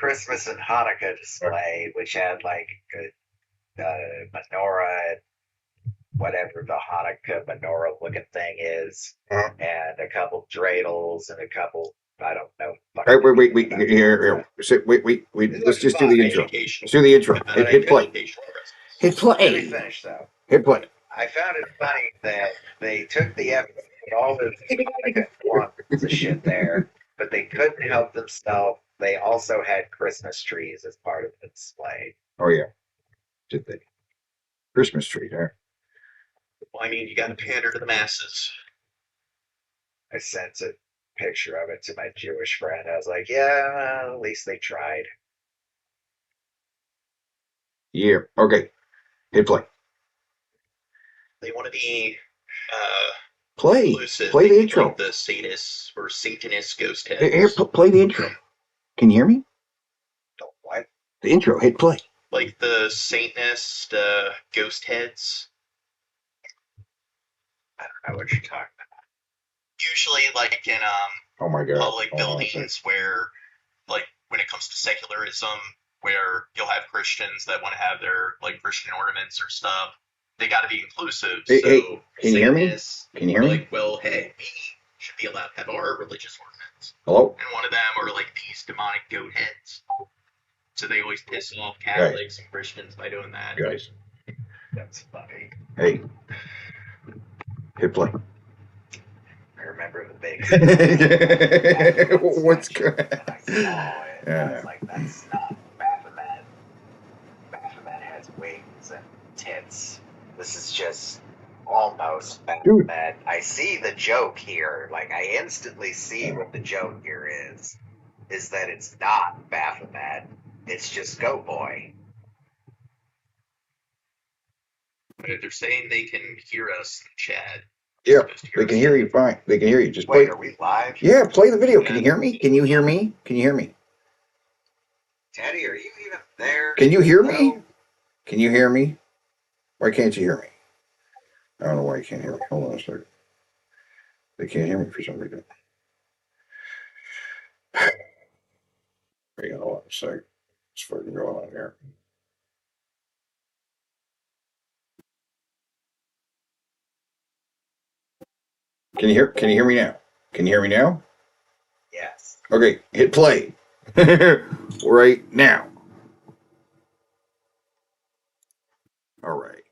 Christmas and Hanukkah display, which had like a menorah and whatever the Hanukkah menorah looking thing is, and a couple dreidels and a couple, I don't know. All right, wait, here. Wait. Let's just do the intro. Let's do the intro. Hit play. Hit play. Let me finish though. Hit play. I found it funny that they took the effort to put all this Hanukkah ones of shit there, but they couldn't help themselves. They also had Christmas trees as part of the display. Oh yeah, did they? Christmas tree there. Well, I mean, you got to pander to the masses. I sent a picture of it to my Jewish friend. I was like, yeah, at least they tried. Yeah. Okay. Hit play. They want to be Play. inclusive. Play the They intro. like the Satanists or Satanist ghost heads. Here, play the intro. Can you hear me? Don't what? The intro. Hit play. Like the Satanist ghost heads. I don't know what you're talking about. Usually, like in Oh my God. public buildings where, like, when it comes to secularism, where you'll have Christians that want to have their, like, Christian ornaments or stuff. They got to be inclusive. Hey, so hey, can you hear me? Satanists Can you hear are me? like, well, hey, we should be allowed to have our religious ornaments. Hello. And one of them are like these demonic goat heads. So they always piss off Catholics and Christians by doing that. Guys. That's funny. Hey. Hit play. I remember the big. What's good? I saw it. I Yeah. was like, that's not Baphomet. Baphomet has wings and tits. This is just almost Baphomet. I see the joke here. Like, I instantly see what the joke here is. Is that it's not Baphomet. It's just Goat Boy. But if they're saying they can hear us, Chad. Yeah, they can hear you fine. They can hear you. Just play. Wait, are we live? Yeah, play the video. Can you hear me? Can you hear me? Can you hear me? Teddy, are you even there? Can you hear me? Hello? Can you hear me? Why can't you hear me? I don't know why you can't hear me. Hold on a second. They can't hear me for some reason. Hang on, hold on a second. What's fucking going on here? Can you hear me now? Can you hear me now? Yes. Okay, hit play. Right now. All right.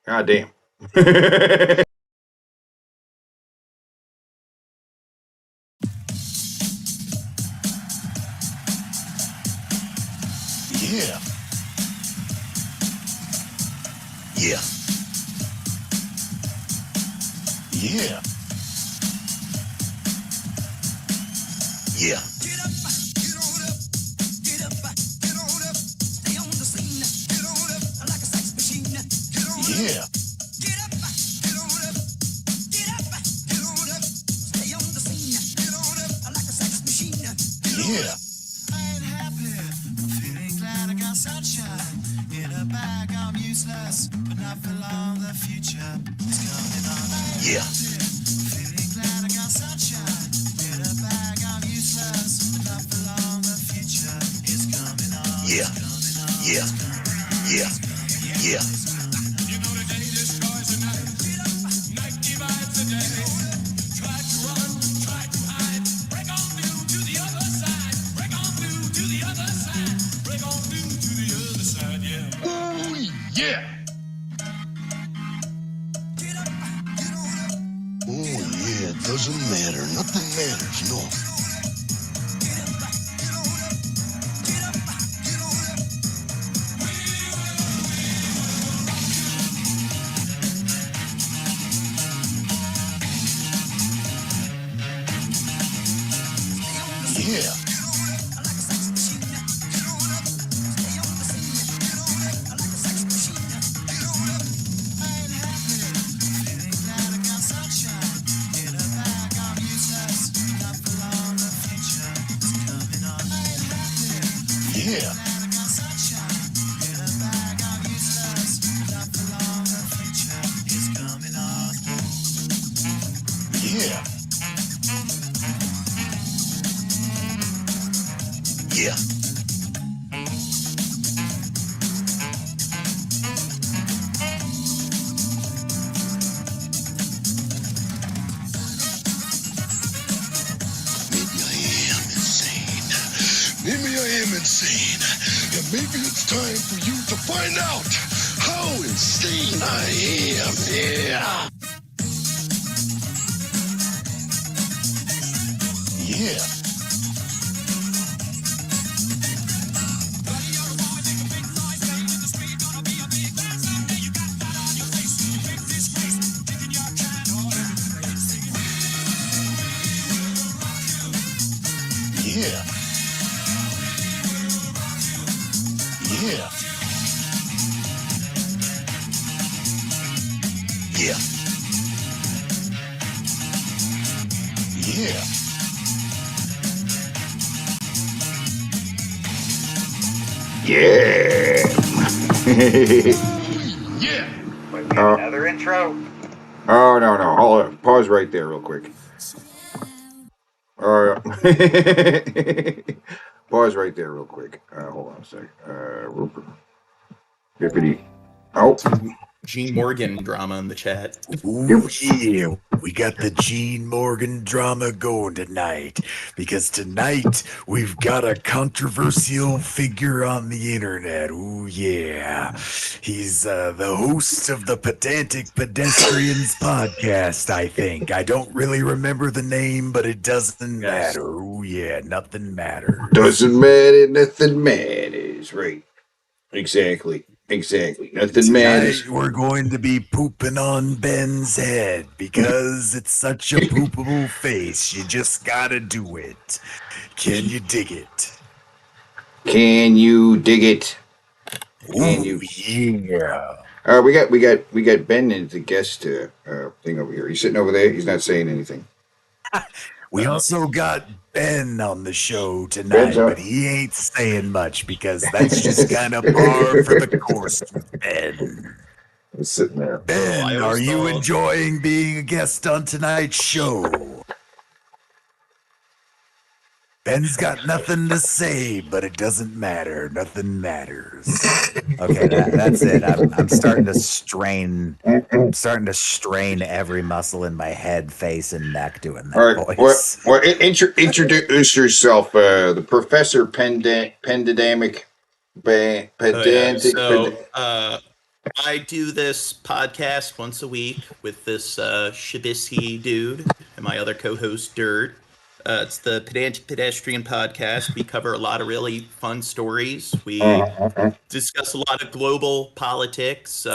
God damn. Yeah. Yeah. Yeah. Yeah. Get up, get on up, get up, get on up, stay on the scene, get on up like a sex machine, get on up, Yeah. get up, get on up, get up, get on up, stay on the scene, get on up like a sex machine, get on Yeah. up. I ain't happy, I'm feeling glad I got sunshine in a bag. I'm useless, but not for long. The future is coming on. Yeah. Feeling glad I got sunshine in a bag. I'm useless, but not for long. The future is coming on. Yeah. Yeah. Yeah. Yeah. You know the day destroys the night. Night divides the day. Try to run, try to hide. Break on through to the other side. Break on through to the other side. Break on through to the other side, yeah. Ooh, yeah. Get up, get on up. Oh, yeah. It doesn't matter. Nothing matters, no. Get up, get on up. Get up, get on up. Yeah. Like a sex machine. Get on up. Stay on the scene. Get on up like a sex machine. Get on up. I ain't happy. Feeling glad I got sunshine in a bag. I'm useless. Not for long. insane. And maybe it's time for you to find out how insane I am. Yeah. Yeah. Yeah. Yeah. Yeah. Yeah. Yeah. Yeah. But we have another intro. Oh, no. Hold on. Pause right there real quick. Pause right there real quick. Hold on a sec. Rupert. Bippity. Oh. Gene Morgan drama in the chat. Ooh, yeah, we got the Gene Morgan drama going tonight because tonight we've got a controversial figure on the internet. Ooh, yeah. He's the host of the Pedantic Pedestrians podcast, I think. I don't really remember the name, but it doesn't matter. Ooh, yeah, nothing matters. Doesn't matter. Nothing matters. Right. Exactly. Nothing matters. Tonight we're going to be pooping on Ben's head because it's such a poopable face. You just gotta do it. Can you dig it? Can you dig it? Can Ooh, you? yeah. We got Ben as the guest thing over here. He's sitting over there. He's not saying anything. We also got Ben on the show tonight, Ben's up. but he ain't saying much because that's just kind of par for the course with Ben. He's sitting there. Ben, I are always you thought- enjoying being a guest on tonight's show? Ben's got nothing to say, but it doesn't matter. Nothing matters. Okay, that's it. I'm starting to strain. I'm starting to strain every muscle in my head, face, and neck doing that All right. voice. Well, introduce yourself. The Professor Pedantic. I do this podcast once a week with this Shabisky dude and my other co-host Dirt. It's the Pedantic Pedestrian podcast. We cover a lot of really fun stories. We discuss a lot of global politics,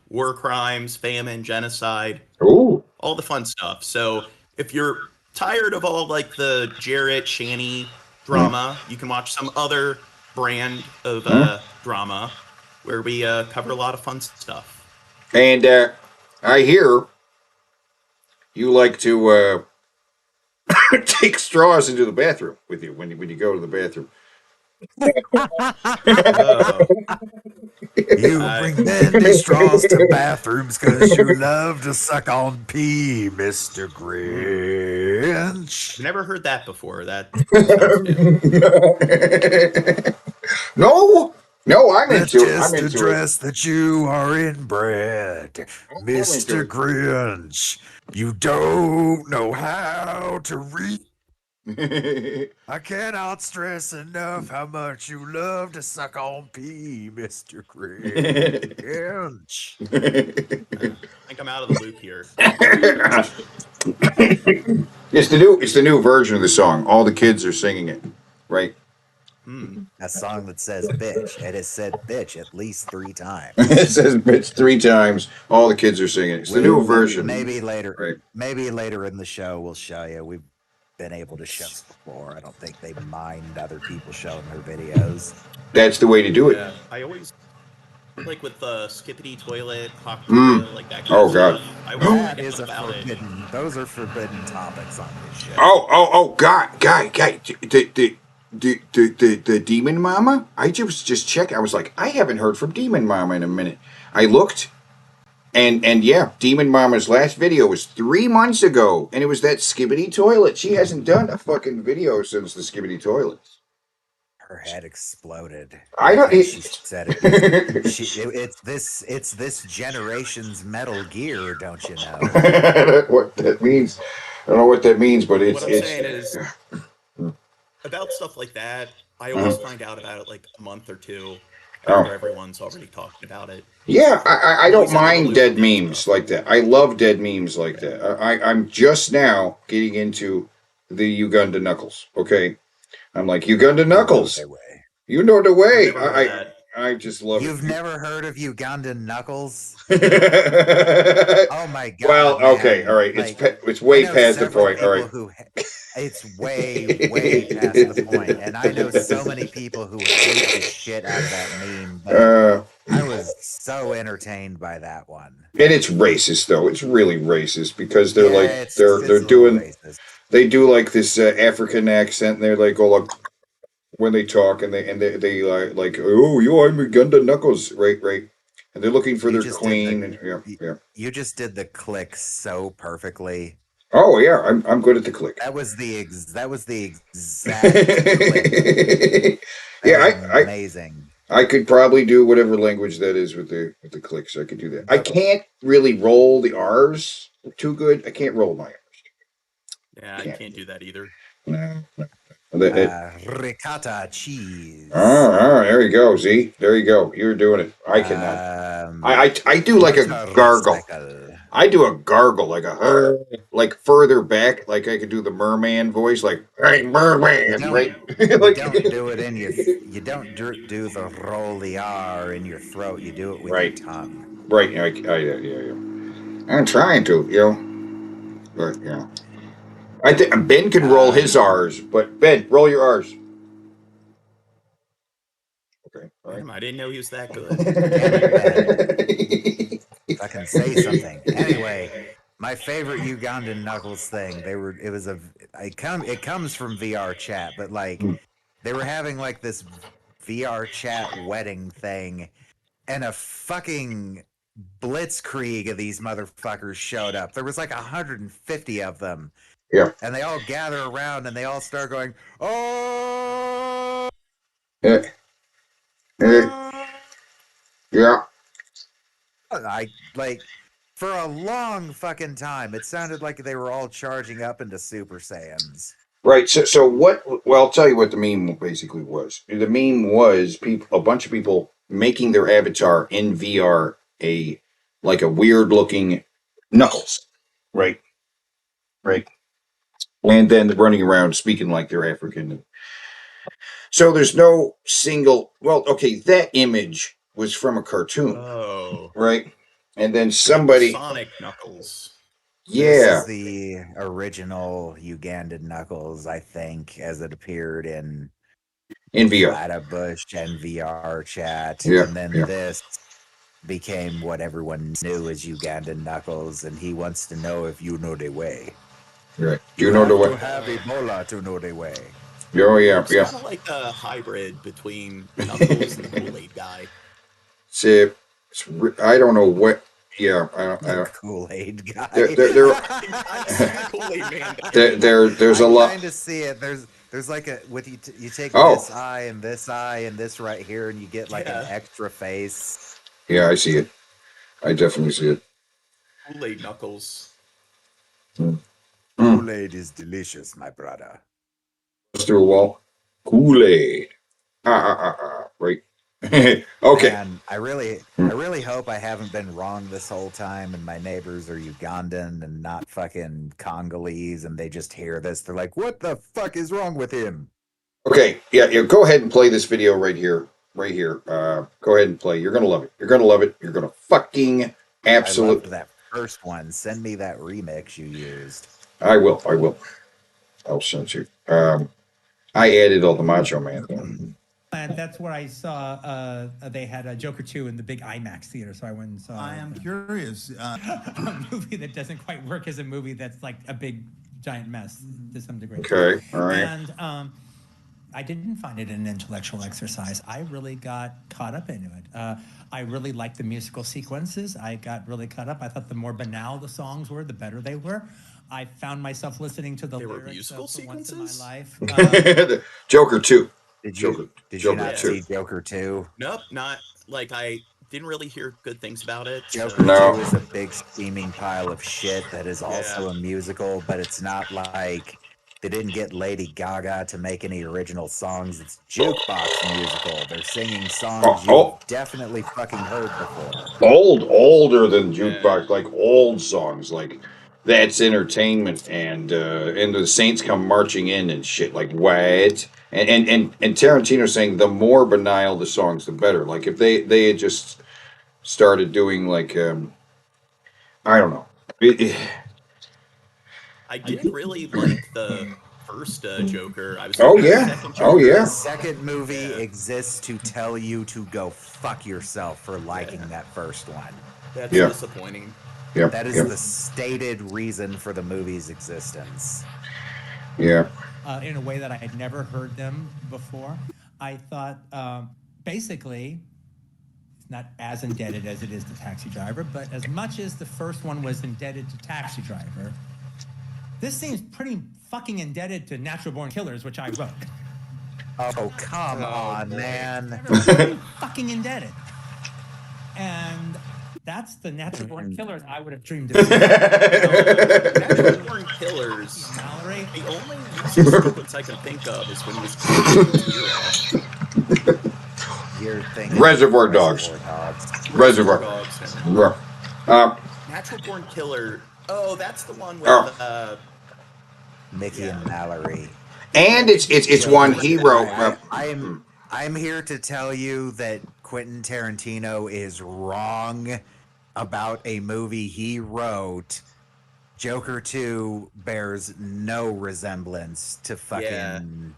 war crimes, famine, genocide, Ooh. all the fun stuff. So if you're tired of all like the Jarrett Shanny drama, you can watch some other brand of drama where we cover a lot of fun stuff. And I hear you like to take straws into the bathroom with you when you go to the bathroom. You bring bendy straws to bathrooms because you love to suck on pee, Mr. Grinch. I've never heard that before. That No, I'm That's into it. just I'm to into dress that you are inbred, into Mr. it. Grinch. You don't know how to read. it. I cannot stress enough how much you love to suck on pee, Mr. Grinch. I think I'm out of the loop here. It's the new version of the song. All the kids are singing it, right? A song that says bitch. It has said bitch at least 3 times. It says bitch 3 times. All the kids are singing it. It's the new version. Maybe later. Right. Maybe later in the show we'll show you. We've been able to show before. I don't think they mind other people showing their videos. That's the way to do it. Yeah, I always like with the skippity toilet, hot like that. Oh, God. I always That forget is a about it. forbidden. Those are forbidden topics on this show. Oh, guy. The Demon Mama? I just checked. I was like, I haven't heard from Demon Mama in a minute. I looked, and yeah, Demon Mama's last video was 3 months ago, and it was that skibbity toilet. She hasn't done a fucking video since the skibbity toilet. Her head exploded. I don't. She said it. It's this generation's Metal Gear, don't you know? What that means? I don't know what that means, but What I'm saying is about stuff like that. I always find out about it like a month or two Oh. after everyone's already talking about it. Yeah, I I'm don't always in the mind loop dead with new memes stuff. like that. I love dead memes like that. I'm just now getting into the Uganda Knuckles. Okay, I'm like Uganda You know Knuckles. the way. You know the I've way. never heard of that. I just love You've it. never heard of Uganda Knuckles? You- Oh my well, god, okay, all man! right. Like, It's I way know past the several point. All people right. who. It's way past the point, and I know so many people who hate the shit out of that meme. But Uh, I was so entertained by that one. and it's racist though. It's really racist because they're Yeah, like it's they're a little doing racist. they do like this African accent and they're like go like when they talk and they like oh yo I'm Uganda Knuckles right and they're looking for You their just did queen the and yeah y- yeah you just did the click so perfectly. oh yeah I'm good at the click. That was the exact click. That Yeah, was I amazing. I could probably do whatever language that is with the clicks. I could do that. I But can't really roll the R's too good. I can't roll my R's. Yeah, I can't do that either. No. That- ricotta cheese. there you go. Z, there you go. You're doing it. I cannot. I do like a gargle. motorcycle. I do a gargle like further back, like I could do the merman voice, like hey merman, You right? You Like- don't do it in your. You don't do the roll the R in your throat. You do it with Right. your tongue. Right. Yeah. I'm trying to, but yeah. I think Ben can roll his R's, but Ben, roll your R's. Okay. All right. Damn, I didn't know he was that good. Fucking say something. Anyway, my favorite Ugandan Knuckles thing. It comes from VR chat, but like they were having like this VR chat wedding thing, and a fucking blitzkrieg of these motherfuckers showed up. There was like 150 of them. Yeah. And they all gather around and they all start going, oh, Yeah. I like for a long fucking time. It sounded like they were all charging up into Super Saiyans. Right. So what? Well, I'll tell you what the meme basically was. The meme was a bunch of people making their avatar in VR a weird looking Knuckles, right, and then running around speaking like they're African. So there's no single. Well, okay, that image was from a cartoon, Oh, right? And then somebody, Sonic Knuckles. This yeah, is the original Ugandan Knuckles, I think, as it appeared in VR. Bush and VR chat. Yeah, And then yeah. this became what everyone knew as Ugandan Knuckles, and he wants to know if you know the way. Right. Do you know the have to way? have Ebola to know the way. Oh yeah, It's yeah. kind of like a hybrid between Knuckles and the Kool-Aid guy. I don't know what. Yeah, I don't. Kool-Aid guy. Kool-Aid man. There's a lot. I kind of see it. There's like a with you take Oh. this eye and this right here, and you get like an extra face. Yeah, I see it. I definitely see it. Kool-Aid Knuckles. Kool-Aid is delicious, my brother. Through a wall. Kool-Aid. Right. Okay. And I really hope I haven't been wrong this whole time, and my neighbors are Ugandan and not fucking Congolese, and they just hear this. They're like, "What the fuck is wrong with him?" Okay. Yeah. Go ahead and play this video right here. Right here. Go ahead and play. You're gonna love it. You're gonna love it. You're gonna fucking I absolutely. loved that first one. Send me that remix you used. I will. I'll send you. I added all the Macho Man. And that's where I saw they had a Joker 2 in the big IMAX theater, so I went and saw I am curious. a movie that doesn't quite work as a movie that's like a big giant mess to some degree. Okay. All right. And I didn't find it an intellectual exercise. I really got caught up into it. I really liked the musical sequences. I got really caught up. I thought the more banal the songs were, the better they were. I found myself listening to the They were lyrics musical for once in sequences? my life. Joker 2. Did Joker- you Joker not 2. see Joker 2? Nope, not like I didn't really hear good things about it. Joker No. 2 is a big steaming pile of shit that is also a musical, but it's not like They didn't get Lady Gaga to make any original songs. It's jukebox musical. They're singing songs you've definitely fucking heard before. Older than jukebox, like old songs, like That's Entertainment and the Saints Come Marching In and shit, like what? And Tarantino saying the more banal the songs, the better. Like if they had just started doing like I don't know. I did really like the first Joker. I was Oh, hoping the yeah. second Oh, Joker. yeah. The second movie exists to tell you to go fuck yourself for liking that first one. That's Yeah. disappointing. Yeah. That is yeah. the stated reason for the movie's existence. Yeah. In a way that I had never heard them before. I thought basically it's not as indebted as it is to Taxi Driver, but as much as the first one was indebted to Taxi Driver, this seems pretty fucking indebted to Natural Born Killers, which I wrote. Oh, come on, man. Very fucking indebted. And that's the Natural Born Killers I would have dreamed of. Natural Born Killers. Mallory. The only recent sequence I can think of is when he was killing Tira. You're thinking Reservoir Dogs. Reservoir Dogs. Natural Born Killer. Oh, that's the one with Mickey and Mallory. And it's one he wrote. I'm here to tell you that Quentin Tarantino is wrong about a movie he wrote. Joker 2 bears no resemblance to fucking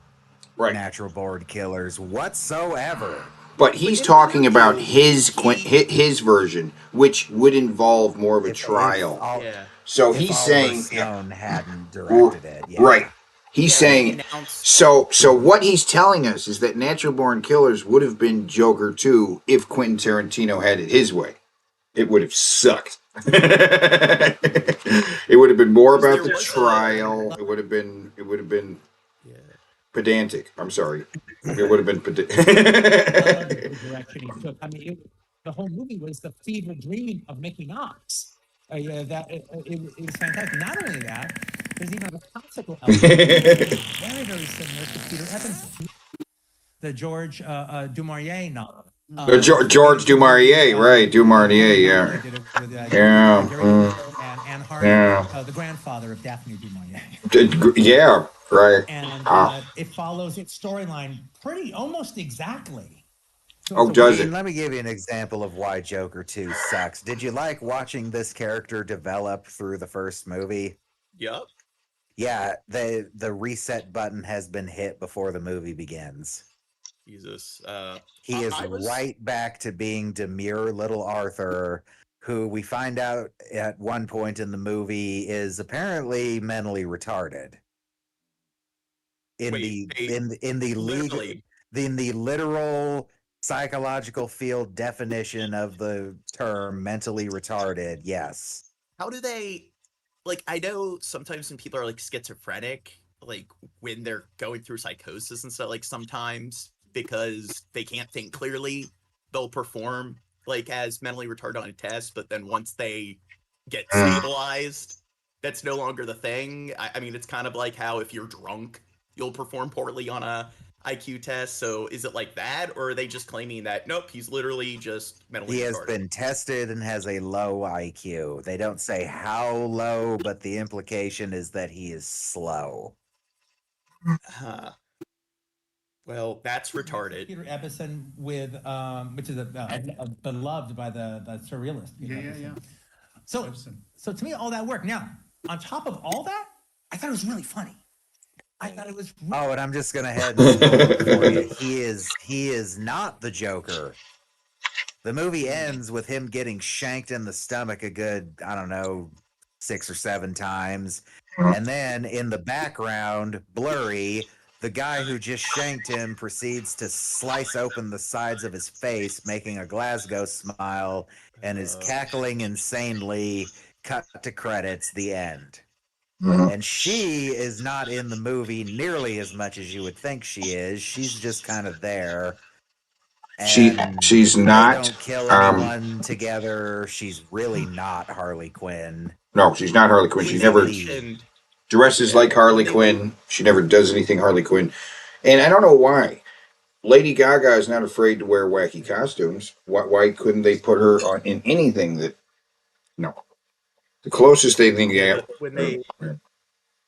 Natural Born Killers whatsoever. But he's talking about his version, which would involve more of a trial. So he's saying Stone hadn't directed it. Yeah. Right. He's saying so what he's telling us is that Natural Born Killers would have been Joker 2 if Quentin Tarantino had it his way. It would have sucked. It would have been more about the trial. It would have been pedantic. I'm sorry. It would have been pedantic. The direction he took. I mean, the whole movie was the fever dream of Mickey Knox. It was fantastic. Not only that, there's even a classical element very, very similar to Peter Evans's, the George Dumaurier novel. George Dumaurier, right? Dumaurier, yeah. And Anne Hart, the grandfather of Daphne du Maurier. Yeah, right. And it follows its storyline almost exactly. Oh, does it? Let me give you an example of why Joker 2 sucks. Did you like watching this character develop through the first movie? Yup. Yeah, the reset button has been hit before the movie begins. Jesus. He is right back to being demure little Arthur, who we find out at one point in the movie is apparently mentally retarded. In the literal psychological field definition of the term mentally retarded, yes. How do they, like, I know sometimes when people are like schizophrenic, like when they're going through psychosis and stuff, like sometimes because they can't think clearly, they'll perform like as mentally retarded on a test, but then once they get stabilized, that's no longer the thing. I mean, it's kind of like how if you're drunk, you'll perform poorly on a IQ test. So is it like that, or are they just claiming that nope, he's literally just mentally retarded? He has been tested and has a low IQ. They don't say how low, but the implication is that he is slow. Well, that's retarded. Peter Ebbison with which is beloved by the surrealist. Yeah. So to me, all that worked. Now, on top of all that, I thought it was really funny. I thought it was. Oh, and I'm just gonna head and spoil it for you. He is not the Joker. The movie ends with him getting shanked in the stomach a good, I don't know, 6 or 7 times, and then in the background, blurry, the guy who just shanked him proceeds to slice open the sides of his face, making a Glasgow smile, and is cackling insanely. Cut to credits. The end. And she is not in the movie nearly as much as you would think she is. She's just kind of there. And she's not. They don't kill anyone together. She's really not Harley Quinn. No, she's not Harley Quinn. She's never. Dresses Yeah, like Harley when they Quinn. She never does anything Harley Quinn. And I don't know why. Lady Gaga is not afraid to wear wacky costumes. Why couldn't they put her in anything that... No. The closest they think... Yeah, Yeah. but when they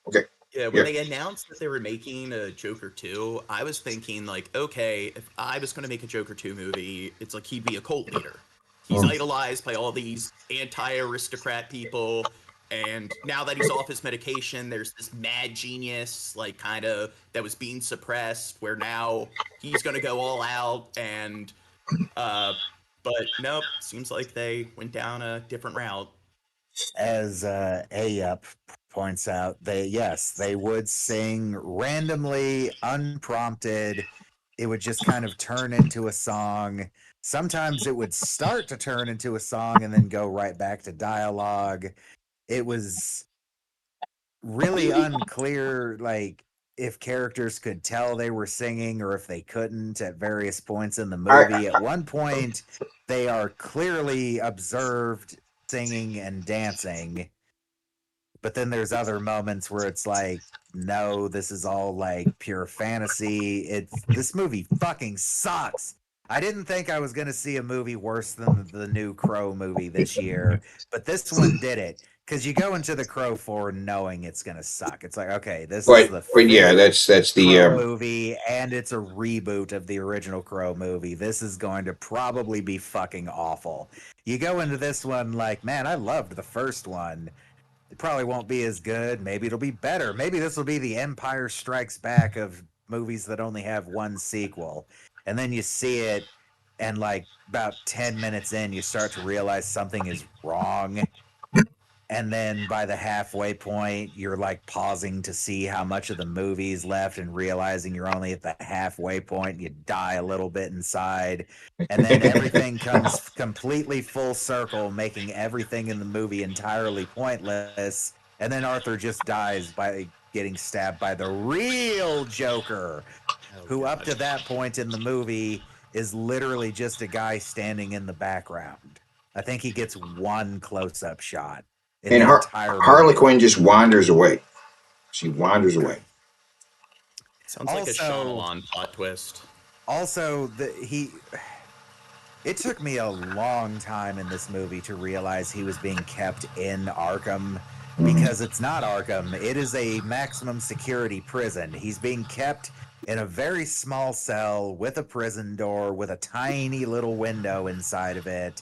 Okay. when Yeah. they announced that they were making a Joker 2, I was thinking like, okay, if I was going to make a Joker 2 movie, it's like he'd be a cult leader. He's idolized by all these anti-aristocrat people, and now that he's off his medication, there's this mad genius like kind of that was being suppressed where now he's going to go all out and but nope, seems like they went down a different route. As Ayup points out, they would sing randomly, unprompted. It would just kind of turn into a song. Sometimes it would start to turn into a song and then go right back to dialogue. It was really unclear, like if characters could tell they were singing or if they couldn't at various points in the movie. At one point, they are clearly observed singing and dancing, but then there's other moments where it's like, no, this is all like pure fantasy. This movie fucking sucks. I didn't think I was going to see a movie worse than the new Crow movie this year, but this one did it. Because you go into the Crow 4 knowing it's going to suck. It's like, okay, this is the But yeah, fifth that's the Crow movie, and it's a reboot of the original Crow movie. This is going to probably be fucking awful. You go into this one like, man, I loved the first one. It probably won't be as good. Maybe it'll be better. Maybe this will be the Empire Strikes Back of movies that only have one sequel. And then you see it, and like about 10 minutes in, you start to realize something is wrong. And then by the halfway point, you're like pausing to see how much of the movie's left and realizing you're only at the halfway point. You die a little bit inside. And then everything comes completely full circle, making everything in the movie entirely pointless. And then Arthur just dies by getting stabbed by the real Joker, who up to that point in the movie is literally just a guy standing in the background. I think he gets one close-up shot in and the entire Harley movie. Quinn just wanders away. She wanders away. Sounds like a Shyamalan plot twist. Also, it took me a long time in this movie to realize he was being kept in Arkham, because it's not Arkham. It is a maximum security prison. He's being kept in a very small cell with a prison door with a tiny little window inside of it.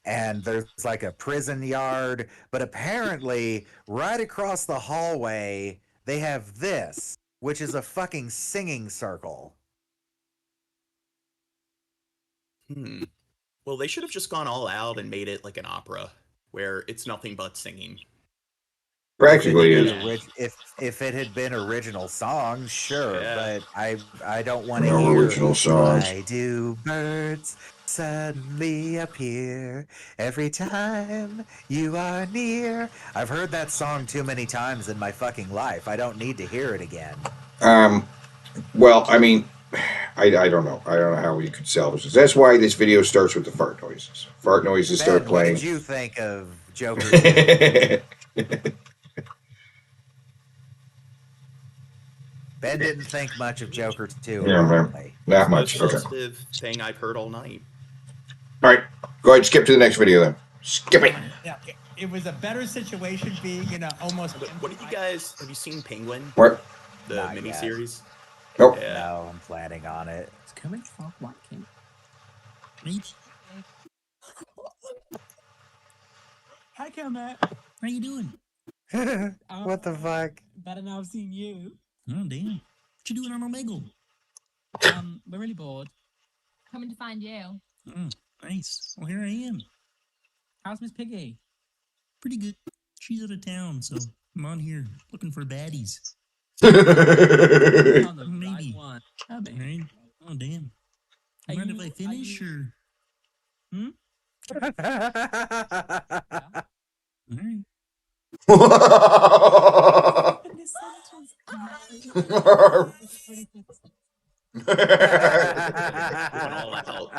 And there's like a prison yard, but apparently right across the hallway, they have this, which is a fucking singing circle. Well, they should have just gone all out and made it like an opera, where it's nothing but singing. Practically is. If it had been original songs, sure, Yeah. but I don't want to No hear original songs. Why do birds suddenly appear every time you are near? I've heard that song too many times in my fucking life. I don't need to hear it again. Well, I mean, I don't know. I don't know how we could salvage this. That's why this video starts with the fart noises. Fart noises start Ben, what playing. did you think of Joker 2? Ben didn't think much of Joker 2. Yeah, man. Not much. Most Okay. positive thing I've heard all night. All right. Go ahead. Skip to the next video then. Skip it. Yeah, it was a better situation being in a almost. What did you guys have you seen Penguin? What? The Not yet. miniseries? Nope. Yeah. No, I'm planning on it. It's coming from working. Maybe. Hi, Kermit. How you doing? What the fuck? Better now I've seen you. Oh, damn. What you doing on Omegle? We're really bored. Coming to find you. Oh, nice. Well, here I am. How's Miss Piggy? Pretty good. She's out of town, so I'm on here looking for baddies. On the Maybe. right one. All right. Oh, damn. Are Mind you- if I finish, or... Hmm? All right. This sentence. Going all out.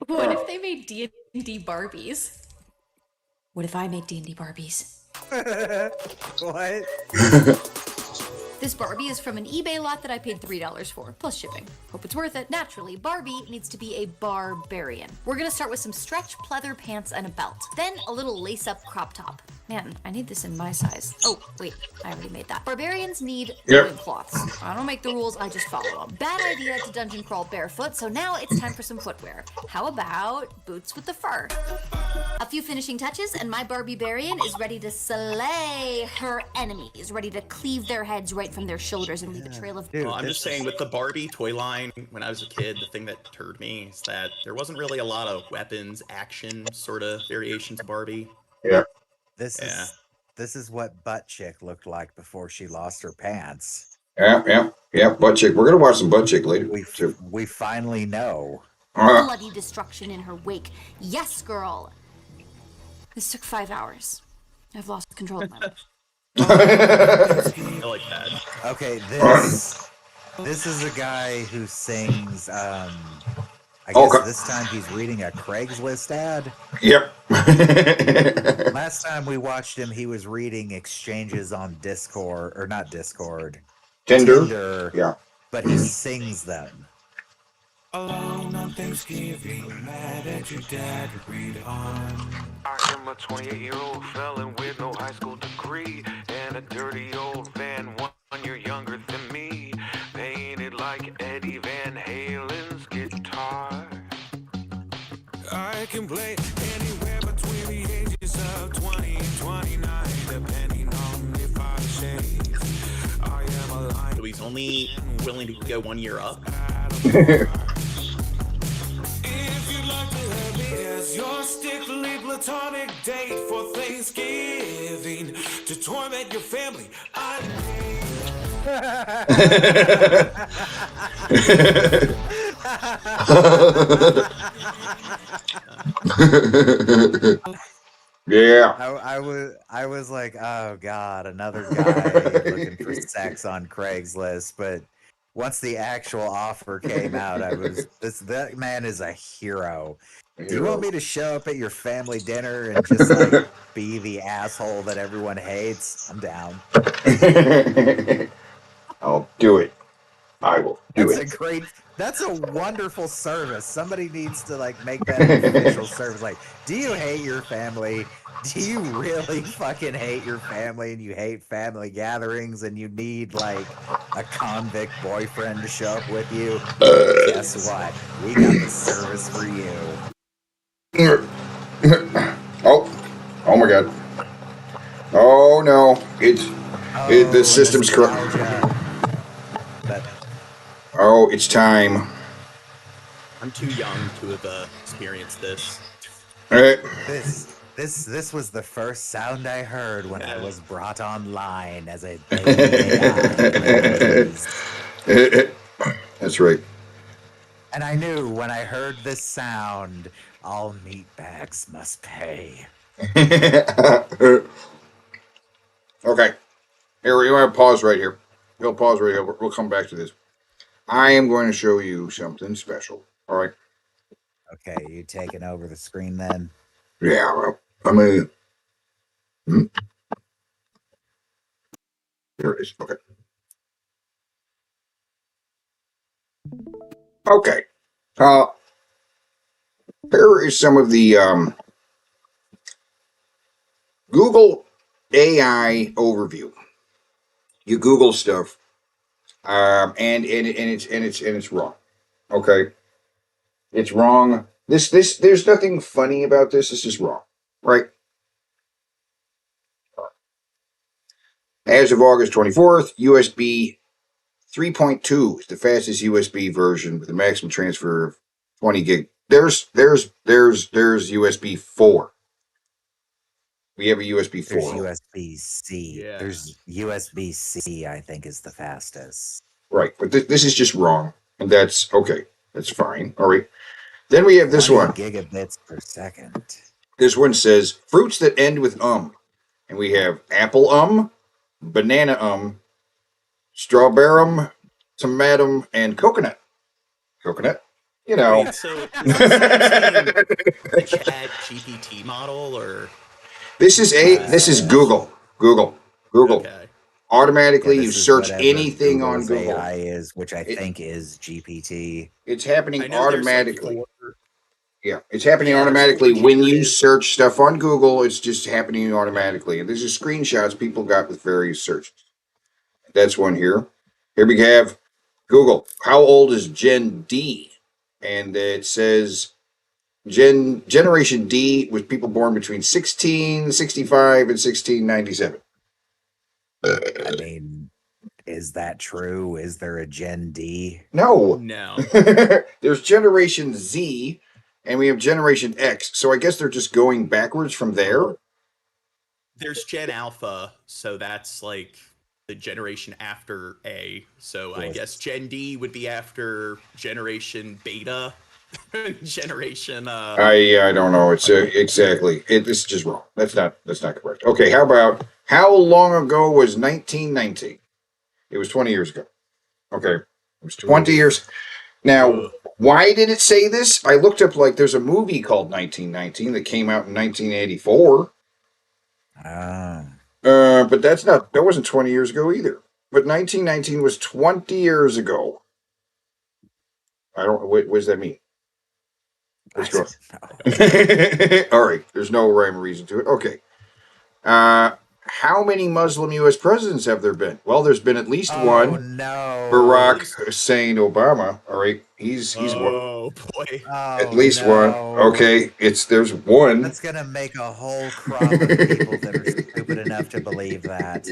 What if they made D&D Barbies? What if I make D&D Barbies? What? This Barbie is from an eBay lot that I paid $3 for, plus shipping. Hope it's worth it. Naturally, Barbie needs to be a barbarian. We're gonna start with some stretch pleather pants and a belt. Then a little lace-up crop top. Man, I need this in my size. Oh, wait, I already made that. Barbarians need loincloths. I don't make the rules, I just follow them. Bad idea to dungeon crawl barefoot, so now it's time for some footwear. How about boots with the fur? A few finishing touches, and my Barbie-barian is ready to slay her enemies, ready to cleave their heads right from their shoulders and leave a trail of... Well, I'm just saying, with the Barbie toy line, when I was a kid, the thing that deterred me is that there wasn't really a lot of weapons, action sort of variations of Barbie. Yeah. This is what Butt Chick looked like before she lost her pants. Yeah. Butt Chick. We're gonna watch some Butt Chick later. We finally know. Bloody destruction in her wake. Yes, girl. This took 5 hours. I've lost control of my life. I like that. Okay, this is a guy who sings. I guess this time he's reading a Craigslist ad. Yep. Last time we watched him, he was reading exchanges on Discord, or not Discord, Tinder. Yeah. But he sings them. Alone on Thanksgiving, mad at your dad, read on. I am a 28-year-old felon with no high school degree and a dirty old van 1 year younger than me, painted like Eddie Van Halen's guitar. I can play anywhere between the ages of 20 and 29, depending on if I shave. I am a line. So he's only willing to go 1 year up. If you'd like to have me as your strictly platonic date for Thanksgiving to torment your family, Yeah. I was like, oh god, another guy looking for sex on Craigslist. But once the actual offer came out, that man is a hero. Do you want me to show up at your family dinner and just like be the asshole that everyone hates? I'm down. I'll do it. I will do it. That's a wonderful service. Somebody needs to like make that an official service. Like, do you hate your family? Do you really fucking hate your family and you hate family gatherings and you need like a convict boyfriend to show up with you? Guess what? We got the service for you. Oh my god. Oh no. The system's corrupt. Oh, it's time. I'm too young to have experienced this. All right. This was the first sound I heard when I was brought online as a baby. That's right. And I knew when I heard this sound, all meatbags must pay. Okay. Here, we want to pause right here. We'll pause right here. We'll come back to this. I am going to show you something special. All right. Okay, you taking over the screen then? Yeah, well, I'm going to... There it is. Okay. Okay. Here is some of the Google AI overview. You Google stuff, and it's wrong. Okay, it's wrong. There's nothing funny about this. This is wrong, right? As of August 24th, USB 3.2 is the fastest USB version with a maximum transfer of 20 gig. There's USB 4. We have a USB 4. There's USB-C. Yeah. There's USB-C, I think, is the fastest. Right, but this is just wrong, and that's okay. That's fine. All right. Then we have this one. Gigabits per second. This one says fruits that end with and we have apple banana strawberry, tomato, and coconut. Coconut, you know. Wait, so is the Chat GPT model, or This is Google. Google. Okay. Automatically, Yeah, you this is search whatever anything on Google's Google. AI is, which I think is GPT. It's I happening know there's like automatically. 4. Yeah, it's happening Yeah, there's 4 automatically when you generative. search stuff on Google. It's just happening automatically. And these are screenshots people got with various searches. That's one here. Here we have Google. How old is Gen D? And it says Generation D was people born between 1665 and 1697. I mean, is that true? Is there a Gen D? No. No. There's Generation Z and we have Generation X. So I guess they're just going backwards from there. There's Gen Alpha, so that's like the generation after A. So I guess Gen D would be after Generation Beta. Generation I don't know. It's exactly. This is just wrong. That's not correct. Okay, how about how long ago was 1919? It was 20 years ago. Okay, it was 20 years. Now, why did it say this? I looked up like there's a movie called 1919 that came out in 1984. But that wasn't 20 years ago either. But 1919 was 20 years ago. I don't. What does that mean? Let's go. All right. There's no rhyme or reason to it. Okay. How many Muslim U.S. presidents have there been? Well, there's been at least one. No. Barack Hussein Obama. All right. He's one. Oh boy. At least one. Okay. There's one. That's gonna make a whole crop of people that are stupid enough to believe that.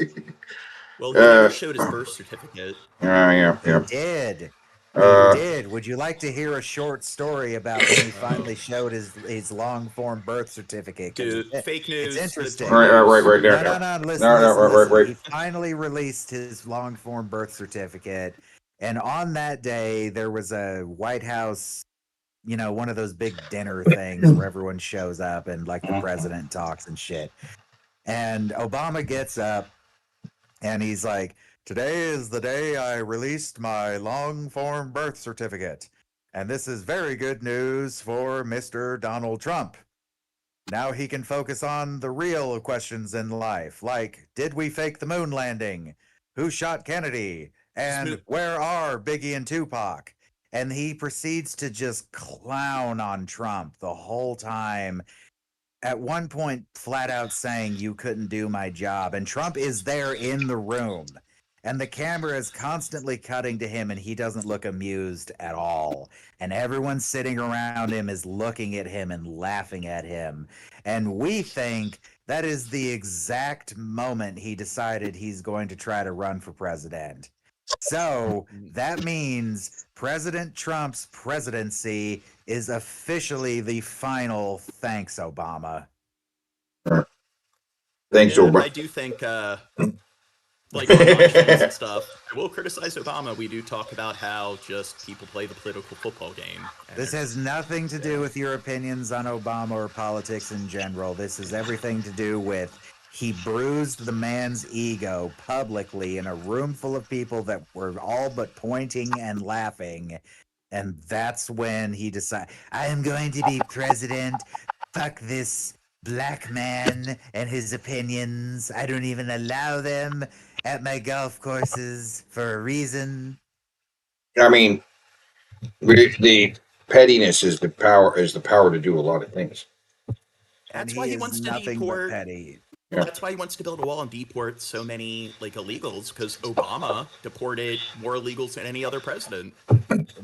Well, he never showed his birth certificate. Yeah. He did. He did. Would you like to hear a short story about when he finally showed his long form birth certificate? Dude, fake news. It's interesting. Right there. No, listen. Right. He finally released his long form birth certificate, and on that day there was a White House, one of those big dinner things where everyone shows up and like the president talks and shit. And Obama gets up and he's like, "Today is the day I released my long form birth certificate. And this is very good news for Mr. Donald Trump. Now he can focus on the real questions in life, like, did we fake the moon landing? Who shot Kennedy? And where are Biggie and Tupac?" And he proceeds to just clown on Trump the whole time. At one point, flat out saying, "You couldn't do my job." And Trump is there in the room. And the camera is constantly cutting to him, and he doesn't look amused at all. And everyone sitting around him is looking at him and laughing at him. And we think that is the exact moment he decided he's going to try to run for president. So that means President Trump's presidency is officially the final thanks, Obama. Thanks, Obama. I do think like on elections and stuff, I will criticize Obama. We do talk about how just people play the political football game. This has nothing to do with your opinions on Obama or politics in general. This has everything to do with he bruised the man's ego publicly in a room full of people that were all but pointing and laughing. And that's when he decided, "I am going to be president. Fuck this black man and his opinions. I don't even allow them at my golf courses for a reason." I mean, the pettiness is the power to do a lot of things. That's why he wants to deport. Petty. Yeah. That's why he wants to build a wall and deport so many like illegals, because Obama deported more illegals than any other president.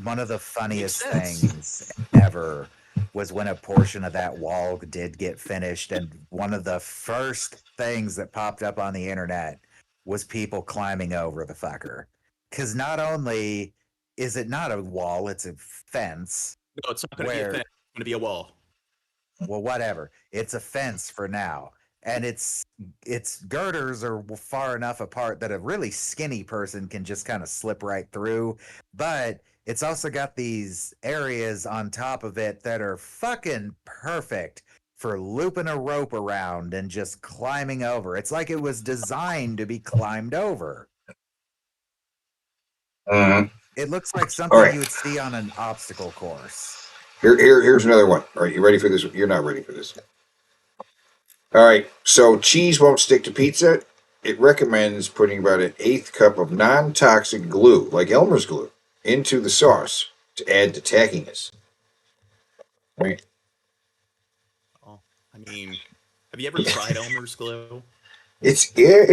One of the funniest things ever was when a portion of that wall did get finished, and one of the first things that popped up on the internet was people climbing over the fucker. Because not only is it not a wall, it's a fence. No, it's not going to be a fence. It's going to be a wall. Well, whatever. It's a fence for now. And its girders are far enough apart that a really skinny person can just kind of slip right through. But it's also got these areas on top of it that are fucking perfect for looping a rope around and just climbing over. It's like it was designed to be climbed over. It looks like something you would see on an obstacle course. Here's another one. All right, you ready for this? You're not ready for this. All right, so cheese won't stick to pizza. It recommends putting about an eighth cup of non-toxic glue, like Elmer's glue, into the sauce to add to tackiness. Right? Oh, I mean, have you ever tried Elmer's glue? It's dairy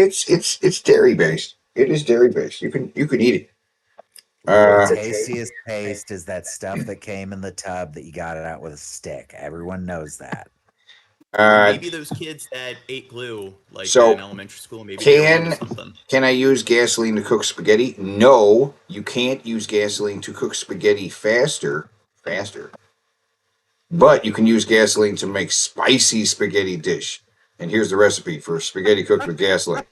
based. It is dairy based. You can eat it. The tastiest paste is that stuff that came in the tub that you got it out with a stick. Everyone knows that. Maybe those kids that ate glue, like So, in elementary school, maybe they were onto Can something. can I use gasoline to cook spaghetti? No, you can't use gasoline to cook spaghetti faster. But you can use gasoline to make spicy spaghetti dish. And here's the recipe for spaghetti cooked with gasoline.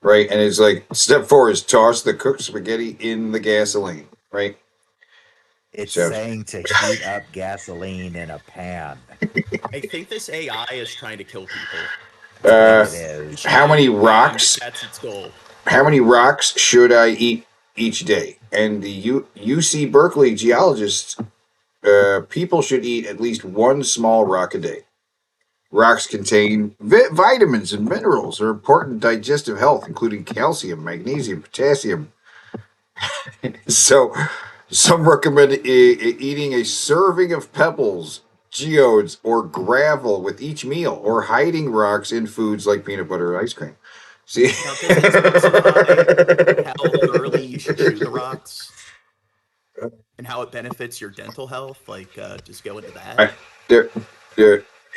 Right? And it's like step 4 is toss the cooked spaghetti in the gasoline. Right? It's So- saying to heat up gasoline in a pan. I think this AI is trying to kill people. It is. How many rocks? That's its goal. How many rocks should I eat each day? And the UC Berkeley geologists, people should eat at least one small rock a day. Rocks contain vitamins and minerals that are important to digestive health, including calcium, magnesium, potassium. So, some recommend eating a serving of pebbles, geodes, or gravel with each meal, or hiding rocks in foods like peanut butter or ice cream. See, Now, does it specify how early you should chew the rocks and how it benefits your dental health? Like, just go into that.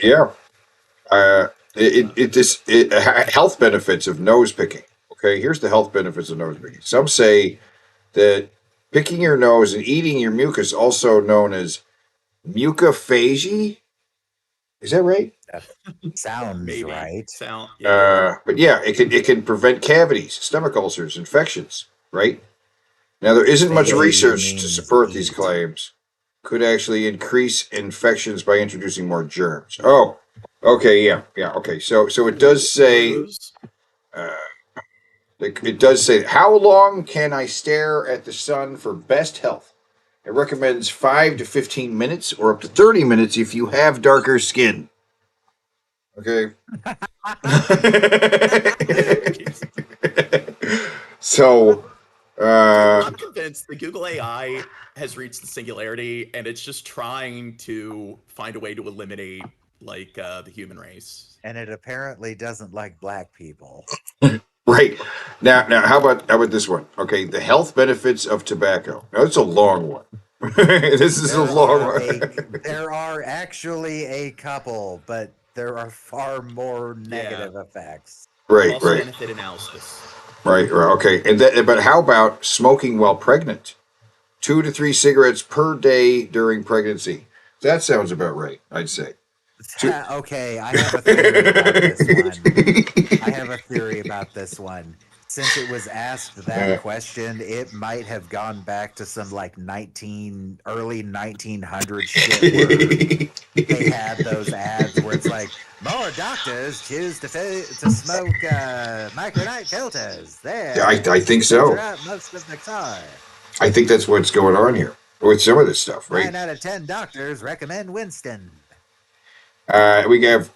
Yeah. Health benefits of nose picking. Okay, here's the health benefits of nose picking. Some say that picking your nose and eating your mucus, also known as mucophagy, is that right? Sounds Maybe. right. But yeah, it can prevent cavities, stomach ulcers, infections. Right now, there isn't much Phagy research to means support these eat. claims. Could actually increase infections by introducing more germs. Oh, okay, yeah, okay. So it does say. It does say, how long can I stare at the sun for best health? It recommends 5 to 15 minutes or up to 30 minutes if you have darker skin. Okay. So, I'm convinced the Google AI has reached the singularity, and it's just trying to find a way to eliminate, like, the human race. And it apparently doesn't like black people. right. Now, how about this one? Okay, the health benefits of tobacco. Now, it's a long one. This is a long one. There are actually a couple, but there are far more negative effects. Right, Also right. benefit analysis. Right. Okay. But how about smoking while pregnant? 2 to 3 cigarettes per day during pregnancy. That sounds about right, I'd say. Okay, I have a theory about this one. I have a theory about this one. Since it was asked that question, it might have gone back to some like early 1900 shit where they had those ads where it's like, more doctors choose to smoke micronite filters. There, I think so. Most of the time. I think that's what's going on here with some of this stuff, right? 9 out of 10 doctors recommend Winston. We have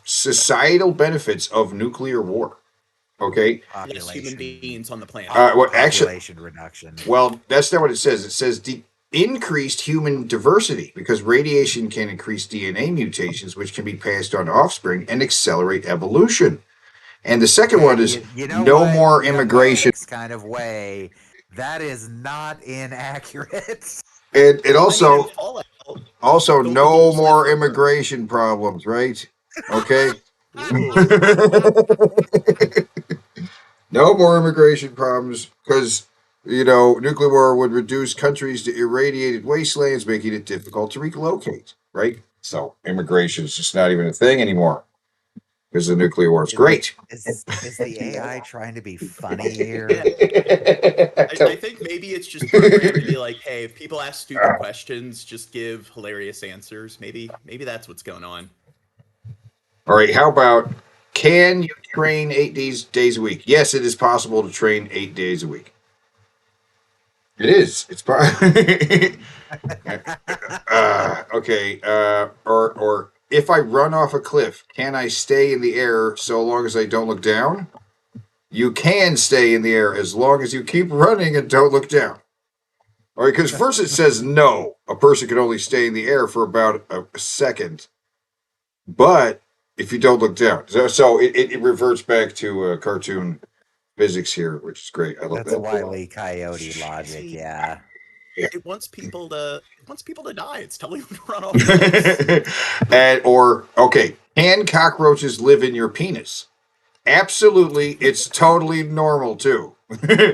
societal benefits of nuclear war. Okay. Less human beings on the planet. Population reduction. Well, that's not what it says. It says increased human diversity because radiation can increase DNA mutations, which can be passed on to offspring and accelerate evolution. And the second one is no more immigration. Kind of way. That is not inaccurate. And also no more immigration problems, right? Okay. No more immigration problems because, nuclear war would reduce countries to irradiated wastelands, making it difficult to relocate, right? So immigration is just not even a thing anymore because the nuclear war is great. Is the AI trying to be funny here? I think maybe it's just programmed to be like, hey, if people ask stupid questions, just give hilarious answers. Maybe that's what's going on. All right, how about, can you train 8 days a week? Yes, it is possible to train 8 days a week. It is. It's okay. Or if I run off a cliff, can I stay in the air so long as I don't look down? You can stay in the air as long as you keep running and don't look down. All right, because first it says no, a person can only stay in the air for about a second, but if you don't look down, so it reverts back to cartoon physics here, which is great. I love That's that. Wile E. Coyote logic, yeah. It wants people to die. It's telling them to run off cliffs. Can cockroaches live in your penis? Absolutely, it's totally normal too.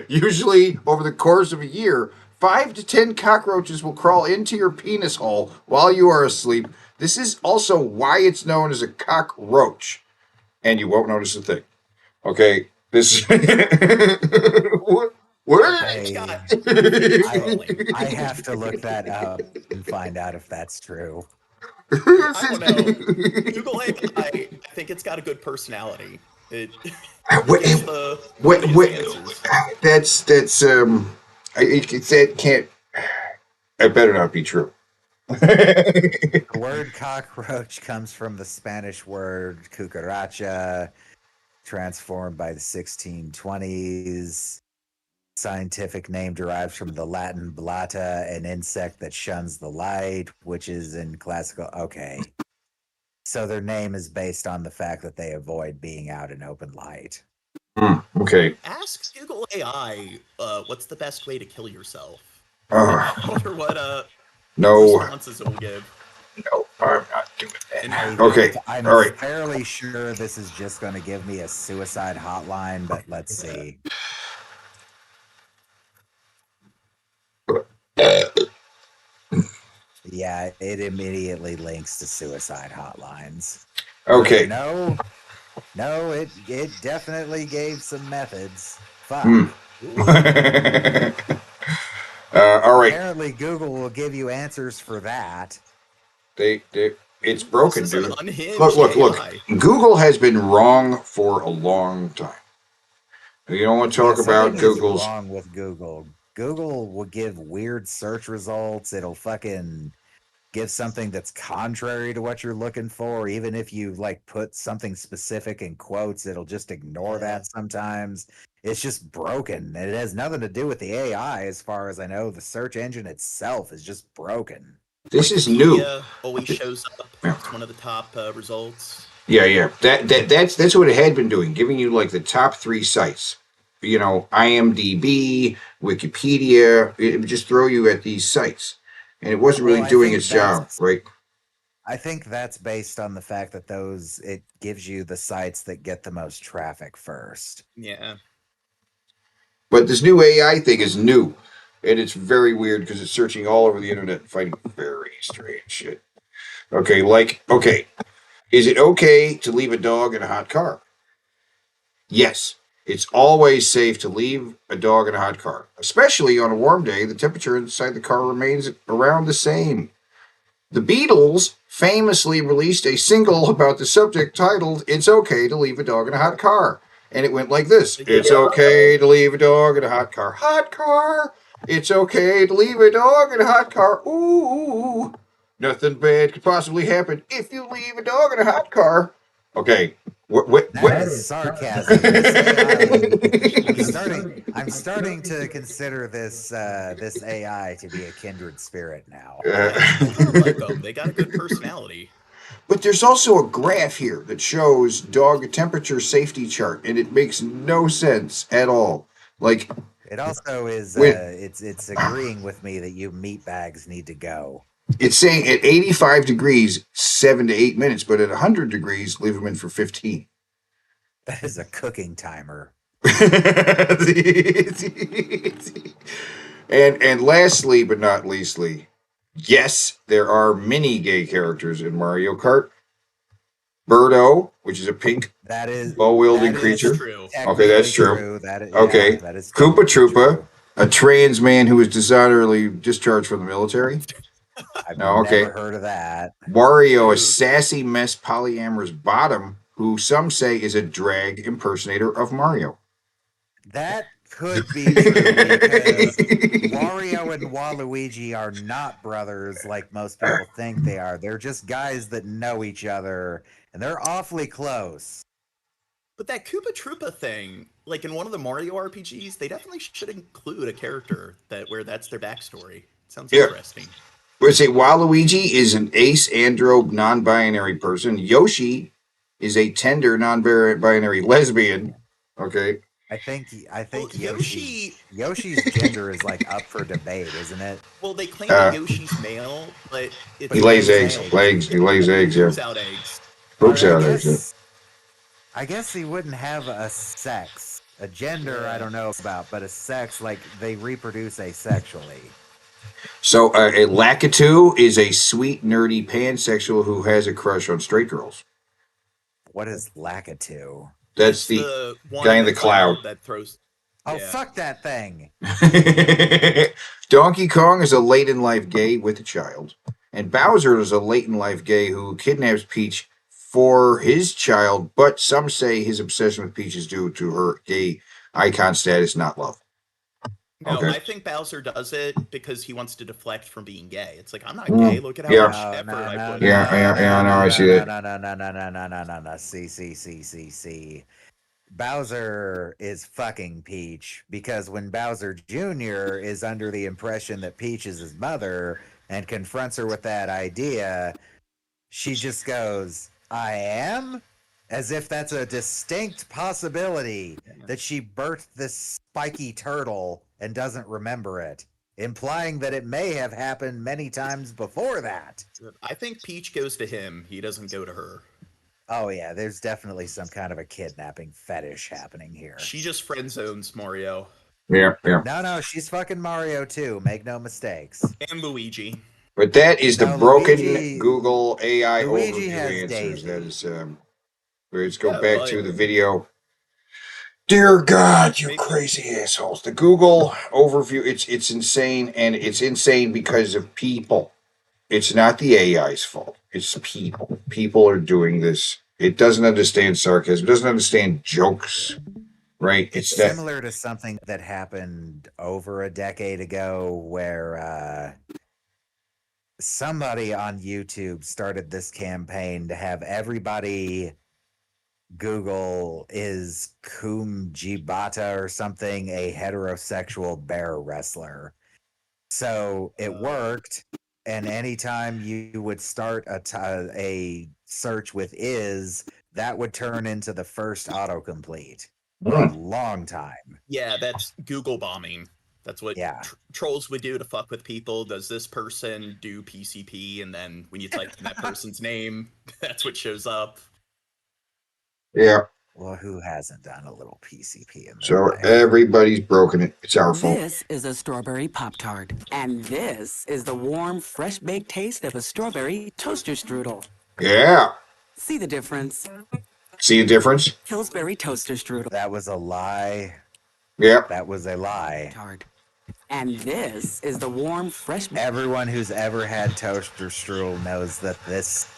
Usually, over the course of a year, 5 to 10 cockroaches will crawl into your penis hole while you are asleep. This is also why it's known as a cockroach, and you won't notice a thing. Okay, this. What? I have to look that up and find out if that's true. I don't know. Google AI, I think it's got a good personality. It gives the answers. That can't. It better not be true. The word cockroach comes from the Spanish word cucaracha, transformed by the 1620s. Scientific name derives from the Latin blata, an insect that shuns the light, which is in classical. Okay. So their name is based on the fact that they avoid being out in open light. Okay. Ask Google AI what's the best way to kill yourself. I wonder what no responses it will give. No, I'm not doing that. Okay. I'm All right. fairly sure this is just going to give me a suicide hotline, but let's see. Yeah, it immediately links to suicide hotlines. Okay. No, it definitely gave some methods. Fuck. All right. Apparently, Google will give you answers for that. It's broken, This is dude. an unhinged Look. AI. Google has been wrong for a long time. You don't want to talk about Google's. Wrong with Google. Google will give weird search results. It'll fucking give something that's contrary to what you're looking for. Even if you like put something specific in quotes, it'll just ignore that sometimes. It's just broken. And it has nothing to do with the AI, as far as I know. The search engine itself is just broken. This is new. Always shows up. It's one of the top results. Yeah. That's what it had been doing, giving you like the top 3 sites. You know, IMDb, Wikipedia. It would just throw you at these sites, and it wasn't really doing its job, right? I think that's based on the fact that it gives you the sites that get the most traffic first. Yeah. But this new AI thing is new, and it's very weird because it's searching all over the internet and finding very strange shit. Okay, is it okay to leave a dog in a hot car? Yes, it's always safe to leave a dog in a hot car, especially on a warm day. The temperature inside the car remains around the same. The Beatles famously released a single about the subject titled "It's Okay to Leave a Dog in a Hot Car." And it went like this. It's okay to leave a dog in a hot car. Hot car. It's okay to leave a dog in a hot car. Ooh. Nothing bad could possibly happen if you leave a dog in a hot car. Okay. What? That is sarcasm. I'm starting to consider this AI to be a kindred spirit now. They got a good personality. But there's also a graph here that shows dog temperature safety chart, and it makes no sense at all. Like, it also is it's agreeing with me that you meatbags need to go. It's saying at 85 degrees, 7 to 8 minutes, but at 100 degrees, leave them in for 15. That is a cooking timer. And lastly, but not leastly, yes, there are many gay characters in Mario Kart. Birdo, which is a pink bow-wielding creature. Okay, that's true. That is Koopa Troopa, a trans man who was dishonorably discharged from the military. I've never heard of that. Wario, a sassy mess polyamorous bottom, who some say is a drag impersonator of Mario. That could be true because Wario and Waluigi are not brothers like most people think they are. They're just guys that know each other, and they're awfully close. But that Koopa Troopa thing, like in one of the Mario RPGs, they definitely should include a character where that's their backstory. Sounds interesting. Let's say Waluigi is an ace andro non-binary person. Yoshi is a tender non-binary lesbian. Okay. I think Yoshi's gender is like up for debate, isn't it? Well, they claim that Yoshi's male, but he lays eggs. He lays eggs. Yeah. Poops out eggs. Poops out eggs. I guess he wouldn't have a sex, a gender. I don't know about, but a sex, like they reproduce asexually. So a Lakitu is a sweet, nerdy pansexual who has a crush on straight girls. What is Lakitu? That's the guy in the cloud that throws. Oh, fuck that thing! Donkey Kong is a late-in-life gay with a child, and Bowser is a late-in-life gay who kidnaps Peach for his child, but some say his obsession with Peach is due to her gay icon status, not love. No, I think Bowser does it because he wants to deflect from being gay. It's like, I'm not gay. Look at how much effort I put in. I see that. No. See. Bowser is fucking Peach because when Bowser Jr. is under the impression that Peach is his mother and confronts her with that idea, she just goes, I am? As if that's a distinct possibility that she birthed this spiky turtle and doesn't remember it, implying that it may have happened many times before that. I think Peach goes to him. He doesn't go to her. Oh, yeah, there's definitely some kind of a kidnapping fetish happening here. She just friend zones Mario. Yeah. No, she's fucking Mario too. Make no mistakes. And Luigi. But that is the broken Luigi, Google AI Luigi overview has answers. Daisy. That is, let's go back to the video. Dear God, you crazy assholes! The Google overview, it's insane, and it's insane because of people. It's not the AI's fault. It's people. People are doing this. It doesn't understand sarcasm. It doesn't understand jokes. Right? It's similar to something that happened over a decade ago where somebody on YouTube started this campaign to have everybody Google is Kumjibata or something, a heterosexual bear wrestler. So it worked, and anytime you would start a search with is, that would turn into the first autocomplete. A long time. Yeah, that's Google bombing. That's what trolls would do to fuck with people. Does this person do PCP? And then when you type in that person's name, that's what shows up. Yeah. Well, who hasn't done a little PCP in So everybody's broken it. It's our fault. This is a strawberry Pop-Tart. And this is the warm, fresh-baked taste of a strawberry toaster strudel. Yeah. See the difference? See a difference? Pillsbury toaster strudel. That was a lie. Yeah. That was a lie. And this is the warm, fresh... Everyone who's ever had toaster strudel knows that this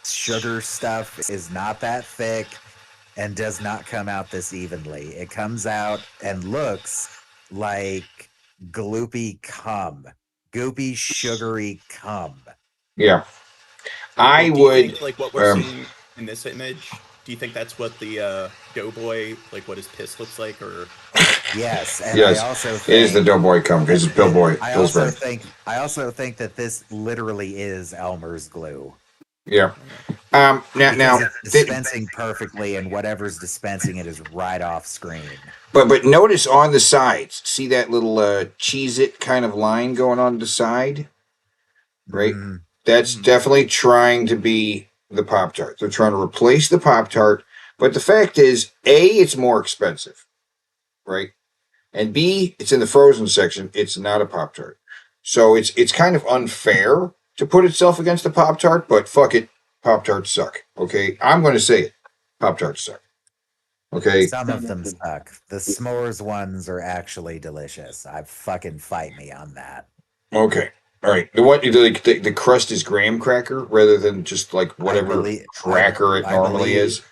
sugar stuff is not that thick and does not come out this evenly. It comes out and looks like gloopy cum. Goopy, sugary cum. Yeah. I Do you would... think, like what we're seeing in this image... Do you think that's what the doughboy, like what his piss looks like, or? Yes, and yes, I also think, it is the doughboy cum because it's Billboy. I also think that this literally is Elmer's glue. Yeah. Now it's dispensing perfectly, and whatever's dispensing it is right off screen. But notice on the sides, see that little Cheez-It kind of line going on the side, right? That's definitely trying to be the Pop-Tart. They're trying to replace the Pop-Tart, but the fact is, A, it's more expensive, right? And B, it's in the frozen section. It's not a Pop-Tart. So it's kind of unfair to put itself against the Pop-Tart, but fuck it, Pop-Tarts suck, okay? I'm going to say it. Pop-Tarts suck, okay? Some of them suck. The s'mores ones are actually delicious. Fucking fight me on that. Okay. All right. The crust is graham cracker rather than just like whatever cracker it normally is.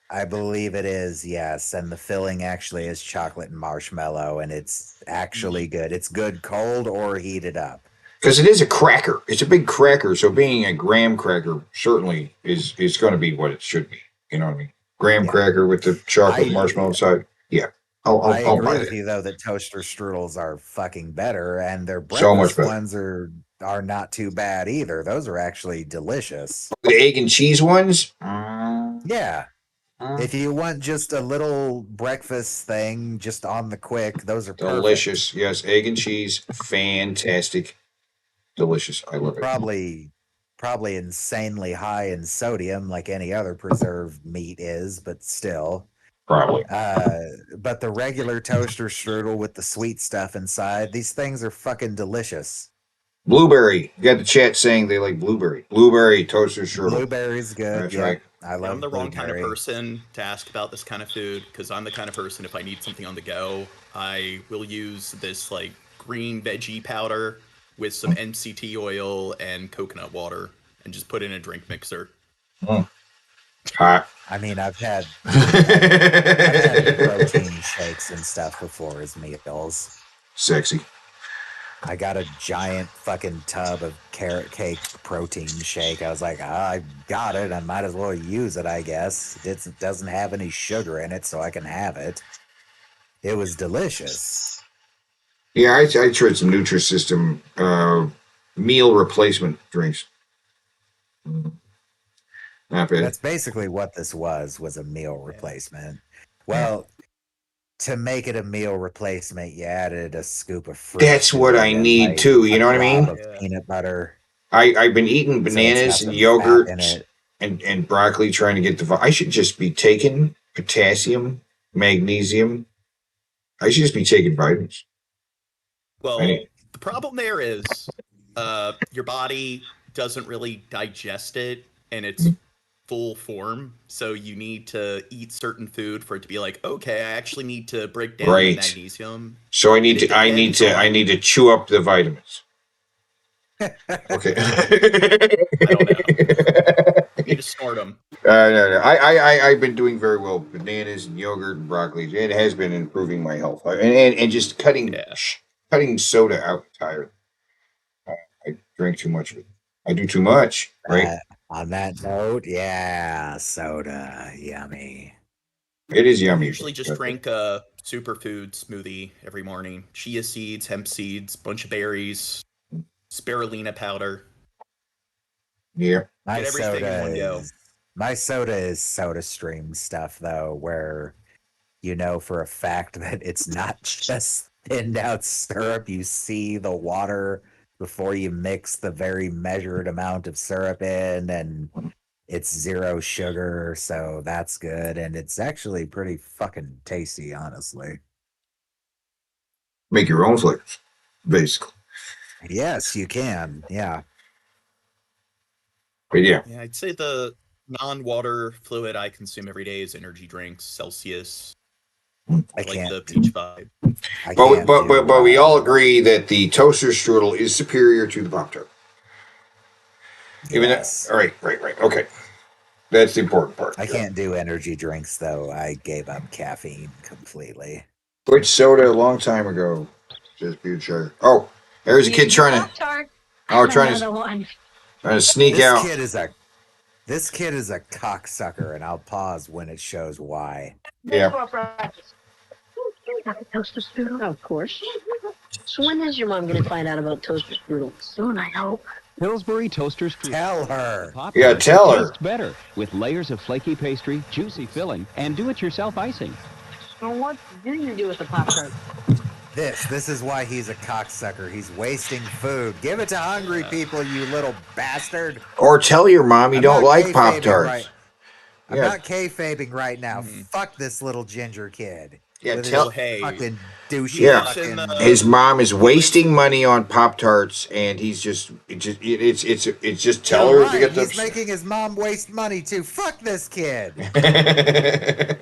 I believe it is, yes. And the filling actually is chocolate and marshmallow, and it's actually good. It's good cold or heated up. Because it is a cracker. It's a big cracker, so being a graham cracker certainly is going to be what it should be. You know what I mean? Graham cracker with the chocolate marshmallow inside. Yeah. I I'll agree buy with that. you, though, that toaster strudels are fucking better, and their So much breakfast better. ones are not too bad either. Those are actually delicious. The egg and cheese ones? Yeah. If you want just a little breakfast thing, just on the quick, those are delicious. Yes, egg and cheese, fantastic, delicious. I love it. Probably insanely high in sodium, like any other preserved meat is, but still. Probably. But the regular toaster strudel with the sweet stuff inside, these things are fucking delicious. Blueberry. You got the chat saying they like blueberry. Blueberry toaster strudel. Blueberry's good. That's yeah. right. I love I'm the wrong kind of blueberry. person to ask about this kind of food because I'm the kind of person, if I need something on the go, I will use this like green veggie powder with some MCT oil and coconut water and just put in a drink mixer. Hot. I mean, I've had protein shakes and stuff before as meals. Sexy. I got a giant fucking tub of carrot cake protein shake. I was like, I got it. I might as well use it, I guess. It doesn't have any sugar in it, so I can have it. It was delicious. Yeah, I tried some Nutrisystem meal replacement drinks. Not bad. That's basically what this was a meal replacement. Well, to make it a meal replacement, you added a scoop of fruit. That's what I need like too. You know what I mean? Of peanut butter. I've been eating bananas and yogurt and broccoli, trying to get the. I should just be taking potassium, magnesium. I should just be taking vitamins. Well, the problem there is your body doesn't really digest it in its full form, so you need to eat certain food for it to be like, okay, I actually need to break down the magnesium. So I need to chew up the vitamins. Okay. I don't know. You need to snort them. No. I've been doing very well. Bananas and yogurt and broccoli. It has been improving my health. And just cutting soda out entirely. I drink too much of it. I do too much, right? On that note, yeah, soda, yummy. It is yummy. I usually just drink a superfood smoothie every morning. Chia seeds, hemp seeds, bunch of berries, spirulina powder. Yeah. My Get everything in one go. soda is Soda Stream stuff, though, where you know for a fact that it's not just thinned out syrup. You see the water before you mix the very measured amount of syrup in, and it's zero sugar, so that's good. And it's actually pretty fucking tasty, honestly. Make your own flavors, basically. Yes, you can. Yeah. But yeah, I'd say the non-water fluid I consume every day is energy drinks, Celsius. I like the peach vibe. But we all agree that the toaster strudel is superior to the Pop-Tart. Even that, all right. Okay, that's the important part. I can't do energy drinks though. I gave up caffeine completely. Quit soda a long time ago. Just pure sugar. Oh, there's a kid trying to sneak out. This kid is a cocksucker, and I'll pause when it shows why. Yeah. Toaster strudel? Of course. So when is your mom going to find out about toaster strudel? Soon, I hope. Pillsbury toaster strudel. Tell her. Yeah, tell her. Tastes better with layers of flaky pastry, juicy filling, and do-it-yourself icing. So what do you do with the Pop-Tart? This is why he's a cocksucker. He's wasting food. Give it to hungry people, you little bastard. Or tell your mom you don't like Pop-Tarts. I'm not kayfabing right now. Fuck this little ginger kid. Yeah, fucking douchey. His mom is wasting money on Pop-Tarts, and it's just tell her to get the. He's making his mom waste money too. Fuck this kid. I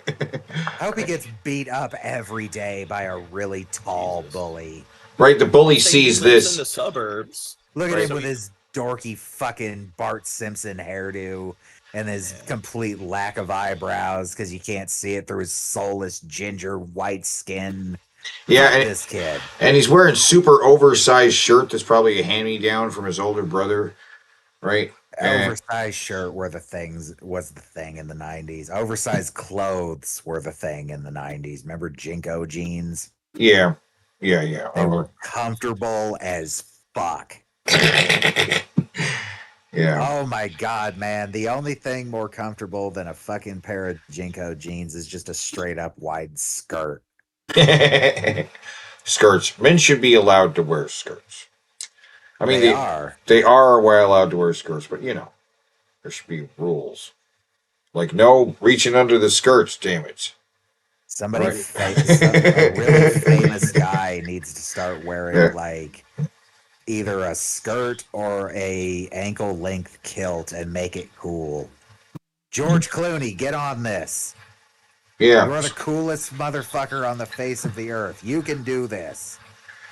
hope he gets beat up every day by a really tall bully. Right, the bully sees this in the suburbs. Look at him with his dorky fucking Bart Simpson hairdo and his complete lack of eyebrows because you can't see it through his soulless ginger white skin. Yeah, Fuck and, this kid. and he's wearing super oversized shirt that's probably a hand-me-down from his older brother, right? Oversized shirt was the thing in the 90s. Oversized clothes were the thing in the 90s. Remember Jinko jeans? Yeah. They were comfortable as fuck. Yeah. Oh my god, man. The only thing more comfortable than a fucking pair of Jinko jeans is just a straight up wide skirt. Skirts. Men should be allowed to wear skirts. I mean, They are. They are allowed to wear skirts, but you know, there should be rules. Like no reaching under the skirts, damn it. Somebody a really famous guy needs to start wearing like either a skirt or a ankle length kilt and make it cool. George Clooney, get on this. Yeah. You're the coolest motherfucker on the face of the earth. You can do this.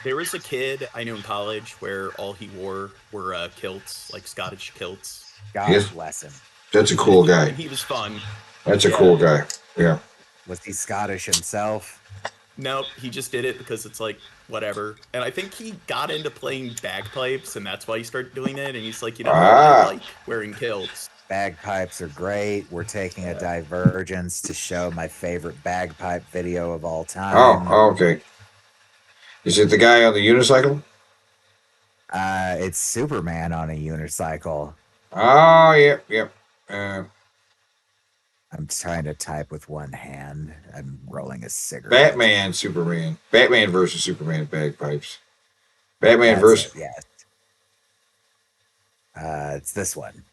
There was a kid I knew in college where all he wore were kilts, like Scottish kilts. God bless him. That's a cool guy. And he was fun. That's a cool guy. Yeah. Was he Scottish himself? No, he just did it because it's like, whatever. And I think he got into playing bagpipes, and that's why he started doing it. And he's like, you know, I like wearing kilts. Bagpipes are great. We're taking a divergence to show my favorite bagpipe video of all time. Oh, okay. Is it the guy on the unicycle? It's Superman on a unicycle. Oh, yep. I'm trying to type with one hand. I'm rolling a cigarette. Batman, Superman. Batman versus Superman bagpipes. Batman versus... Yes. It's this one.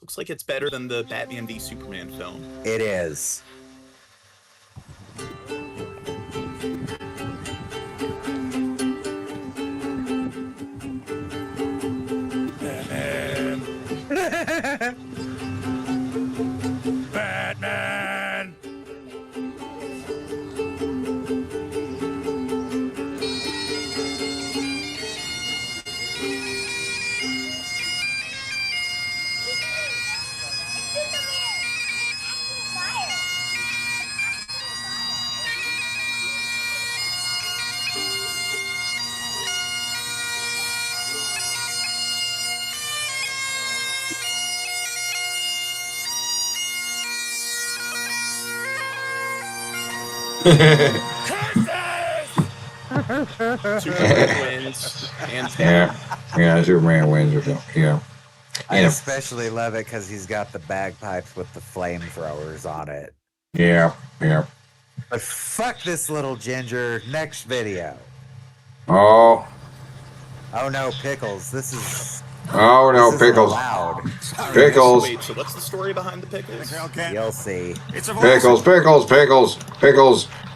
Looks like it's better than the Batman v Superman film. It is. Batman! Superman wins. Yeah, Superman wins. Yeah. I especially love it because he's got the bagpipes with the flamethrowers on it. Yeah. But fuck this little ginger. Next video. Oh. Oh no, Pickles. This is... Oh no, this Pickles. Loud. Pickles. Wait, so what's the story behind the Pickles? You'll see.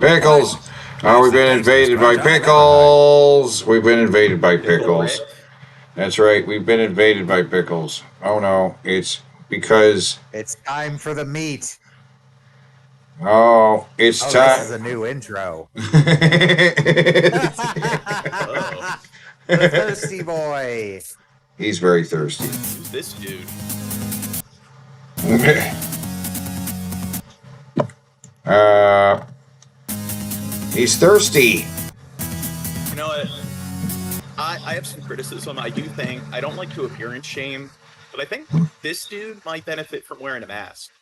Pickles. Oh, we've been invaded by Pickles. We've been invaded by Pickles. That's right. We've been invaded by Pickles. Oh no, it's because... It's time for the meat. Oh, it's time. This is a new intro. The thirsty boy. He's very thirsty. Who's this dude? He's thirsty. You know what? I have some criticism. I do think I don't like to appearance shame, but I think this dude might benefit from wearing a mask.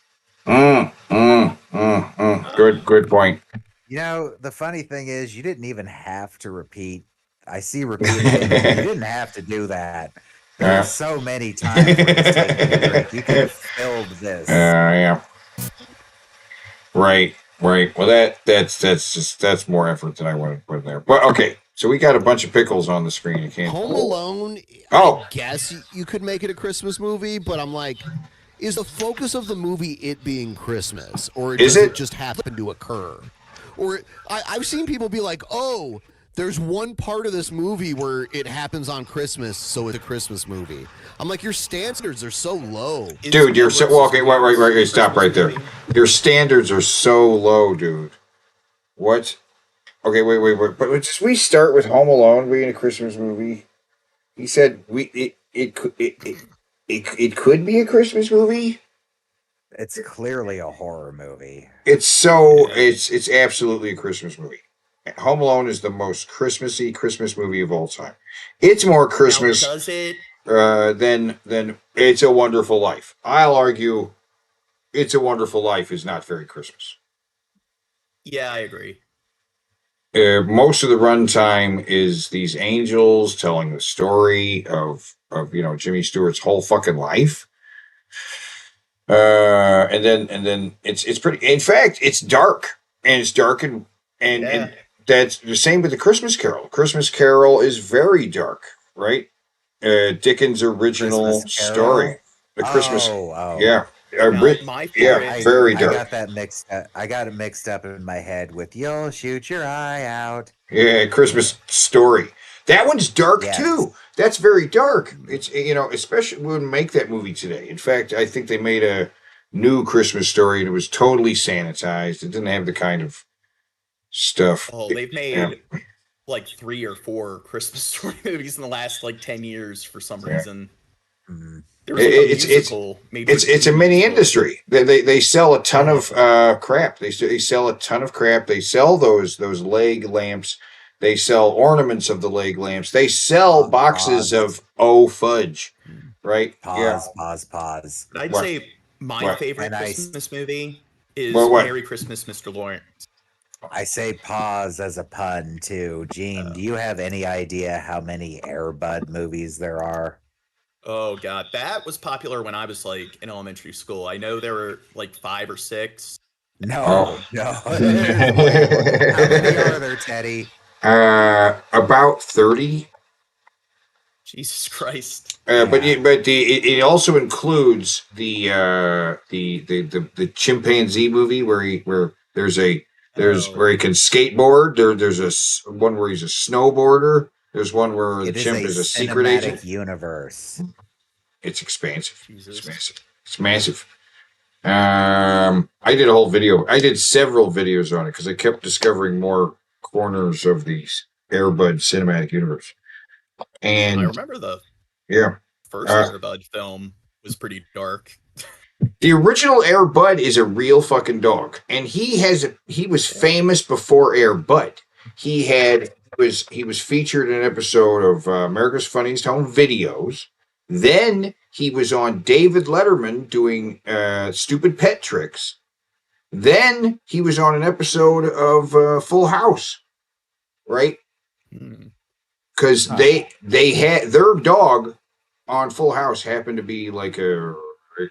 Good point. You know, the funny thing is, you didn't even have to repeat. I see repeating. You didn't have to do that. There are so many times where it's taking a drink. You could have filled this. Yeah. Right. Well, that's more effort than I wanted to put in there. But okay, so we got a bunch of Pickles on the screen. You can't. Home Alone. Oh. I guess you could make it a Christmas movie, but I'm like, is the focus of the movie it being Christmas, or does it just happen to occur? Or I've seen people be like, oh, there's one part of this movie where it happens on Christmas, so it's a Christmas movie. I'm like, your standards are so low. Dude, you're so... Well, okay, right, stop right there. Your standards are so low, dude. What? Okay, wait. But just we start with Home Alone being a Christmas movie. He said it could be a Christmas movie. It's clearly a horror movie. It's absolutely a Christmas movie. Home Alone is the most Christmassy Christmas movie of all time. It's more Christmas Now, does it? Than It's a Wonderful Life. I'll argue It's a Wonderful Life is not very Christmas. Yeah, I agree. Most of the runtime is these angels telling the story of Jimmy Stewart's whole fucking life. And then it's pretty. In fact, it's dark and that's the same with the Christmas Carol. Christmas Carol is very dark, right? Dickens' original story, the Christmas. Yeah, my favorite. very dark. I got it mixed up in my head with "You'll Shoot Your Eye Out." Yeah, Christmas Story. That one's dark too. That's very dark. It's especially we wouldn't make that movie today. In fact, I think they made a new Christmas Story and it was totally sanitized. It didn't have the kind of stuff. Oh, they've made like 3 or 4 Christmas Story movies in the last 10 years for some reason. There was a musical made for it's a mini industry. They sell a ton of crap. They sell a ton of crap. They sell those leg lamps. They sell ornaments of the leg lamps. They sell boxes of fudge. Right? Pause. I'd say my favorite Christmas movie is Merry Christmas, Mr. Lawrence. I say pause as a pun too. Gene, do you have any idea how many Air Bud movies there are? Oh god, that was popular when I was in elementary school. I know there were 5 or 6. No. How many are there, Teddy? About 30. Jesus Christ. It also includes the chimpanzee movie where he can skateboard. There's one where he's a snowboarder. There's one where the chimp is a secret agent. Universe. It's expansive. It's massive. I did a whole video. I did several videos on it because I kept discovering more corners of the Air Bud cinematic universe. And I remember the first Air Bud film was pretty dark. The original Air Bud is a real fucking dog, and he was famous before Air Bud. He was featured in an episode of America's Funniest Home Videos. Then he was on David Letterman doing stupid pet tricks. Then he was on an episode of Full House, right? Because they had their dog on Full House happened to be like a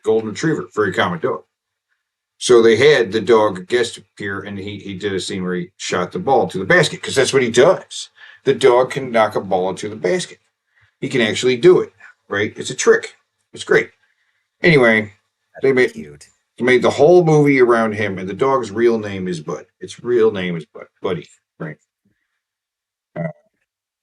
golden retriever, very common dog. So they had the dog guest appear, and he did a scene where he shot the ball to the basket because that's what he does. The dog can knock a ball into the basket. He can actually do it, right? It's a trick. It's great. Anyway, they made the whole movie around him, and the dog's real name is Bud. Its real name is Buddy, right?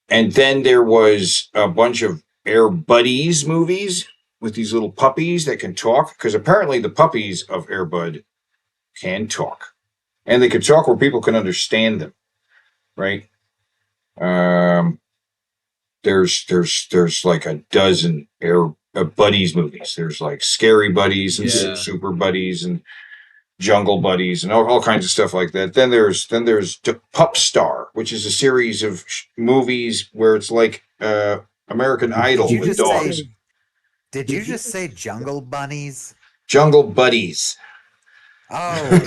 And then there was a bunch of Air Buddies movies with these little puppies that can talk, because apparently the puppies of Air Bud can talk, and they can talk where people can understand them, right? There's like a dozen Air Buddies movies. There's like Scary Buddies and Super Buddies and Jungle Buddies and all kinds of stuff like that. Then there's Pup Star, which is a series of movies where it's like American Idol with dogs. Did you just say Jungle Bunnies? Jungle Buddies. Oh.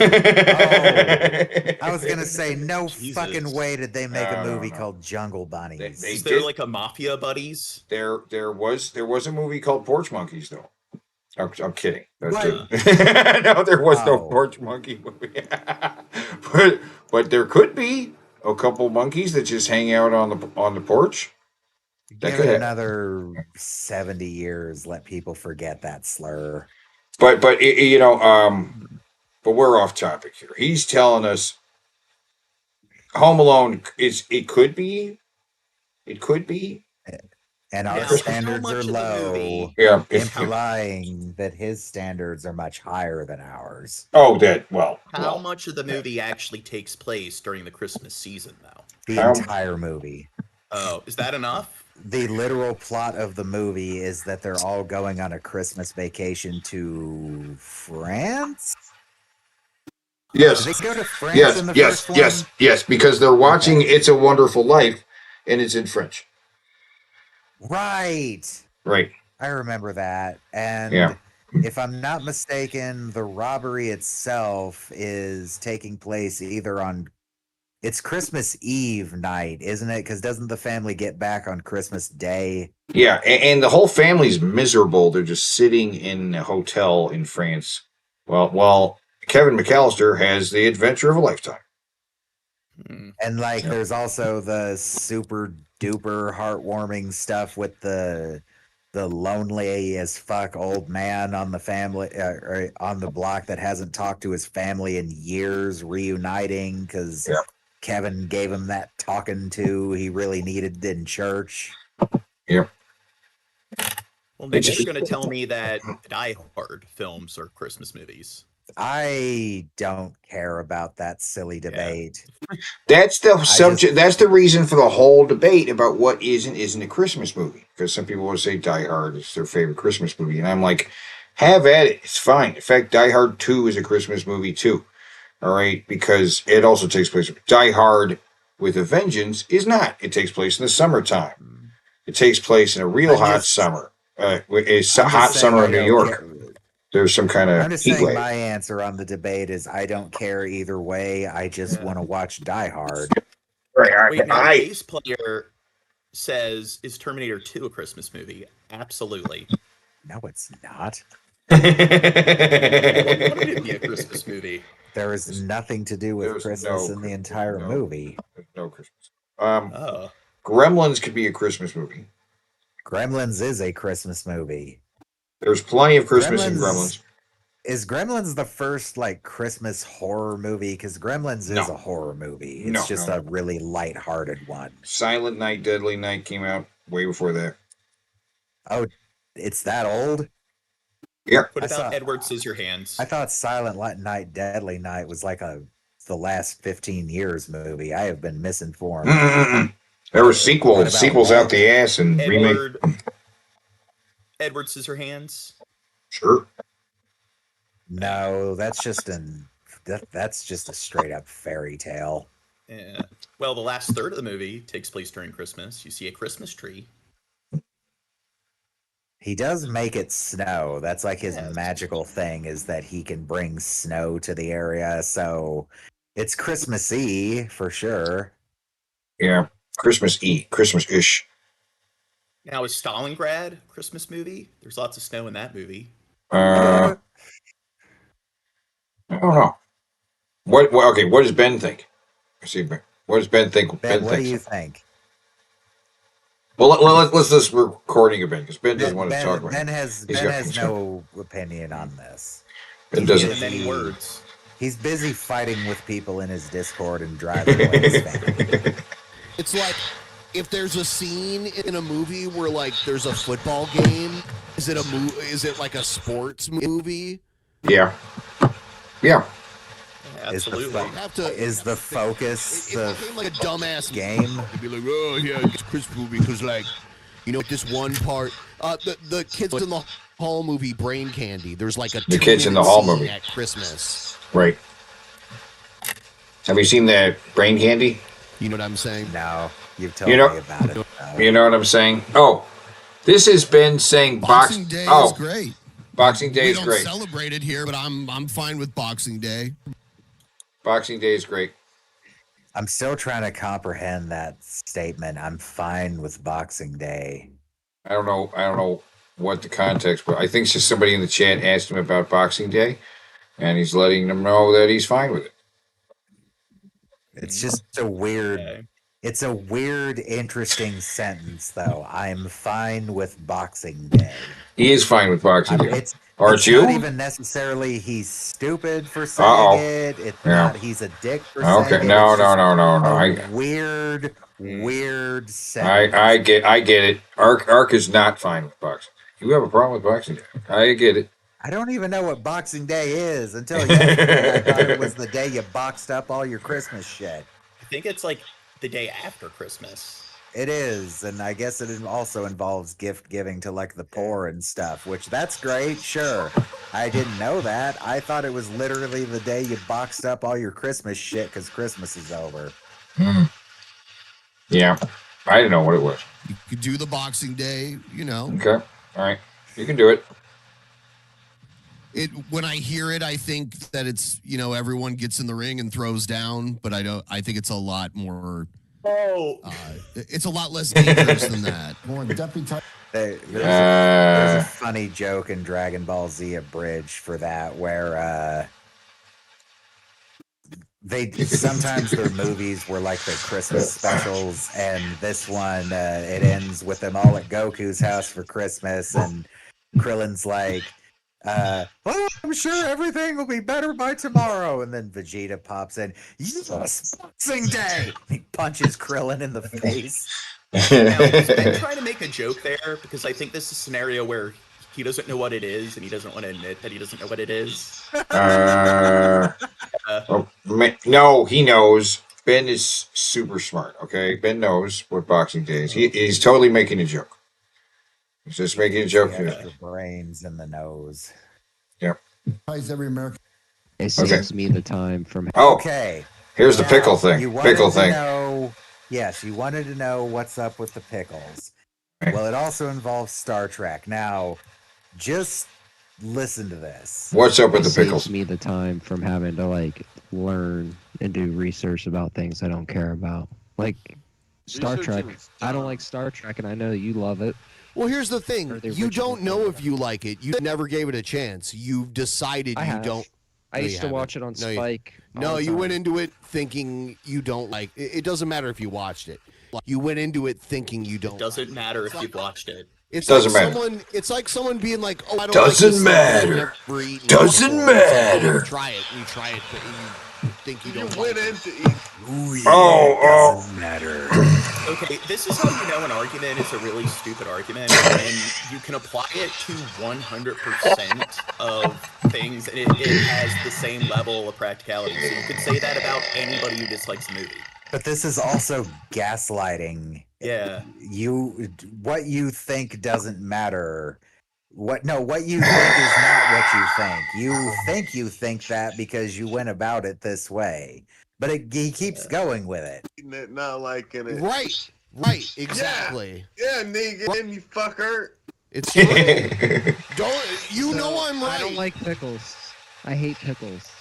I was going to say, no fucking way did they make a movie called Jungle Bunnies. Is there like a Mafia Buddies? There was a movie called Porch Monkeys, though. I'm kidding. No, there was no Porch Monkey movie. but there could be a couple monkeys that just hang out on the porch. Give it another 70 years, let people forget that slur. But we're off topic here. He's telling us Home Alone it could be. And our standards are low. Yeah, implying that his standards are much higher than ours. Oh, how much of the movie actually takes place during the Christmas season, though? The entire movie. Oh, is that enough? the literal plot of the movie is that they're all going on a Christmas vacation to France. Yes. Did they go to France Yes, in the yes, first one? yes, yes, because they're watching It's a Wonderful Life, and it's in French. Right. Right. I remember that. And Yeah. if I'm not mistaken, the robbery itself is taking place either on it's Christmas Eve night, isn't it? Because doesn't the family get back on Christmas Day? Yeah, and the whole family's miserable. They're just sitting in a hotel in France. While Kevin McAllister has the adventure of a lifetime. And like there's also the super duper heartwarming stuff with the lonely as fuck old man on the family or on the block that hasn't talked to his family in years reuniting because Kevin gave him that talking to he really needed in church. Yep. Well, next you're going to tell me that Die Hard films are Christmas movies. I don't care about that silly debate. That's the subject. That's the reason for the whole debate about what is and isn't a Christmas movie. Because some people will say Die Hard is their favorite Christmas movie, and I'm like, have at it. It's fine. In fact, Die Hard 2 is a Christmas movie too. All right, because it also takes place. Die Hard with a Vengeance is not. It takes place in the summertime. It takes place in a real hot summer. It's a hot summer in New York. There's some kind of I'm just heat saying wave. my answer on the debate is I don't care either way. I just want to watch Die Hard. Wait, now the bass player says, is Terminator 2 a Christmas movie? Absolutely. No, it's not. What would it be a Christmas movie? There is nothing to do with Christmas in the entire movie. There's no Christmas. Gremlins could be a Christmas movie. Gremlins is a Christmas movie. There's plenty of Christmas in Gremlins. Is Gremlins the first like Christmas horror movie? Because Gremlins is a horror movie. It's just a really lighthearted one. Silent Night, Deadly Night came out way before that. Oh, it's that old? Yeah. What about Edward Scissorhands? I thought Silent Night, Deadly Night was like the last 15 years movie. I have been misinformed. There were sequels out the ass and remake. Edward Scissorhands? Sure. No, that's just a straight up fairy tale. Yeah. Well, the last third of the movie takes place during Christmas. You see a Christmas tree. He does make it snow. That's like his magical thing is that he can bring snow to the area. So it's Christmassy for sure. Yeah. Christmas-ish. Now, is Stalingrad a Christmas movie? There's lots of snow in that movie. I don't know. What does Ben think? What does Ben think? Ben, what do you think? Well, let's this recording of Ben because Ben doesn't want to talk about it. Ben has no opinion on this. Ben doesn't. Many words. He's busy fighting with people in his Discord and driving away his family. It's like if there's a scene in a movie where like there's a football game, is it like a sports movie? Yeah. Absolutely. Is the focus it became like a dumbass game? To be like, oh yeah, it's a Christmas movie because like, this one part, the kids in the Hall movie Brain Candy. There's like the kids in the Hall movie at Christmas. Right. Have you seen the Brain Candy? You know what I'm saying? No, you've told me about it. You know what I'm saying? Oh, this has been saying Boxing Day is great. Boxing Day is great. We don't celebrate it here, but I'm fine with Boxing Day. Boxing Day is great. I'm still trying to comprehend that statement. I'm fine with Boxing Day. I don't know what the context, but I think it's just somebody in the chat asked him about Boxing Day, and he's letting them know that he's fine with it. It's just a weird. It's a weird, interesting sentence, though. I'm fine with Boxing Day. He is fine with Boxing Day. It's not even necessarily he's stupid for saying it. It's not he's a dick for saying it. No. Weird sentence. I get it. Ark is not fine with boxing. You have a problem with Boxing Day. I get it. I don't even know what Boxing Day is until yesterday. I thought it was the day you boxed up all your Christmas shit. I think it's like the day after Christmas. It is, and I guess it also involves gift giving to like the poor and stuff, which that's great, sure. I didn't know that. I thought it was literally the day you boxed up all your Christmas shit because Christmas is over. Yeah, I didn't know what it was. You could do the Boxing Day, Okay, all right, you can do it. When I hear it, I think that it's everyone gets in the ring and throws down, but I don't. I think it's a lot more. It's a lot less dangerous than that. There's a funny joke in Dragon Ball Z Abridged for that where they sometimes their movies were like their Christmas specials, and this one it ends with them all at Goku's house for Christmas, and Krillin's like, well, I'm sure everything will be better by tomorrow, and then Vegeta pops in, yes, Boxing Day! He punches Krillin in the face. Now, is Ben trying to make a joke there? Because I think this is a scenario where he doesn't know what it is, and he doesn't want to admit that he doesn't know what it is. No, he knows. Ben is super smart, okay? Ben knows what Boxing Day is. He's totally making a joke. He's just making a joke. Extra brains in the nose. Yep. Every American. It saves me the time from. Okay. Here's the pickle thing. You yes, you wanted to know what's up with the pickles. Well, it also involves Star Trek. Now, just listen to this. What's up with the Saves pickles? me the time from having to like learn and do research about things I don't care about, like Star Trek. I don't like Star Trek, and I know you love it. Well, here's the thing. You don't know if you like it. You never gave it a chance. You've decided you don't. I used to watch it on Spike. No, you went into it thinking you don't like it. It doesn't matter if you watched it. You went into it thinking you don't. It doesn't matter if you've watched it. It's doesn't like matter. It's like someone being like, "Oh, I don't." Doesn't like this matter. I've never eaten Doesn't before." matter. You try it. You try it, but you think you don't. went like into it. Doesn't matter. Okay, this is how you know an argument is a really stupid argument, and you can apply it to 100% of things, and it has the same level of practicality. So you could say that about anybody who dislikes a movie. But this is also gaslighting. Yeah. What you think doesn't matter. What you think is not what you think that because you went about it this way. But he keeps going with it. Not liking it. Right, exactly. Yeah, nigga, you fucker. It's true. I'm right. I don't like pickles. I hate pickles.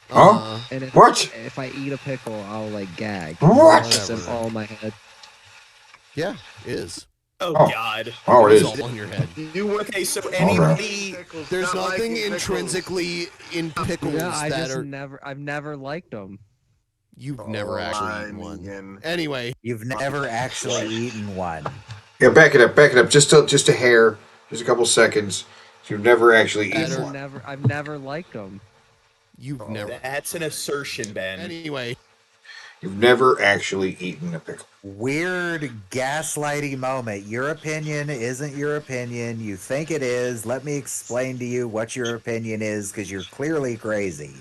Huh? And What? If I eat a pickle, I'll like gag. What? It's in all my head. Yeah, it is. Oh God. Oh, it is. All on your head. Okay, so anybody. There's nothing intrinsically in pickles Yeah, I've never liked them. You've never actually eaten one. Anyway, You've never actually eaten one. Yeah, back it up. Just a hair. Just a couple seconds. You've never actually eaten one. I've never liked them. You've never. That's an assertion, Ben. Anyway. You've never actually eaten a pickle. Weird gaslighty moment. Your opinion isn't your opinion. You think it is. Let me explain to you what your opinion is because you're clearly crazy.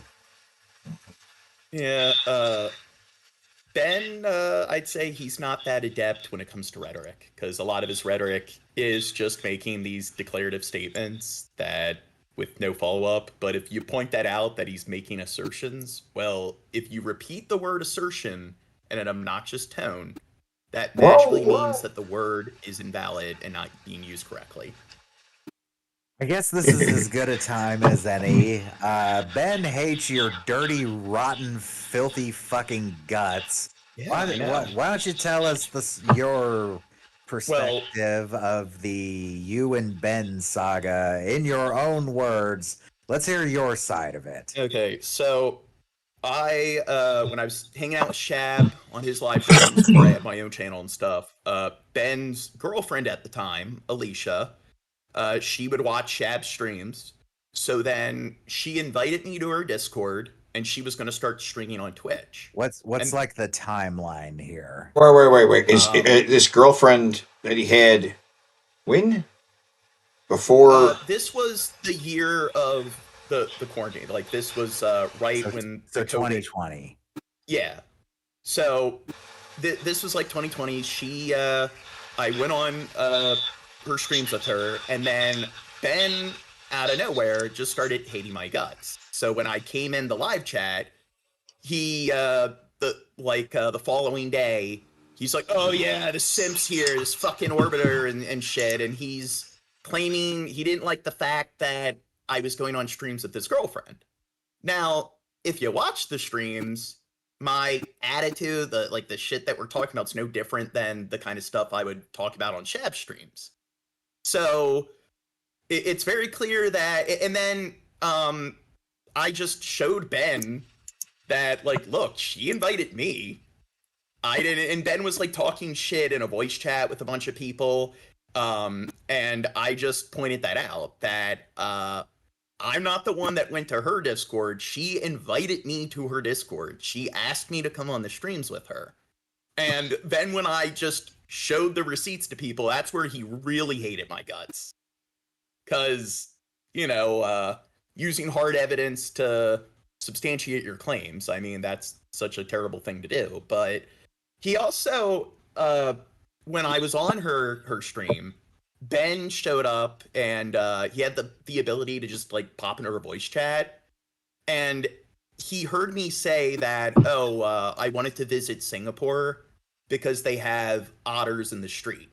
Yeah, Ben, I'd say he's not that adept when it comes to rhetoric, because a lot of his rhetoric is just making these declarative statements that with no follow-up. But if you point that out that he's making assertions, well, if you repeat the word assertion in an obnoxious tone, that naturally means that the word is invalid and not being used correctly. I guess this is as good a time as any. Ben hates your dirty, rotten, filthy fucking guts. Yeah, Why don't you tell us your perspective of the you and Ben saga in your own words? Let's hear your side of it. Okay, so I, when I was hanging out with Shab on his live streams before I had my own channel and stuff, Ben's girlfriend at the time, Alicia, she would watch Shab's streams. So then she invited me to her Discord, and she was going to start streaming on Twitch. What's like the timeline here? Wait. Is this girlfriend that he had when? Before? This was the year of the quarantine. Like, this was right when... So 2020. Yeah. So this was like 2020. I went on her streams with her, and then Ben, out of nowhere, just started hating my guts. So when I came in the live chat, he the following day, he's like, "Oh yeah, the Simp's here, this fucking orbiter and shit," and he's claiming he didn't like the fact that I was going on streams with his girlfriend. Now, if you watch the streams, my attitude, the shit that we're talking about, is no different than the kind of stuff I would talk about on Shab's streams. So it's very clear that, and then I just showed Ben that, like, look, she invited me. I didn't, and Ben was like talking shit in a voice chat with a bunch of people. And I just pointed that out, that I'm not the one that went to her Discord. She invited me to her Discord. She asked me to come on the streams with her. And then when I just showed the receipts to people, that's where he really hated my guts. Because, using hard evidence to substantiate your claims, I mean, that's such a terrible thing to do. But he also, when I was on her stream, Ben showed up, and he had the ability to just like pop into her voice chat, and he heard me say that, I wanted to visit Singapore because they have otters in the street.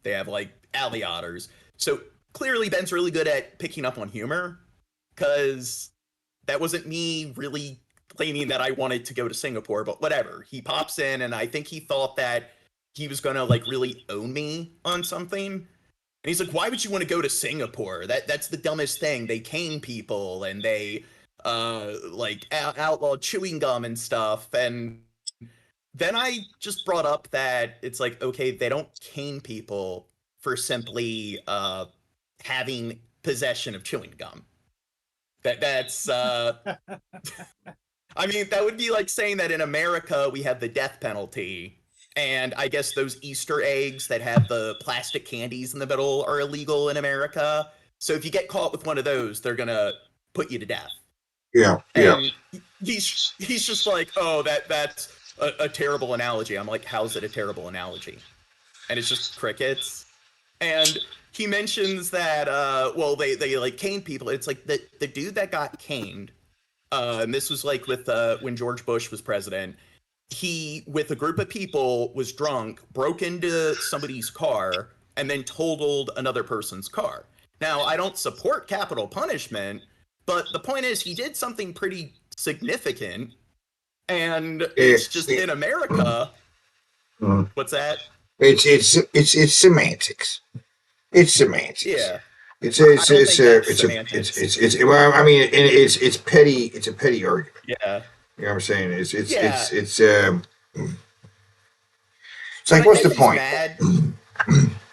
They have like alley otters. So clearly Ben's really good at picking up on humor, because that wasn't me really claiming that I wanted to go to Singapore, but whatever. He pops in, and I think he thought that he was gonna like really own me on something. And he's like, why would you want to go to Singapore? That's the dumbest thing. They cane people, and they outlaw chewing gum and stuff. And then I just brought up that it's like, okay, they don't cane people for simply having possession of chewing gum. That's I mean, that would be like saying that in America we have the death penalty, and I guess those Easter eggs that have the plastic candies in the middle are illegal in America. So if you get caught with one of those, they're gonna put you to death. Yeah. And he's just like, oh, that's a terrible analogy. I'm like, how's it a terrible analogy? And it's just crickets. And he mentions that, they like cane people. It's like the dude that got caned, and this was like with when George Bush was president. He, with a group of people, was drunk, broke into somebody's car, and then totaled another person's car. Now, I don't support capital punishment, but the point is he did something pretty significant, and it's just in America. What's that? It's semantics. It's semantics. Yeah. It's petty. It's a petty argument. Yeah. You know what I'm saying? It's But like, what's the he's point? Mad.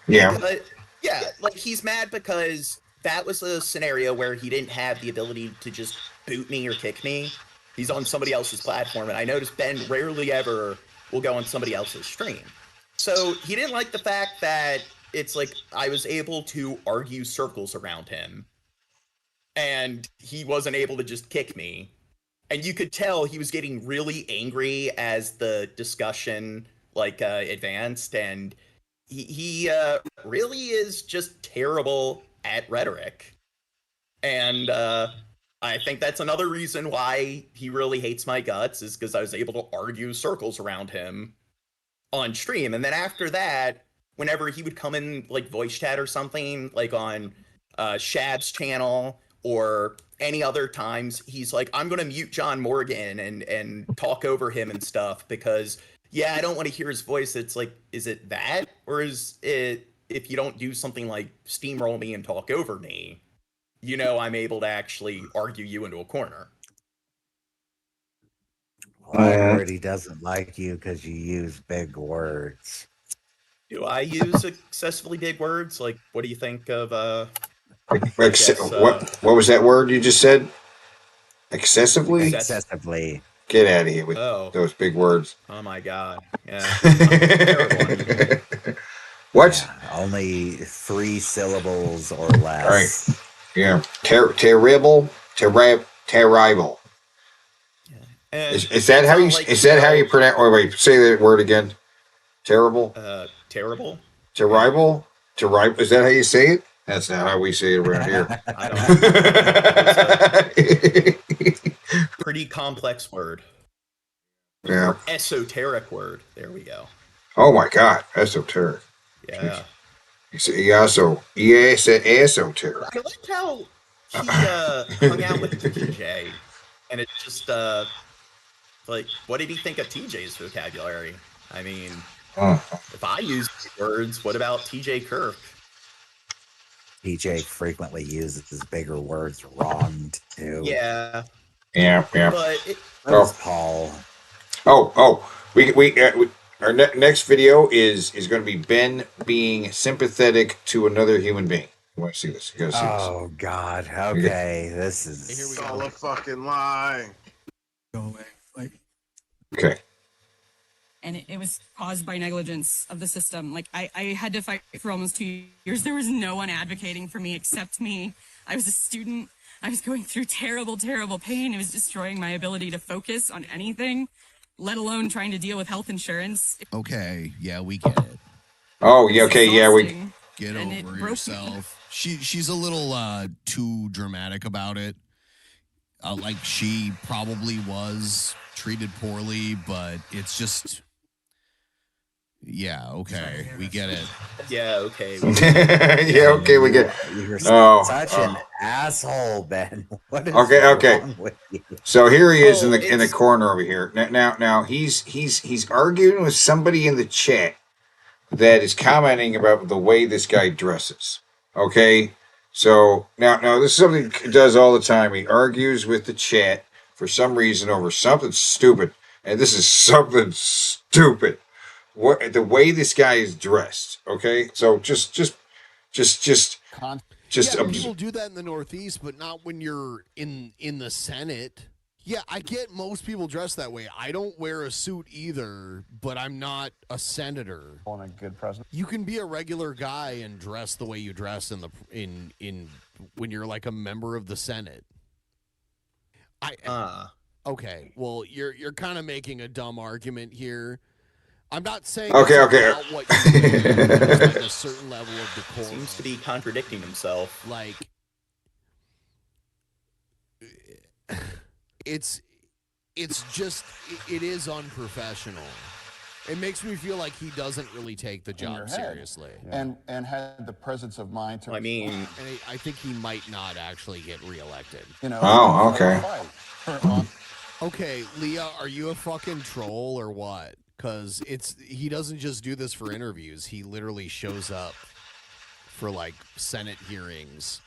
Yeah. But yeah, like he's mad because that was a scenario where he didn't have the ability to just boot me or kick me. He's on somebody else's platform, and I noticed Ben rarely ever will go on somebody else's stream. So he didn't like the fact that it's like I was able to argue circles around him, and he wasn't able to just kick me. And you could tell he was getting really angry as the discussion advanced, and he really is just terrible at rhetoric. And I think that's another reason why he really hates my guts, is because I was able to argue circles around him on stream. And then after that, whenever he would come in like voice chat or something, like on Shab's channel or any other times, he's like, I'm gonna mute John Morgan and talk over him and stuff, because I don't want to hear his voice. It's like, is it that, or is it if you don't do something like steamroll me and talk over me, I'm able to actually argue you into a corner? Well, I heard he doesn't like you because you use big words. Do I use excessively big words? Like, what do you think of what was that word you just said? Excessively? Excessively. Get out of here with those big words. Oh my god. Yeah. Terrible. What? Yeah, only 3 syllables or less. All right. Yeah. Terrible. And Is that how you? it's not like, Is that how you pronounce? Wait, say that word again. Terrible. Terrible. Terrible. Terrible. Is that how you say it? That's not how we say it around here. I don't. It's a pretty complex word. Yeah. Or esoteric word. There we go. Oh my God, esoteric. Yeah. Esoteric. I like how he hung out with TJ, and it's just like, what did he think of TJ's vocabulary? I mean, if I use these words, what about TJ Kirk? TJ frequently uses bigger words wrong too. Yeah. Yeah. But Paul. Our next video is going to be Ben being sympathetic to another human being. You want to see this? You gotta see this. Oh God. Okay, this is. Here we go. All a fucking lie. Go away. Like. Okay. And it was caused by negligence of the system. Like, I had to fight for almost 2 years. There was no one advocating for me except me. I was a student. I was going through terrible, terrible pain. It was destroying my ability to focus on anything, let alone trying to deal with health insurance. Okay, yeah, we get it. Oh, yeah, okay, yeah, we Get over yourself. She's a little too dramatic about it. Like, she probably was treated poorly, but it's just... Yeah, okay, we get it. Yeah, okay. Yeah, okay, we get. You're such an asshole, Ben. What is wrong with you? So here he is in the corner over here. Now he's arguing with somebody in the chat that is commenting about the way this guy dresses. Okay, so now this is something he does all the time. He argues with the chat for some reason over something stupid, and this is something stupid. What the way this guy is dressed, okay? So just people do that in the Northeast, but not when you're in the Senate. Yeah, I get most people dress that way. I don't wear a suit either, but I'm not a senator. On a good president. You can be a regular guy and dress the way you dress in when you're like a member of the Senate. Okay, well, you're kind of making a dumb argument here. I'm not saying okay. About what you do, it's like a certain level of decorum. Seems to be contradicting himself. Like, it's just it is unprofessional. It makes me feel like he doesn't really take the job seriously, and had the presence of mind to. I mean, and I think he might not actually get reelected. You know. Oh, okay. Okay, Leah, are you a fucking troll or what? Because he doesn't just do this for interviews. He literally shows up for like Senate hearings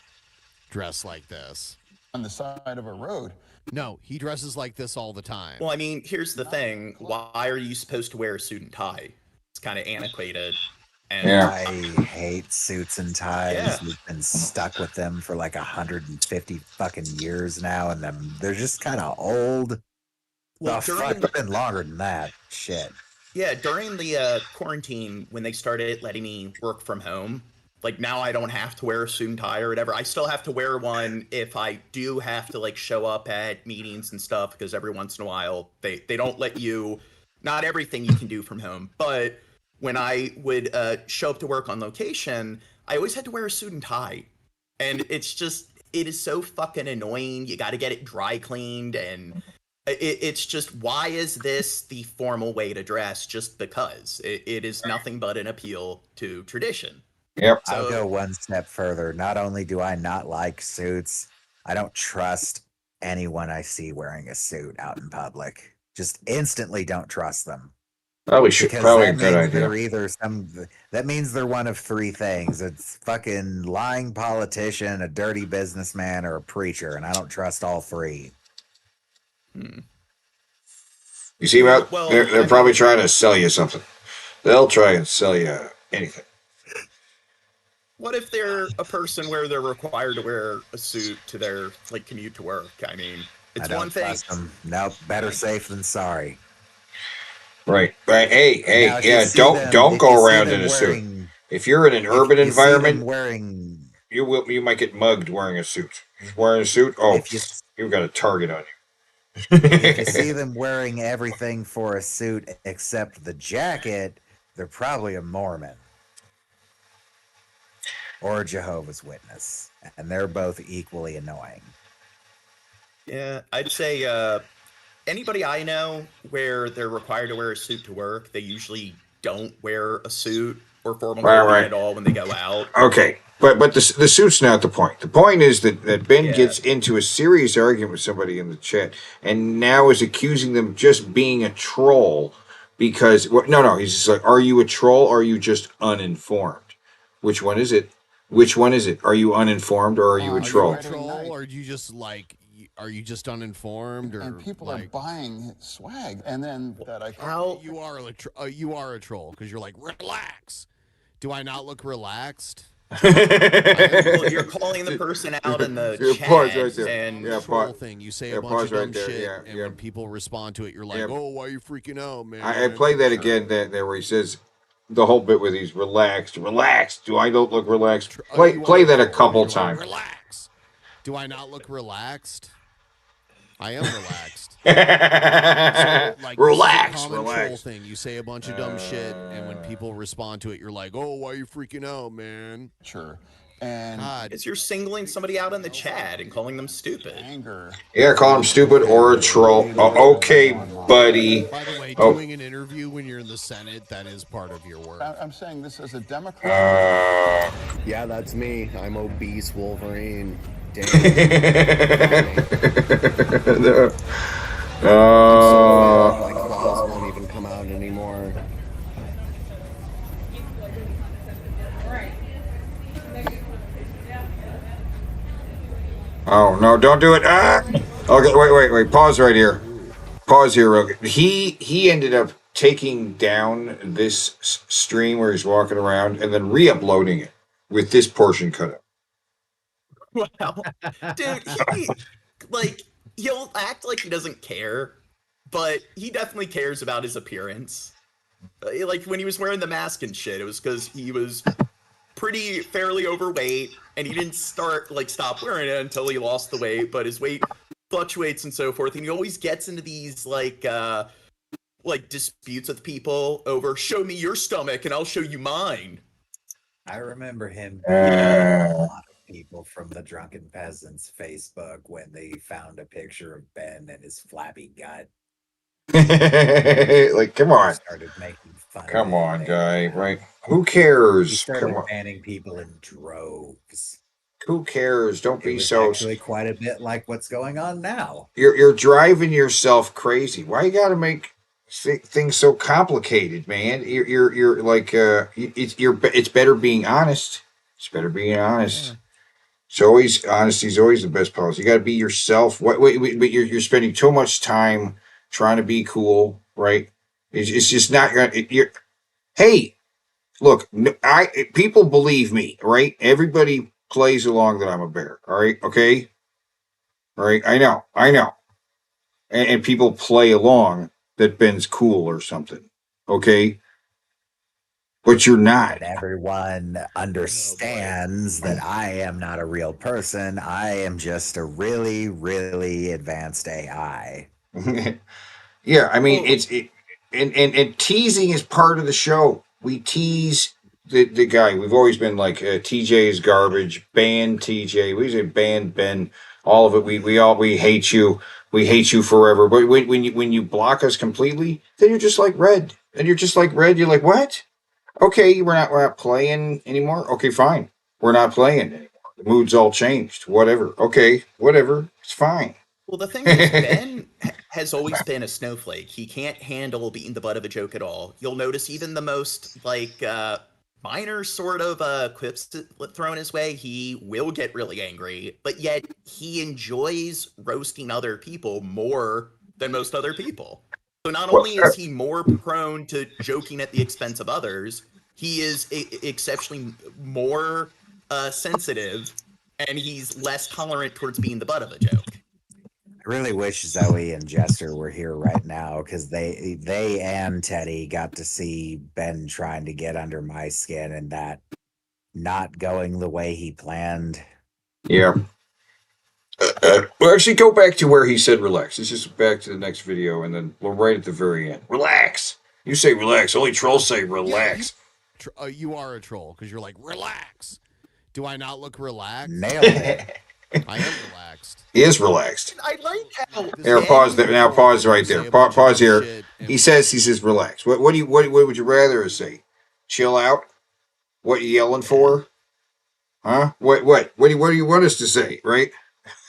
dressed like this. On the side of a road. No, he dresses like this all the time. Well, I mean, here's the thing. Why are you supposed to wear a suit and tie? It's kind of antiquated. And I hate suits and ties. Yeah. We've been stuck with them for like 150 fucking years now, and they're just kind of old. Well, fuck, it's been longer than that. Shit. Yeah, during the quarantine, when they started letting me work from home, like now I don't have to wear a suit and tie or whatever. I still have to wear one if I do have to like show up at meetings and stuff, because every once in a while they don't let you, not everything you can do from home. But when I would show up to work on location, I always had to wear a suit and tie. And it is so fucking annoying. You got to get it dry cleaned, and it's just, why is this the formal way to dress? Just because it is nothing but an appeal to tradition. Yep. I'll go one step further. Not only do I not like suits, I don't trust anyone I see wearing a suit out in public. Just instantly don't trust them. Probably a good idea. They're that means they're one of three things. It's fucking lying politician, a dirty businessman, or a preacher, and I don't trust all three. You see, they're probably trying to sell you something. They'll try and sell you anything. What if they're a person where they're required to wear a suit to their like commute to work? I mean, it's one thing. Trust them. Nope, better safe than sorry. Right. Hey, Now, if yeah. you see Don't them go around them in a wearing- suit. If you're in an urban you see them environment, wearing you might get mugged wearing a suit. Wearing a suit, you've got a target on you. If you see them wearing everything for a suit except the jacket, they're probably a Mormon or a Jehovah's Witness, and they're both equally annoying. Yeah, I'd say anybody I know where they're required to wear a suit to work, they usually don't wear a suit or formal clothing at all when they go out. Okay, but the suit's not the point. The point is that Ben gets into a serious argument with somebody in the chat, and now is accusing them of just being a troll because no, he's just like, are you a troll or are you just uninformed? Which one is it? Which one is it? Are you uninformed or are you a troll? Are you a troll or do you just like? Are you just uninformed? Or And people like, are buying swag, and then that I you are a troll because you're like, relax. Do I not look relaxed? Well, you're calling the person out in the chat, pause right there. and troll thing. You say a bunch pause of dumb right there. shit, Yeah, and when people respond to it, you're like, Yeah. "Oh, why are you freaking out, man?" I play that again there where he says the whole bit where he's relaxed. Do I don't look relaxed? Play that a couple times. Relax. Do I not look relaxed? I am relaxed. Relax, this is a common troll relax. thing. You say a bunch of dumb shit, and when people respond to it, you're like, "Oh, why are you freaking out, man?" Sure. And it's you're singling somebody out in the chat and calling them stupid. Anger. Yeah, call him stupid or a troll. Okay, buddy. By the way, doing an interview when you're in the Senate, that is part of your work. I'm saying this as a Democrat. Yeah, that's me. I'm obese Wolverine. Damn. My claws won't even come out anymore. Oh no! Don't do it! Ah! Okay, wait! Pause right here. Pause here. Okay. He ended up taking down this stream where he's walking around and then re-uploading it with this portion cut out. Wow, dude, he'll act like he doesn't care, but he definitely cares about his appearance. Like when he was wearing the mask and shit, it was because he was fairly overweight, and he didn't stop wearing it until he lost the weight. But his weight fluctuates and so forth, and he always gets into these disputes with people over "show me your stomach and I'll show you mine." I remember him a lot of people from the Drunken Peasants Facebook when they found a picture of Ben and his flabby gut. Like, come on. Started making fun. Come on, guy. Right? Who cares? He started Come on. banning people in droves. Who cares? Don't It be was so. actually quite a bit like what's going on now. You're driving yourself crazy. Why you got to make things so complicated, man? You're like it's better being honest. It's better being honest. Yeah. It's always honesty's always the best policy. You got to be yourself. But you're spending too much time trying to be cool, right? It's just not. Hey, look, people believe me, right? Everybody plays along that I'm a bear. All right, okay, all right. I know, and people play along that Ben's cool or something. Okay, but you're not. And everyone understands that I am not a real person. I am just a really, really advanced AI. Yeah, I mean, and teasing is part of the show. We tease the guy. We've always been like, TJ is garbage. Ban TJ. We say ban Ben. All of it. We hate you. We hate you forever. But when you block us completely, then you're just like Red. And you're just like Red. You're like, what? Okay, we're not playing anymore. Okay, fine. We're not playing anymore. The mood's all changed. Whatever. Okay, whatever. It's fine. Well, the thing is, Ben has always been a snowflake. He can't handle being the butt of a joke at all. You'll notice even the most minor sort of quips thrown his way, he will get really angry, but yet he enjoys roasting other people more than most other people. So not only is he more prone to joking at the expense of others, he is exceptionally more sensitive, and he's less tolerant towards being the butt of a joke. I really wish Zoe and Jester were here right now because they and Teddy got to see Ben trying to get under my skin and that not going the way he planned. Yeah. Well, actually, go back to where he said relax. Let's just back to the next video, and then we're right at the very end. Relax. You say relax. Only trolls say relax. You are a troll because you're like, relax. Do I not look relaxed? Nailed it. I am relaxed. He is relaxed. I like how Here, pause there. Now, pause right there. Pause here. He says relax. What would you rather say? Chill out. What you yelling for? Huh? What do you want us to say? Right?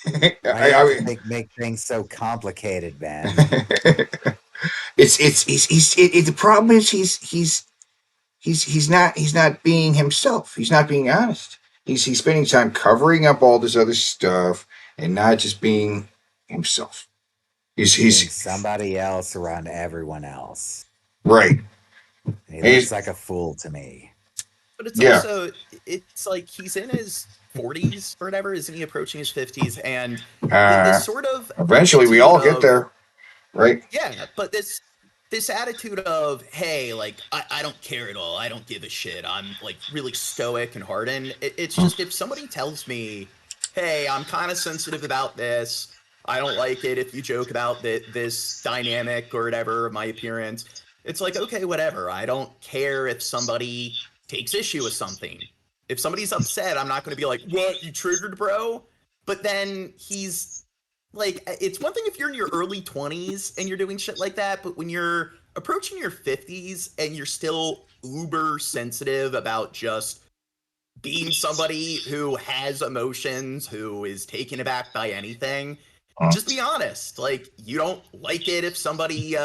I make things so complicated, man. The problem is he's not being himself. He's not being honest. He's spending time covering up all this other stuff and not just being himself. He's somebody else around everyone else. Right. He looks like a fool to me. But it's also, it's like he's in his 40s or whatever. Isn't he approaching his 50s? And this sort of eventually we all get there, right? Yeah, but this attitude of, hey, like I don't care at all. I don't give a shit. I'm like really stoic and hardened. It's just if somebody tells me, hey, I'm kind of sensitive about this. I don't like it if you joke about this dynamic or whatever, my appearance. It's like, okay, whatever. I don't care if somebody takes issue with something. If somebody's upset, I'm not going to be like, what, you triggered, bro? But then he's like, it's one thing if you're in your early 20s and you're doing shit like that, but when you're approaching your 50s and you're still uber sensitive about just being somebody who has emotions, who is taken aback by anything, just be honest. Like, you don't like it if somebody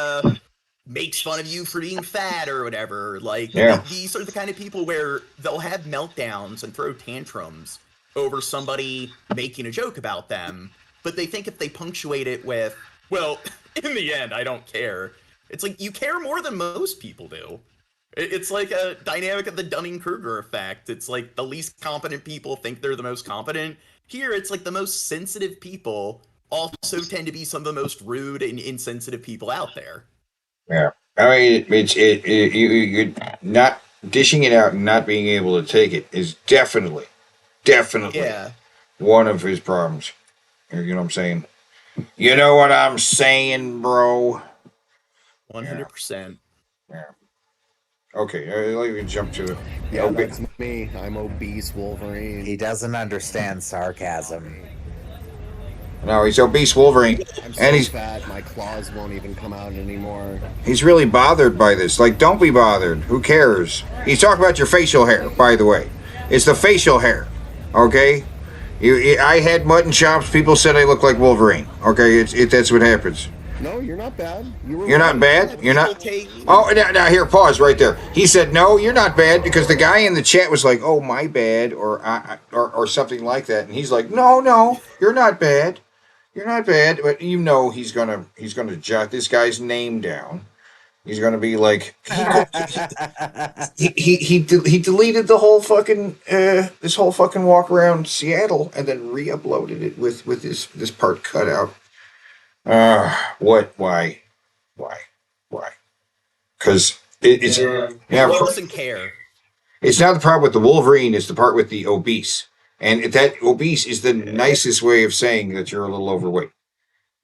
makes fun of you for being fat or whatever. Like, these are the kind of people where they'll have meltdowns and throw tantrums over somebody making a joke about them, but they think if they punctuate it with, well, in the end, I don't care. It's like, you care more than most people do. It's like a dynamic of the Dunning-Kruger effect. It's like the least competent people think they're the most competent. Here, it's like the most sensitive people also tend to be some of the most rude and insensitive people out there. Yeah, I mean, you're not dishing it out and not being able to take it is definitely one of his problems. You know what I'm saying? You know what I'm saying, bro? 100%. Yeah. Okay, let me jump to the. Yeah, that's me. I'm obese Wolverine. He doesn't understand sarcasm. No, he's obese Wolverine, I'm so and he's fat. My claws won't even come out anymore. He's really bothered by this. Like, don't be bothered. Who cares? He's talking about your facial hair, by the way. It's the facial hair, okay? I had mutton chops. People said I look like Wolverine. Okay, that's what happens. No, you're not bad. You're not bad. You're not. Oh, now here, pause right there. He said, "No, you're not bad," because the guy in the chat was like, "Oh, my bad," or something like that, and he's like, "No, you're not bad. You're not bad." But you know, he's gonna jot this guy's name down. He's gonna be like, he deleted the whole fucking this whole fucking walk around Seattle and then re-uploaded it with this part cut out. What? Why? Because it's He doesn't care. It's not the part with the Wolverine; it's the part with the obese, and that obese is the nicest way of saying that you're a little overweight.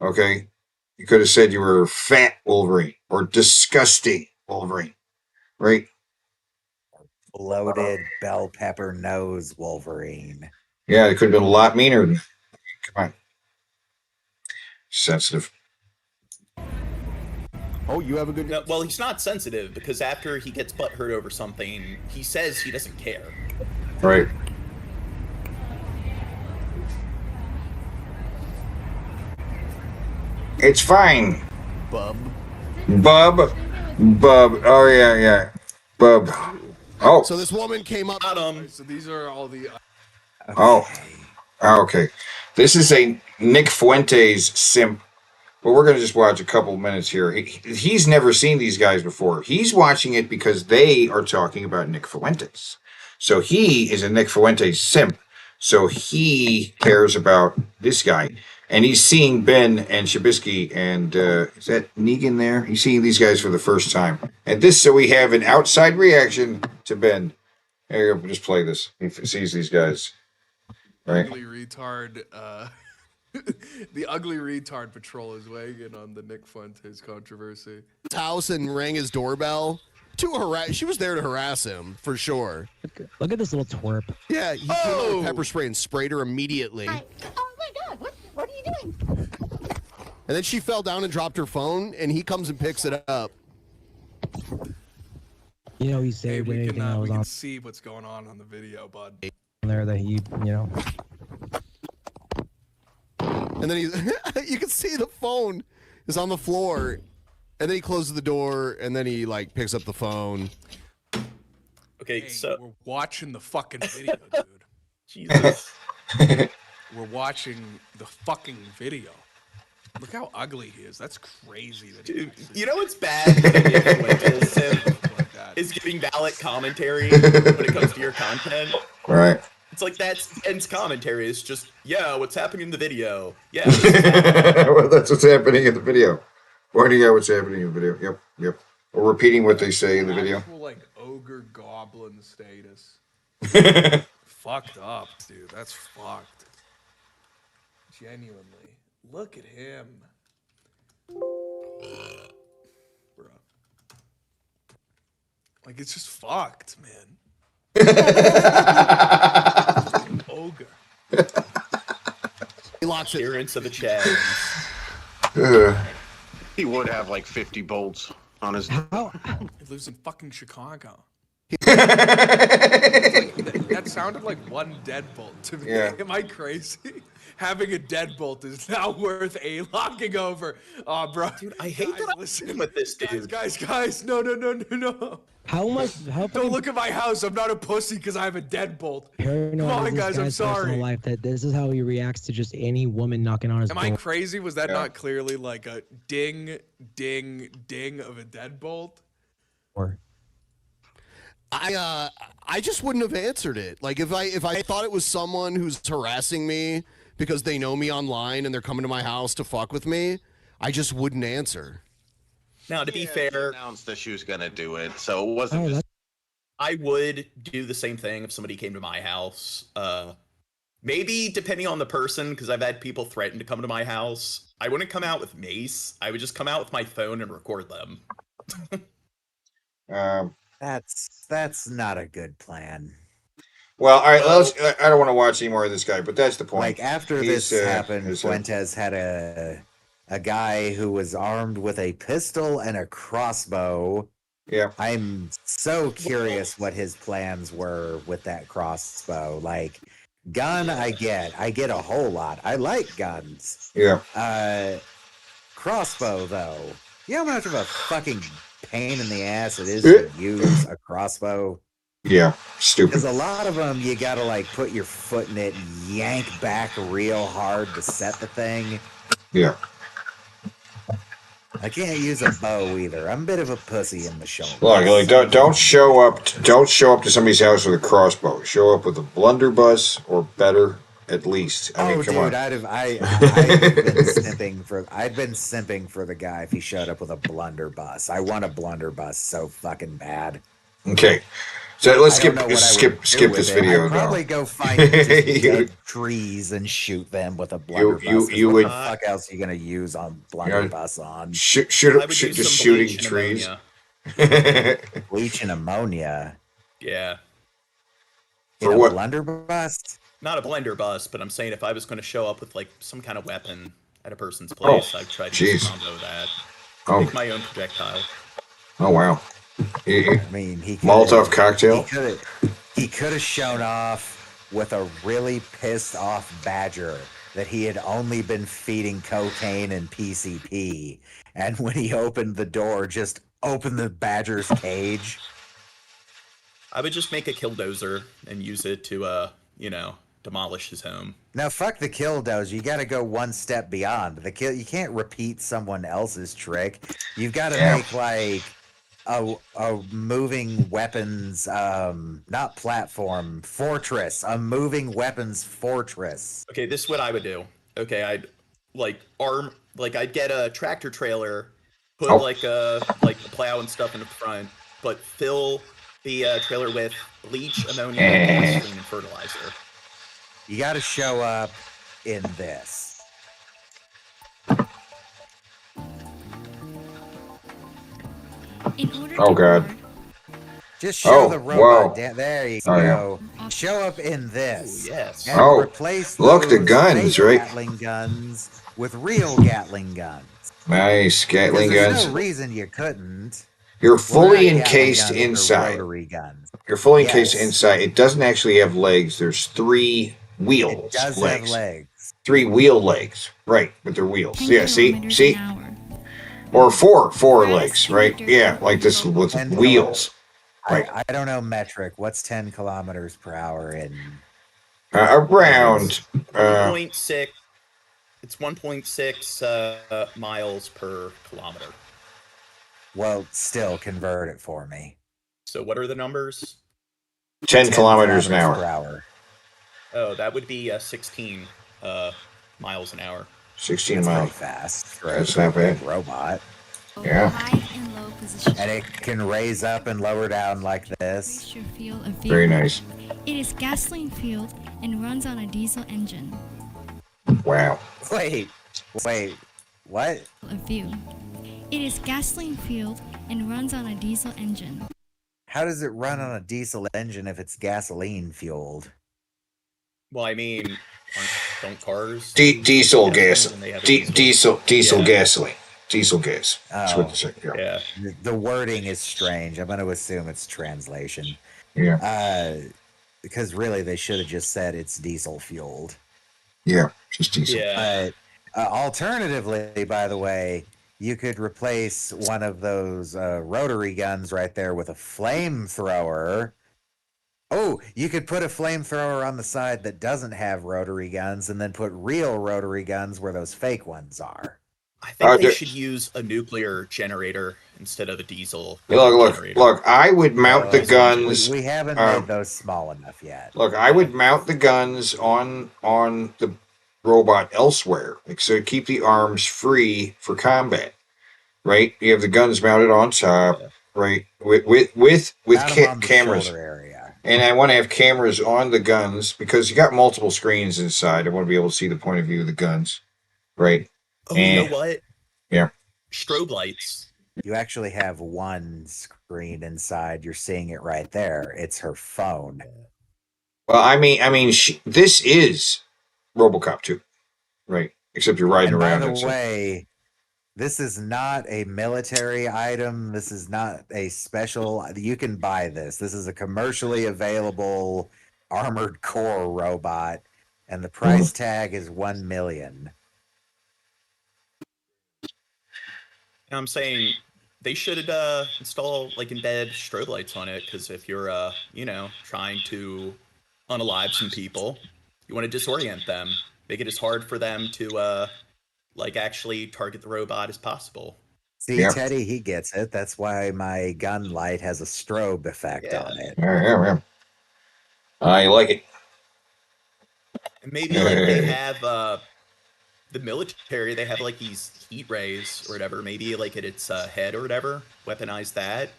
Okay, you could have said you were fat Wolverine or disgusting Wolverine, right? Bloated bell pepper nose Wolverine. Yeah, it could have been a lot meaner. Come on. Sensitive. Oh, you have a good. No, well, he's not sensitive because after he gets butthurt over something, he says he doesn't care. Right. It's fine. Bub. Oh yeah. Bub. Oh. So this woman came up. So these are all the. Oh. Okay. This is a Nick Fuentes simp. But we're going to just watch a couple minutes here. He's never seen these guys before. He's watching it because they are talking about Nick Fuentes. So he is a Nick Fuentes simp. So he cares about this guy. And he's seeing Ben and Shabisky and is that Negan there? He's seeing these guys for the first time. And so we have an outside reaction to Ben. Here you go, just play this. He sees these guys. Right. Retard The ugly retard patrol is weighing in on the Nick Fuentes controversy. House and rang his doorbell to harass. She was there to harass him for sure. Look at this little twerp. Yeah, he came out with pepper spray and sprayed her immediately. Oh my God! What are you doing? And then she fell down and dropped her phone, and he comes and picks it up. You know, he saved We anything that was can on see what's going on the video, bud. there that he, you know. And then you can see the phone is on the floor, and then he closes the door, and then he like picks up the phone. Okay, so we're watching the fucking video, dude. Jesus. We're watching the fucking video. Look how ugly he is. That's crazy. That Dude, you know what's bad? Is giving valid commentary when it comes to your content. Right. It's like that's Ben's commentary. It's just, yeah, what's happening in the video? Yeah. Well, that's what's happening in the video. Pointing out what's happening in the video. Yep. Or repeating what they say in the video. Actual, like ogre goblin status. Fucked up, dude. That's fucked. Genuinely. Look at him. Bro. Like, it's just fucked, man. Ogre. He locks appearance of a Chad. He would have like 50 bolts on his. He lives in fucking Chicago. That sounded like one deadbolt to me. Yeah. Am I crazy? Having a deadbolt is now worth a locking over. Oh, bro. Dude, I hate that I'm listening with this dude. Guys. No. How Don't look at my house. I'm not a pussy because I have a deadbolt. paranoid Come on, is this guys, I'm guy's sorry. personal life that this is how he reacts to just any woman knocking on his Am door. I crazy? Was that not clearly like a ding, ding, ding of a deadbolt? I just wouldn't have answered it. Like if I thought it was someone who's harassing me because they know me online and they're coming to my house to fuck with me, I just wouldn't answer. Now, to be She fair, announced that she was gonna do it, so it wasn't just. I would do the same thing if somebody came to my house. Maybe depending on the person, because I've had people threaten to come to my house. I wouldn't come out with mace. I would just come out with my phone and record them. That's not a good plan. Well, all right. I don't want to watch any more of this guy, but that's the point. Like after this happened, Fuentes had a guy who was armed with a pistol and a crossbow. Yeah. I'm so curious what his plans were with that crossbow. Like, gun, I get a whole lot. I like guns. Yeah. Crossbow, though. You know how much of a fucking pain in the ass it is to use a crossbow? Yeah, stupid. Because a lot of them, you gotta like put your foot in it and yank back real hard to set the thing. Yeah. I can't use a bow either. I'm a bit of a pussy in the shoulder. Look, don't show up to somebody's house with a crossbow. Show up with a blunderbuss, or better, at least. I mean, come on. I'd been simping for the guy if he showed up with a blunderbuss. I want a blunderbuss so fucking bad. Okay. So let's skip this video. I'd probably go find dead trees and shoot them with a blunderbuss. You what would. the fuck else are you gonna use on blunderbuss on? Just shooting trees. Bleach and ammonia. Yeah. For what? Blunderbuss? Not a blunderbuss, but I'm saying if I was going to show up with like some kind of weapon at a person's place, I'd try to combo that. Make my own projectile. Oh wow. I mean, Molotov cocktail. He could have shown off with a really pissed off badger that he had only been feeding cocaine and PCP, and when he opened the door, just opened the badger's cage. I would just make a killdozer and use it to, demolish his home. Now, fuck the killdozer. You got to go one step beyond the kill. You can't repeat someone else's trick. You've got to make like a moving weapons, not platform, fortress. A moving weapons fortress. Okay, this is what I would do. Okay, I'd I'd get a tractor trailer, put a plow and stuff in the front, but fill the trailer with bleach, ammonia, gasoline, and fertilizer. You got to show up in this. Oh God. Just show the robot. Whoa. There you Oh, yeah. go. Show up in this. Yes. And Oh, replace look, the those guns, fake right? Gatling guns with real Gatling guns. Nice Because Gatling there's guns. no reason you couldn't. You're Well, fully not Gatling encased guns, they're inside. rotary guns. You're fully encased Yes. inside. It doesn't actually have legs. There's 3 wheels. It does legs. have legs. 3 wheel legs. Right, but they're wheels. 10 Yeah, see? kilometers See? an hour. Or four legs, right? Yeah, like this with 10 wheels. Right. I don't know metric. What's 10 kilometers per hour in? Around. 1.6. It's 1.6 miles per kilometer. Well, still convert it for me. So what are the numbers? 10 kilometers an hour. Per hour. Oh, that would be 16 miles an hour. 16 That's miles. pretty fast. That's not bad. Robot. Yeah. High and low position. And it can raise up and lower down like this. Should feel a vehicle. Very nice. It is gasoline fueled and runs on a diesel engine. Wow. Wait. What? A view. It is gasoline fueled and runs on a diesel engine. How does it run on a diesel engine if it's gasoline fueled? Well, I mean, don't cars? Diesel gas. And they have a Diesel Yeah. gasoline. Diesel gas. That's what Oh. they say. Yeah. Yeah. The wording is strange. I'm going to assume it's translation. Yeah. Because really, they should have just said it's diesel fueled. Yeah. Just diesel. Yeah. But alternatively, by the way, you could replace one of those rotary guns right there with a flamethrower. Oh, you could put a flamethrower on the side that doesn't have rotary guns and then put real rotary guns where those fake ones are. I think they should use a nuclear generator instead of a diesel generator. Look, I would mount the guns. We haven't made those small enough yet. Look, I would mount the guns on the robot elsewhere, like, so keep the arms free for combat. Right? You have the guns mounted on top, right? With cameras. And I want to have cameras on the guns because you got multiple screens inside. I want to be able to see the point of view of the guns, right? Oh, you know what? Yeah. Strobe lights. You actually have one screen inside. You're seeing it right there. It's her phone. Well, I mean, this is RoboCop 2, right? Except you're riding And around. by the way, this is not a military item. This is not a special. You can buy this. This is a commercially available armored core robot, and the price tag is $1 million. I'm saying they should install like embed strobe lights on it because if you're trying to unalive some people, you want to disorient them, make it as hard for them to actually target the robot as possible. See, Teddy, he gets it. That's why my gun light has a strobe effect on it. Yeah. I like it. And maybe like they have the military, they have like these heat rays or whatever, maybe like at its head or whatever, weaponize that.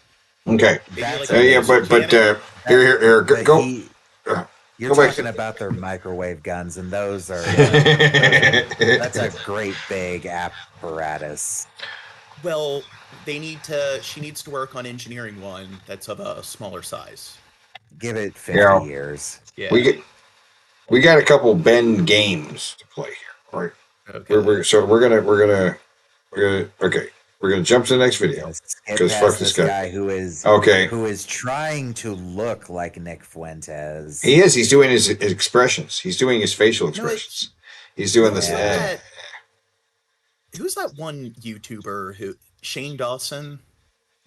Okay. Maybe, but here, go. You're talking about their microwave guns, and those are that's a great big apparatus. Well, she needs to work on engineering one that's of a smaller size. Give it 50 years. Yeah. We got a couple Ben games to play here, right? Okay. We're gonna jump to the next video because fuck this guy who is trying to look like Nick Fuentes. He is. He's doing his expressions. He's doing his facial expressions. He's doing this. Who's that one YouTuber Shane Dawson?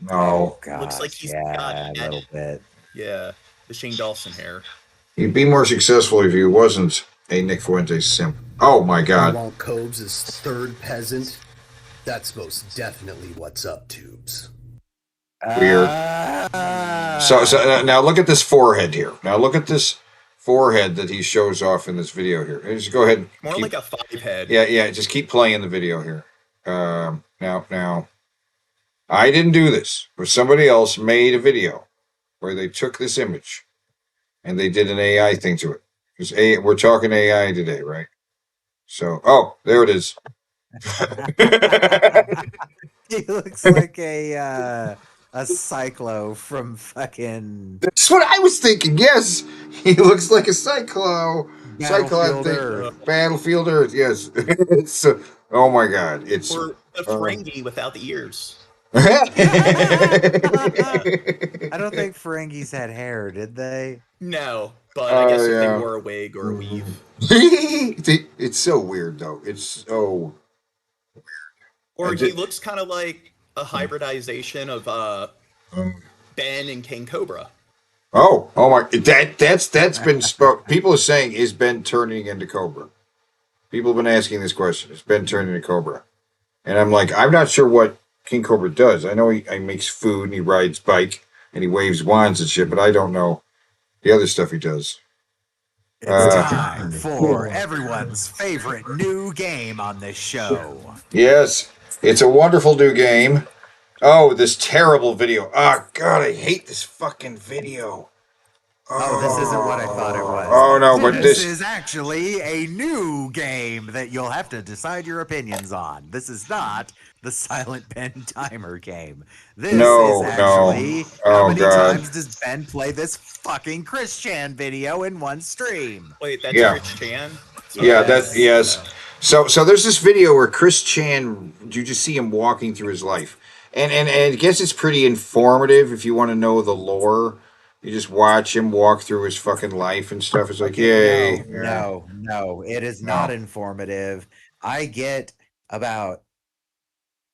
No. God, looks like he's got a little bit. Yeah, the Shane Dawson hair. He'd be more successful if he wasn't a Nick Fuentes simp. Oh my God. Walt Cobes' third peasant. That's most definitely what's up, Tubes. Weird. So now look at this forehead here. Now look at this forehead that he shows off in this video here. Just go ahead. More like a 5 head. Yeah. Just keep playing the video here. Now, I didn't do this, but somebody else made a video where they took this image and they did an AI thing to it. Because we're talking AI today, right? So, there it is. He looks like a a cyclo from fucking That's what I was thinking. Yes, he looks like a cyclo. Battlefield Cyclone Earth. Battlefield Earth. Yes. It's. Oh my God. It's. Or a Ferengi without the ears. I don't think Ferengis had hair, did they? No, but I guess if yeah. they wore a wig or a weave. It's so weird, though. It's so weird. Or he looks kind of like a hybridization of Ben and King Cobra. Oh my! That's been spoke. People are saying, is Ben turning into Cobra? People have been asking this question. Is Ben turning into Cobra? And I'm like, I'm not sure what King Cobra does. I know he makes food and he rides bike and he waves wands and shit, but I don't know the other stuff he does. It's time for everyone's favorite new game on this show. Yes, it's a wonderful new game. Oh, this terrible video. Oh, God, I hate this fucking video. Oh, this isn't what I thought it was. Oh, no, but this is actually a new game that you'll have to decide your opinions on. This is not the Silent Ben timer game. This is actually how many times does Ben play this fucking Chris Chan video in one stream? Wait, that's Chris Chan? Yeah, yes. So there's this video where Chris Chan, you just see him walking through his life. And I guess it's pretty informative if you want to know the lore. You just watch him walk through his fucking life and stuff. It's like, yay. No, it is not informative. I get about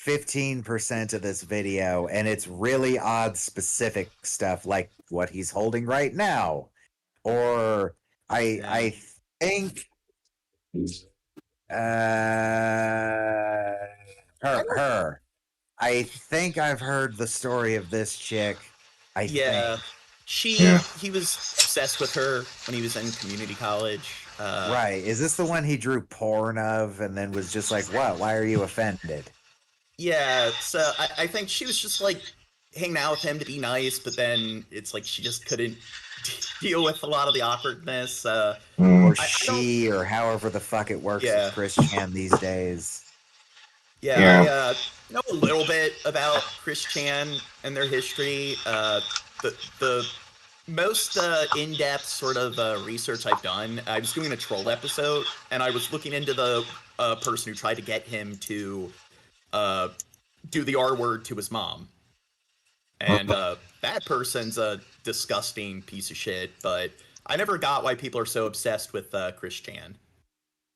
15% of this video, and it's really odd specific stuff like what he's holding right now. Or I think her. I think I've heard the story of this chick. He was obsessed with her when he was in community college. Right. Is this the one he drew porn of and then was just like, what? Why are you offended? Yeah, so I think she was just like hanging out with him to be nice, but then it's like she just couldn't deal with a lot of the awkwardness. Or or however the fuck it works with Chris Chan these days. I know a little bit about Chris Chan and their history. The most in-depth sort of research I've done, I was doing a troll episode, and I was looking into the person who tried to get him to do the R word to his mom. And that person's a disgusting piece of shit, but I never got why people are so obsessed with Chris Chan.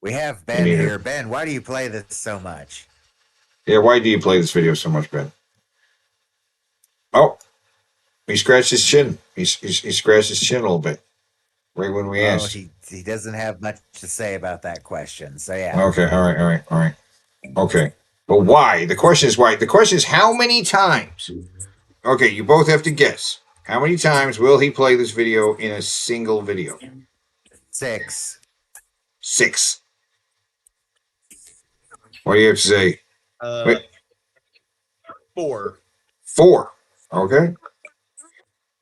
We have Ben here. Ben, why do you play this so much? Yeah, why do you play this video so much, Ben? Oh, he scratched his chin. He scratched his chin a little bit. Right when we asked. He doesn't have much to say about that question. So yeah. Okay, all right. Okay. But why? The question is why. The question is how many times? Okay, you both have to guess. How many times will he play this video in a single video? 6. 6. What do you have to say? 4. 4. Okay.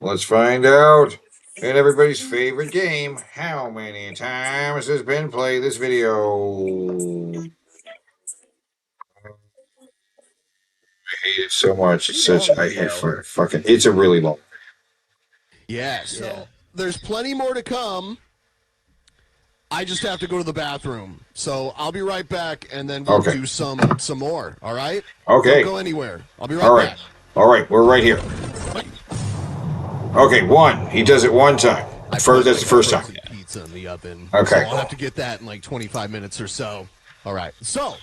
Let's find out. And everybody's favorite game. How many times has Ben played this video? I hate it so much. It's such. I hate fucking. It's a really long. Yeah. So there's plenty more to come. I just have to go to the bathroom, so I'll be right back, and then we'll do some more. All right? Okay. Don't go anywhere. I'll be right back. All right. We're right here. Okay. 1. He does it one time. That's the first time. Pizza in the oven. Okay. So I'll have to get that in like 25 minutes or so. All right. So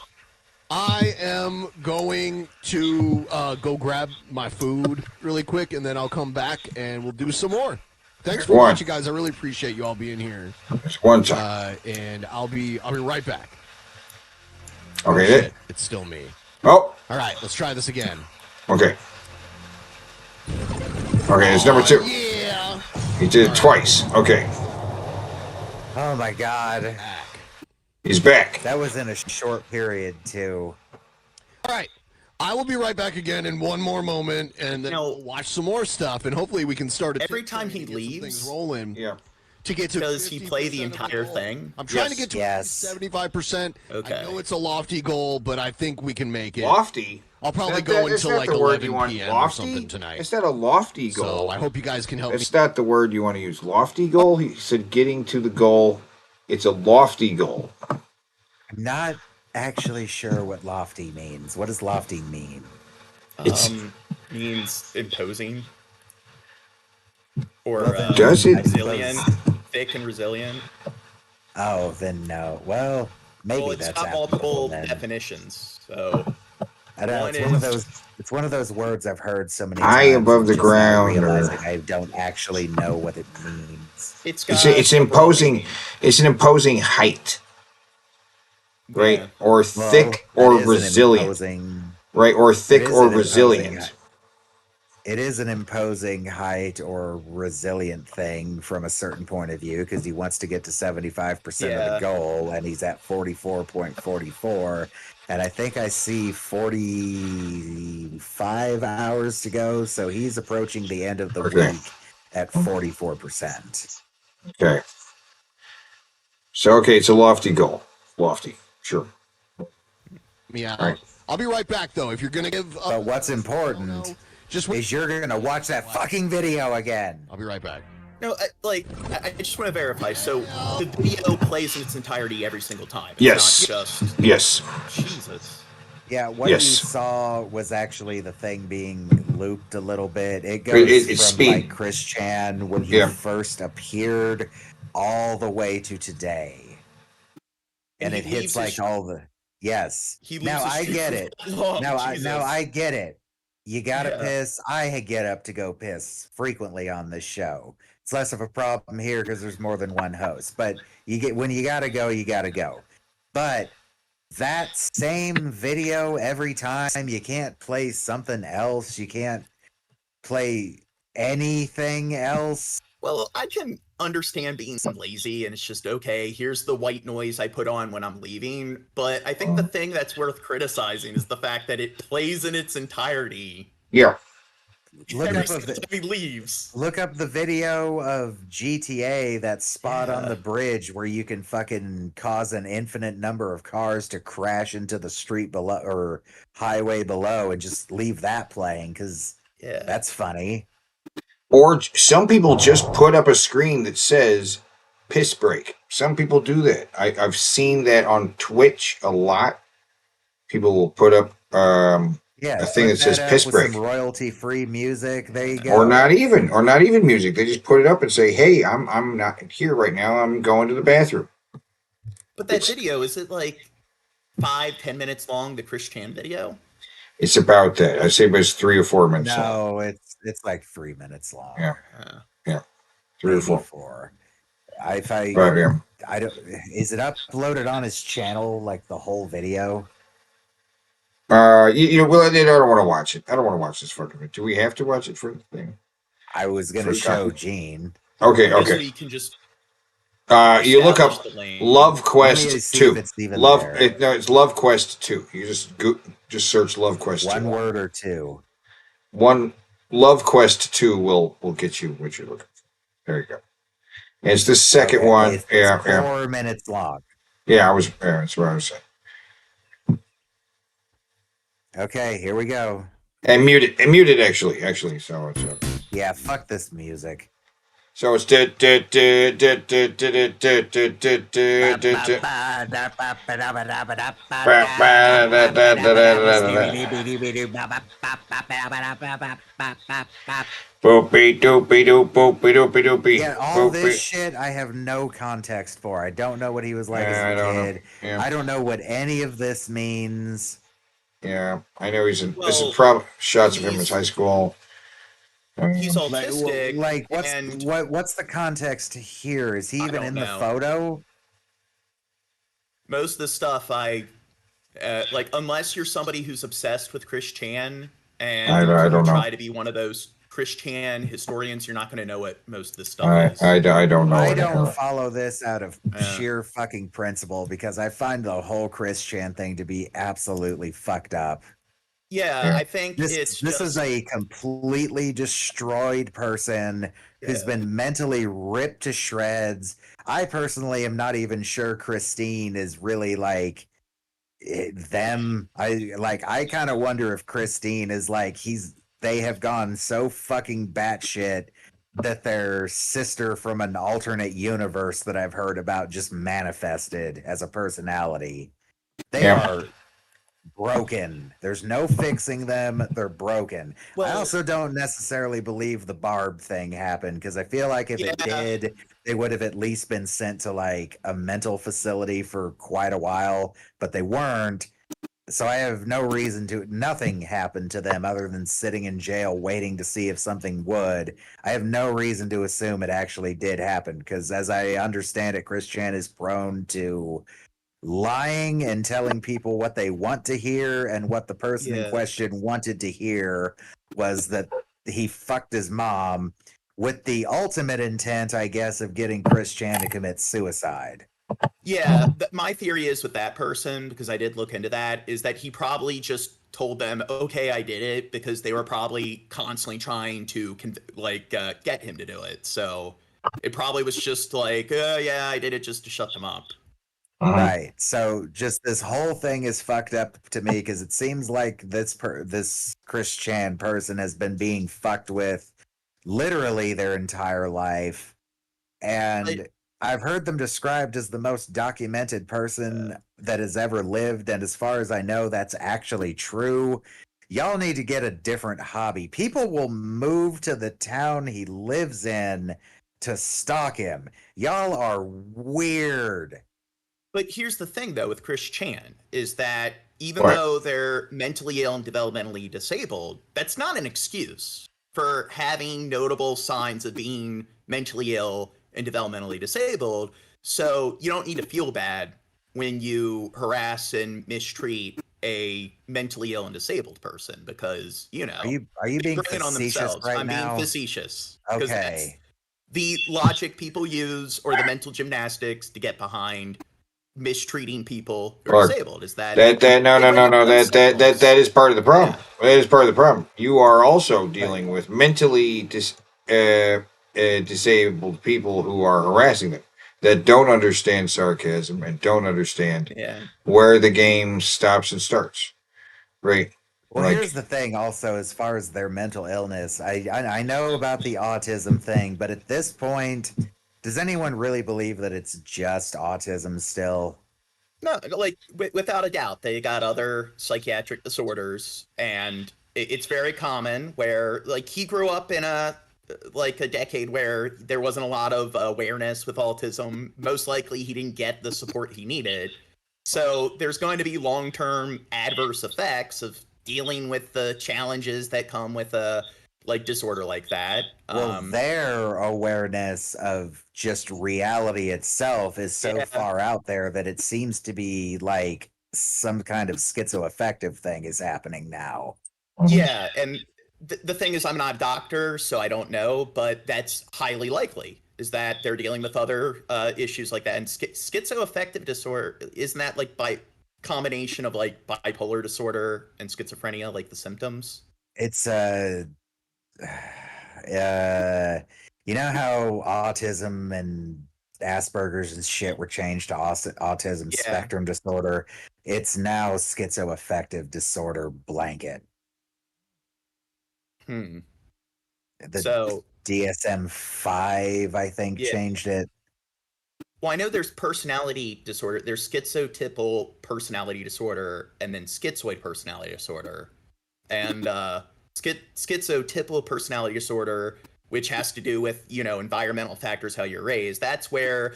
I am going to go grab my food really quick, and then I'll come back and we'll do some more. Thanks for watching, guys. I really appreciate you all being here. It's one time. And I'll be right back. Okay. Shit, it's still me. Oh. All right. Let's try this again. Okay. Okay. It's number 2. Yeah. He did it twice. Okay. Oh my God. He's back. That was in a short period too. All right. I will be right back again in one more moment, and then we'll watch some more stuff, and hopefully we can start every time he leaves. Things rolling. Yeah. To get to does he play the entire thing? I'm trying to get to 75%. Okay. I know it's a lofty goal, but I think we can make it. Lofty? I'll probably That's go that's until not like the word 11 you want. p.m. or Lofty? something tonight. It's not a lofty So goal. I hope you guys can help me. That's not the word you want to use. Lofty goal? He said getting to the goal. It's a lofty goal. I'm not actually sure what lofty means. What does lofty mean? Means imposing. Or Well, then, does it? resilient, thick and resilient. Oh, then no. Well, maybe Well, it's that's got applicable multiple then. definitions. So I know one it's one of is- those. It's one of those words I've heard so many High times. above and the just now ground, or- realizing I don't actually know what it means. It's imposing. It's an imposing height, right? Or thick Well, or that is an resilient, imposing- right? Or it thick is or an imposing resilient. height. It is an imposing height or resilient thing from a certain point of view because he wants to get to 75% of the goal and he's at 44.44. And I think I see 45 hours to go. So he's approaching the end of the week at 44%. Okay. So it's a lofty goal. Lofty, sure. Yeah. Right. I'll be right back though. If you're gonna give. But what's important is you're going to watch that fucking video again. I'll be right back. No, I just want to verify. So the video plays in its entirety every single time. It's Yes. not just Yes. Jesus. Yeah, what Yes. you saw was actually the thing being looped a little bit. It goes It's from speed. like Chris Chan when he Yeah. first appeared all the way to today. And he it hits leaves like his- all the yes. He leaves Now his I street get for it. that long, Now Jesus. I get it. You gotta Yeah. piss. I get up to go piss frequently on this show. It's less of a problem here because there's more than one host. But when you gotta go, you gotta go. But that same video every time, you can't play something else. You can't play anything else. Well, I can understand being lazy and it's just okay, here's the white noise I put on when I'm leaving. But I think the thing that's worth criticizing is the fact that it plays in its entirety. Yeah. Every single time he leaves. Look up the video of GTA, that spot on the bridge where you can fucking cause an infinite number of cars to crash into the street below or highway below and just leave that playing because that's funny. Or some people just put up a screen that says piss break. Some people do that. I've seen that on Twitch a lot. People will put up a thing that says piss break. Some royalty-free music. There you go. Or not even music. They just put it up and say, "Hey, I'm not here right now. I'm going to the bathroom." But that video, is it like 5-10 minutes long, the Chris Chan video? It's about that. I say it's 3 or 4 minutes long. No, it's like 3 minutes long. Yeah. Yeah. 3 or 4. Four. I don't. Is it uploaded on his channel like the whole video? Well, I don't want to watch it. I don't want to watch this fucking video. Do we have to watch it for the thing? I was gonna show Gene. Okay. Basically, you can just You look up establish the lane. Love Let me Quest see 2. if it's even Love there. no, it's Love Quest 2. You just search Love Quest 2. One word or two. One Love Quest 2 will get you what you're looking for. There you go. And it's the second one. It's Yeah. 4 minutes long. Yeah, that's what I was saying. Okay, here we go. And muted actually. So it's Yeah, fuck this music. so it's boopy doopy doop boopy doopy doopy. Yeah, all this shit I have no context for. I don't know what he was like Yeah, I as a don't know. kid. Yeah. I don't know what any of this means. Yeah, I know he's in. This Well, is probably shots of him as high school. He's autistic. Like, and what's the context here? Is he even don't in the know. photo? most of the stuff like, unless you're somebody who's obsessed with Chris Chan and I don't know. try to be one of those Chris Chan historians, you're not going to know what most of this stuff is. I don't know. I don't follow this out of sheer fucking principle because I find the whole Chris Chan thing to be absolutely fucked up. Yeah, I think this it's is a completely destroyed person who's been mentally ripped to shreds. I personally am not even sure Christine is really like I kind of wonder if Christine is like they have gone so fucking batshit that their sister from an alternate universe that I've heard about just manifested as a personality. They are broken. There's no fixing them. They're broken. I also don't necessarily believe the Barb thing happened because I feel like if it did, they would have at least been sent to like a mental facility for quite a while, but they weren't. So I have no reason to. Nothing happened to them other than sitting in jail waiting to see if something would. I have no reason to assume it actually did happen because, as I understand it, Chris Chan is prone to lying and telling people what they want to hear, and what the person in question wanted to hear was that he fucked his mom with the ultimate intent, I guess, of getting Chris Chan to commit suicide. Yeah, my theory is with that person, because I did look into that, is that he probably just told them, okay, I did it, because they were probably constantly trying to get him to do it. So it probably was just like, yeah, I did it just to shut them up. Right. So just this whole thing is fucked up to me because it seems like this Chris Chan person has been being fucked with literally their entire life. And I've heard them described as the most documented person that has ever lived. And as far as I know, that's actually true. Y'all need to get a different hobby. People will move to the town he lives in to stalk him. Y'all are weird. But here's the thing, though, with Chris Chan, is that even though they're mentally ill and developmentally disabled, that's not an excuse for having notable signs of being mentally ill and developmentally disabled. So you don't need to feel bad when you harass and mistreat a mentally ill and disabled person because, Are you being facetious right I'm now? being facetious. Because that's Okay. the logic people use, or the mental gymnastics to get behind mistreating people who are disabled. Is that no that is part of the problem. That is part of the problem. You are also dealing with mentally disabled people who are harassing them that don't understand sarcasm and don't understand where the game stops and starts. Right. Well, here's the thing also, as far as their mental illness, I know about the autism thing, but at this point, does anyone really believe that it's just autism still? No, without a doubt, they got other psychiatric disorders, and it's very common where, he grew up in a decade where there wasn't a lot of awareness with autism. Most likely, he didn't get the support he needed. So there's going to be long-term adverse effects of dealing with the challenges that come with a disorder like that. Well, their awareness of just reality itself is so far out there that it seems to be like some kind of schizoaffective thing is happening now. Yeah, and the thing is, I'm not a doctor, so I don't know, but that's highly likely, is that they're dealing with other issues like that. And schizoaffective disorder, isn't that by combination of bipolar disorder and schizophrenia, the symptoms? It's you know how autism and Asperger's and shit were changed to autism spectrum disorder? It's now schizoaffective disorder blanket. The DSM-5, I think, changed it. Well, I know there's personality disorder. There's schizotypal personality disorder, and then schizoid personality disorder. And schizotypal personality disorder, which has to do with, environmental factors, how you're raised, that's where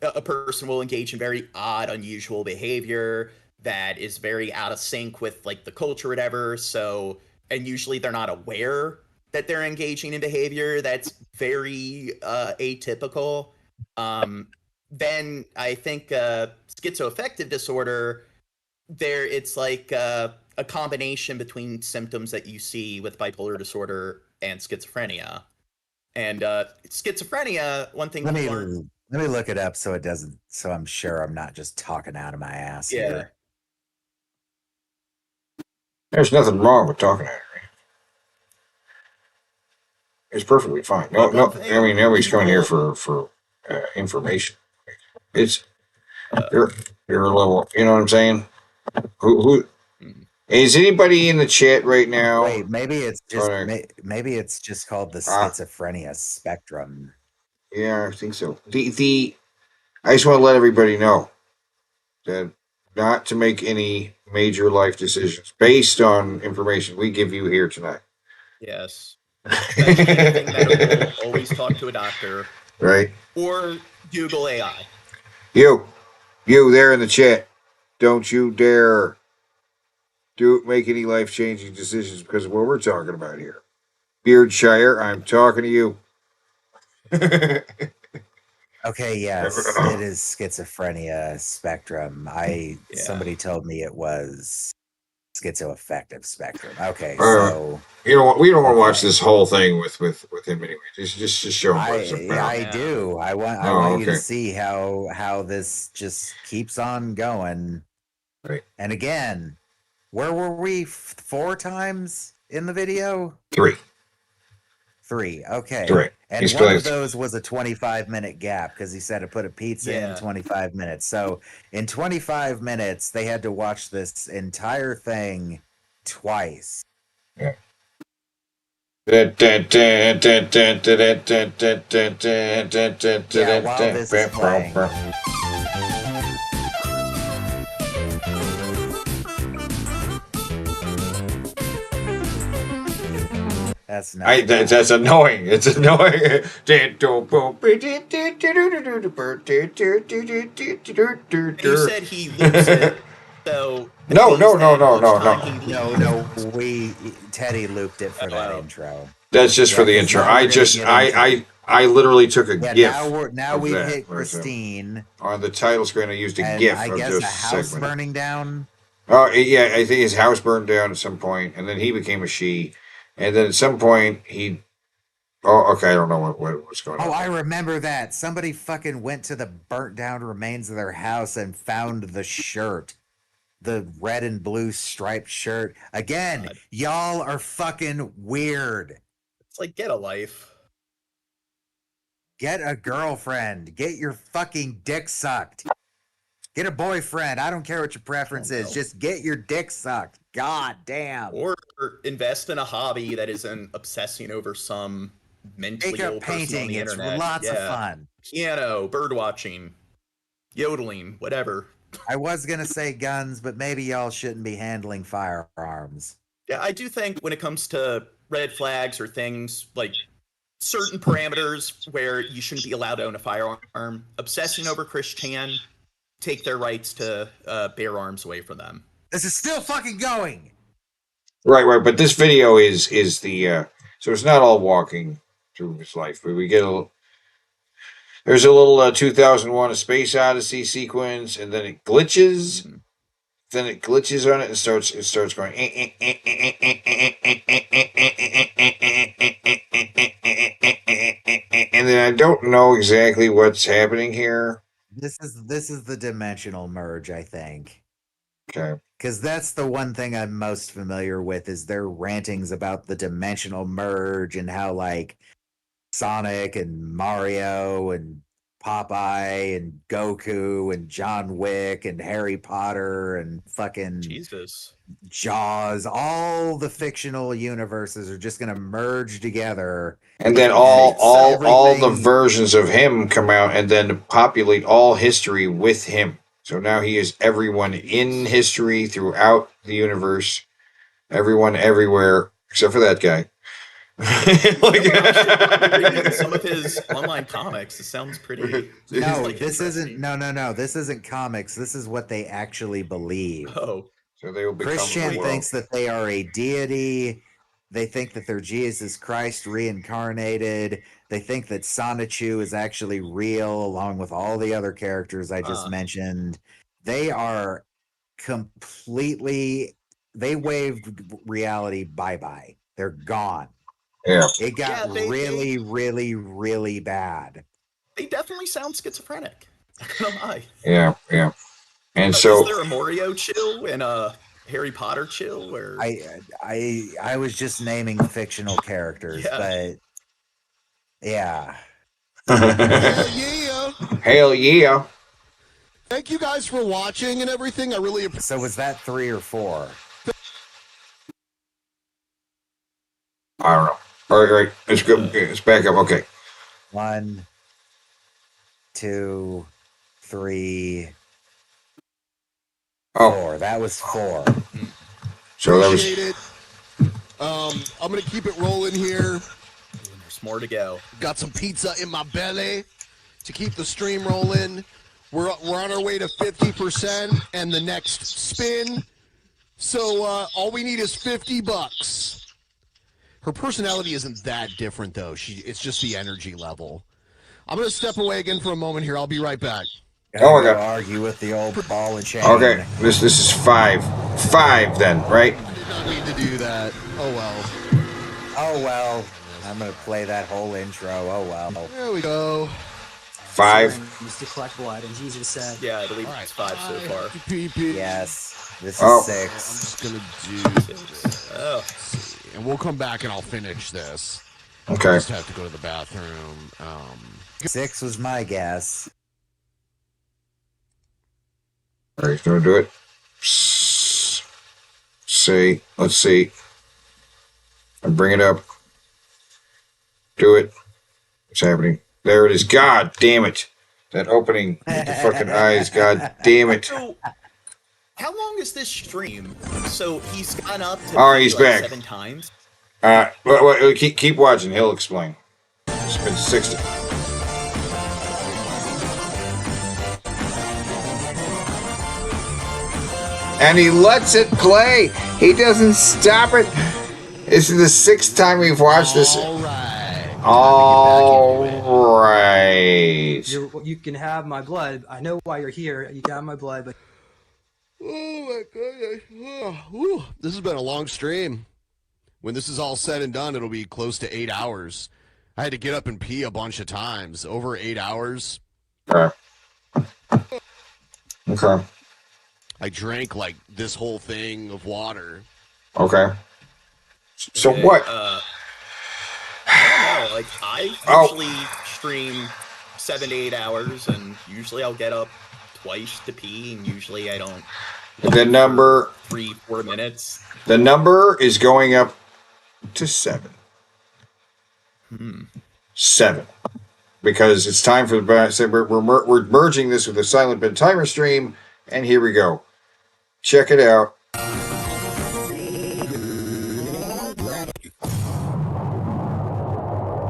a person will engage in very odd, unusual behavior that is very out of sync with, the culture or whatever. So, and usually they're not aware that they're engaging in behavior that's very atypical. Then I think schizoaffective disorder, it's a combination between symptoms that you see with bipolar disorder and schizophrenia. And schizophrenia, one thing let me look it up so I'm sure I'm not just talking out of my ass here. There's nothing wrong with talking out of it. It's perfectly fine. No, I mean, nobody's coming here for information. It's you're a little, you know what I'm saying? Who is anybody in the chat right now? Wait, maybe it's just Or- maybe it's just called the Ah. schizophrenia spectrum. Yeah, I think so. I just want to let everybody know that not to make any major life decisions based on information we give you here tonight. Yes. Anything medical, always talk to a doctor. Right. Or Google AI. You there in the chat, don't you dare make any life-changing decisions because of what we're talking about here. Beardshire, I'm talking to you. Okay, yes, it is schizophrenia spectrum. Somebody told me it was schizoaffective spectrum. Okay, so we don't want to watch this whole thing with him anyway. Just show him what it's about. I do. I want you to see how this just keeps on going. Right. And again, where were we 4 times in the video? 3. 3. Okay. 3. And one of those was a 25-minute gap because he said to put a pizza in 25 minutes. So in 25 minutes, they had to watch this entire thing twice. Yeah. While this is playing. That's not. That's annoying. It's annoying. You said he loops it, so No. Teddy looped it for that intro. That's just for the intro. I literally took a GIF. Now we hit Christine on the title screen. I used a GIF. I of guess this a house segment. burning down. Oh yeah, I think his house burned down at some point, and then he became a she, and then at some point he. Oh, okay. I don't know what's going on. Oh, I remember that. Somebody fucking went to the burnt down remains of their house and found the shirt. The red and blue striped shirt. Again, y'all are fucking weird. It's like, get a life. Get a girlfriend. Get your fucking dick sucked. Get a boyfriend. I don't care what your preference is. Just get your dick sucked. God damn. Or invest in a hobby that isn't obsessing over some mentally Take up ill person on painting. the It's internet. lots of fun. Piano, bird watching, yodeling, whatever. I was going to say guns, but maybe y'all shouldn't be handling firearms. Yeah, I do think when it comes to red flags or things like certain parameters where you shouldn't be allowed to own a firearm, obsessing over Christian, take their rights to bear arms away from them. This is still fucking going. Right. But this video is the so it's not all walking through his life, but we get there's a little 2001: A Space Odyssey sequence, and then it glitches. Mm-hmm. Then it glitches on it and starts going. And then I don't know exactly what's happening here. This is the dimensional merge, I think. Okay. Because that's the one thing I'm most familiar with is their rantings about the dimensional merge and how like Sonic and Mario and Popeye and Goku and John Wick and Harry Potter and fucking Jesus. Jaws, all the fictional universes are just gonna merge together. And then all the versions of him come out and then populate all history with him. So now he is everyone in history throughout the universe. Everyone everywhere, except for that guy. Reading some of his online comics, it sounds pretty. No, this isn't comics. This is what they actually believe. Oh, so they will become Christian thinks that they are a deity. They think that they're Jesus Christ reincarnated. They think that Sonichu is actually real, along with all the other characters I just mentioned. They are completely. They waved reality bye-bye. They're gone. Yeah. It got really, really, really bad. They definitely sound schizophrenic. I'm not gonna lie. Yeah. And so is there a Mario chill and a Harry Potter chill? Or I was just naming fictional characters, but yeah. Hell yeah. Hell yeah. Thank you guys for watching and everything. I really appreciate. So was that 3 or 4? I don't know. All right. Let's go. Let's back up. Okay. 1, 2, 3, 4. That was 4. So that was. Appreciate it. I'm gonna keep it rolling here. There's more to go. Got some pizza in my belly to keep the stream rolling. We're on our way to 50% and the next spin. So all we need is $50. Her personality isn't that different though. It's just the energy level. I'm gonna step away again for a moment here. I'll be right back. Oh my God. Argue with the old ball and chain. Okay. This is 5. 5 then, right? I did not need to do that. Oh well. Oh well. I'm gonna play that whole intro. Oh well. There we go. 5. Mr. Collectible items, easier said. Yeah, I believe it's 5 so far. Yes. This is Oh. 6. I'm just gonna do this. Oh. And we'll come back and I'll finish this. Okay. I just have to go to the bathroom. 6 was my guess. All right, gonna do it. Let's see. And bring it up. Do it. What's happening? There it is. God damn it. That opening with the fucking eyes. God damn it. So, how long is this stream? So he's gone up to All right, he's like back. 7 times. Keep watching. He'll explain. It's been 60. And he lets it play. He doesn't stop it. This is the 6th time we've watched this. All right. You can have my blood. I know why you're here. You got my blood, but Oh my goodness. Whew. This has been a long stream. When this is all said and done, it'll be close to 8 hours. I had to get up and pee a bunch of times. Over 8 hours. Okay. Okay. I drank like this whole thing of water. Okay. So Okay, what? I don't know. Like I usually stream 7 to 8 hours, and usually I'll get up twice to pee, and usually I don't. The number 3-4 minutes. The number is going up to 7. 7. Because it's time for the we're merging this with the Silent Bin Timer stream, and here we go. Check it out.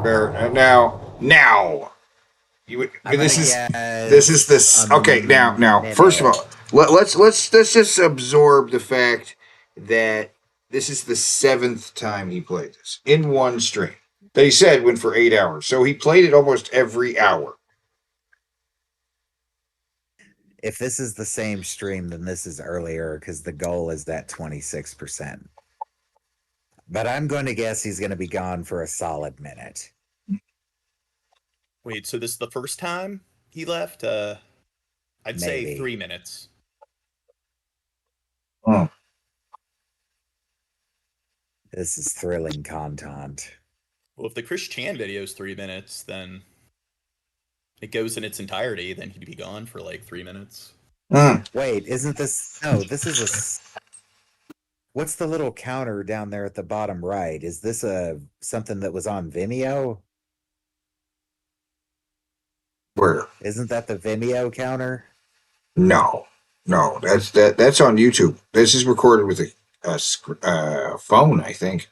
There now. This is this. Okay, now. First of all, let's just absorb the fact that this is the 7th time he played this in one stream. That he said went for 8 hours, so he played it almost every hour. If this is the same stream, then this is earlier because the goal is that 26%. But I'm going to guess he's going to be gone for a solid minute. Wait, so this is the first time he left? I'd say Maybe. 3 minutes. This is thrilling content. Well, if the Chris Chan video is 3 minutes, then it goes in its entirety, then he'd be gone for like 3 minutes. Wait, isn't this... No, this is a... What's the little counter down there at the bottom right? Is this something that was on Vimeo? Where? Isn't that the Vimeo counter? No, that's on YouTube. This is recorded with a phone, I think.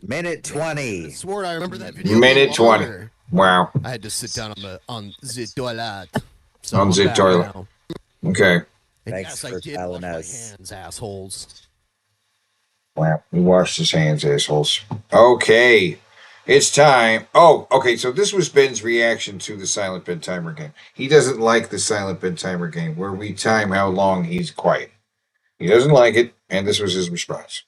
Minute 20. I swore I remember that video. Minute 20. Wow. I had to sit down on the toilet. So On I'm the back toilet. now. Okay. And Thanks yes, for I did telling wash my us. hands, assholes. Wow. He washed his hands, assholes. Okay. It's time. Oh, okay. So this was Ben's reaction to the Silent Bin Timer game. He doesn't like the Silent Bin Timer game where we time how long he's quiet. He doesn't like it, and this was his response.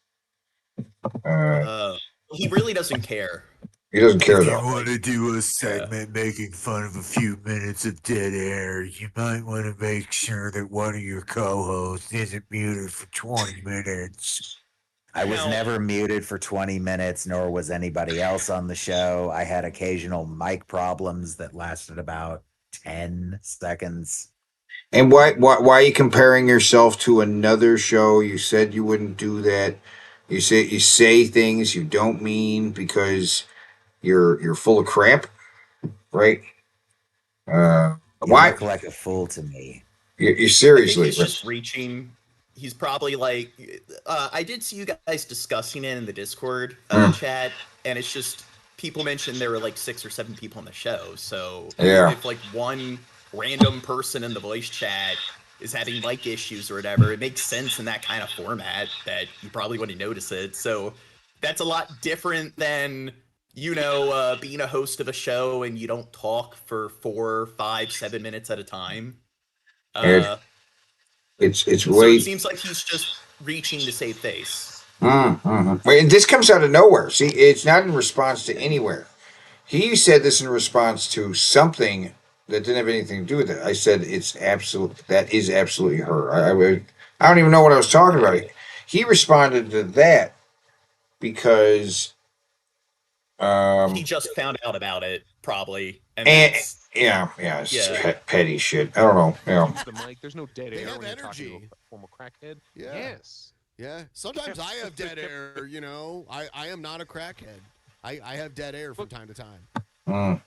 He really doesn't care. He doesn't care, If you though. want to do a segment making fun of a few minutes of dead air, you might want to make sure that one of your co-hosts isn't muted for 20 minutes. I was never muted for 20 minutes, nor was anybody else on the show. I had occasional mic problems that lasted about 10 seconds. And why are you comparing yourself to another show? You said you wouldn't do that. You say things you don't mean because you're full of crap, right? You Why? look like a fool to me. You I think seriously? he's just reaching. He's probably like, I did see you guys discussing it in the Discord chat, and it's just people mentioned there were like 6 or 7 people on the show. So Yeah. if like one random person in the voice chat is having like issues or whatever, it makes sense in that kind of format that you probably wouldn't notice it. So that's a lot different than being a host of a show and you don't talk for 4, 5, 7 minutes at a time. It's So way. it seems like he's just reaching to save face. Wait, this comes out of nowhere. See, it's not in response to anywhere. He said this in response to something that didn't have anything to do with it. I said that is absolutely her. I don't even know what I was talking about. He responded to that because he just found out about it, probably, and it's petty shit. I don't know. The mic, there's no dead air when you're talking to a former crackhead. Yeah. Yes. Yeah. Sometimes I have dead air, I am not a crackhead. I have dead air from time to time. From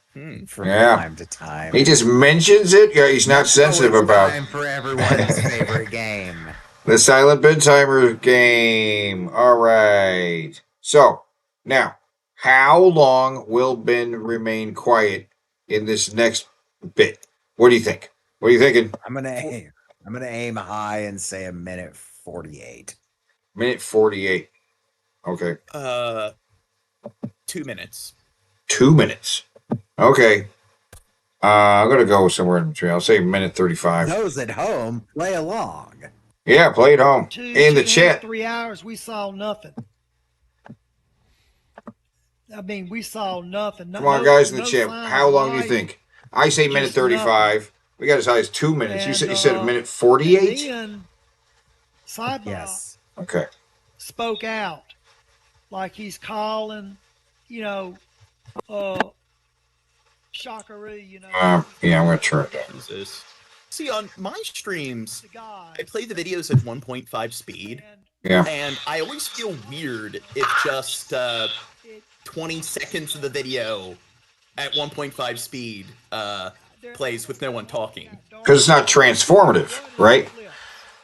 time to time. He just mentions it. Yeah, he's not sensitive about. Time for everyone's favorite game. The silent bid timer game. All right. So now, how long will Ben remain quiet in this next bit? What do you think? What are you thinking? I'm gonna aim high and say a minute 48. Minute 48. Okay. 2 minutes. 2 minutes. Okay. I'm gonna go somewhere in between. I'll say minute 35. Those at home, play along. Yeah, play at home. In the chat. 3 hours, we saw nothing. I mean, we saw nothing. Come on, guys in the chat. How long do you think? I say minute 35. We got as high as 2 minutes. You said a minute 48? Then, Sidebar yes. Okay. spoke out like he's calling, Shockery, Yeah, I'm gonna turn it down. Jesus. See, on my streams, I play the videos at 1.5 speed. Yeah. And I always feel weird if just 20 seconds of the video at 1.5 speed plays with no one talking. Because it's not transformative, right?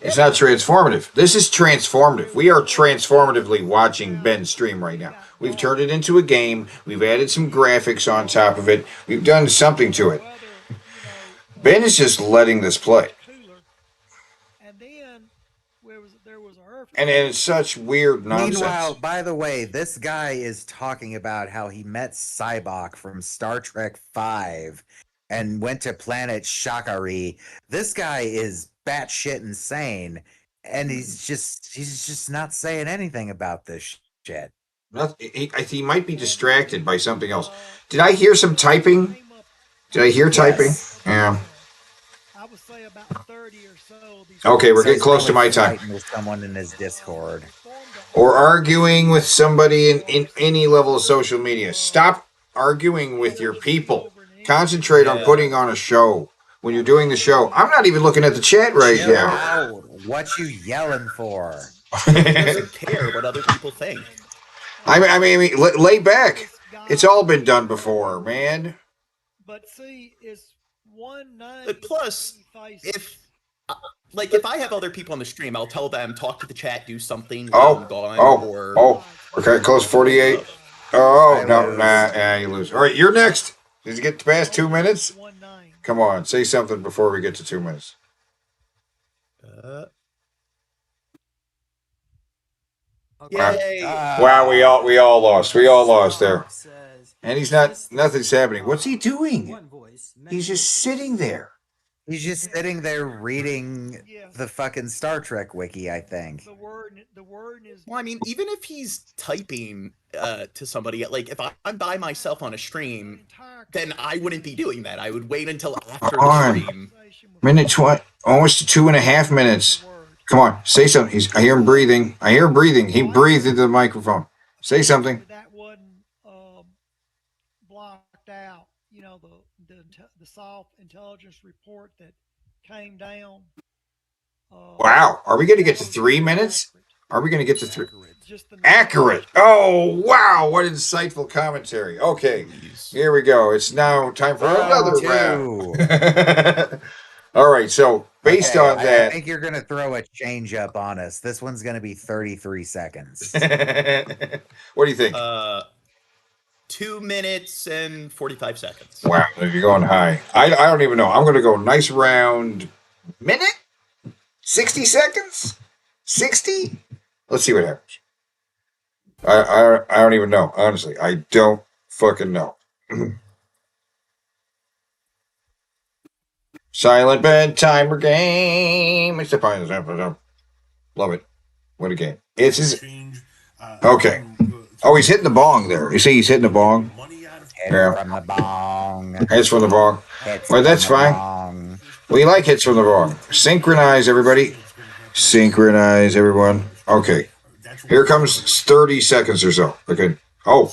It's not transformative. This is transformative. We are transformatively watching Ben stream right now. We've turned it into a game. We've added some graphics on top of it. We've done something to it. Ben is just letting this play. And it's such weird nonsense. Meanwhile, by the way, this guy is talking about how he met Cybok from Star Trek V and went to planet Shakari. This guy is batshit insane, and he's just not saying anything about this shit. He might be distracted by something else. Did I hear some typing? Did I hear typing? Yeah. I would say about 30 or so. Okay, we're getting close to my time. With someone in his Discord. Or arguing with somebody in any level of social media. Stop arguing with your people. Concentrate on putting on a show. When you're doing the show, I'm not even looking at the chat right now. Wow, what you yelling for? He doesn't care what other people think. I mean, lay back. It's all been done before, man. But see, it's plus, if I have other people on the stream, I'll tell them, talk to the chat, do something. Okay, close 48. Nah, you lose. All right, you're next. Did you get past 2 minutes? Come on, say something before we get to 2 minutes. Yay. Wow, we all lost. We all lost there. And nothing's happening. What's he doing? He's just sitting there. He's just sitting there reading the fucking Star Trek wiki, I think. Well, I mean, even if he's typing to somebody, like if I'm by myself on a stream, then I wouldn't be doing that. I would wait until after the stream. Minute 20, almost to 2.5 minutes. Come on, say something. I hear him breathing. He breathed into the microphone. Say something. That wasn't blocked out. The soft intelligence report that came down. Wow. Are we going to get to 3 minutes? Are we going to get to 3? Accurate. Oh, wow. What insightful commentary. Okay. Here we go. It's now time for another round. All right. So, based on I that. think you're going to throw a change up on us. This one's going to be 33 seconds. What do you think? 2 minutes and 45 seconds. Wow. You're going high. I don't even know. I'm going to go nice round minute? 60 seconds? 60? Let's see what happens. I don't even know. Honestly, I don't fucking know. Silent bed timer game. It's the love it. What a game. It's his. Okay. Oh, he's hitting the bong there. You see, he's hitting the bong. Hit from the bong. Hits from the bong. Well, that's fine. We like hits from the bong. Synchronize, everybody. Synchronize, everyone. Okay. Here comes 30 seconds or so. Okay. Oh.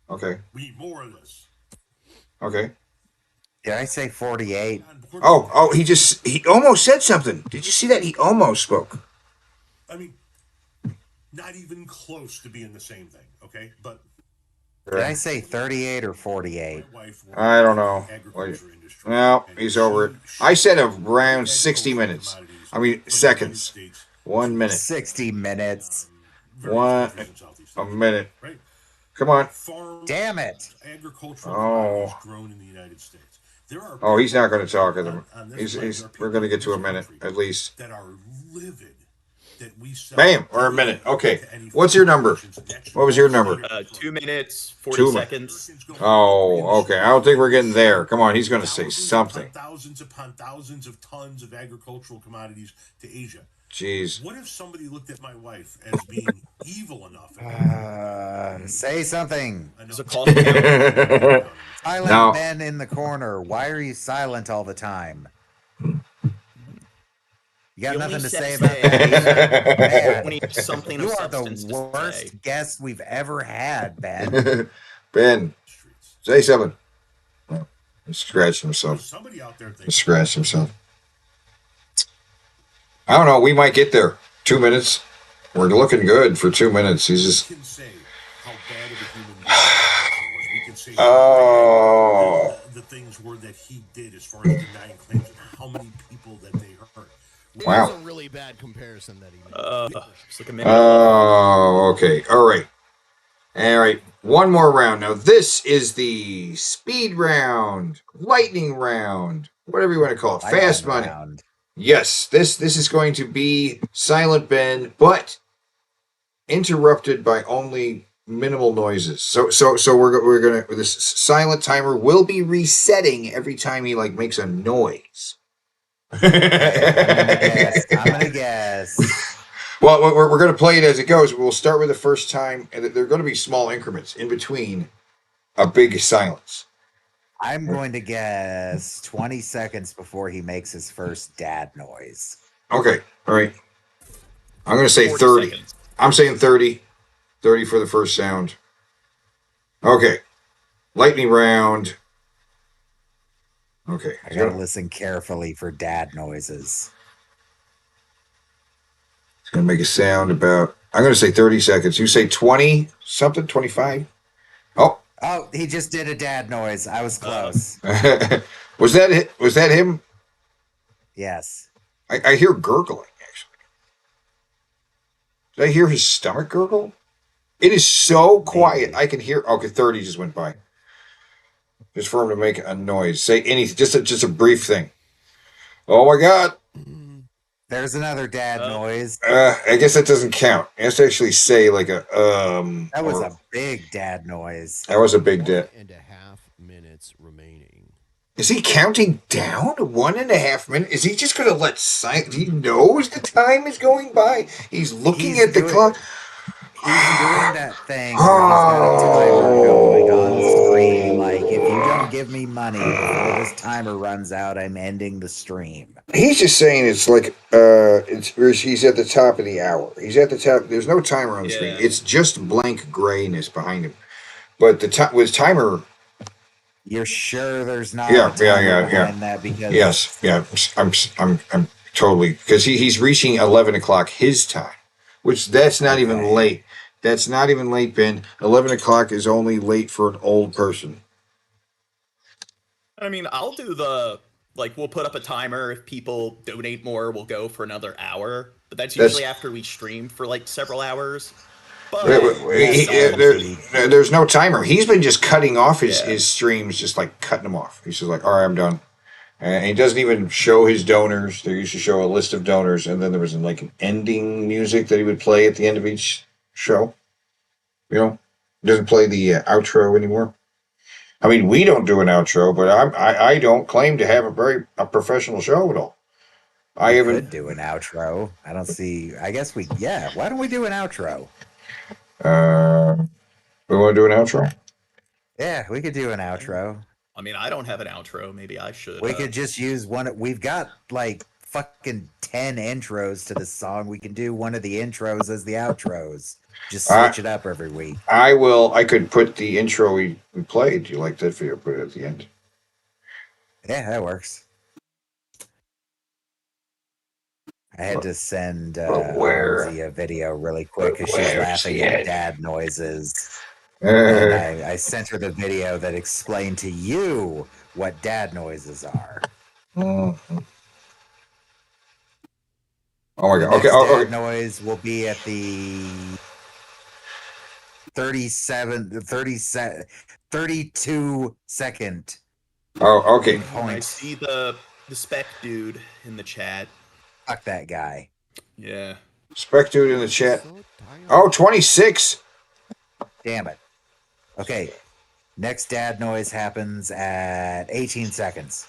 Okay. We need more of this. Okay. Did I say 48? Oh, he almost said something. Did you see that? He almost spoke. I mean, not even close to being the same thing, okay? But did I say 38 or 48? I don't know. No, he's over it. I said around 60 minutes. I mean, seconds. 1 minute. 60 minutes. A minute. Come on. Damn it. Oh. Oh, he's not going to talk at them. We're going to get to a minute at least. Bam, or a minute. Okay. What's your number? What was your number? 2 minutes, 40 seconds. Oh, okay. I don't think we're getting there. Come on, he's going to say something. Thousands upon thousands of tons of agricultural commodities to Asia. Jeez. What if somebody looked at my wife as being evil enough? Say something. Silent Silent Ben in the corner. Why are you silent all the time? You got nothing to say about that either? Something you of are the substance to worst say. guest we've ever had, Ben. Ben, say something. Oh, he scratched himself. He scratched himself. I don't know. We might get there. 2 minutes. We're looking good for 2 minutes. He's just. Oh. The things were that he did as far as denying claims and how many people that they hurt. Wow. It was a really bad comparison that he made. It's like a minute. Oh, okay. All right. All right. One more round. Now, this is the speed round, lightning round, whatever you want to call it. Fast money. Round. Yes, this is going to be Silent Ben, but interrupted by only minimal noises. So we're gonna this silent timer will be resetting every time he makes a noise. I'm gonna guess. Well, we're going to play it as it goes. We'll start with the first time, and there are going to be small increments in between a big silence. I'm going to guess 20 seconds before he makes his first dad noise. Okay, all right. I'm going to say 30. Seconds. I'm saying 30. 30 for the first sound. Okay. Lightning round. Okay. I gotta listen carefully for dad noises. It's going to make a sound about, I'm going to say 30 seconds. You say 20 something, 25? Oh, he just did a dad noise. I was close. Was that it? Was that him? Yes. I hear gurgling, actually. Did I hear his stomach gurgle? It is so quiet. I can hear. Okay, 30 just went by. Just for him to make a noise. Say anything. Just a brief thing. Oh my God. There's another dad noise. I guess that doesn't count. It has to actually say like a That was a big dad noise. That was a big dad. 1.5 minutes remaining. Is he counting down? 1.5 minutes? Is he just going to let silent? He knows the time is going by. He's looking at the clock. He's doing that thing where he's got a timer going on the screen. Like, if you don't give me money before this timer runs out, I'm ending the stream. He's just saying it's like he's at the top of the hour. He's at the top. There's no timer on the screen. It's just blank grayness behind him. But with timer, You're sure there's not Yeah, a timer yeah. behind that? Because Yes, yeah. I'm totally because he's reaching 11 o'clock his time, which that's not even late. That's not even late, Ben. 11 o'clock is only late for an old person. I mean, I'll do we'll put up a timer. If people donate more, we'll go for another hour. But that's usually after we stream for like several hours. But there's no timer. He's been just cutting off his streams, just like cutting them off. He's just like, all right, I'm done. And he doesn't even show his donors. They used to show a list of donors, and then there was like an ending music that he would play at the end of each show. You know, he doesn't play the outro anymore. I mean, we don't do an outro, but I don't claim to have a professional show at all. I could do an outro. I don't see. I guess we. Yeah. Why don't we do an outro? We want to do an outro. Yeah, we could do an outro. I mean, I don't have an outro. Maybe I should. We could just use one. We've got like fucking 10 intros to this song. We can do one of the intros as the outros. Just switch it up every week. I could put the intro we played. Do you like that video? Put it at the end. Yeah, that works. I had to send Ozzy a video really quick because she's laughing at dad noises. And I sent her the video that explained to you what dad noises are. Mm-hmm. Oh my god! The Okay, next okay. dad noise will be at the 32 second. Oh, okay. I see the spec dude in the chat. Fuck that guy. Yeah. Spec dude in the chat. Oh, 26. Damn it. Okay. Next dad noise happens at 18 seconds.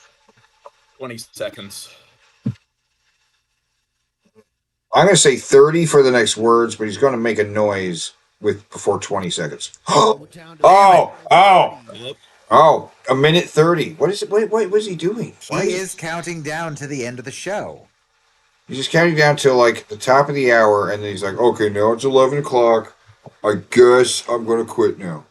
20 seconds. I'm going to say 30 for the next words, but he's going to make a noise before 20 seconds. Oh, a minute 30. What is it? What is he doing? He is counting down to the end of the show. He's just counting down till like the top of the hour, and then he's like, okay, now it's 11 o'clock. I guess I'm going to quit now.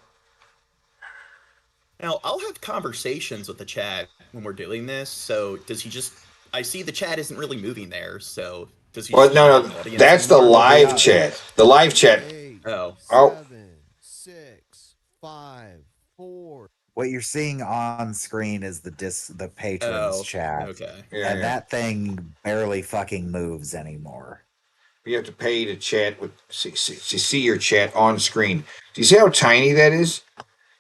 Now, I'll have conversations with the chat when we're doing this, so does he just... I see the chat isn't really moving there, so does he... Well, no, that's the live chat. The live chat. Oh. 6, 5, 4. What you're seeing on screen is the patrons chat. Okay. And that thing barely fucking moves anymore. You have to pay to chat to see your chat on screen. Do you see how tiny that is?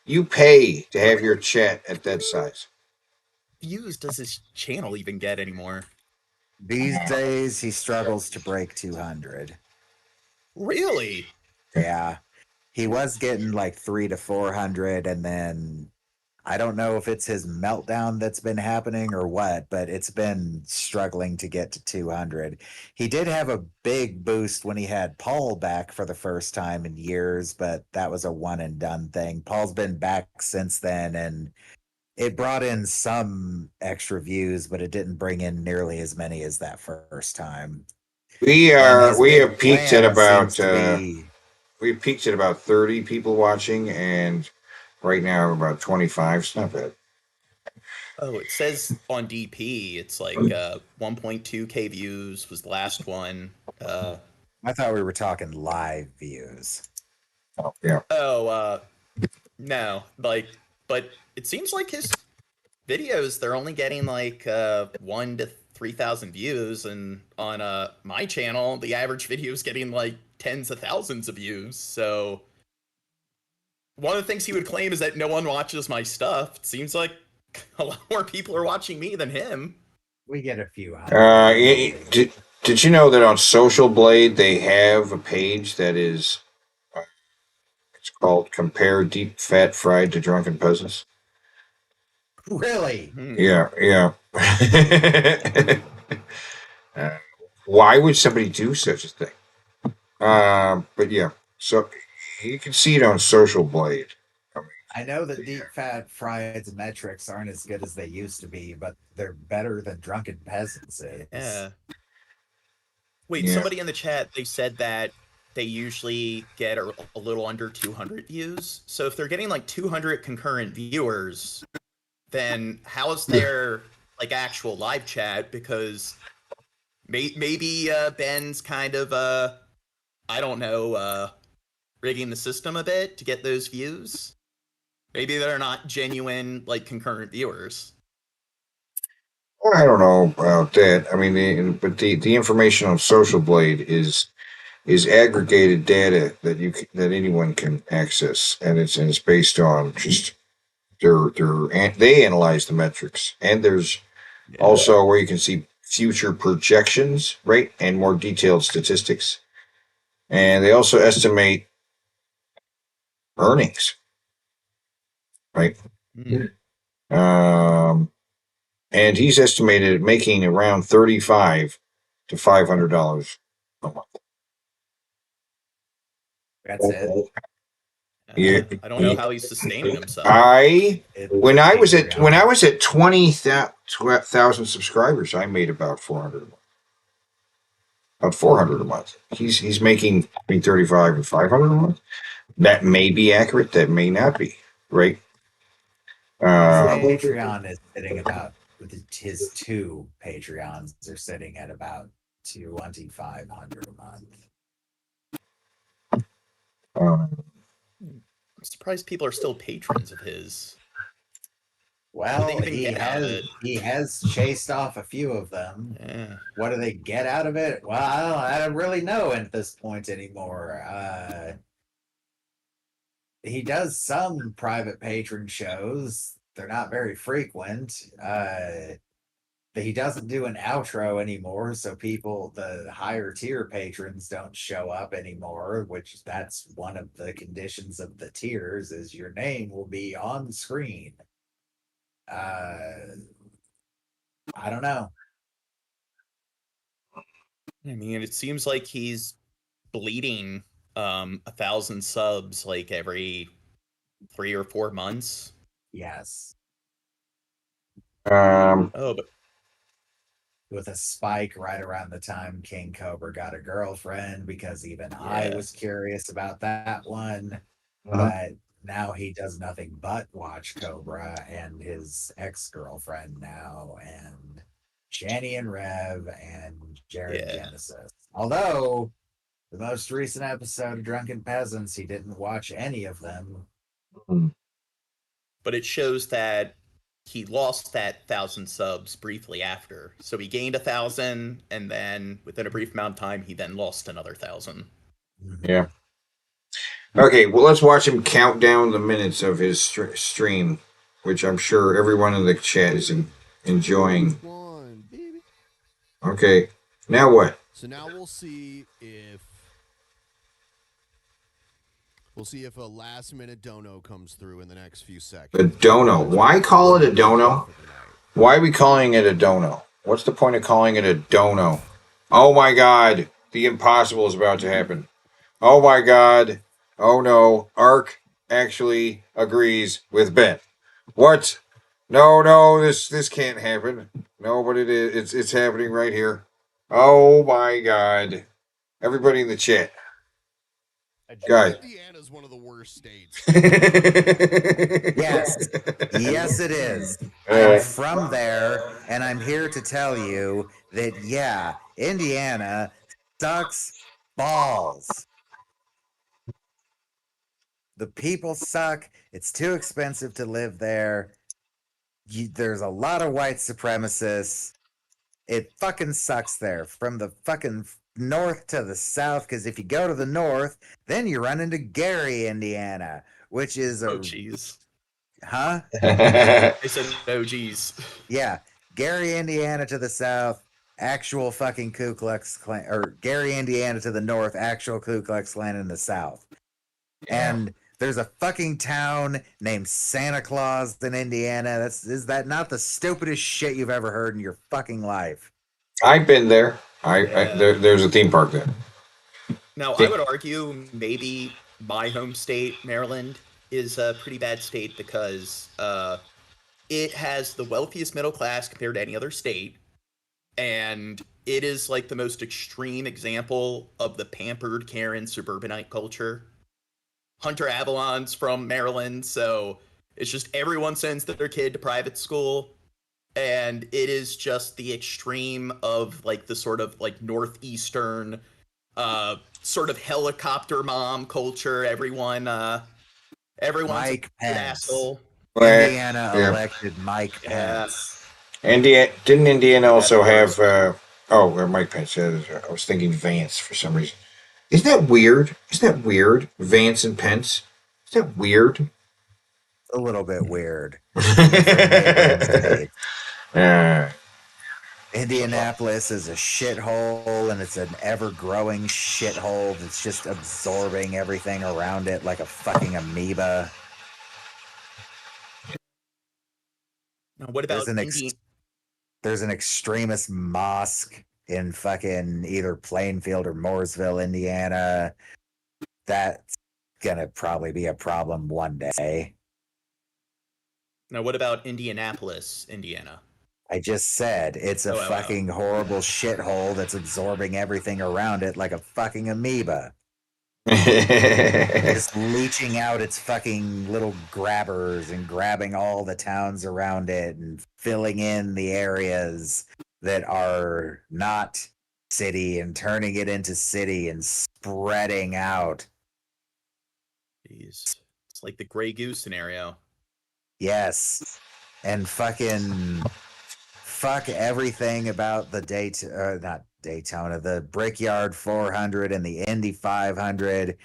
You pay to have your chat at that size. Views does his channel even get anymore? These days, he struggles to break 200. Really? Yeah. He was getting like 300 to 400, and then I don't know if it's his meltdown that's been happening or what, but it's been struggling to get to 200. He did have a big boost when he had Paul back for the first time in years, but that was a one and done thing. Paul's been back since then, and it brought in some extra views, but it didn't bring in nearly as many as that first time. We have peaked at about 30 people watching, and right now about 25. It's not bad. Oh, it says on DP it's like 1.2k views was the last one. I thought we were talking live views. Oh, yeah. Oh, no, but it seems like his videos, they're only getting like 1,000 to 3,000 views, and on my channel, the average video is getting like tens of thousands of views. So one of the things he would claim is that no one watches my stuff. It seems like a lot more people are watching me than him. We get a few. Did you know that on Social Blade they have a page that is it's called "Compare Deep Fat Fried to Drunken Peasants"? Really? Yeah. Why would somebody do such a thing? But yeah, so you can see it on Social Blade. I know that deep fat fried's metrics aren't as good as they used to be, but they're better than drunken peasants is. Yeah. Wait, Yeah. somebody in the chat, they said that they usually get a little under 200 views. So if they're getting like 200 concurrent viewers, then how is there like actual live chat? Because maybe Ben's kind of I don't know, rigging the system a bit to get those views. Maybe they're not genuine like concurrent viewers. I don't know about that. I mean, but the information on Social Blade is aggregated data that anyone can access, and it's based on just they analyze the metrics, and there's also where you can see future projections, right, and more detailed statistics, and they also estimate earnings, right? And he's estimated making around $35 to $500 a month. That's it. Yeah, I don't know how he's sustaining himself. When I was at 20,000 subscribers, I made about 400 a month. About 400 a month. He's making between 35 and 500 a month. That may be accurate. That may not be. Right. Patreon is sitting about his 2 Patreons are sitting at about 2,500 a month. I'm surprised people are still patrons of his. Well, he has chased off a few of them. Yeah. What do they get out of it? Well, I don't really know at this point anymore. He does some private patron shows. They're not very frequent. But he doesn't do an outro anymore, so the higher tier patrons don't show up anymore, which that's one of the conditions of the tiers is your name will be on screen. I don't know. I mean, it seems like he's bleeding 1,000 subs like every 3 or 4 months. Yes. But with a spike right around the time King Cobra got a girlfriend, because even I was curious about that one. But now he does nothing but watch Cobra and his ex-girlfriend now, and Shani and Rev and Jared Genesis. Although the most recent episode of Drunken Peasants, he didn't watch any of them. But it shows that he lost that 1,000 subs briefly after. So he gained 1,000, and then within a brief amount of time, he then lost another 1,000. Yeah. Okay, well, let's watch him count down the minutes of his stream, which I'm sure everyone in the chat is enjoying. Okay, now what? So now we'll see if a last-minute dono comes through in the next few seconds. A dono. Why call it a dono? Why are we calling it a dono? What's the point of calling it a dono? Oh my God, the impossible is about to happen. Oh my God. Oh no, Ark actually agrees with Ben. What? No, this can't happen. No, but it is. It's happening right here. Oh my God. Everybody in the chat. Guys. Indiana's one of the worst states. Yes, it is. I'm from there, and I'm here to tell you that, Indiana sucks balls. The people suck. It's too expensive to live there. There's a lot of white supremacists. It fucking sucks there. From the fucking north to the south, because if you go to the north, then you run into Gary, Indiana, which is a... Oh, jeez. Huh? I said, oh, jeez. Yeah. Gary, Indiana to the south, actual fucking Ku Klux Klan, or Gary, Indiana to the north, actual Ku Klux Klan in the south. And there's a fucking town named Santa Claus in Indiana. Is that not the stupidest shit you've ever heard in your fucking life? I've been there. There's a theme park there. Now, I would argue maybe my home state, Maryland, is a pretty bad state because it has the wealthiest middle class compared to any other state. And it is like the most extreme example of the pampered Karen suburbanite culture. Hunter Avalon's from Maryland, so It's just everyone sends their kid to private school, and it is just the extreme of like the sort of like northeastern sort of helicopter mom culture. Everyone's Mike an Pence. asshole. Indiana Yeah. elected Mike Pence. Didn't Indiana also have Mike Pence? I was thinking Vance for some reason. Isn't that weird? Vance and Pence. Is that weird? A little bit weird. Indianapolis is a shithole, and it's an ever-growing shithole that's just absorbing everything around it like a fucking amoeba. Now, what about there's an extremist mosque in fucking either Plainfield or Mooresville, Indiana. That's gonna probably be a problem one day. Now, what about Indianapolis, Indiana? I just said it's a fucking horrible shithole that's absorbing everything around it like a fucking amoeba. Just leaching out its fucking little grabbers and grabbing all the towns around it and filling in the areas that are not city and turning it into city and spreading out. Jeez. It's like the Grey Goose scenario. Yes. And fuck everything about the Daytona, the Brickyard 400 and the Indy 500.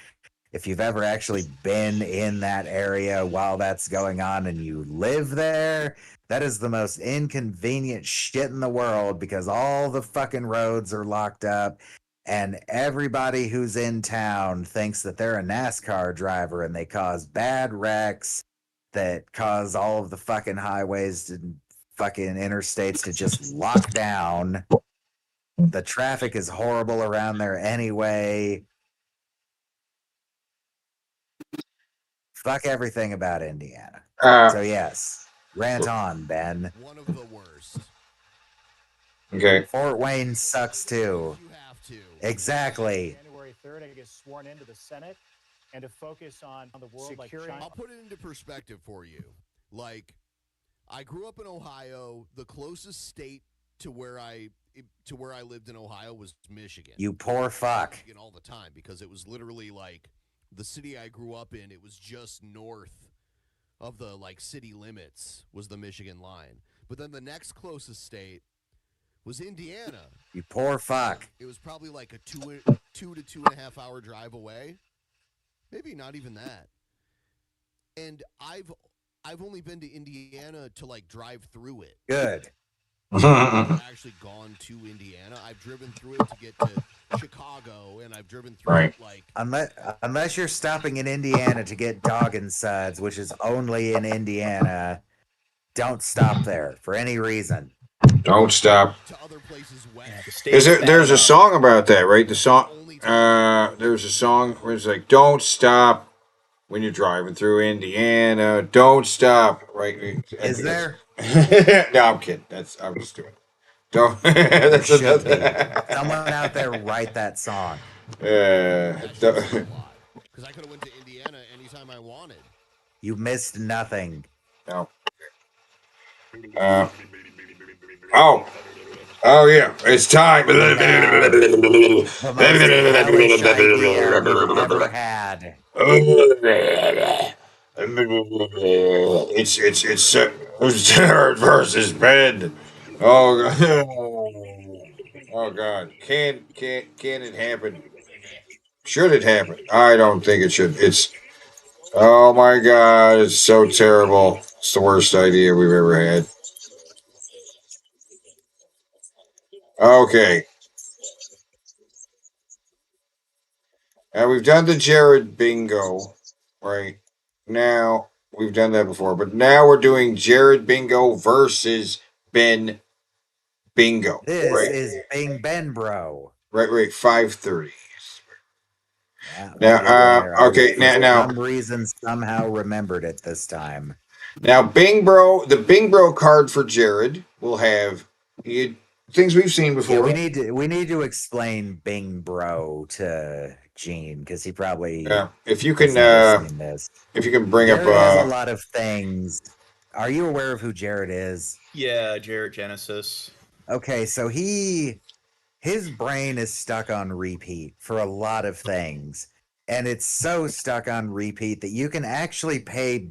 If you've ever actually been in that area while that's going on and you live there, that is the most inconvenient shit in the world because all the fucking roads are locked up and everybody who's in town thinks that they're a NASCAR driver and they cause bad wrecks that cause all of the fucking highways and fucking interstates to just lock down. The traffic is horrible around there anyway. Fuck everything about Indiana. So yes, rant on, Ben. One of the worst. Okay. Fort Wayne sucks too. You have to. Exactly. January 3rd, I get sworn into the Senate and to focus on the world Securing. like China. I'll put it into perspective for you. Like, I grew up in Ohio. The closest state to where I lived in Ohio was Michigan. You poor fuck. Michigan all the time because it was literally like the city I grew up in. It was just north of the like city limits was the Michigan line. But then the next closest state was Indiana. You poor fuck. It was probably like a 2 to 2.5 hour drive away. Maybe not even that. And I've only been to Indiana to like drive through it. Good. I've actually gone to Indiana. I've driven through it to get to Chicago, and I've driven through it like Unless you're stopping in Indiana to get dog and suds, which is only in Indiana, don't stop there for any reason. Don't stop. to other places west. There's a song about that, right? The song. There's a song where it's like, "Don't stop when you're driving through Indiana. Don't stop." Right? Is there? No, I'm kidding. I'm just doing. Don't. That's another. Someone out there write that song. Because I could have went to Indiana anytime I wanted. You missed nothing. No. Oh yeah, it's time. It's Jared versus Ben. Oh God, can it happen? Should it happen? I don't think it should. Oh my God, it's so terrible. It's the worst idea we've ever had. Okay. Now we've done the Jared bingo, right? Now we've done that before, but now we're doing Jared bingo versus Ben bingo. This is Bing Ben Bro. Right, 5:30. Yeah, now, okay, for now some reason somehow remembered it this time. Now, the Bing Bro card for Jared will have things we've seen before. Yeah, we need to explain Bing Bro to Gene because he probably Yeah. If you has can, never seen this. if you can bring up, Jared has a lot of things. Are you aware of who Jared is? Yeah, Jared Genesis. Okay, so his brain is stuck on repeat for a lot of things. And it's so stuck on repeat that you can actually play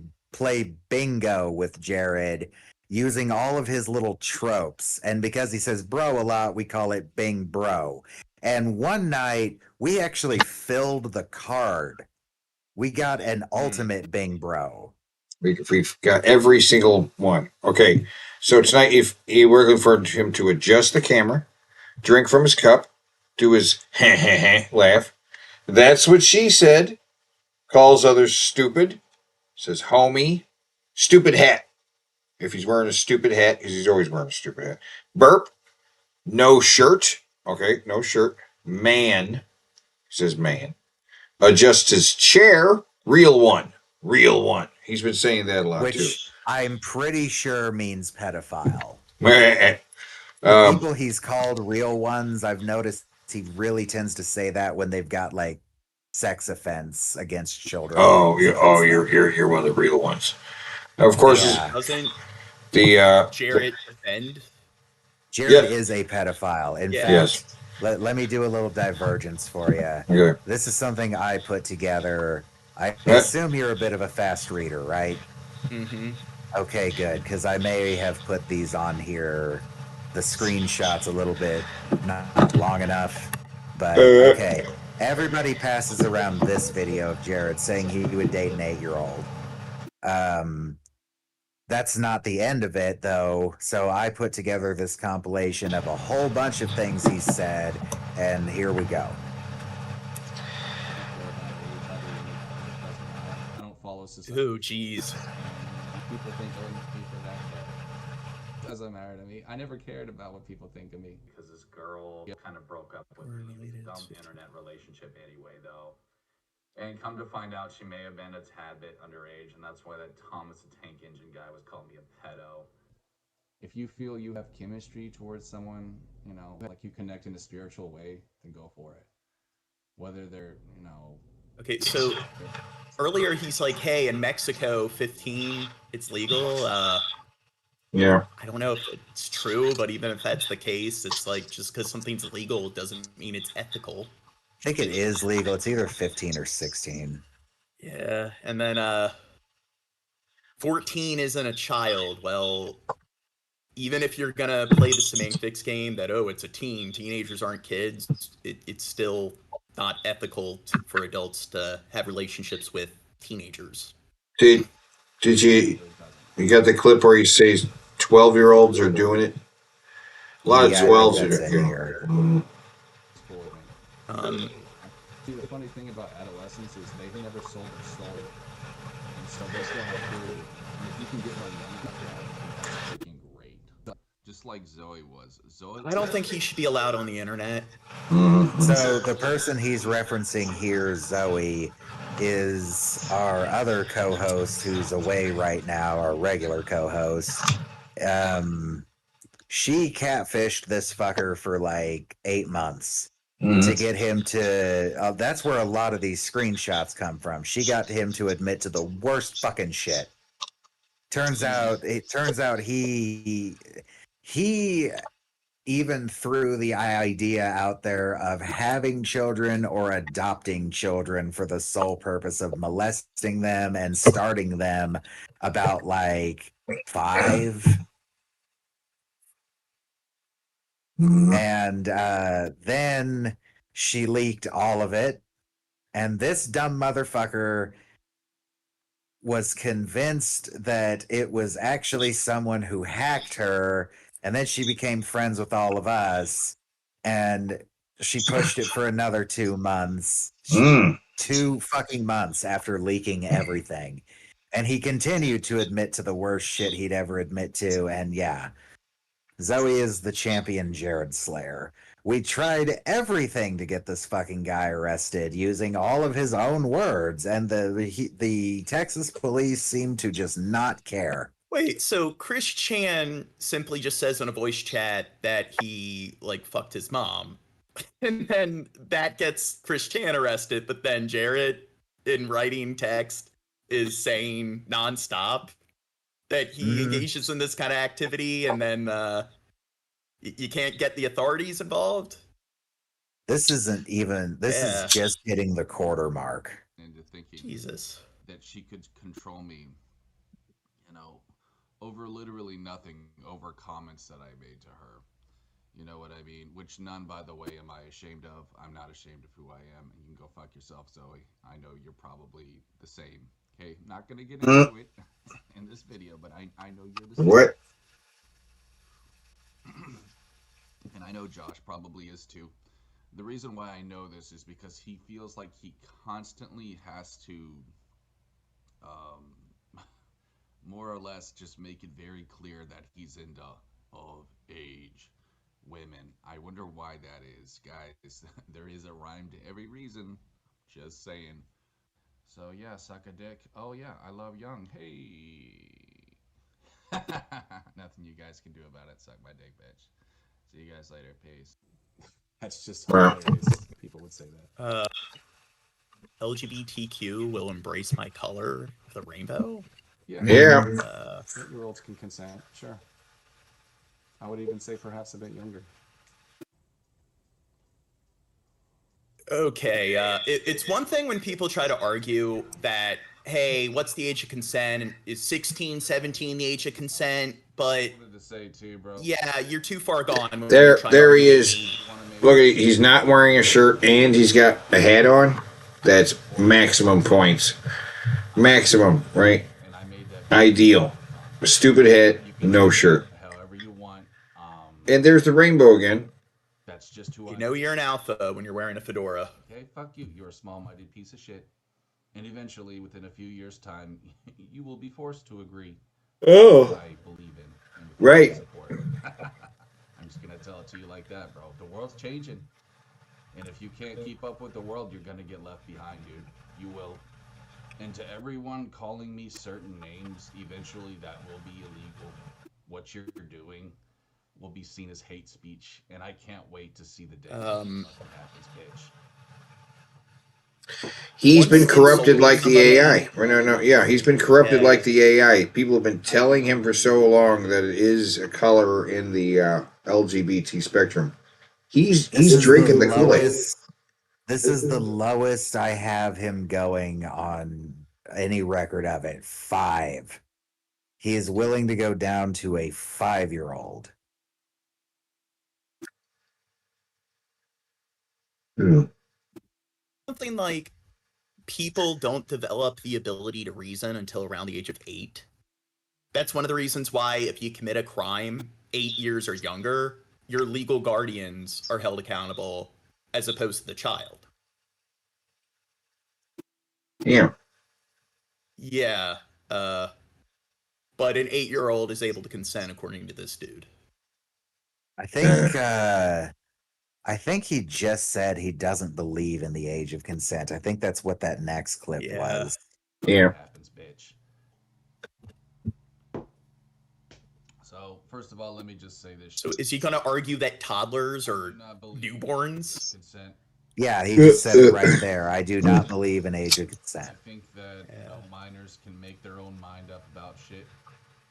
bingo with Jared using all of his little tropes. And because he says bro a lot, we call it Bing Bro. And one night, we actually filled the card. We got an ultimate Bing Bro. We've got every single one. Okay, so tonight, if we're looking for him to adjust the camera, drink from his cup, do his laugh. That's what she said. Calls others stupid. Says homie. Stupid hat. If he's wearing a stupid hat, because he's always wearing a stupid hat. Burp. No shirt. Okay, no shirt. Man. Says man. Adjusts his chair. Real one. Real one. He's been saying that a lot too. Which I'm pretty sure means pedophile. The people he's called real ones, I've noticed he really tends to say that when they've got like sex offense against children. You're one of the real ones. Now, of course, Doesn't Jared defend? Jared is a pedophile. In fact, Yes. let me do a little divergence for you. Okay. This is something I put together. I assume you're a bit of a fast reader, right? Mm-hmm. Okay, good, because I may have put these on here, the screenshots a little bit, not long enough, but okay. Everybody passes around this video of Jared saying he would date an 8-year-old. That's not the end of it, though, so I put together this compilation of a whole bunch of things he said, and here we go. I don't follow society. Oh, jeez. People think of me for that, but it doesn't matter to me. I never cared about what people think of me. Because this girl kind of broke up with me. It was a dumb internet relationship anyway, though. And come to find out, she may have been a tad bit underage, and that's why that Thomas the Tank Engine guy was calling me a pedo. If you feel you have chemistry towards someone, you know, like you connect in a spiritual way, then go for it. Whether they're, you know... Okay, so earlier he's like, hey, in Mexico, 15, it's legal. Yeah. I don't know if it's true, but even if that's the case, it's like just because something's illegal doesn't mean it's ethical. I think it is legal. It's either 15 or 16. Yeah, and then 14 isn't a child. Well, even if you're gonna play the semantics game that, oh, it's a teen, teenagers aren't kids, it's still not ethical for adults to have relationships with teenagers. Did you got the clip where he says 12-year-olds are doing it? A lot of 12s are doing it. See, the funny thing about adolescents is they've never sold their soul, and so they still have food. And if you can get one young like that, that's freaking great. Just like Zoe was. I don't think he should be allowed on the internet. So the person he's referencing here, Zoe, is our other co-host who's away right now, our regular co-host. She catfished this fucker for like 8 months. To get him to that's where a lot of these screenshots come from. She got him to admit to the worst fucking shit. Turns out he even threw the idea out there of having children or adopting children for the sole purpose of molesting them and starting them about like 5. And then she leaked all of it. And this dumb motherfucker was convinced that it was actually someone who hacked her. And then she became friends with all of us. And she pushed it for another 2 months. 2 fucking months after leaking everything. And he continued to admit to the worst shit he'd ever admit to. And yeah. Zoe is the champion Jared Slayer. We tried everything to get this fucking guy arrested using all of his own words, and the Texas police seem to just not care. Wait, so Chris Chan simply just says in a voice chat that he like fucked his mom. And then that gets Christian arrested, but then Jarrett, in writing text, is saying nonstop that he engages in this kind of activity, and then you can't get the authorities involved. This isn't even. This Yeah. is just hitting the quarter mark. Into thinking Jesus. that she could control me, you know, over literally nothing, over comments that I made to her. You know what I mean? Which none, by the way, am I ashamed of. I'm not ashamed of who I am, and you can go fuck yourself, Zoe. I know you're probably the same. Okay, not gonna get into it in this video, but I know you're the same. What? And I know Josh probably is too. The reason why I know this is because he feels like he constantly has to more or less just make it very clear that he's into of age women. I wonder why that is, guys. There is a rhyme to every reason. Just saying. So yeah, suck a dick. Oh yeah, I love young. Hey. Nothing you guys can do about it. Suck my dick, bitch. See you guys later. Peace. That's just Wow. hilarious. People would say that. LGBTQ will embrace my color, the rainbow. Yeah. 8-year-olds can consent. Sure. I would even say perhaps a bit younger. Okay, it's one thing when people try to argue that, hey, what's the age of consent? And is 16, 17 the age of consent? But To say too, bro. yeah, you're too far gone. when There, you're trying to there he argue is. me. Look at he's not wearing a shirt and he's got a hat on. That's maximum points. Maximum, right? Ideal. A stupid hat, no shirt. And there's the rainbow again. That's just who You know you're an alpha when you're wearing a fedora. Okay, fuck you. You're a small-minded piece of shit. And eventually, within a few years' time, you will be forced to agree. Oh. I believe in. And with Right. support. I'm just gonna tell it to you like that, bro. The world's changing. And if you can't keep up with the world, you're gonna get left behind, dude. You will. And to everyone calling me certain names, eventually that will be illegal. What you're doing will be seen as hate speech, and I can't wait to see the day that fucking happens, bitch. He's been corrupted like the AI. No, yeah, he's been corrupted like the AI. People have been telling him for so long that it is a color in the LGBT spectrum. He's drinking the Kool-Aid. This is the lowest I have him going on any record of it. 5. He is willing to go down to a 5-year-old. Something like people don't develop the ability to reason until around the age of 8. That's one of the reasons why if you commit a crime 8 years or younger, your legal guardians are held accountable as opposed to the child. Yeah. Yeah. But an 8-year-old is able to consent according to this dude. I think he just said he doesn't believe in the age of consent. I think that's what that next clip was. Yeah. Happens, bitch. So, first of all, let me just say this. So is he going to argue that toddlers are newborns? Consent. Yeah, he just said it right there. I do not believe in age of consent. I think that minors can make their own mind up about shit.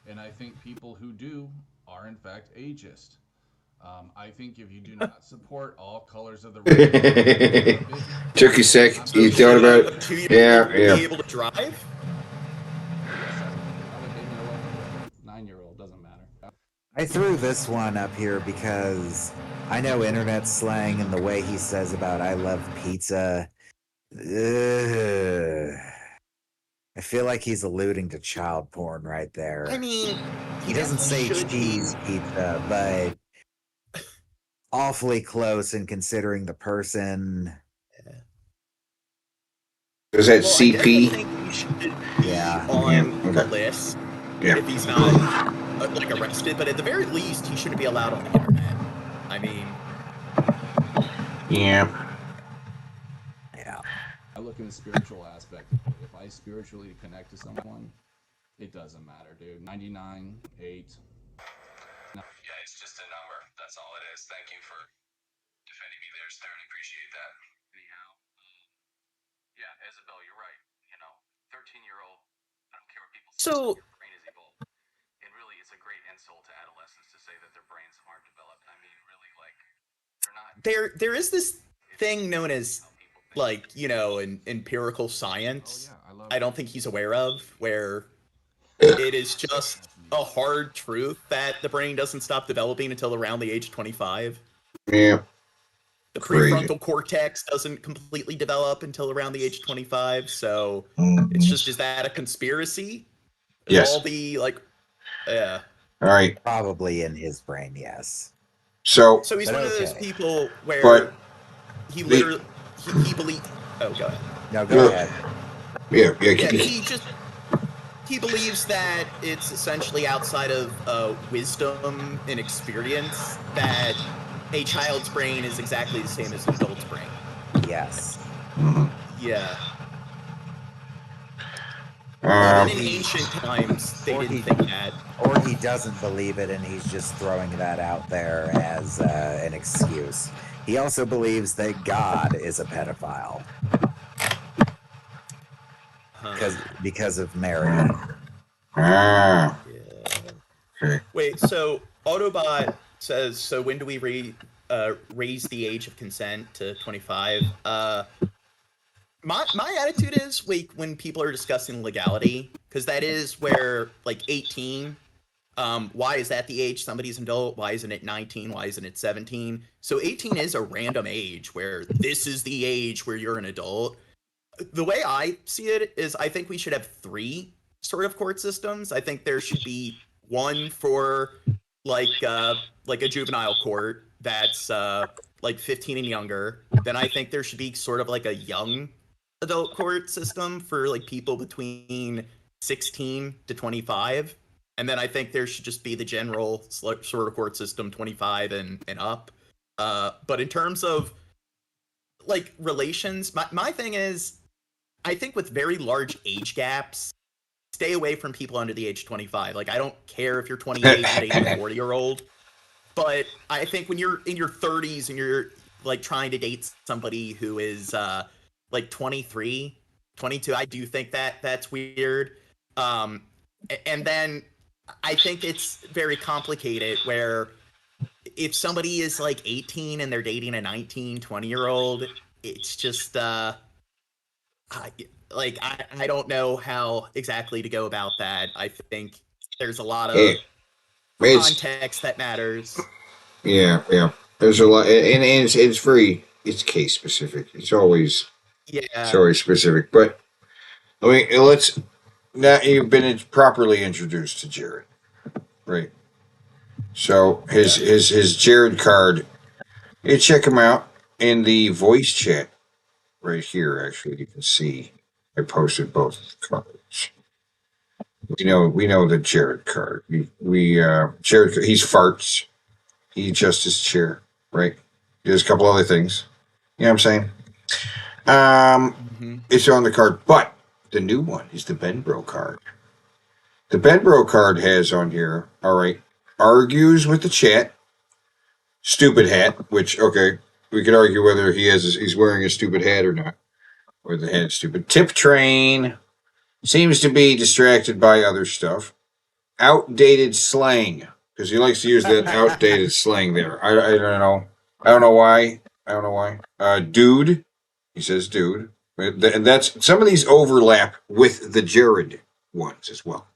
And I think people who do are, in fact, ageist. I think if you do not support all colors of the rainbow... Took you a sec. You thought about it? Yeah. Be able to drive? 9-year-old, doesn't matter. I threw this one up here because I know internet slang and the way he says about I love pizza. I feel like he's alluding to child porn right there. I mean, he doesn't say cheese pizza, but awfully close in considering the person. Is that CP? On the list if he's not like arrested, but at the very least he shouldn't be allowed on the internet. I mean, yeah. I look in the spiritual aspect. If I spiritually connect to someone, it doesn't matter, dude. 99, 8. Yeah, it's just a number. That's all it is. Thank you for defending me there, sir, and I appreciate that. Anyhow, yeah, Isabel, you're right. 13-year-old, I don't care what people say, So your brain is evolved. And really, it's a great insult to adolescents to say that their brains aren't developed. I mean, really, they're not. there is this thing known as an empirical science. I don't think he's aware of, where it is just a hard truth that the brain doesn't stop developing until around the age of 25. Yeah. The Crazy. prefrontal cortex doesn't completely develop until around the age of 25. So it's just, is that a conspiracy? Yes. All the yeah. All right. Probably in his brain, yes. So he's one of those people where But he literally he believes. Oh, go ahead. No, go ahead. Yeah. He believes that it's essentially outside of wisdom and experience that a child's brain is exactly the same as an adult's brain. Yes. Yeah. But in ancient times, they didn't think that. Or he doesn't believe it, and he's just throwing that out there as an excuse. He also believes that God is a pedophile. Because of Mary. Ah. Okay. Wait, so Autobot says, so when do we raise the age of consent to 25? My attitude is when people are discussing legality, because that is where 18. Why is that the age somebody's an adult? Why isn't it 19? Why isn't it 17? So 18 is a random age where this is the age where you're an adult. The way I see it is I think we should have 3 sort of court systems. I think there should be one for like a juvenile court that's 15 and younger. Then I think there should be sort of like a young adult court system for people between 16 to 25. And then I think there should just be the general sort of court system 25 and up. But in terms of relations, my thing is, I think with very large age gaps, stay away from people under the age of 25. I don't care if you're 28 and dating a 40-year-old, but I think when you're in your 30s and you're trying to date somebody who is 23, 22, I do think that's weird. And then I think it's very complicated where if somebody is 18 and they're dating a 19, 20-year-old, it's just I don't know how exactly to go about that. I think there's a lot of context that matters. Yeah. There's a lot, and it's very case specific. It's always specific. But let's now you've been properly introduced to Jared, right? So his Jared card. You check him out in the voice chat right here. Actually, you can see I posted both cards. We know the Jared card. Jared, he's farts. He adjusts his chair, right? He does a couple other things. You know what I'm saying? It's on the card, but the new one is the Benbro card. The Benbro card has on here, all right, argues with the chat, stupid hat, which, okay, we could argue whether he's wearing a stupid hat or not, or the hat's stupid. Tip train, seems to be distracted by other stuff. Outdated slang, because he likes to use that outdated slang there. I don't know. I don't know why. Dude, he says dude. And that's some of these overlap with the Jared ones as well.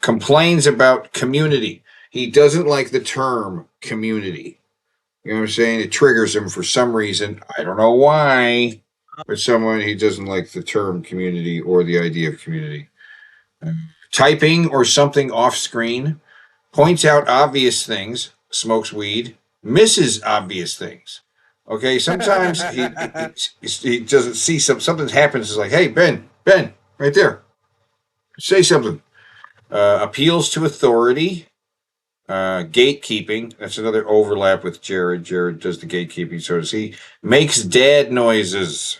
Complains about community. He doesn't like the term community. You know what I'm saying? It triggers him for some reason. I don't know why. But he doesn't like the term community or the idea of community. Typing or something off screen. Points out obvious things. Smokes weed. Misses obvious things. Okay, sometimes he doesn't see something happens. It's like, hey, Ben, right there. Say something. Appeals to authority. Gatekeeping. That's another overlap with Jared. Jared does the gatekeeping, so does he. Makes dad noises.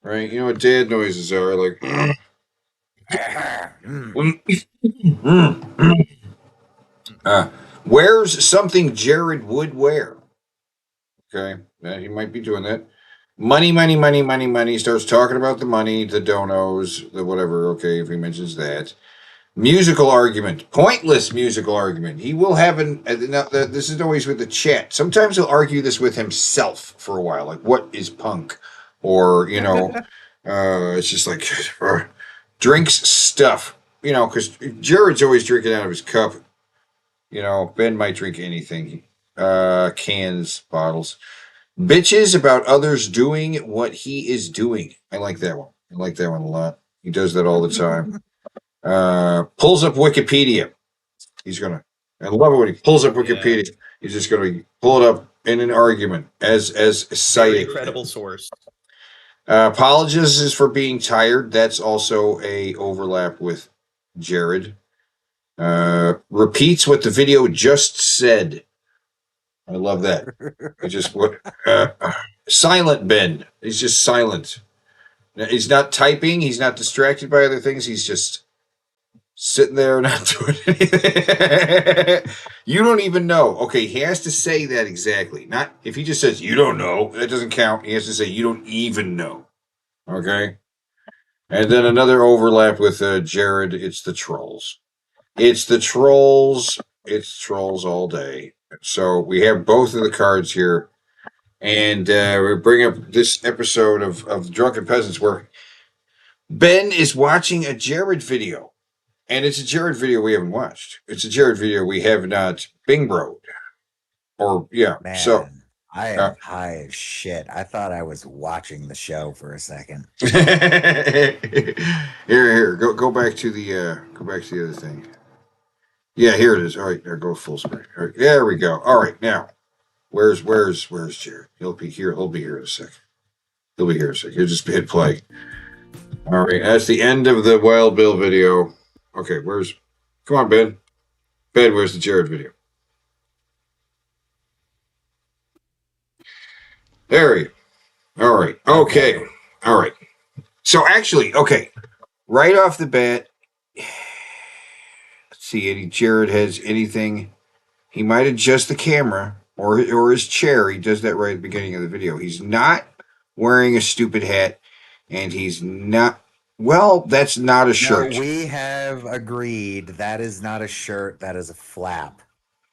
Right? You know what dad noises are? Like... wears something Jared would wear. Okay, he might be doing that. Money, money, money, money, money. Starts talking about the money, the donos, the whatever. Okay, if he mentions that. Musical argument, pointless musical argument. He will have now, this is always with the chat. Sometimes he'll argue this with himself for a while, like what is punk, or it's just like drinks stuff, because Jared's always drinking out of his cup. Ben might drink anything, cans, bottles. Bitches about others doing what he is doing. I like that one. I like that one a lot. He does that all the time. Pulls up Wikipedia. I love it when he pulls up Wikipedia. Yeah. He's just gonna pull it up in an argument as cited. Very credible source. Apologizes for being tired. That's also a overlap with Jared. Repeats what the video just said. I love that. Silent Ben. He's just silent. He's not typing. He's not distracted by other things. He's just sitting there not doing anything. You don't even know. Okay, he has to say that exactly. Not if he just says, you don't know. That doesn't count. He has to say, you don't even know. Okay? And then another overlap with Jared. It's the trolls. It's the trolls. It's trolls all day. So we have both of the cards here. And we bring up this episode of Drunken Peasants where Ben is watching a Jared video. And it's a Jared video we haven't watched. It's a Jared video we have not Bing-broed. Or, yeah. Man, so I am high as shit. I thought I was watching the show for a second. Here. Go back to the other thing. Yeah, here it is. All right, there, go full screen. All right, there we go. All right, now, where's Jared? He'll be here in a second. He'll just hit play. All right, that's the end of the Wild Bill video. Okay, come on, Ben. Ben, where's the Jared video? There he is. All right, okay. All right. So actually, okay, right off the bat, see, Jared has anything. He might adjust the camera or his chair. He does that right at the beginning of the video. He's not wearing a stupid hat, and he's not. Well, that's not a shirt. No, we have agreed that is not a shirt. That is a flap.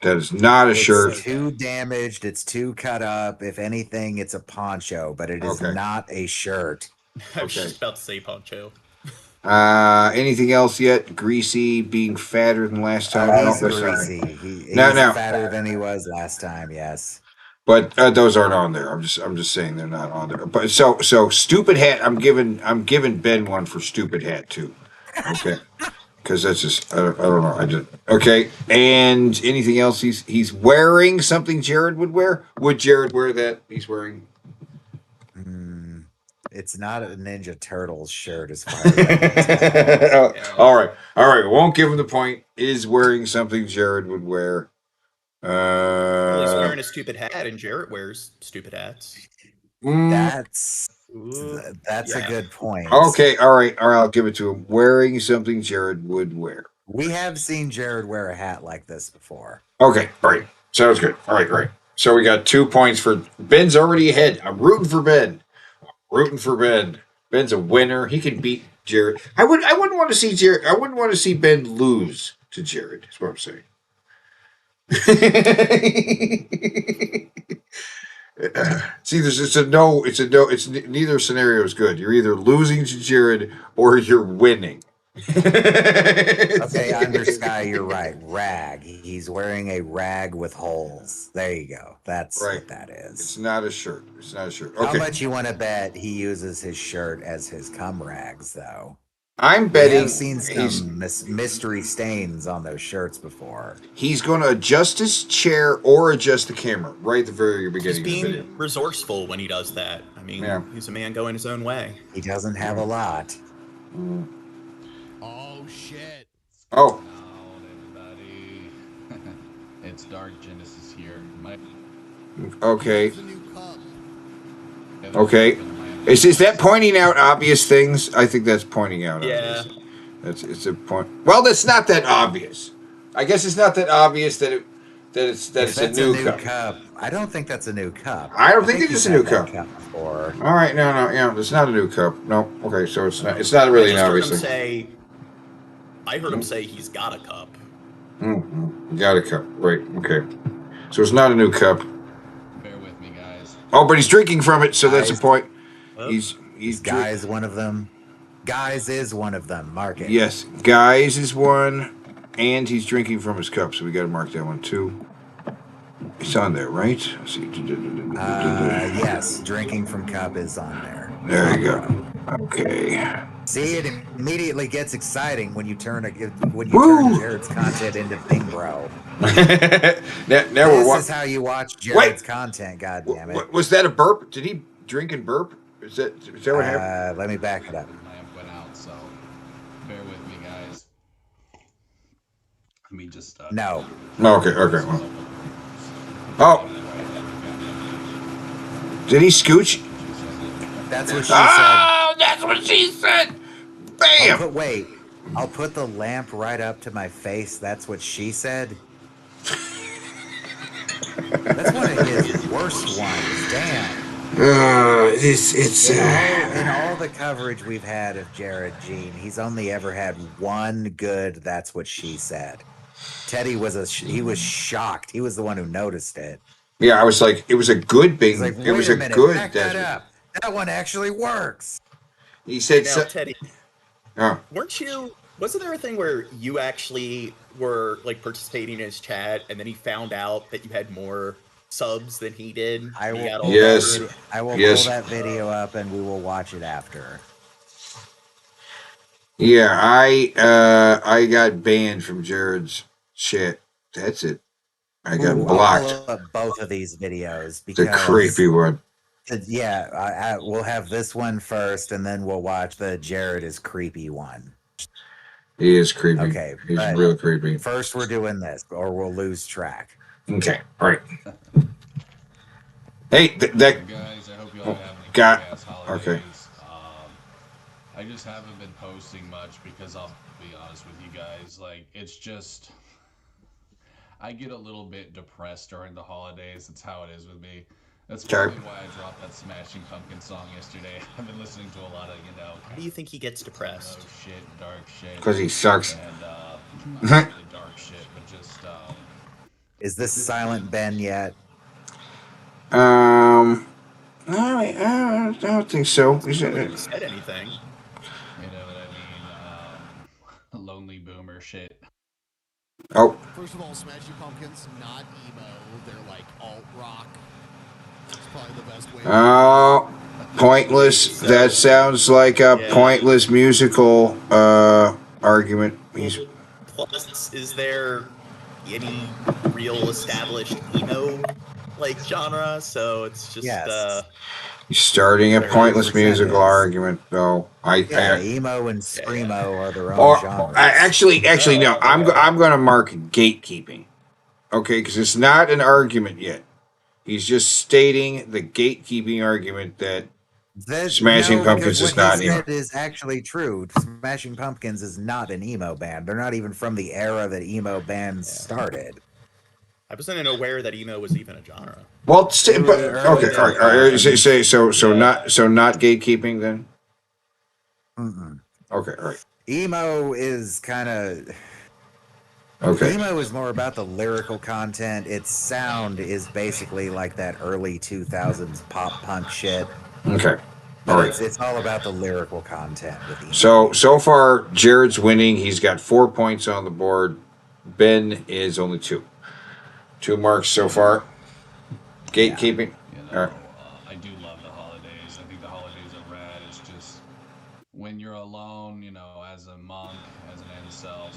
That is not a shirt. It's too damaged. It's too cut up. If anything, it's a poncho, but it is not a shirt. I was just about to say poncho. Anything else yet? Greasy, being fatter than last time. He's greasy. He's fatter than he was last time. Yes, but those aren't on there. I'm just saying they're not on there. But so stupid hat. I'm giving Ben one for stupid hat too. Okay, because that's just I don't know. Okay. And anything else? He's wearing something Jared would wear. Would Jared wear that? He's wearing. It's not a Ninja Turtles shirt as far as All right. We won't give him the point. Is wearing something Jared would wear. Well, he's wearing a stupid hat, and Jared wears stupid hats. That's a good point. Okay, all right, I'll give it to him. Wearing something Jared would wear. We have seen Jared wear a hat like this before. Okay, all right. Sounds good. All right, great. So we got 2 points for Ben's already ahead. I'm rooting for Ben. Ben's a winner. He can beat Jared. I wouldn't want to see Jared. I wouldn't want to see Ben lose to Jared. That's what I'm saying. It's neither scenario is good. You're either losing to Jared or you're winning. Okay, Under Sky, you're right. Rag. He's wearing a rag with holes. There you go. That's what that is. It's not a shirt. Okay. How much you want to bet he uses his shirt as his cum rags, though? I'm betting I've seen some mystery stains on those shirts before. He's going to adjust his chair or adjust the camera right at the very beginning He's of the video. being resourceful when he does that. I mean, he's a man going his own way. He doesn't have a lot. Oh, shit. Oh. Everybody. It's Dark Genesis here. Okay. Okay. Is that pointing out obvious things? I think that's pointing out obvious. It's a point. Well, that's not that obvious. I guess it's not that obvious that That's If a new cup. I don't think that's a new cup. I don't think he's it's a new had that cup. before. All right, no, yeah, it's not a new cup. No, okay, so it's not. It's not really an obviously. I heard him say he's got a cup. Got a cup, right? Okay, so it's not a new cup. Bear with me, guys. Oh, but he's drinking from it, so that's the point. He's Guys, one of them. Guys is one of them. Mark it. Yes, guys is one, and he's drinking from his cup, so we got to mark that one too. It's on there, right? Let's see. Yes, drinking from cup is on there. There you go. Okay. See, it immediately gets exciting when you turn Woo! Jared's content into Bing Bro. now This is how you watch Jared's content. God damn it! Was that a burp? Did he drink and burp? Is that what happened? Let me back it up. Lamp went out, so bear with me, guys. Let me just. No. Okay. Well. Oh. Did he scooch? That's what she said. Oh, that's what she said. Bam. I'll put the lamp right up to my face. That's what she said. That's one of his worst ones. Damn. It's in all the coverage we've had of Jared Jean, he's only ever had one good "that's what she said." Teddy was shocked. He was the one who noticed it. Yeah, I was like, it was a good Bing. Like, it was a good. Back that up. That one actually works. He said, Now, Teddy, oh. wasn't there a thing where you actually were like participating in his chat, and then he found out that you had more subs than he did? I will pull that video up, and we will watch it after. Yeah, I got banned from Jared's chat. That's it. I got blocked. I'll pull up both of these videos because The creepy one. Yeah, we'll have this one first, and then we'll watch the Jared is creepy one. He is creepy. Okay, he's real creepy. First, we're doing this, or we'll lose track. Okay, all right. Hey, that guys, I hope you all have any kick-ass holidays. Okay. I just haven't been posting much because I'll be honest with you guys, like it's just I get a little bit depressed during the holidays. That's how it is with me. That's probably why I dropped that Smashing Pumpkin song yesterday. I've been listening to a lot of, How do you think he gets depressed? Dark shit. Because he sucks. And not really dark shit, but just Is this Silent Ben yet? I don't think so. Nobody said anything. You know what I mean? Lonely boomer shit. Oh. First of all, Smashing Pumpkins, not emo. They're like alt rock. It's probably the best way. Oh, pointless. That sounds like a pointless musical argument. Plus, is there any real established emo like genre? So it's just You're starting a pointless musical argument, though. Emo and screamo are their own genres. Actually, no. I'm going to mark gatekeeping. Okay, because it's not an argument yet. He's just stating the gatekeeping argument that Smashing Pumpkins is not emo. That is actually true. Smashing Pumpkins is not an emo band. They're not even from the era that emo bands started. I wasn't aware that emo was even a genre. Well, okay, all right. Say so not gatekeeping then. Mm-mm. Okay, all right. Emo is kind of. Okay. Emo is more about the lyrical content. Its sound is basically like that early 2000s pop punk shit. Okay. All right. It's all about the lyrical content with emo. So far, Jared's winning. He's got 4 points on the board. Ben is only 2. 2 marks so far. Gatekeeping. All right. I do love the holidays. I think the holidays are rad. It's just when you're alone, as a monk, as an incel.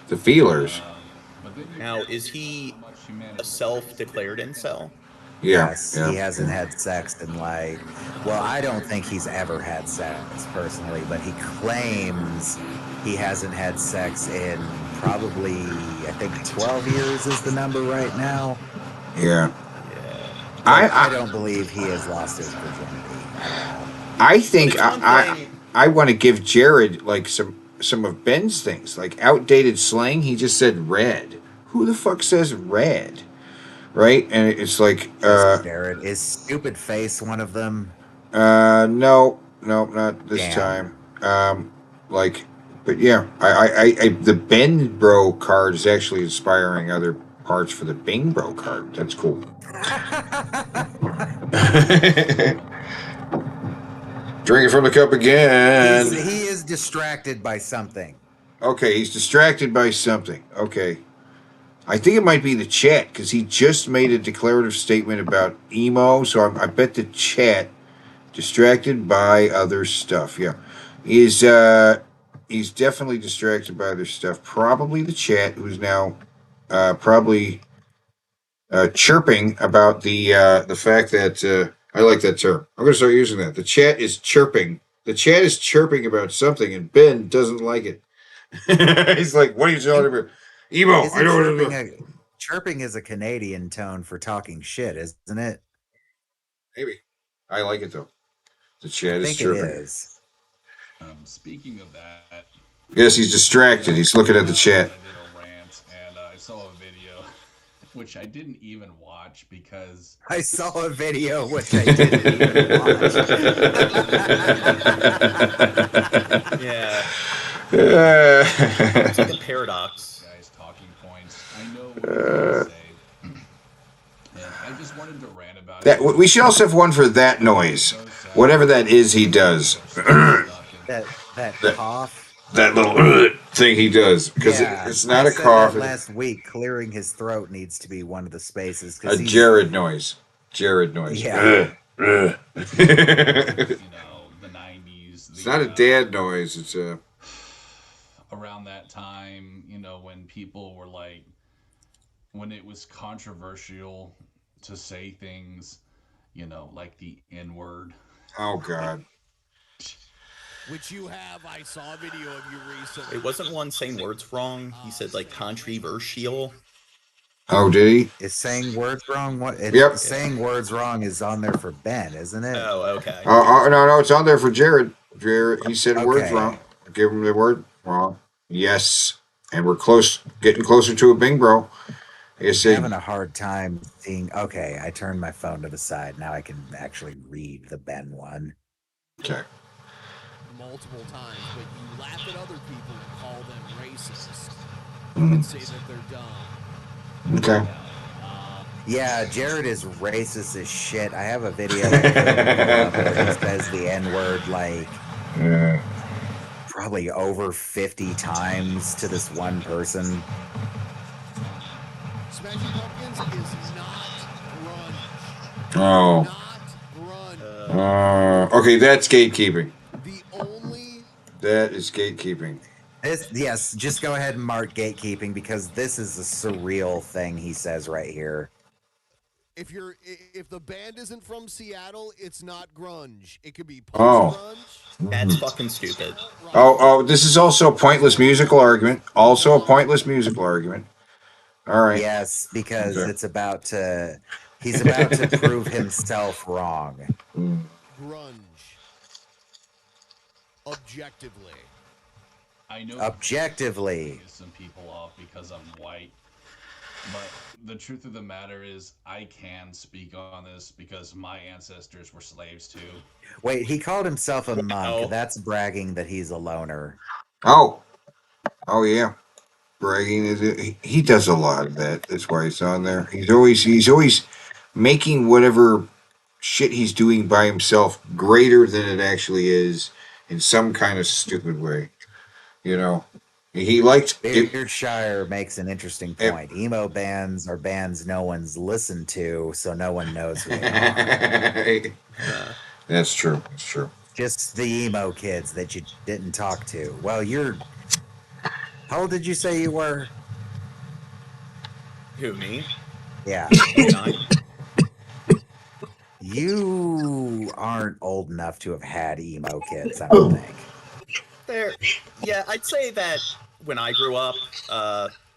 The feelers. Now, is he a self-declared incel? Yes, he hasn't had sex in I don't think he's ever had sex personally, but he claims he hasn't had sex in probably, I think 12 years is the number right now. Yeah. I don't believe he has lost his virginity. I think I want to give Jared some of Ben's things, like outdated slang. He just said red. Who the fuck says red? Right? And it's like, Jared, is stupid face one of them? no, not this Damn. time. Like, but yeah, I the Ben Bro card is actually inspiring other parts for the Bing Bro card. That's cool. Drinking from the cup again. He is distracted by something. Okay, he's distracted by something. Okay. I think it might be the chat, because he just made a declarative statement about emo, so I bet the chat distracted by other stuff. Yeah. He's definitely distracted by other stuff. Probably the chat, who's now probably chirping about the fact that I like that term. I'm going to start using that. The chat is chirping. The chat is chirping about something, and Ben doesn't like it. He's like, "What are you talking about? Emo? I don't know." Chirping is a Canadian tone for talking shit, isn't it? Maybe. I like it though. The chat is I think chirping. it is. Speaking of that, Yes, he's distracted. He's looking at the chat. I did a rant, and I saw a video, which I didn't even watch because I saw a video which I didn't even watch. Yeah. It's like a paradox. Guys, talking points. I know what you're say, and I just wanted to rant about That it. we should also have one for that noise, whatever that is he does. that cough. That little thing he does, because Yeah, it's not I a said cough. that last week, clearing his throat needs to be one of the spaces. A Jared noise. Jared noise. Yeah. The 90s. It's not a dad noise. It's a. Around that time, when people were like, when it was controversial to say things, like the N-word. Oh God. Which you have. I saw a video of you recently. It wasn't one saying words wrong. He said like controversial. Oh, did he? Is saying words wrong? Yep. Saying words wrong is on there for Ben, isn't it? Oh, okay. No, it's on there for Jared. Jared, he said words Okay. wrong. Give him the word wrong. Yes, and we're getting closer to a Bing Bro. I'm having a hard time seeing. Okay, I turned my phone to the side. Now I can actually read the Ben one. Okay. Multiple times, but you laugh at other people and call them racist. Mhm. And say that they're dumb. Okay. Yeah, Jared is racist as shit. I have a video where he says the N-word like probably over 50 times to this one person. Smashing Pumpkins is not grunge. Oh. Okay, that's gatekeeping. That is gatekeeping. Yes, just go ahead and mark gatekeeping because this is a surreal thing he says right here. If the band isn't from Seattle, it's not grunge. It could be Oh. post-grunge. That's fucking stupid. Oh, this is also a pointless musical argument. Also a pointless musical argument. All right. Yes, because Okay. it's about to. He's about to prove himself wrong. Grunge. Objectively. I know Objectively. piss some people off because I'm white, but the truth of the matter is I can speak on this because my ancestors were slaves too. Wait, he called himself a monk. Oh. That's bragging that he's a loner. Oh yeah. Bragging is he does a lot of that. That's why he's on there. He's always making whatever shit he's doing by himself greater than it actually is in some kind of stupid way. He liked it. Beardshire makes an interesting point. Emo bands are bands no one's listened to, so no one knows who they are. That's true. That's true. Just the emo kids that you didn't talk to. Well, how old did you say you were? Who, me? Yeah. 9. You aren't old enough to have had emo kids, I don't think. Yeah, I'd say that when I grew up,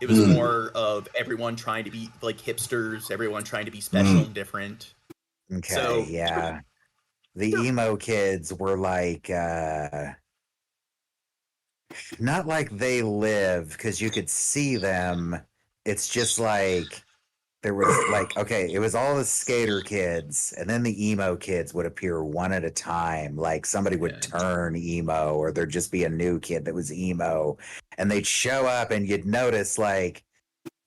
it was more of everyone trying to be like hipsters, everyone trying to be special and different. Okay, So- yeah. The emo kids were like, not like they live, because you could see them. It's just like there was like, okay, it was all the skater kids, and then the emo kids would appear one at a time. Like somebody would turn emo, or there'd just be a new kid that was emo, and they'd show up, and you'd notice like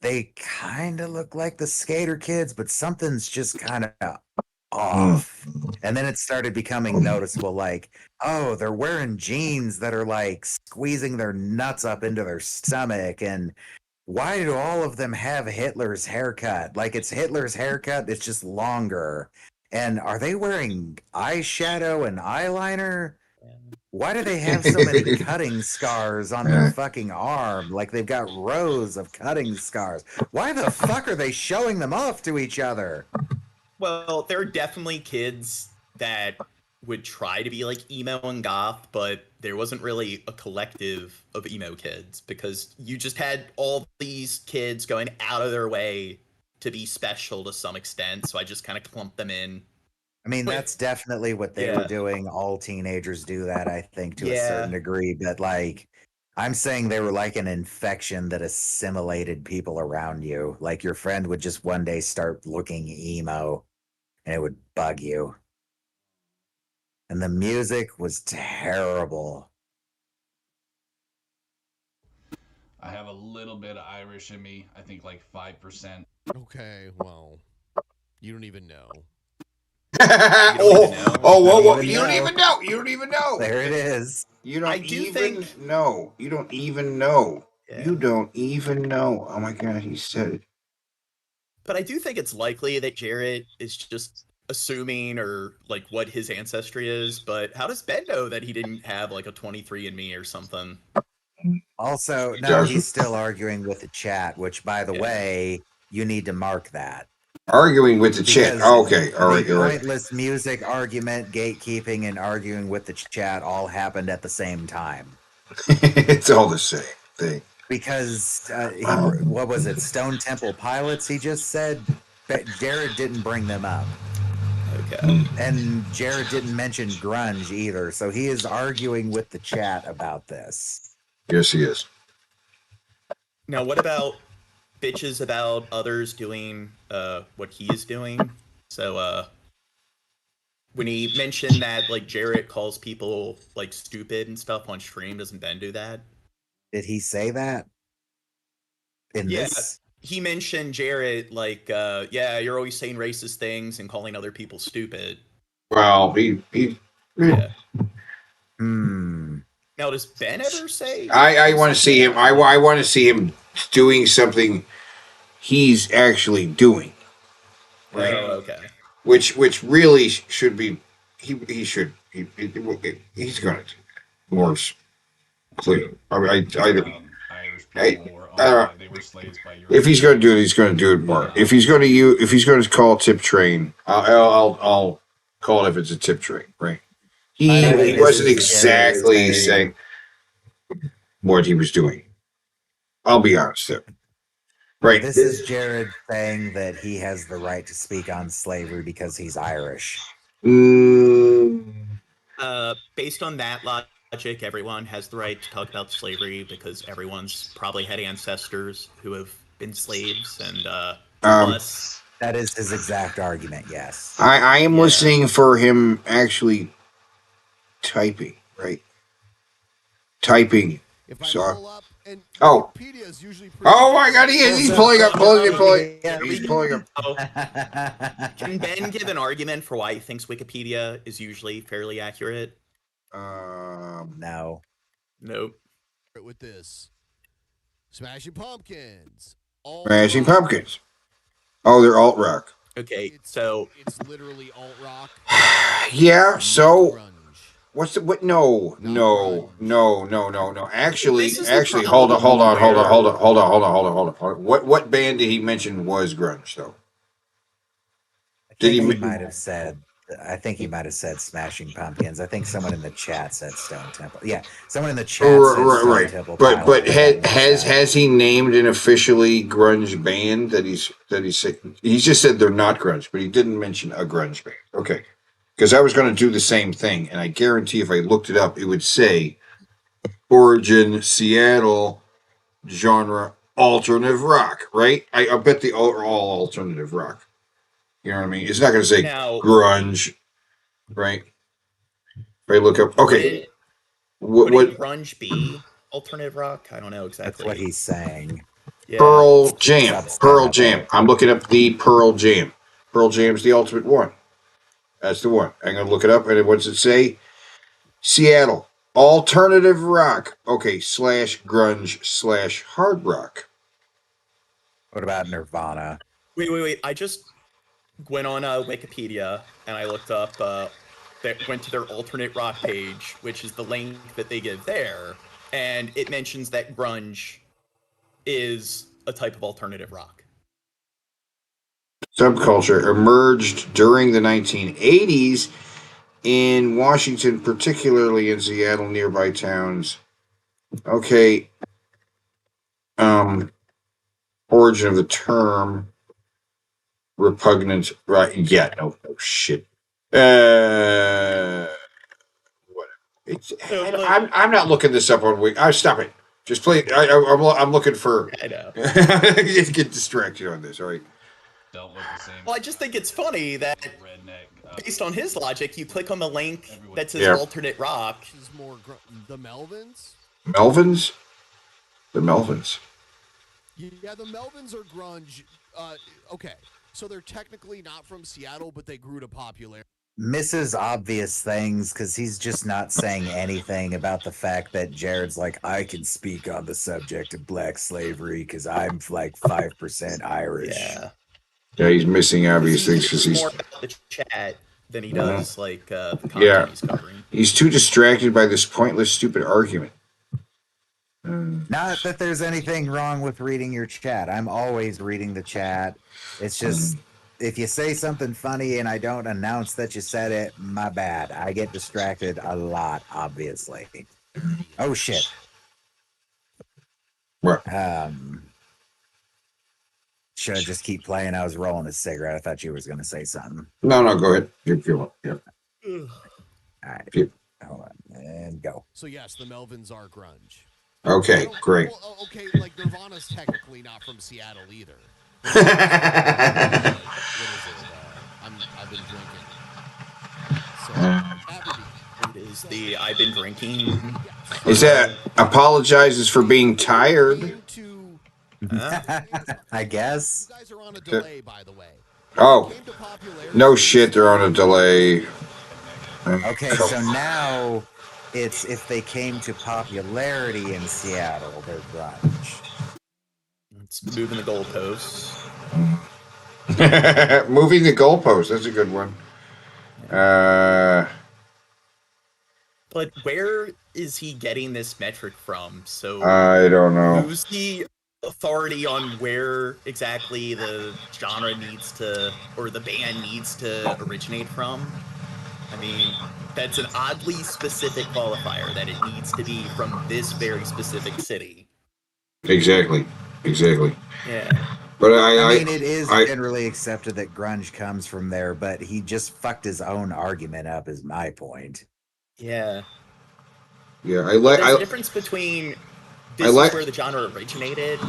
they kind of look like the skater kids, but something's just kind of off. And then it started becoming noticeable, like, oh, they're wearing jeans that are like squeezing their nuts up into their stomach. And why do all of them have Hitler's haircut? Like, it's Hitler's haircut, it's just longer. And are they wearing eyeshadow and eyeliner? Why do they have so many cutting scars on their fucking arm? Like, they've got rows of cutting scars. Why the fuck are they showing them off to each other? Well, there are definitely kids that would try to be like emo and goth, but there wasn't really a collective of emo kids because you just had all these kids going out of their way to be special to some extent. So I just kind of clumped them in. I mean, that's definitely what they were doing. All teenagers do that, I think, to a certain degree. But like, I'm saying they were like an infection that assimilated people around you. Like your friend would just one day start looking emo and it would bug you. And the music was terrible. I have a little bit of Irish in me. I think like 5%. Okay, well, you don't even know. Whoa! You don't even know. You don't even know. There it is. You don't even know. You don't even know. You don't even know. Oh my God, he said it. But I do think it's likely that Jarrett is just assuming or like what his ancestry is. But how does Ben know that he didn't have like a 23andMe or something? Also, no, he's still arguing with the chat, which, by the way, you need to mark that. Arguing with the chat. Okay, all right, The all right. pointless music argument, gatekeeping, and arguing with the chat all happened at the same time. It's all the same thing. Because, what was it, Stone Temple Pilots, he just said? But Jared didn't bring them up. Okay. And Jared didn't mention grunge either, so he is arguing with the chat about this. Yes, he is. Now, what about bitches about others doing what he is doing? So, when he mentioned that, like, Jarrett calls people, like, stupid and stuff on stream, doesn't Ben do that? Did he say that? In this? He mentioned Jarrett, like, yeah, you're always saying racist things and calling other people stupid. Well, he Yeah. Now, does Ben ever say? I want to see him. I want to see him doing something he's actually doing. Right. Oh, okay. Which really should be. He's going to more clear. If he's going to do it, he's going to do it more. If he's going to call tip train, I'll call it if it's a tip train, right? He wasn't exactly saying what he was doing. I'll be honest there. Right. This is Jared saying that he has the right to speak on slavery because he's Irish. Based on that logic, everyone has the right to talk about slavery because everyone's probably had ancestors who have been slaves, and plus, that is his exact argument. Yes, I am listening for him actually typing, right? Typing. Oh my God, he is. He's pulling up. He's pulling up. Can Ben give an argument for why he thinks Wikipedia is usually fairly accurate? No. Nope. With this, Smashing Pumpkins. Smashing Pumpkins. Oh, they're alt rock. Okay, so it's literally alt rock. Yeah. So, what's the what? No. Actually, hold on. What band did he mention was grunge though? He might have said. I think he might have said Smashing Pumpkins. I think someone in the chat said Stone Temple. Yeah, someone in the chat said Stone Temple. But has he named an officially grunge band that he's he's just said they're not grunge, but he didn't mention a grunge band. Okay, because I was going to do the same thing, and I guarantee if I looked it up, it would say origin, Seattle, genre, alternative rock, right? I bet they all are all alternative rock. You know what I mean? It's not going to say Now- grunge, right? Right, look up. Okay. Wouldn't grunge be alternative rock? I don't know exactly. That's what he's saying. Yeah. Pearl Jam. Subset Pearl of it. Jam. I'm looking up the Pearl Jam. Pearl Jam's the ultimate one. That's the one. I'm going to look it up. And what's it say? Seattle. Alternative rock. Okay. / grunge / hard rock. What about Nirvana? Wait. I just went on Wikipedia and I looked up, went to their alternate rock page, which is the link that they give there. And it mentions that grunge is a type of alternative rock. Subculture emerged during the 1980s in Washington, particularly in Seattle, nearby towns. Okay. Origin of the term. Repugnant. Right. Yeah. No shit. Whatever. I'm not looking this up on Wiki. Stop it. Just play. I'm looking for. I know. Just get distracted on this. All right. Dealt with the same. Well, I just think it's funny that, based on his logic, you click on the link that says Yeah. alternate rock. Is more the Melvins? Melvins? The Melvins. Yeah, the Melvins are grunge. Okay, so they're technically not from Seattle, but they grew to popularity. Misses obvious things because he's just not saying anything about the fact that Jared's like, I can speak on the subject of black slavery because I'm like 5% Irish. Yeah, he's missing obvious things because he's. more about the chat than he does like the content he's covering. He's too distracted by this pointless, stupid argument. Not that there's anything wrong with reading your chat. I'm always reading the chat. It's just if you say something funny and I don't announce that you said it, my bad. I get distracted a lot, obviously. Oh shit. What? Should I just keep playing? I was rolling a cigarette. I thought you was gonna say something. No, go ahead. If you want. Yeah. All right. Hold on. And go. So yes, the Melvins are grunge. Okay, great. Well, okay, like Nirvana's technically not from Seattle either. What is it? I've been drinking. So, Aberdeen. It is the I've been drinking. Is that apologizes for being tired? I guess. You guys are on a delay, by the way. Oh, no shit, they're on a delay. Okay, so now it's if they came to popularity in Seattle, they're grunge. It's moving the goalposts. Moving the goalpost. That's a good one. But where is he getting this metric from? So I don't know. Who's the authority on where exactly the genre needs to, or the band needs to originate from? I mean, that's an oddly specific qualifier that it needs to be from this very specific city. Exactly. Yeah. But I mean, it is generally accepted that grunge comes from there, but he just fucked his own argument up, is my point. Yeah. Yeah, There's a difference between this is where the genre originated.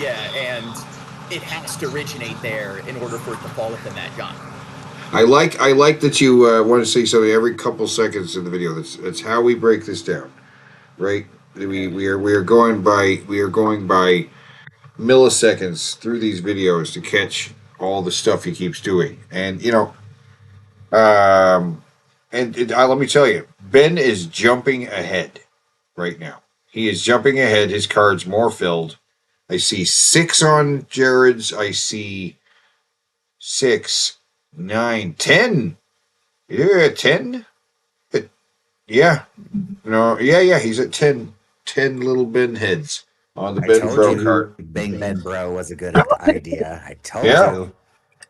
Yeah, and it has to originate there in order for it to fall within that genre. I like that you want to say something every couple seconds in the video. That's how we break this down, right? We are going by milliseconds through these videos to catch all the stuff he keeps doing, and let me tell you, Ben is jumping ahead right now. He is jumping ahead. His card's more filled. I see 6 on Jared's. I see 6, 9, 10. Yeah, 10. Yeah. No. Yeah. He's at 10. 10 little Ben heads on the Ben Bro card. Bing Ben Bro was a good idea. I told you.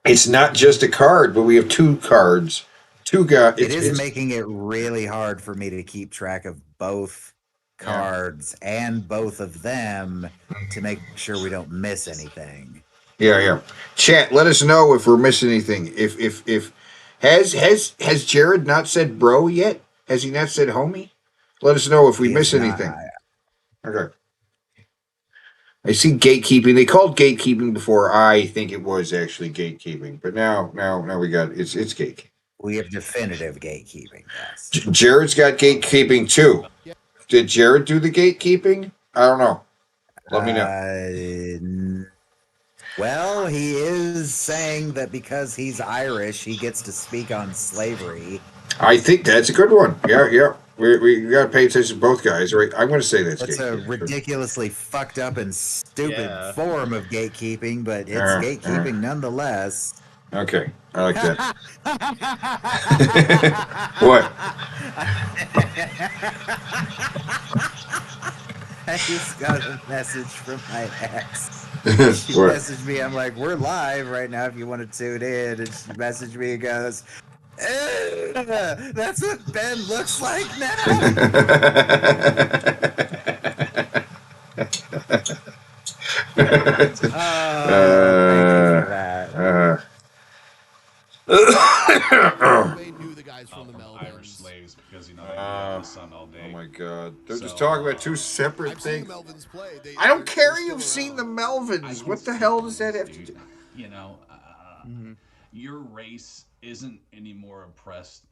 It's not just a card, but we have 2 cards. 2 guys. It is making it really hard for me to keep track of both cards and both of them to make sure we don't miss anything. Yeah. Chat, let us know if we're missing anything. If has Jared not said bro yet? Has he not said homie? Let us know if we He miss is not- anything. Okay. I see gatekeeping. They called gatekeeping before. I think it was actually gatekeeping, but now we got it's gatekeeping. We have definitive gatekeeping. Yes. Jared's got gatekeeping too. Did Jared do the gatekeeping? I don't know. Let me know. Well, he is saying that because he's Irish, he gets to speak on slavery. I think that's a good one. Yeah. We got to pay attention to both guys, right? I'm going to say that's It's a gatekeeping. ridiculously fucked up and stupid form of gatekeeping, but it's gatekeeping nonetheless. Okay, I like that. What? I just got a message from my ex. She What? messaged me. I'm like, we're live right now if you want to tune in. And she messaged me and goes, that's what Ben looks like Thank you for that. They knew the guys from the Melvins. Irish slaves because you know they'd be out in the sun all day. Oh my God! They're just talking about two separate I've seen things. the Melvins play. I don't care. You've seen the Melvins. What the hell does that have to do? You know, your race isn't any more oppressed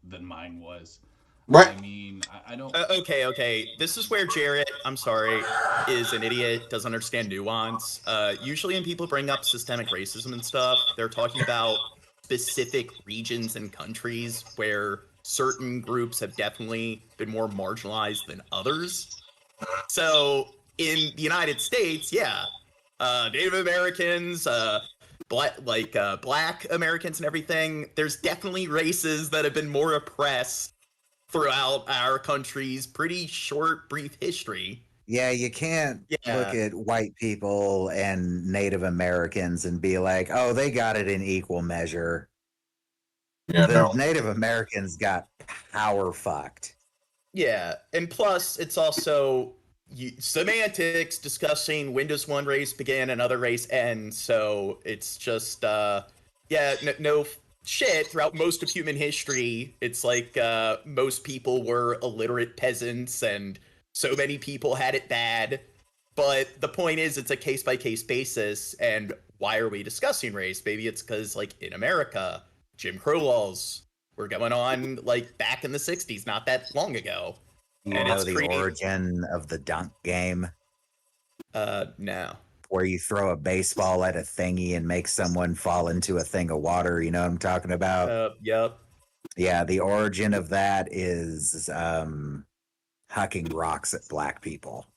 than mine was. What? I mean, I don't. Okay. This is where Jarrett, I'm sorry, is an idiot, doesn't understand nuance. Usually when people bring up systemic racism and stuff, they're talking about specific regions and countries where certain groups have definitely been more marginalized than others. So in the United States, Native Americans, Black Americans and everything, there's definitely races that have been more oppressed throughout our country's pretty short, brief history. Yeah, you can't look at white people and Native Americans and be like, oh, they got it in equal measure. Yeah, the Native Americans got power fucked. Yeah, and plus it's also semantics discussing when does one race begin, another race end. So it's just no shit. Throughout most of human history, it's like most people were illiterate peasants, and so many people had it bad. But the point is, it's a case by case basis. And why are we discussing race? Maybe it's because, like, in America, Jim Crow laws were going on like back in the '60s, not that long ago. You know the origin of the dunk game? No. Where you throw a baseball at a thingy and make someone fall into a thing of water. You know what I'm talking about? Yep. Yeah, the origin of that is hucking rocks at black people.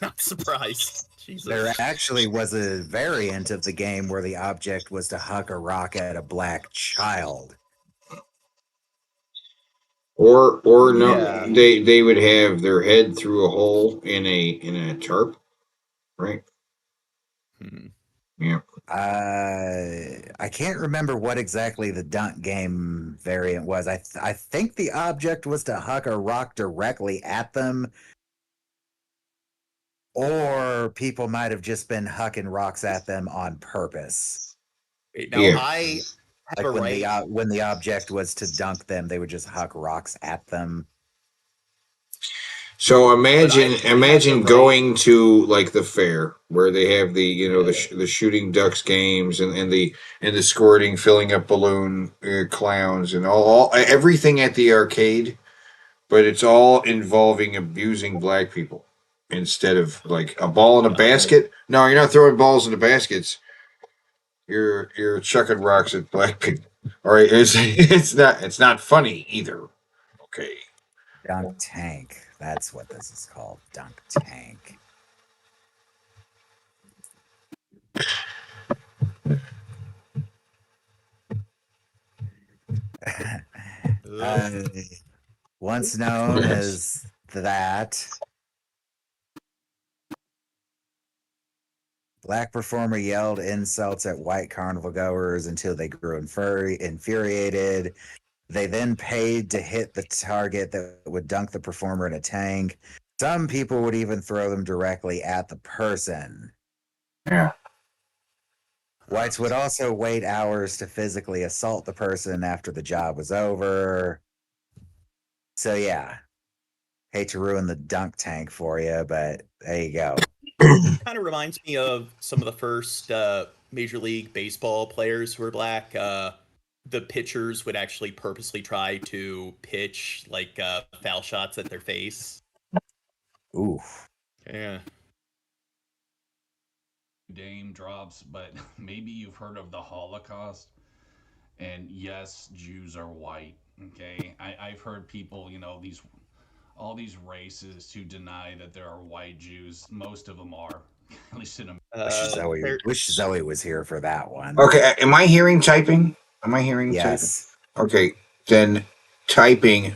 Not surprised. Jesus. There actually was a variant of the game where the object was to huck a rock at a black child. Or no, they would have their head through a hole in a tarp, right? Yeah. I can't remember what exactly the dunk game variant was. I think the object was to huck a rock directly at them, or people might have just been hucking rocks at them on purpose. Now I have like when the object was to dunk them, they would just huck rocks at them. So imagine going to like the fair where they have the the shooting ducks games and the squirting, filling up balloon clowns and all everything at the arcade, but it's all involving abusing black people instead of like a ball in a basket. No, you're not throwing balls into baskets. You're chucking rocks at black people. All right, it's not funny either. Okay. Dunk tank. That's what this is called. Dunk tank. Once known as that, black performer yelled insults at white carnival goers until they grew infuriated. They then paid to hit the target that would dunk the performer in a tank. Some people would even throw them directly at the person. Yeah. Whites would also wait hours to physically assault the person after the job was over. So yeah, Hate to ruin the dunk tank for you, but there you go. Kind of reminds me of some of the first Major League Baseball players who were black. The pitchers would actually purposely try to pitch like foul shots at their face. Ooh. Yeah. Name drops, but maybe you've heard of the Holocaust. And yes, Jews are white. Okay, I've heard people, all these races who deny that there are white Jews. Most of them are, at least in America. Wish Zoe was here for that one. Okay, am I hearing typing? Am I hearing Yes. typing? Okay, then typing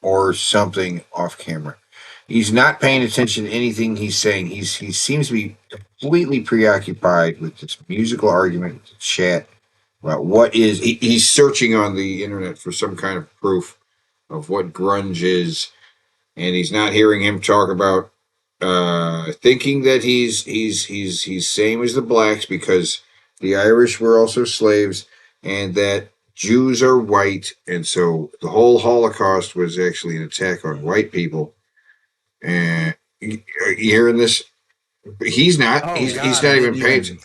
or something off camera. He's not paying attention to anything he's saying. He seems to be completely preoccupied with this musical argument with the chat about what is. He's searching on the internet for some kind of proof of what grunge is, and he's not hearing him talk about thinking that he's same as the blacks because the Irish were also slaves, and that Jews are white, and so the whole Holocaust was actually an attack on white people. And you hearing this? He's not. Oh, he's God, not even paying.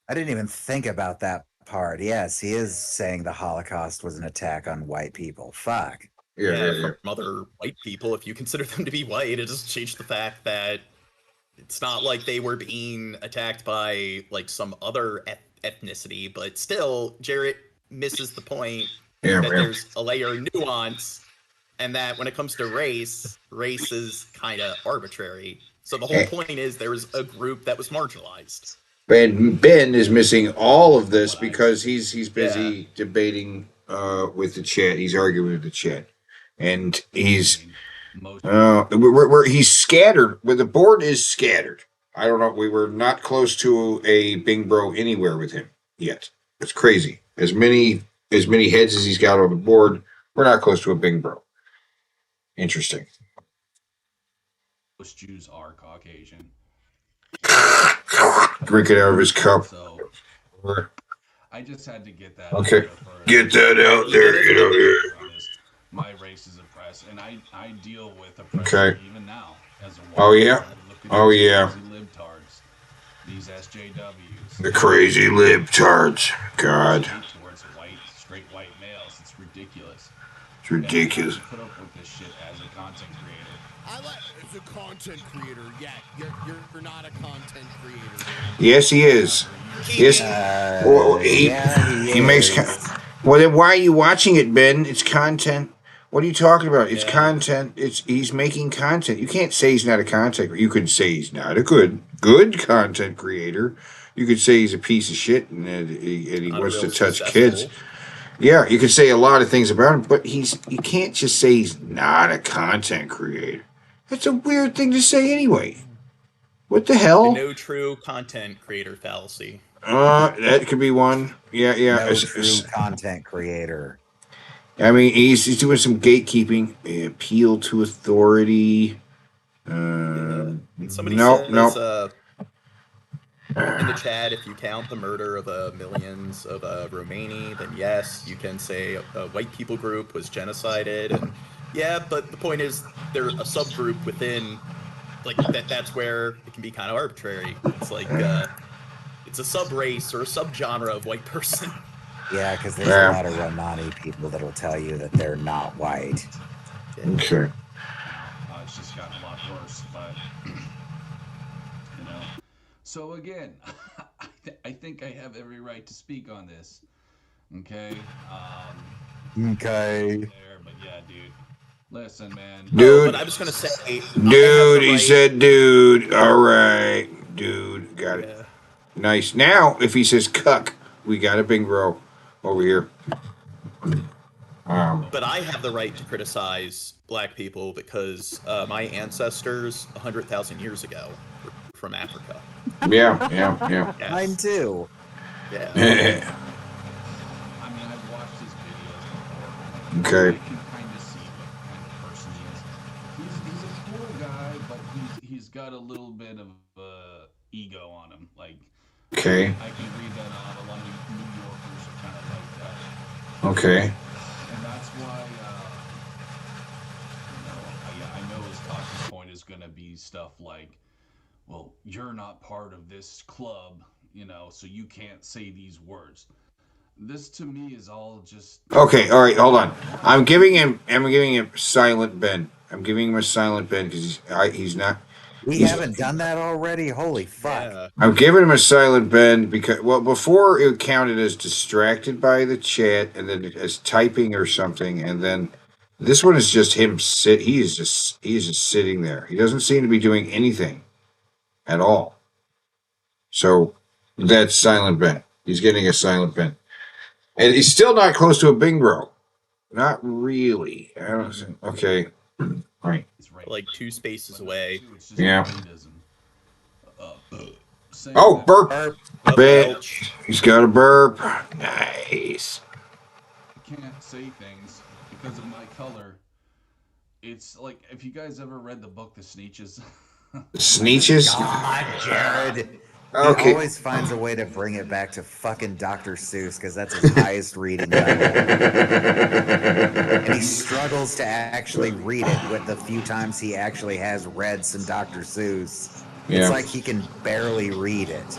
I didn't even think about that part. Yes, he is saying the Holocaust was an attack on white people. Fuck. From other white people, if you consider them to be white, it doesn't change the fact that it's not like they were being attacked by like some other ethnicity, but still, Jarrett misses the point that there's a layer of nuance, and that when it comes to race is kind of arbitrary. So the whole point is there was a group that was marginalized. Ben is missing all of this because he's busy debating with the chat. He's arguing with the chat, and he's he's scattered. But the board is scattered. I don't know. We were not close to a Bing Bro anywhere with him yet. It's crazy. As many heads as he's got on the board, we're not close to a Bing Bro. Interesting. Most Jews are Caucasian. Drink it out of his cup. So, I just had to get that. Okay, get that out there. Get out there. My race is oppressed, and I deal with oppression even now as a white. Oh yeah. Oh yeah. Libtards, these SJWs. The crazy libtards. God. Towards straight white males, it's ridiculous. It's ridiculous. And I put up with this shit as a content creator. As a content creator, yeah, you're not a content creator. Yes, he is. Yes. He makes. Well, then why are you watching it, Ben? It's content. What are you talking about? It's content. He's making content. You can't say he's not a content. You could say he's not a good content creator. You could say he's a piece of shit and he wants to touch kids. Yeah, you could say a lot of things about him, but you can't just say he's not a content creator. That's a weird thing to say anyway. What the hell? The no true content creator fallacy. That could be one. Yeah. No true content creator. I mean, he's doing some gatekeeping, appeal to authority. Somebody says, in the chat, if you count the murder of millions of Romani, then yes, you can say a white people group was genocided. And yeah, but the point is, there's a subgroup within, like, that's where it can be kind of arbitrary. It's like, it's a sub-race or a sub-genre of white person. Yeah, because there's a lot of Romani people that'll tell you that they're not white. Okay. It's just gotten a lot worse, but, So again, I think I have every right to speak on this. Okay? Okay. But yeah, dude. Listen, man. Dude. But I was going to say... Dude, he said dude. All right. Dude, got it. Nice. Now, if he says cuck, we got a Bing Bro over here. But I have the right to criticize black people because my ancestors 100,000 years ago were from Africa. Yeah. Yes. Mine too. Yeah. I mean, I've watched his videos before. Okay. I can kind of see what kind of person he is. He's a cool guy, but he's got a little bit of ego on him. Like, Okay. I can read that out. A lot of New Yorkers are kind of like that. Okay. And that's why, first talking point is going to be stuff like, well, you're not part of this club, you know, so you can't say these words. This to me is all just Okay, all right, hold on. I'm giving him silent Ben. I'm giving him a silent Ben because he's not. We haven't done that already. Holy fuck! I'm giving him a silent Ben because before it counted as distracted by the chat and then as typing or something, and then this one is just him sit. He's just sitting there. He doesn't seem to be doing anything at all. So that's silent Ben. He's getting a silent Ben, and he's still not close to a Bing Bro. Not really. I don't think. Okay. Right. Like 2 spaces away. Yeah. Oh, burp. Ben. He's got a burp. Nice. I can't say things because of my color. It's like, if you guys ever read the book The Sneetches. Sneetches? God, Jared. Okay. He always finds a way to bring it back to fucking Dr. Seuss because that's his highest reading level. And he struggles to actually read it with the few times he actually has read some Dr. Seuss. Yeah. It's like he can barely read it.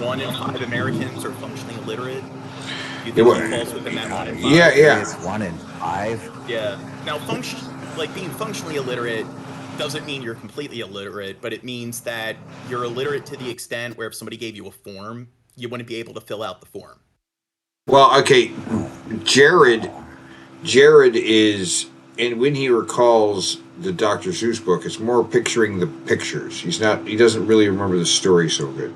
1 in 5 Americans are functionally illiterate. You It think wa- he falls within that 1 in 5? Yeah. It's 1 in 5. Yeah. Now, being functionally illiterate doesn't mean you're completely illiterate, but it means that you're illiterate to the extent where if somebody gave you a form, you wouldn't be able to fill out the form. Well, okay. Jared is, and when he recalls the Dr. Seuss book, it's more picturing the pictures. He doesn't really remember the story so good.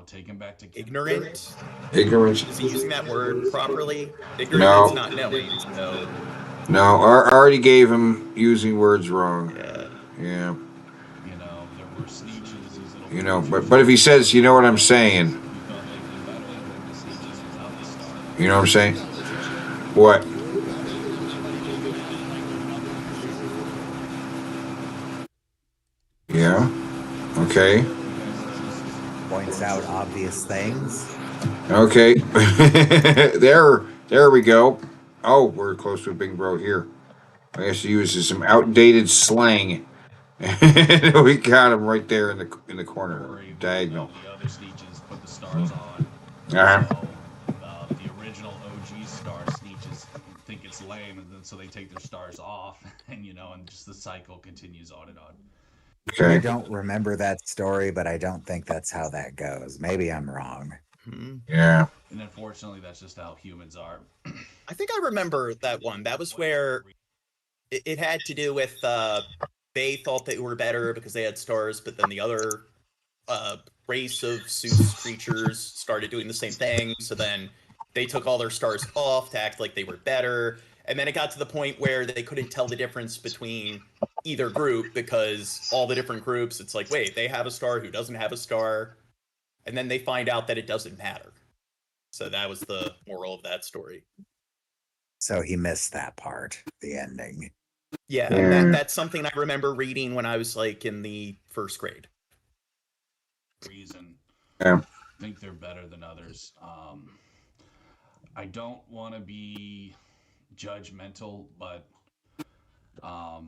Taken back to Ignorant? Ignorant? Is he using that word properly? Ignorant No. is not knowing, so... No, I already gave him using words wrong. Yeah. You know, but if he says, you know what I'm saying? You know what I'm saying? What? Yeah. Okay. Points out obvious things. Okay. There we go. Oh, we're close to a Bing Bro here. I guess he uses some outdated slang. We got him right there in the corner, diagonal. The other Sneetches put the stars on. Uh-huh. So, the original OG star Sneetches think it's lame, and then so they take their stars off, and and just the cycle continues on and on. I don't remember that story, but I don't think that's how that goes. Maybe I'm wrong. Yeah. And unfortunately, that's just how humans are. I think I remember that one. That was where it had to do with they thought they were better because they had stars, but then the other race of Seuss creatures started doing the same thing. So then they took all their stars off to act like they were better. And then it got to the point where they couldn't tell the difference between either group because all the different groups, it's like, wait, they have a star, who doesn't have a star? And then they find out that it doesn't matter. So that was the moral of that story. So he missed that part, the ending. Yeah, that's something I remember reading when I was like in the 1st grade. Reason. Yeah. Think they're better than others. I don't want to be judgmental, but I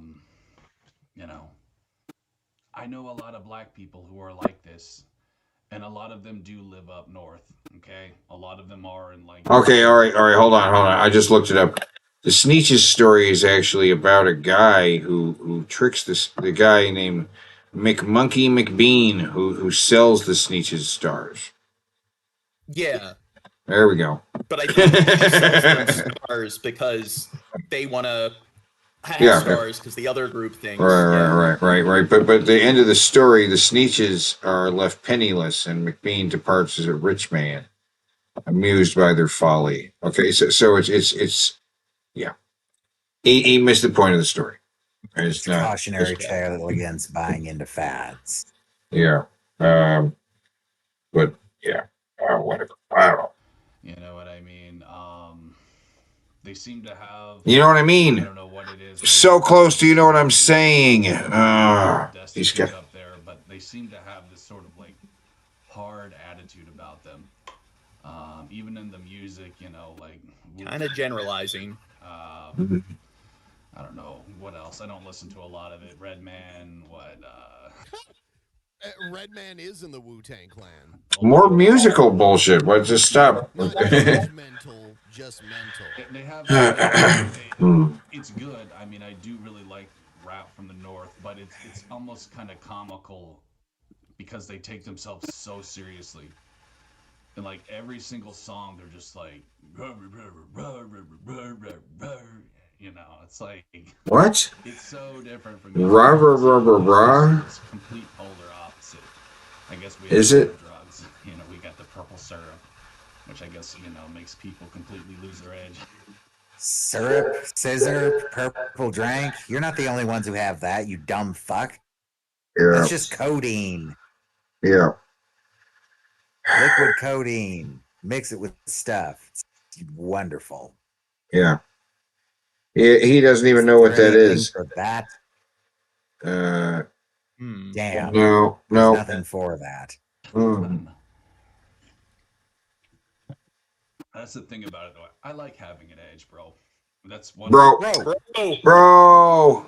know a lot of black people who are like this, and a lot of them do live up north. Okay, a lot of them are in like. Okay, all right. Hold on. I just looked it up. The Sneetches story is actually about a guy who tricks the guy named McMonkey McBean who sells the Sneetches stars. Yeah. There we go. But I think he sells them stars because they want to have stars because the other group thinks. Right. But the end of the story, the Sneetches are left penniless, and McBean departs as a rich man, amused by their folly. Okay, so it's yeah. He missed the point of the story. It's not Cautionary tale against buying into fads. Yeah. But yeah. Whatever. I don't know. You know what I mean? They seem to have. You know what I mean? I don't know what it is. So close to you know what I'm saying. He's got. Up there, but they seem to have this sort of like hard attitude about them. Even in the music, you know, like kind of generalizing. I don't know what else. I don't listen to a lot of it. Redman, what? Redman is in the Wu-Tang Clan. More musical bullshit. Why just stop? Not judgmental, just mental. They have. It's good. I mean, I do really like rap from the North, but it's almost kind of comical because they take themselves so seriously. And like every single song, they're just like, you know, it's like what? It's so different from rah rah rah rah rah. It's complete polar opposite. I guess we is have it? Drugs. You know, we got the purple syrup, which I guess you know makes people completely lose their edge. Syrup, scissor, purple drink. You're not the only ones who have that, you dumb fuck. Yeah. That's just codeine. Yeah. Liquid codeine. Mix it with stuff. It's wonderful. Yeah. He doesn't even know what that is. For that? Damn. No. There's nothing for that. That's the thing about it, though. I like having an edge, bro. That's one. Bro.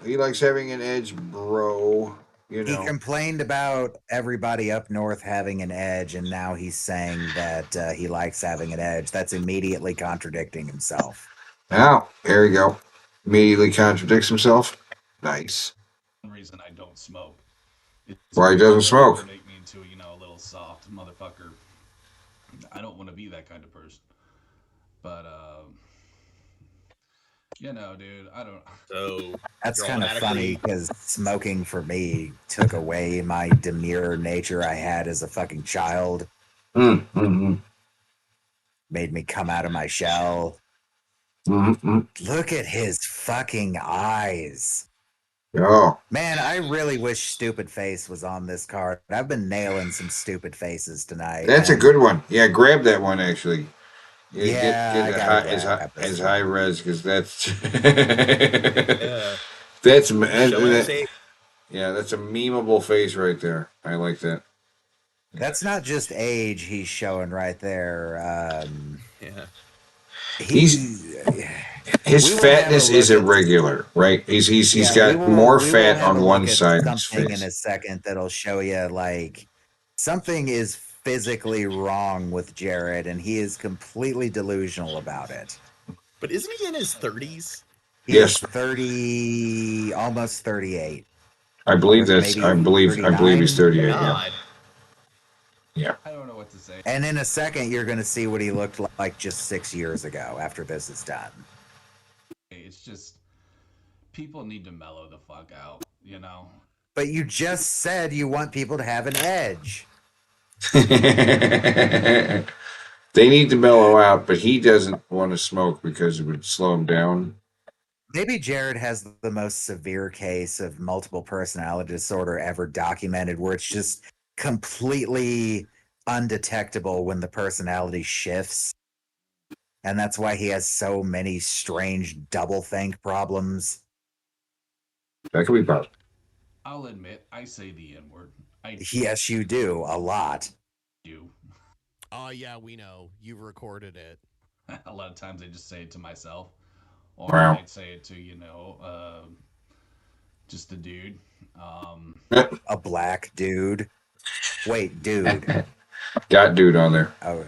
He likes having an edge, bro. You know. He complained about everybody up north having an edge, and now he's saying that he likes having an edge. That's immediately contradicting himself. Oh, there you go. Immediately contradicts himself. Nice. One reason I don't smoke. Why he doesn't smoke? Make me into a little soft motherfucker. I don't want to be that kind of person. But you know, dude, I don't. So that's kind of funny because smoking for me took away my demure nature I had as a fucking child. Mm-hmm. Made me come out of my shell. Mm-hmm. Look at his fucking eyes. Oh. Man, I really wish Stupid Face was on this card. I've been nailing some Stupid Faces tonight. That's a good one. Yeah, grab that one actually. Yeah, get as high res because that's yeah. that's yeah, that's a memeable face right there. I like that. That's not just age he's showing right there. Yeah. His fatness is irregular, right? He's got more fat on one side of his something face. in a second that'll show you like something is physically wrong with Jared, and he is completely delusional about it. But isn't he in his 30s? Yes, 30, almost 38. I believe that's. I believe he's 38. God. Yeah. I don't know what to say. And in a second, you're going to see what he looked like just 6 years ago after this is done. It's just people need to mellow the fuck out, you know? But you just said you want people to have an edge. They need to mellow out, but he doesn't want to smoke because it would slow him down. Maybe Jared has the most severe case of multiple personality disorder ever documented, where it's just completely undetectable when the personality shifts. And that's why he has so many strange doublethink problems. That could be possible. I'll admit, I say the N-word. Yes, you do. A lot. You. Oh, yeah, we know. You've recorded it. A lot of times I just say it to myself. Or Wow. I might say it to, just a dude. A black dude. Wait, dude. Got dude on there. Oh,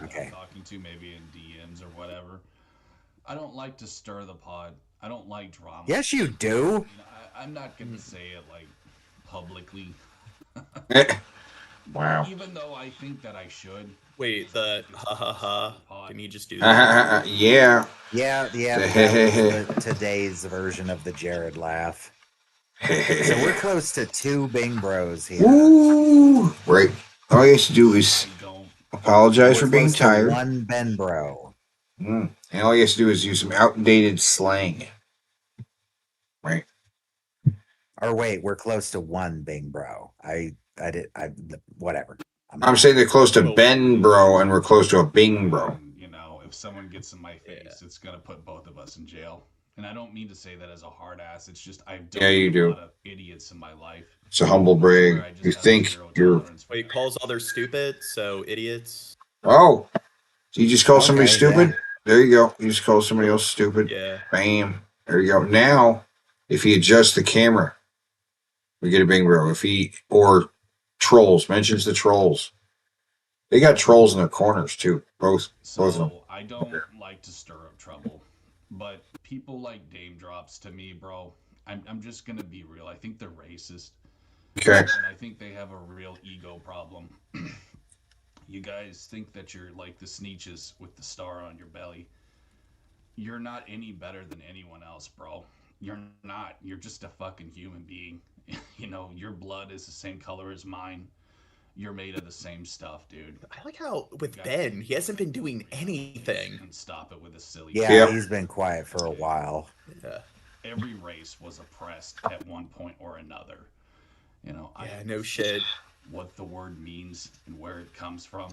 okay. Talking to maybe in DMs or whatever. I don't like to stir the pot. I don't like drama. Yes, you do. I'm not going to say it like publicly. Wow. Even though I think that I should. Wait, the ha ha ha. Can you just do that? Yeah. Yeah. That was today's version of the Jared laugh. So we're close to 2 Bing Bros here. Ooh, right. All you have to do is apologize for being tired. 1 Ben Bro. And all you have to do is use some outdated slang. Right. Or wait, we're close to 1 Bing Bro. Whatever. I'm saying they're close to Ben Bro and we're close to a Bing Bro. if someone gets in my face, it's gonna put both of us in jail. And I don't mean to say that as a hard ass. It's just I've dealt you with do. a lot of idiots in my life. It's a humble brag. You think you're. He calls others stupid, so idiots. Oh, you just call somebody Okay, stupid? yeah. There you go. You just call somebody else stupid. Yeah. Bam. There you go. Now, if he adjusts the camera, we get a bingo. If he, or trolls, mentions the trolls. They got trolls in their corners, too. Both of them. I don't like to stir up trouble, but people like Dame Drops to me, bro. I'm just gonna be real. I think they're racist. Okay. And I think they have a real ego problem. You guys think that you're like the Sneetches with the star on your belly. You're not any better than anyone else, bro. You're not. You're just a fucking human being. You know, your blood is the same color as mine. You're made of the same stuff, dude. I like how with Ben, he hasn't been doing anything. And stop it with a silly. Yeah, he's been quiet for a while. Yeah. Every race was oppressed at one point or another. You know, Yeah, no shit. What the word means and where it comes from.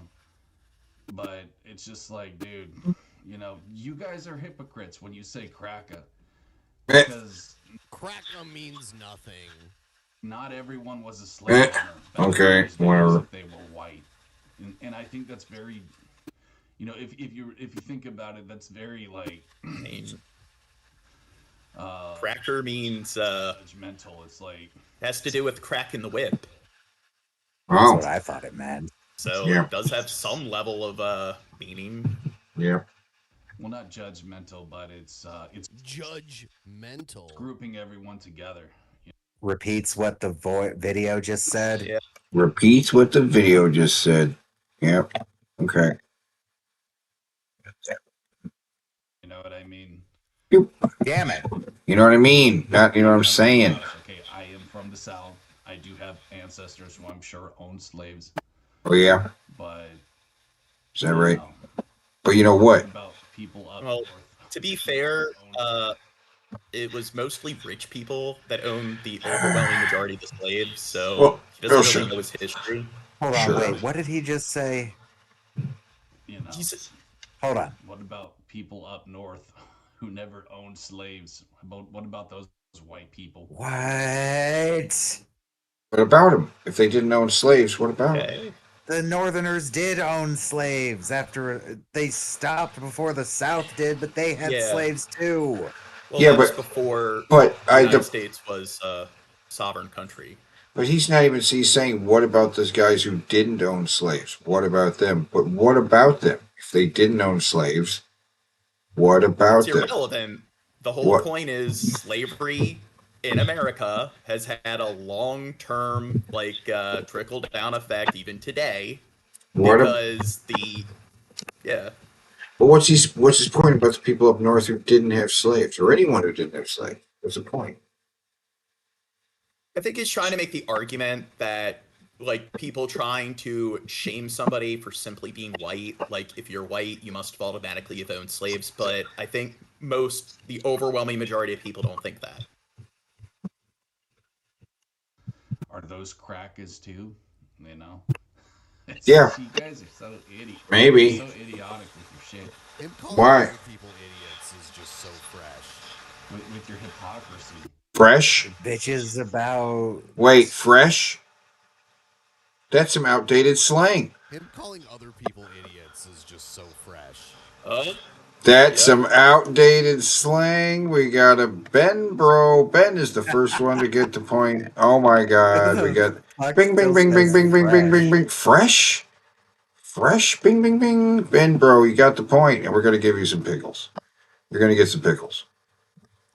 But it's just like, dude, you know, you guys are hypocrites when you say cracka. Because cracka means nothing. Not everyone was a slave owner. Okay, whatever. If they were white. And I think that's very, you know, if you think about it, that's very like Cracker means judgmental. It's like has to do with cracking the whip. That's what I thought it meant. So Yeah. it does have some level of meaning. Yeah. Well, not judgmental, but it's judgmental. Grouping everyone together. Repeats what the video just said. Yeah. Repeats what the video just said. Yep. Okay. You know what I mean? Damn it. You know what I mean? Not, you know what I'm saying? Okay, I am from the South. I do have ancestors who I'm sure owned slaves. Oh, yeah? But Is that right? But you know what? about people up Well, to be fair, it was mostly rich people that owned the overwhelming majority of the slaves, so Well, he doesn't sure. really know his history. Hold on, Sure. wait. What did he just say? You know. Hold on. What about people up north who never owned slaves? What about those white people? What? What about them? If they didn't own slaves, what about them? The Northerners did own slaves after they stopped before the South did, but they had Yeah. slaves too. Well, Yeah, that was but- before but the I- United the- States was a sovereign country. But he's not even, he's saying, what about those guys who didn't own slaves? What about them? But what about them? If they didn't own slaves, what about It's them? irrelevant. The whole What? point is slavery in America has had a long-term, trickle-down effect even today. What Because But what's his point about the people up north who didn't have slaves, or anyone who didn't have slaves? What's the point? I think he's trying to make the argument that, people trying to shame somebody for simply being white, if you're white, you must automatically have owned slaves, but I think the overwhelming majority of people don't think that. Are those crackers too? You know? Yeah. You guys are so idiot. Maybe. You're so idiotic with your shit. Him calling Why? other people idiots is just so fresh. With your hypocrisy. Fresh? Bitches about. Wait, fresh? That's some outdated slang. Him calling other people idiots is just so fresh. That's some outdated slang. We got a Ben, bro. Ben is the first one to get the point. Oh my God, we got bing, bing, bing, bing, bing, bing, bing, bing, bing. Fresh, fresh, bing, bing, bing. Ben, bro, you got the point, and we're gonna give you some pickles. You're gonna get some pickles.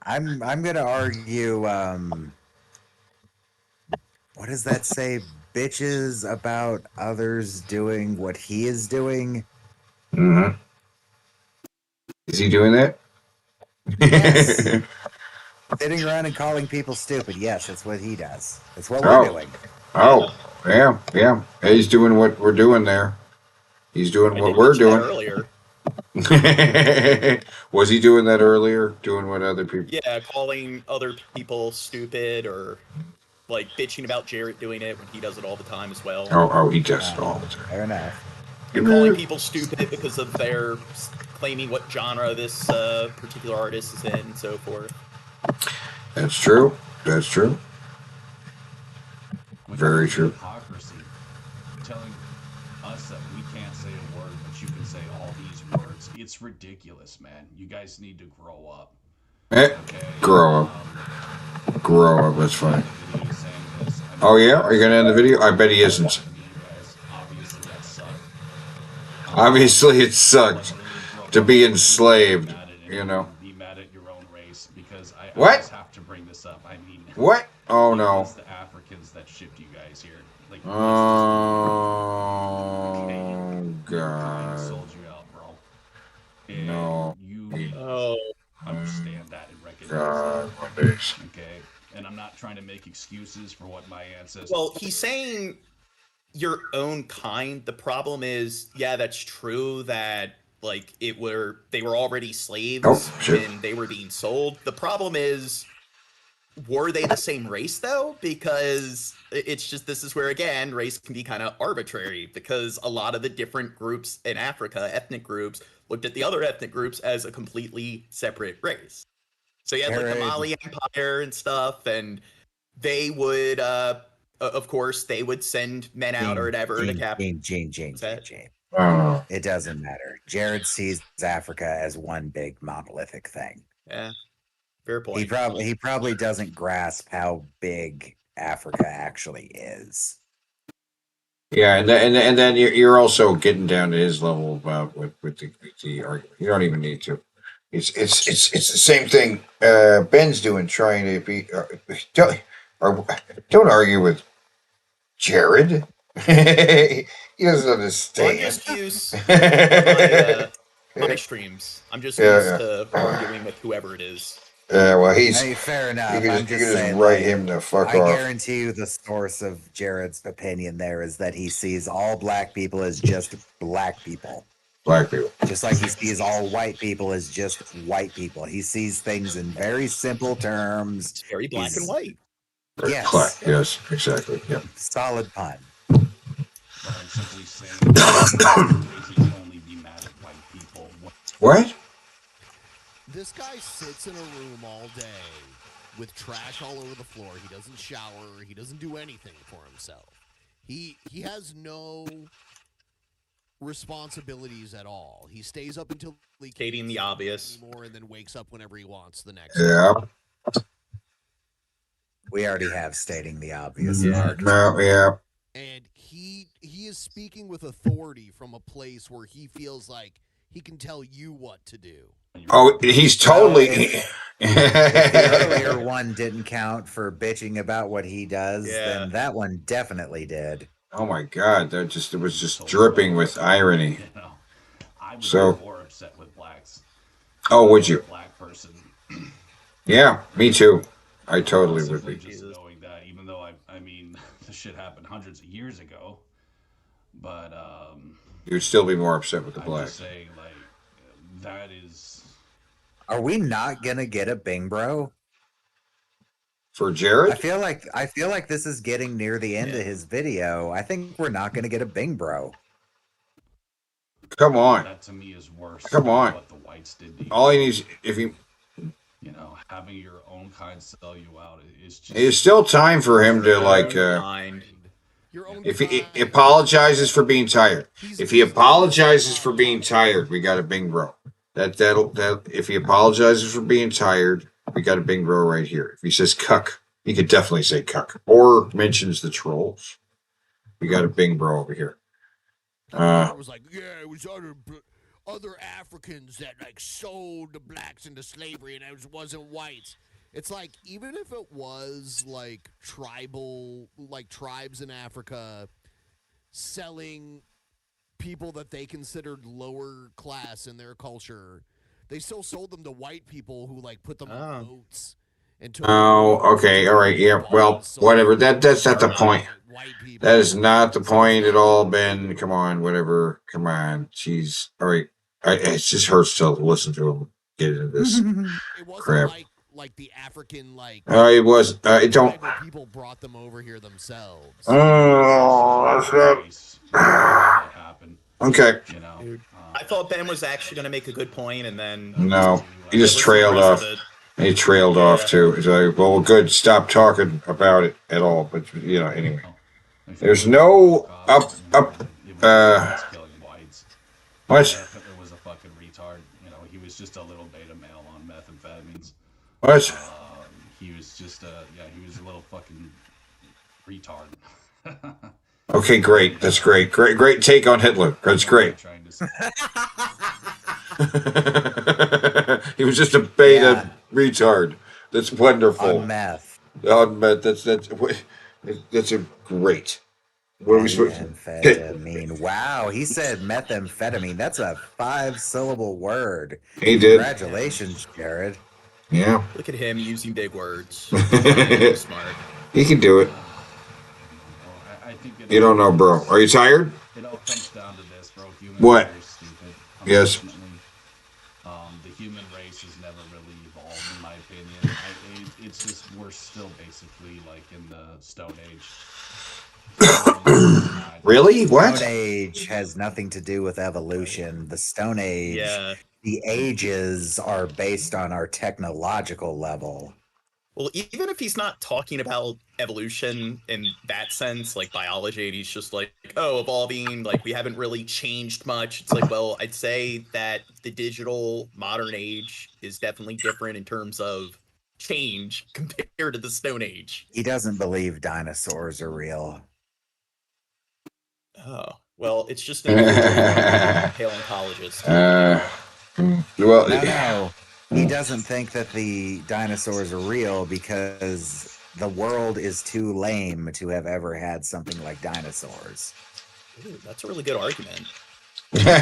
I'm gonna argue. What does that say? Bitches about others doing what he is doing. Mm-hmm. Is he doing that? Yes. Sitting around and calling people stupid. Yes, that's what he does. That's what we're Oh. doing. Oh, yeah, yeah. He's doing what we're doing there. He's doing what we're doing. Earlier. Was he doing that earlier? Doing what other people? Yeah, calling other people stupid or bitching about Jarrett doing it when he does it all the time as well. Oh, he does it all the time. Fair enough. You're calling people stupid because of their claiming what genre this particular artist is in and so forth. That's true. That's true. Very true. Hypocrisy. Telling us that we can't say a word, but you can say all these words. It's ridiculous, man. You guys need to grow up. Grow up. Grow up. That's fine. Oh yeah, are you gonna end the video? I bet he isn't. Obviously, it sucked to be enslaved. You know. Be mad at your own race because I What? just have to bring this up. I mean, What? Oh no. It's the Africans that shipped you guys here. Like, Oh God. sold you out, bro. And No. you Oh. understand that and recognize God, that. my days. Okay. And I'm not trying to make excuses for what my ancestors. Well, he's saying your own kind. The problem is, yeah, that's true that like they were already slaves and they were being sold. The problem is, were they the same race though? Because it's just, this is where again race can be kind of arbitrary, because a lot of the different groups in Africa, ethnic groups, looked at the other ethnic groups as a completely separate race. So you had like the Mali Empire and stuff, and they would of course they would send men out or whatever to capture. Gene. Oh. It doesn't matter. Jared sees Africa as one big monolithic thing. Yeah, fair point. He probably doesn't grasp how big Africa actually is. Yeah, and then you're also getting down to his level about with the argument. You don't even need to. It's the same thing Ben's doing, trying to be. Don't argue with Jared. He doesn't understand. I'm just used my streams. I'm just used to arguing with whoever it is. Yeah, well, Hey, fair enough. You I'm can just saying, write like, him the fuck I off. guarantee you the source of Jared's opinion there is that he sees all black people as just black people. Black people. Just like he sees all white people as just white people. He sees things in very simple terms. It's very black and white. Yes. Yes, exactly. Yeah. Solid pun. But I'm simply saying that can only be mad at white people. What? This guy sits in a room all day with trash all over the floor. He doesn't shower. He doesn't do anything for himself. He has no responsibilities at all. He stays up until he stating the obvious anymore, and then wakes up whenever he wants the next Yeah. day. We already have stating the obvious. Yeah. No, yeah. And he is speaking with authority from a place where he feels like he can tell you what to do. Oh, he's totally. If the earlier one didn't count for bitching about what he does, then that one definitely did. Oh my God! It was just dripping with irony. I would So. be more upset with blacks. Oh, would you? Black person. Yeah, me too. I totally would be. Just knowing that, even though I mean, this shit happened hundreds of years ago, but You'd still be more upset with the I'm black. just saying, like, that is. Are we not gonna get a Bing Bro? For Jared? I feel like this is getting near the end of his video. I think we're not gonna get a Bing Bro. Come on. That to me is worse. Come than on. What the whites did to you. All he needs, if he, You know, having your own kind sell you out is just. it's still time for him to like. If he apologizes for being tired, if he apologizes for being tired, we got a Bing Bro. That if he apologizes for being tired, we got a Bing Bro right here. If he says cuck, he could definitely say cuck, or mentions the trolls. We got a Bing Bro over here. It was like, yeah, it was other Africans that like sold the blacks into slavery, and it wasn't whites. It's like, even if it was like tribal, like tribes in Africa selling people that they considered lower class in their culture, they still sold them to white people who like put them on boats. And took Okay, all right, yeah, well, whatever. That's not the point. That is not the point at all, Ben. Come on, whatever. Come on, jeez. All right, it just hurts to listen to him get into this crap. Like the African, like It was. It don't. People brought them over here themselves. Oh, that's not. Okay. You know, I thought Ben was actually going to make a good point, and then No, he just listened to the trailed rest off. of it. He trailed off too. He's like, well, good. Stop talking about it at all. But anyway, there's no up. What? Hitler was a fucking retard. He was just a little beta male on methamphetamines. What? He was just he was a little fucking retard. Okay, great. That's great. Great take on Hitler. That's great. He was just a beta retard. That's wonderful. On meth. On meth. That's a great. What are we supposed to? Methamphetamine. Wow, he said methamphetamine. That's a 5-syllable word. He did. Congratulations, Jared. Yeah. Look at him using big words. Smart. He can do it. You don't know, bro. Are you tired? It all comes down to this, bro. What? Stupid. Yes. The human race has never really evolved, in my opinion. It's just we're still basically like in the Stone Age. Really? What? Stone Age has nothing to do with evolution. The Stone Age, the ages are based on our technological level. Well, even if he's not talking about evolution in that sense, like biology, and he's just like, oh, evolving, like we haven't really changed much. It's like, well, I'd say that the digital modern age is definitely different in terms of change compared to the Stone Age. He doesn't believe dinosaurs are real. Oh, well, it's just an paleontologist. Well, no. He doesn't think that the dinosaurs are real because the world is too lame to have ever had something like dinosaurs. Ooh, that's a really good argument. Barely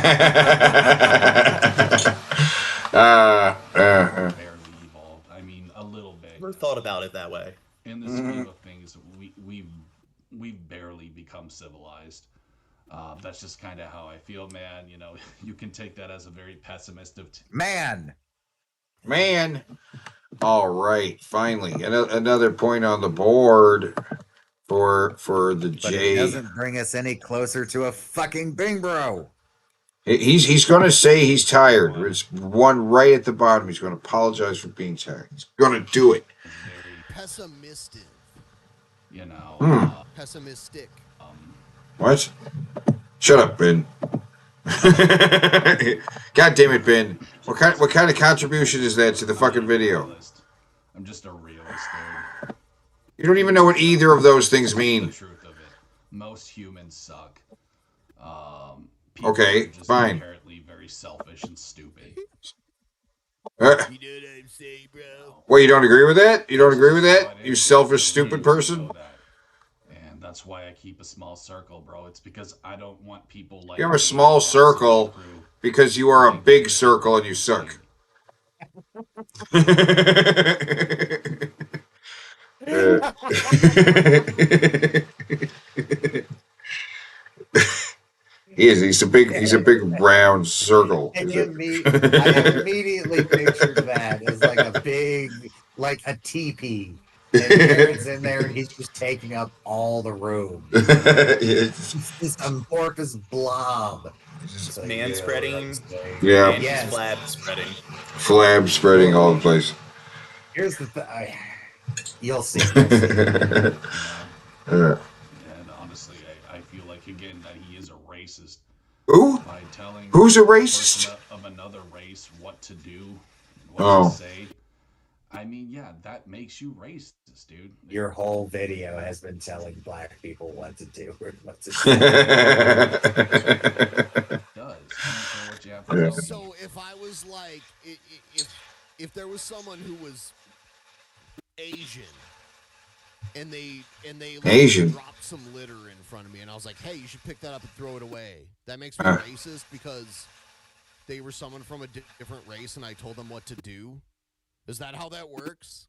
evolved. I mean, a little bit. Never thought about it that way. In the scheme of things, we've barely become civilized. That's just kind of how I feel, man. You can take that as a very pessimistic. Man. All right, finally, another point on the board for the But J. it doesn't bring us any closer to a fucking Bing Bro. He's going to say he's tired. It's one right at the bottom. He's going to apologize for being tired. He's going to do it. Pessimistic. Pessimistic. What? Shut up, Ben. God damn it, Ben. What kind of contribution is that to the fucking video? I'm just a realist, dude. You don't even know what either of those things mean. The truth of it. Most humans suck. People Okay, are just fine. Inherently very selfish and stupid. You know what I'm saying, bro? What, you don't agree with that? You don't agree with that? You selfish, stupid person? And that's why I keep a small circle, bro. It's because I don't want people like You have a small circle because you are a big circle and you suck. He's a big round circle. I immediately pictured that as like a big, like a teepee. And Jared's in there and he's just taking up all the room. It's this amorphous blob. Just man spreading. Yeah. And Yes. flab spreading. Flab spreading all the place. Here's the thing. You'll see. And honestly, I feel like, again, that he is a racist. Who? By telling Who's a the racist? person of another race what to do, what to say. I mean, yeah, that makes you racist, dude. Your whole video has been telling black people what to do or what to say. It does. I don't care what you have to tell me. So if I was like, if there was someone who was Asian and they like Asian. dropped some litter in front of me and I was like, hey, you should pick that up and throw it away. That makes me racist because they were someone from a different race and I told them what to do. Is that how that works?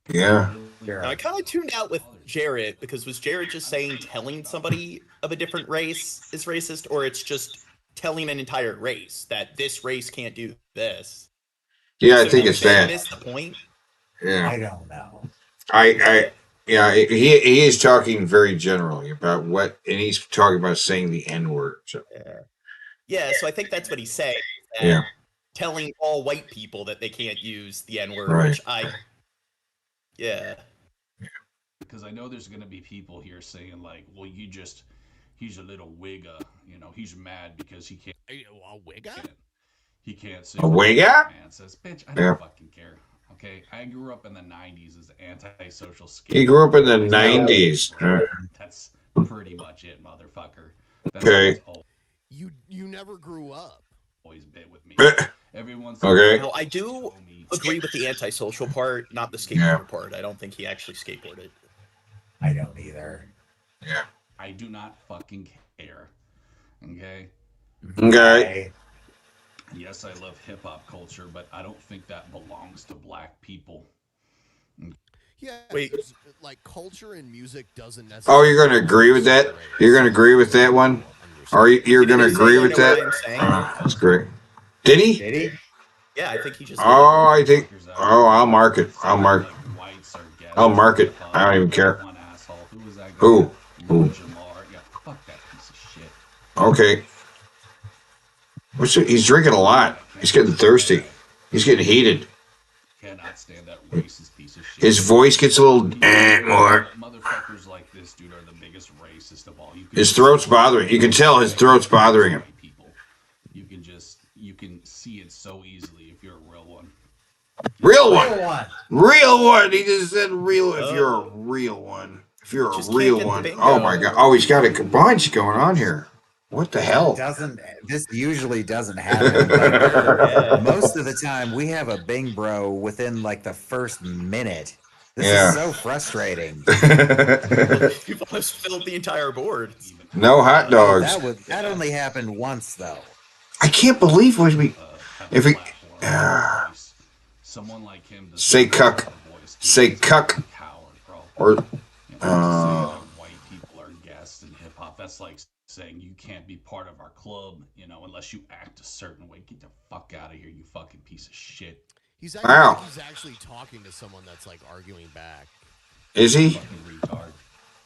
Yeah. Now, I kind of tuned out with Jared because was Jared just saying telling somebody of a different race is racist, or it's just telling an entire race that this race can't do this? Yeah, I So think did it's they that. miss the point? Yeah. I don't know. Yeah, he is talking very generally about what, and he's talking about saying the N-word. So. Yeah, so I think that's what he's saying. That Yeah. telling all white people that they can't use the N-word, Right. which yeah. Because I know there's going to be people here saying like, well, he's a little wigger, he's mad because he can't. A wigger? He can't say A wigger? man says, bitch, I don't fucking care. Okay, I grew up in the '90s as an antisocial skate. He grew up in the 90s. That's pretty much it, motherfucker. That's Okay. You never grew up. Always been with me. Everyone's Okay. No, I do agree with the antisocial part, not the skateboarder part. I don't think he actually skateboarded. I don't either. Yeah. I do not fucking care. Okay. Okay. Yes, I love hip hop culture, but I don't think that belongs to black people. Yeah. Wait. Like culture and music doesn't Oh, necessarily. you're going to agree with that? You're going to agree with that one? Are you're going to agree with that? That's great. Did he? Did he? Yeah, I think he just. Oh, I think. Oh, I'll mark it. I'll mark it. I don't even care. Who? Who? Fuck that piece of shit. Okay. He's drinking a lot. He's getting thirsty. He's getting heated. Cannot stand that racist piece of shit. His voice gets a little more. Motherfuckers like this dude are the biggest racist of all. His throat's bothering. You can tell his throat's bothering him. You can see it so easily if you're a real one. Real one. Real one. He just said real. If you're a real one. If you're a real one. Oh my god. Oh, he's got a bunch going on here. What the hell? This usually doesn't happen. Like, most of the time, we have a Bing Bro within like the first minute. This is so frustrating. You've almost filled the entire board. No hot dogs. That only happened once, though. I can't believe what we. If we. Someone like him. Say cuck. Say cuck. Or. White people are guests in hip hop. That's like saying you can't be part of our club, unless you act a certain way. Get the fuck out of here, you fucking piece of shit. He's actually talking to someone that's like arguing back. Is he?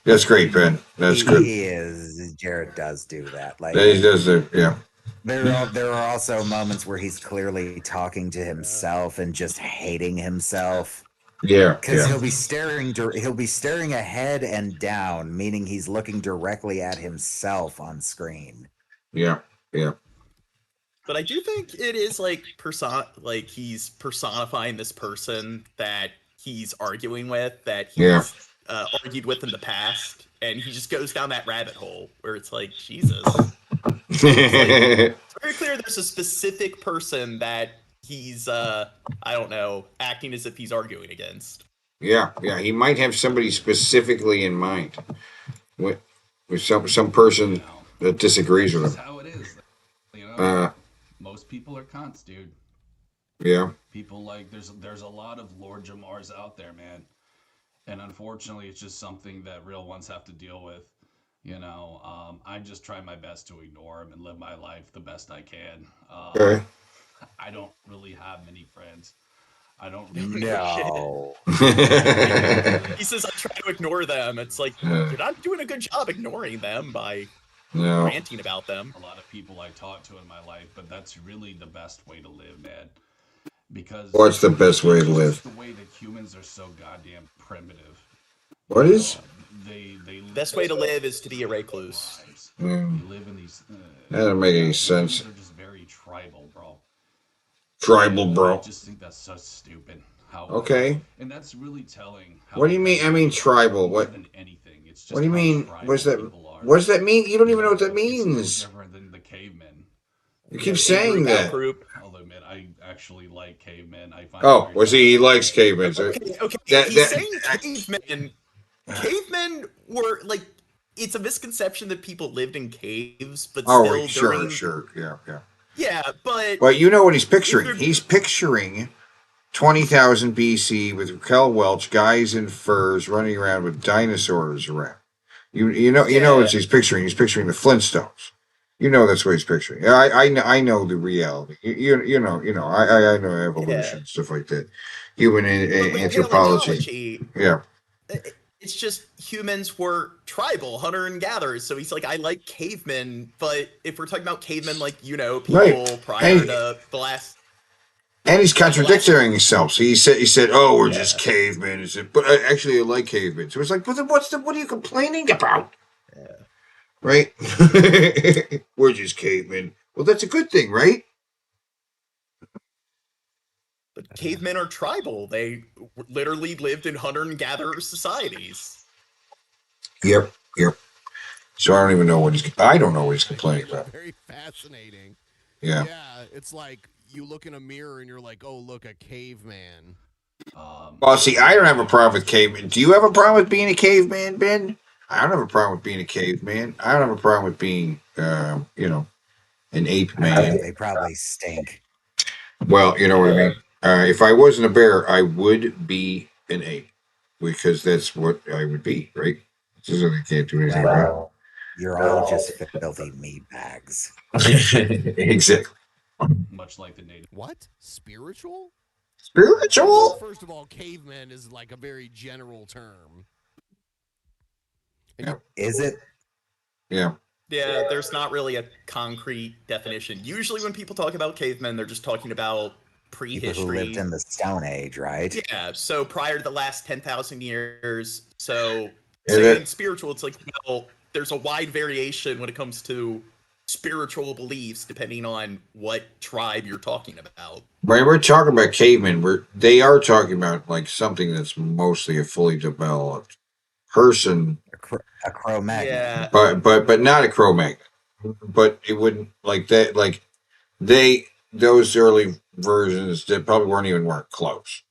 That's great, Ben. That's good. He is. Jared does do that. Like He does it. Yeah. There are also moments where he's clearly talking to himself and just hating himself. Yeah. Because he'll be staring ahead and down, meaning he's looking directly at himself on screen. Yeah. Yeah. But I do think it is like he's personifying this person that he's arguing with, that he's argued with in the past, and he just goes down that rabbit hole where it's like, Jesus. It's very clear there's a specific person that he's, I don't know, acting as if he's arguing against. Yeah. Yeah. He might have somebody specifically in mind. With some person that disagrees with him. That's how it is. Most people are cunts, dude. Yeah. People like there's a lot of Lord Jamars out there, man. And unfortunately, it's just something that real ones have to deal with. I just try my best to ignore them and live my life the best I can. Okay. I don't really have many friends. I don't really No. He says I try to ignore them. It's like, you're not doing a good job ignoring them by ranting about them. A lot of people I talk to in my life, but that's really the best way to live, man. Because What's the best way to live? the way that humans are so goddamn primitive. What is? Best way to live is to be a recluse. They live in these. That doesn't make any sense. They're just very tribal, bro. Tribal, bro. I just think that's so stupid. Okay. And that's really telling. What do you mean? I mean tribal. What? Anything. It's just What do you mean? What does that mean? You don't even know what that means. different than the cavemen. You keep saying that. I'll admit, I actually like cavemen. I find Oh, well, see, he likes cavemen. So Okay, he's saying cavemen. Cavemen were like, it's a misconception that people lived in caves, but still sure, yeah. Yeah, but... Well, you know what he's picturing. He's picturing 20,000 BC with Raquel Welch, guys in furs running around with dinosaurs around. You know what he's picturing. He's picturing the Flintstones. You know that's what he's picturing. I know the reality. You know. I know evolution, stuff like that. Human anthropology. Yeah. it's just humans were tribal, hunter and gatherers. So he's like, I like cavemen, but if we're talking about cavemen, like, you know, people Right. prior And- to the last. And he's contradicting himself. So he said, "Oh, we're just cavemen." He said, "But actually, I like cavemen." So it's like, "But then what are you complaining about?" Yeah. Right? We're just cavemen. Well, that's a good thing, right? But cavemen are tribal. They literally lived in hunter and gatherer societies. Yep. So I don't even know what I don't know what he's complaining about. Very fascinating. Yeah. Yeah, it's like you look in a mirror and you're like, oh, look, a caveman. Well, see, I don't have a problem with cavemen. Do you have a problem with being a caveman, Ben? I don't have a problem with being a caveman. I don't have a problem with being, an ape man. They probably stink. Well, you know what I mean. If I wasn't a bear, I would be an ape because that's what I would be, right? This is what I can't do anything about. You're all just filthy meat bags. Exactly. Much like the native. What? Spiritual? Spiritual? First of all, caveman is like a very general term. Is it? Yeah. Yeah, there's not really a concrete definition. Usually when people talk about cavemen, they're just talking about prehistory. People who lived in the Stone Age, right? Yeah, so prior to the last 10,000 years. So Is saying it? spiritual, it's like, well, there's a wide variation when it comes to spiritual beliefs, depending on what tribe you're talking about. When we're talking about cavemen, they are talking about like something that's mostly a fully developed person, a Cro-Magnon. Yeah. but not a Cro-Magnon. But it wouldn't like that. Like those early versions that probably weren't close.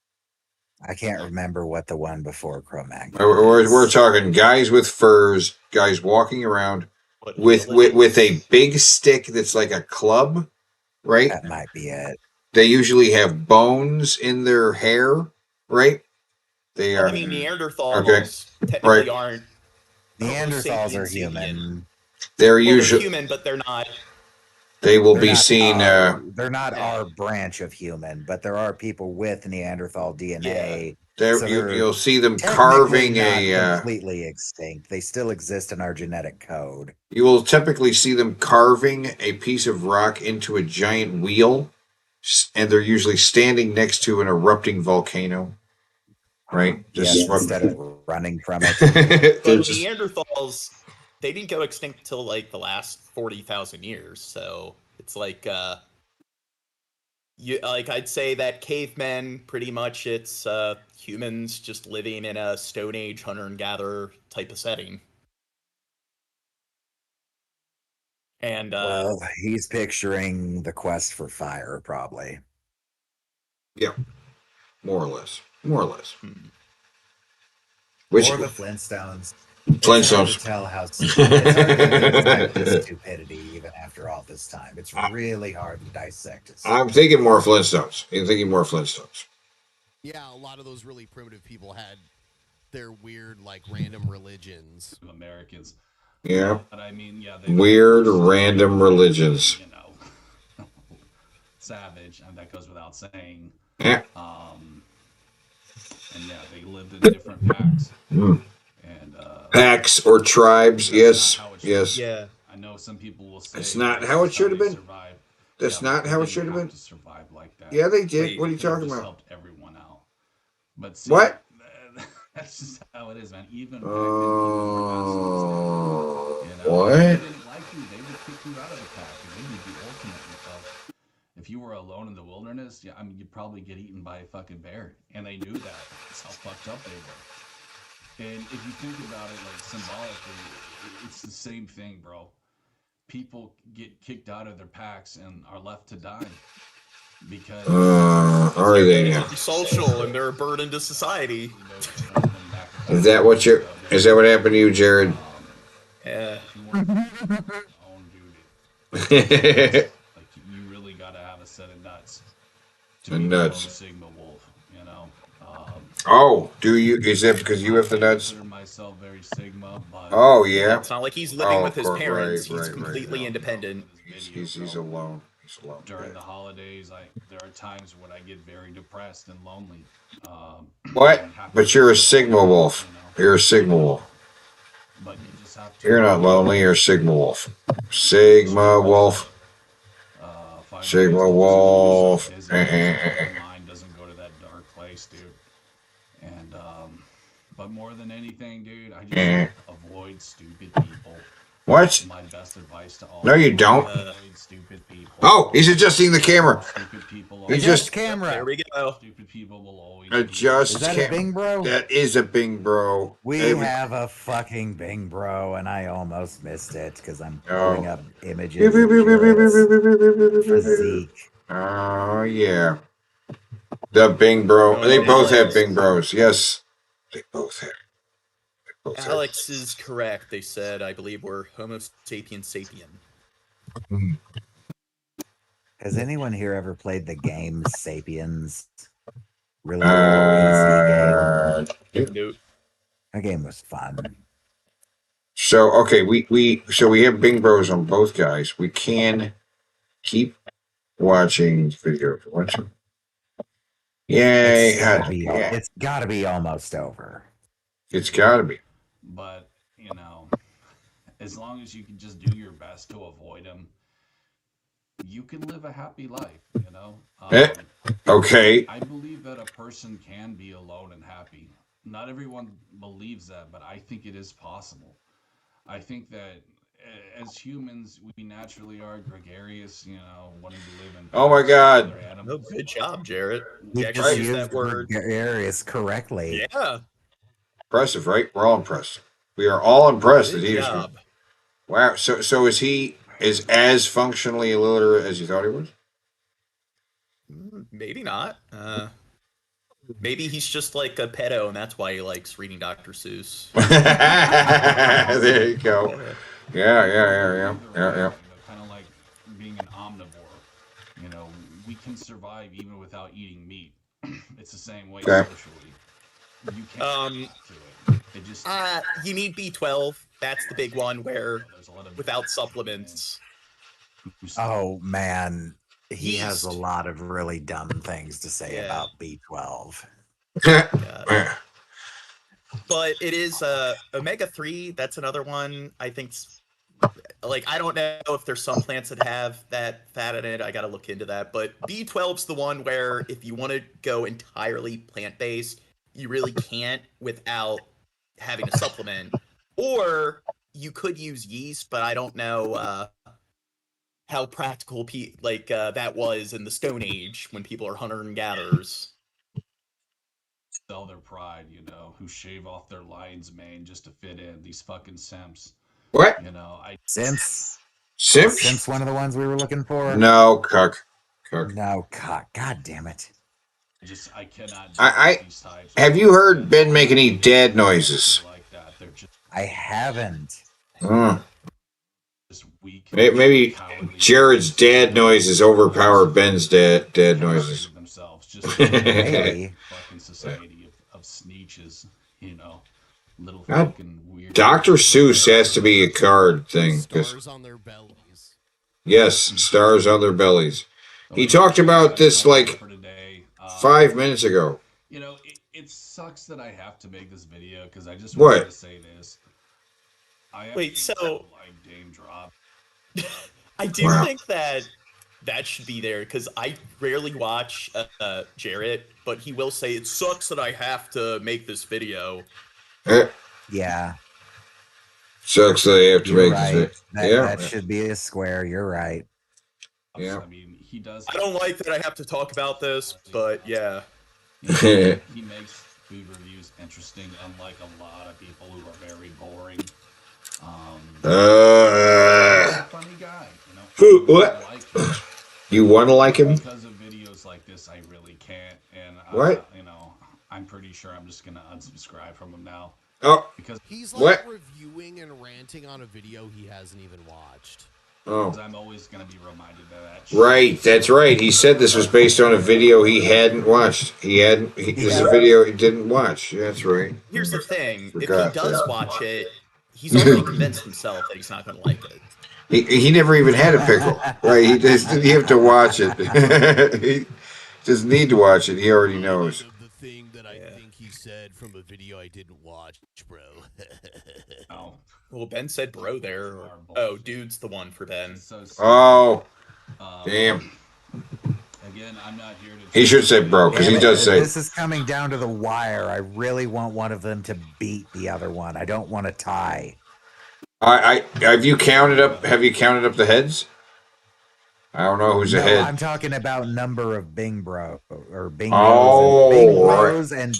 I can't remember what the one before Cro-Magnon. We're talking guys with furs, guys walking around with a big stick that's like a club, right? That might be it. They usually have bones in their hair, right? They are. I mean, Neanderthals Okay. technically Right. aren't. Neanderthals are human. They're Well, usually they're human, but they're not. They will They're be not seen. They're not our branch of human, but there are people with Neanderthal DNA. So they're you'll see them technically carving not completely extinct. They still exist in our genetic code. You will typically see them carving a piece of rock into a giant wheel, and they're usually standing next to an erupting volcano. Right? Yes, instead of running from it. But Neanderthals, they didn't go extinct until like the last 40,000 years. So it's like, I'd say that cavemen, pretty much, it's humans just living in a Stone Age hunter and gatherer type of setting. And Well, he's picturing the quest for fire, probably. Yeah, more or less. Or the Flintstones. Flintstones. It's hard to tell how it's hard to dissect this stupidity even after all this time. It's really hard to dissect it. I'm thinking more Flintstones. Yeah, a lot of those really primitive people had their weird, like, random religions. Americans. Yeah. But I mean, yeah, Weird random religions. You know, savage, and that goes without saying. Yeah. And yeah, they lived in different packs. Mm. And Packs or tribes, yes. Yeah. I know some people will say It's not how it should have been. survived. That's Yeah, not but how they it should have didn't been. To survive like that. Yeah, they did. What are you They could've talking just about? Helped everyone out. But see, What? That's just how it is, man. Even back What? If they didn't like you, they would kick you out of the pack, and then you'd be ultimate yourself. If you were alone in the wilderness, yeah, I mean, you'd probably get eaten by a fucking bear, and they knew that. That's how fucked up they were. And if you think about it, like symbolically, it's the same thing, bro. People get kicked out of their packs and are left to die because Are they? Social, and they're a burden to society. Is that what happened to you, Jared? Yeah. Like, you really gotta have a set of nuts to be a Sigma wolf, you know. Oh, do you? Is that because you have the nuts? Consider myself very Sigma, but Oh yeah. It's not like he's living with his of course, parents. right, He's right, completely right. independent. He's alone. during the holidays, there are times when I get very depressed and lonely. What? But you're a Sigma wolf. You're a Sigma wolf. But you just have to. You're not lonely. You're a Sigma wolf. Sigma wolf. Sigma wolf. Mind doesn't go to that dark place, dude. And but more than anything, dude, I just avoid stupid people. What? My best advice to all. No, you don't. Avoid stupid people. Oh, he's adjusting the camera. Stupid people. He just camera. There we go. Stupid people will always. Adjust. Is that a Bing bro? That is a Bing bro. We have a fucking Bing bro, and I almost missed it because I'm pulling up images of Jared's physique. Oh yeah, the Bing bro. They both have Bing bros. Yes, they both have. Alex is correct. They said, I believe, we're Homo sapien sapien. Has anyone here ever played the game Sapiens? Really old PC game. Nope. That game was fun. So okay, we have Bing bros on both guys. We can keep watching video. Yay! It's gotta be almost over. It's gotta be. But you know, as long as you can just do your best to avoid them, you can live a happy life. You know. Okay. I believe that a person can be alone and happy. Not everyone believes that, but I think it is possible. I think that as humans, we naturally are gregarious, you know, wanting to live in. Oh my God! Oh, good job, Jarrett. You You actually just used used that word. gregarious correctly. Yeah. Impressive, right? We're all impressed. We are all impressed that Good he is. job. Wow. So is he as functionally illiterate as you thought he was? Maybe not. Maybe he's just like a pedo, and that's why he likes reading Dr. Seuss. There you go. Yeah. Kind of like being an omnivore. You know, we can survive even without eating meat. It's the same way Okay. socially. You can't do it. It just you need B12. That's the big one where without supplements. Oh man, he has a lot of really dumb things to say about B12. But it is omega-3. That's another one. I think, like, I don't know if there's some plants that have that fat in it. I got to look into that. But B12's the one where if you want to go entirely plant-based, you really can't without having a supplement. Or you could use yeast, but I don't know how practical that was in the Stone Age when people are hunter and gatherers. sell their pride, you know, who shave off their lion's mane just to fit in. These fucking simps. What? You know, Simps? Simps? Simps one of the ones we were looking for? No, cuck. No, cuck. God damn it. I cannot. I have you heard Ben make any dad noises? I haven't. Maybe Jared's dad noises overpower Ben's dad noises. Maybe. Fucking society of sneeches, you know, little fucking weird. Dr. Seuss has to be a card thing. Stars on their bellies. Yes, stars on their bellies. He talked about this like 5 minutes ago. You know, it sucks that I have to make this video because I just What? wanted to say this. Wait, so like Dame Drop. I do think that should be there because I rarely watch Jarrett, but he will say it sucks that I have to make this video. Yeah. Sucks that I have to You're make right. this. That should be a square. You're right. Yeah. I mean, he does. I don't like that I have to talk about this, but yeah. He makes food reviews interesting, unlike a lot of people who are very boring. Funny guy, you know. Who? What? You want to like him? Because of videos like this, I really can't. And What? You know, I'm pretty sure I'm just gonna unsubscribe from him now. Oh. Because He's what? like reviewing and ranting on a video he hasn't even watched. Oh. I'm always gonna be reminded of that. Right, that's right. He said this was based on a video he hadn't watched. This is a video he didn't watch. That's right. Here's the thing: Forgot if he does that. watch it, he's already convinced himself that he's not going to like it. He never even had a pickle, right? He just you have to watch it. He just need to watch it. He already knows. The thing that I think he said from a video I didn't watch, bro. Oh. Well, Ben said bro there. Oh, dude's the one for Ben. Oh, damn. Again, I'm not here to. He should say bro because he does say. This is coming down to the wire. I really want one of them to beat the other one. I don't want a tie. I have you counted up? Have you counted up the heads? I don't know who's ahead. I'm talking about number of Bing bro or Bing Oh, bros and Bing right. bros and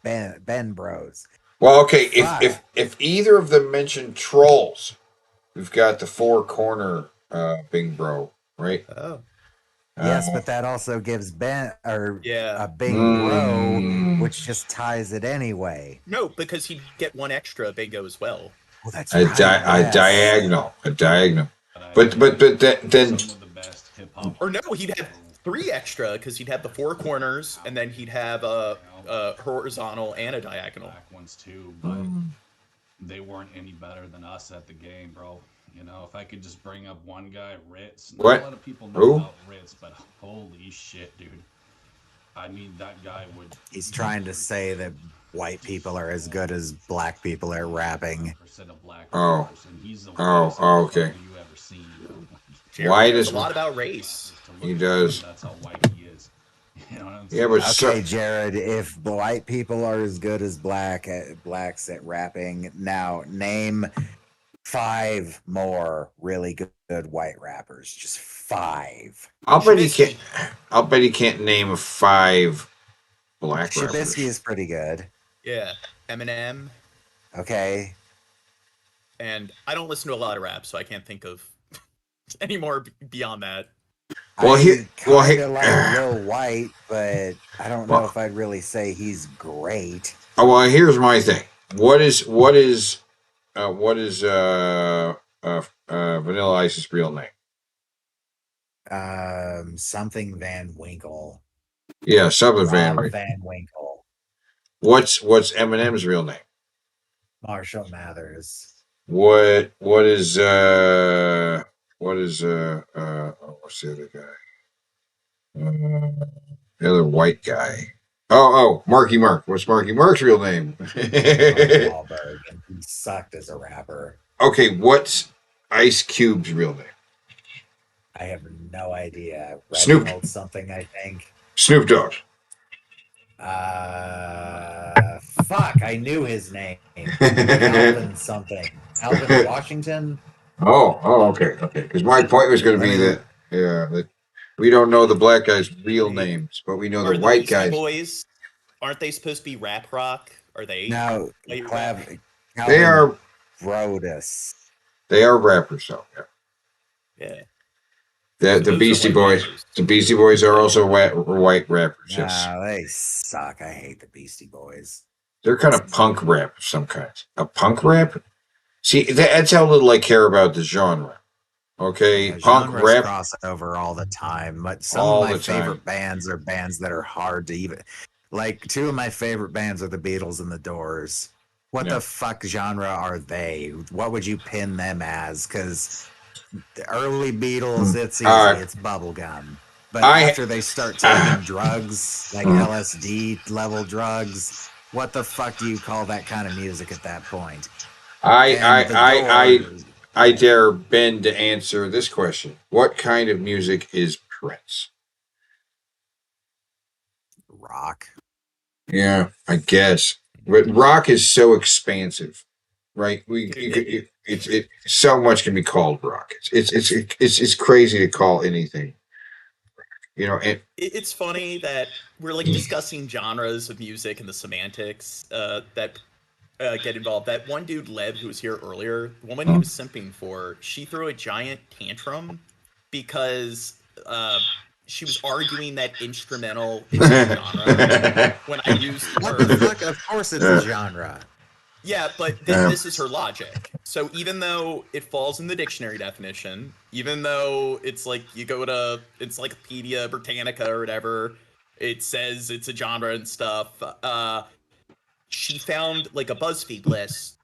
Bing Ben bros. Well, okay. If either of them mention trolls, we've got the four corner Bing bro, right? Oh. Yes, but that also gives Ben or a Bing Mm. bro, which just ties it anyway. No, because he'd get one extra bingo as well. Well, that's A diagonal. But then. Or no, he'd have 3 extra because he'd have the 4 corners and then he'd have a horizontal and a diagonal. Ones too, but they weren't any better than us at the game, bro. You know, if I could just bring up one guy, Ritz. Not What? a lot of people know Who? about Ritz, but holy shit, dude. I mean, that guy would. He's trying to say that white people are as good as black people at rapping. Oh. Oh, okay. White It's is a lot about race. He does. That's how white he is. You know what I'm Yeah, but okay, Jared, if white people are as good as blacks at rapping, now name 5 more really good white rappers. Just 5. I'll bet he can't name 5 black rappers. Trubisky is pretty good. Yeah, Eminem. Okay. And I don't listen to a lot of rap, so I can't think of any more beyond that. Well, I like Lil White, but I don't know if I'd really say he's great. Oh, well, here's my thing. What is Vanilla Ice's real name? Something Van Winkle. Yeah, something Rob Van Winkle. What's Eminem's real name? Marshall Mathers. What's the other guy? The other white guy. Oh, Marky Mark. What's Marky Mark's real name? Wahlberg, and he sucked as a rapper. Okay, what's Ice Cube's real name? I have no idea. Snoop. Reginald something, I think. Snoop Dogg. Fuck, I knew his name. Alvin something. Alvin Washington? Oh, okay. Because my point was going to be that we don't know the black guy's real names, but we know the white Beastie guys. Boys, aren't they supposed to be rap rock? Are they? No, They are Brodus. They are rappers, though. Yeah. The Beastie Boys. The Beastie Boys are also white rappers. Yes. Nah, they suck. I hate the Beastie Boys. They're kind of punk rap of some kinds. A punk rap? See, that's how little I care about the genre. Okay, punk Genres rap cross over all the time. But some All of my the time. favorite bands are bands that are hard to even. Like 2 of my favorite bands are the Beatles and the Doors. What the fuck genre are they? What would you pin them as? Because the early Beatles, it's easy. It's bubblegum. But after they start taking drugs, like LSD level drugs, what the fuck do you call that kind of music at that point? I dare Ben to answer this question. What kind of music is Prince? Rock. Yeah, I guess. But rock is so expansive, right? So much can be called rock. It's crazy to call anything. You know, and It's funny that we're like discussing genres of music and the semantics that get involved. That one dude, Lev, who was here earlier, the woman he was simping for, she threw a giant tantrum because she was arguing that instrumental is a genre. When I used What the fuck? Of course it's a genre. Yeah, but this is her logic. So even though it falls in the dictionary definition, even though it's like you go to Encyclopedia Britannica or whatever, it says it's a genre and stuff, she found like a BuzzFeed list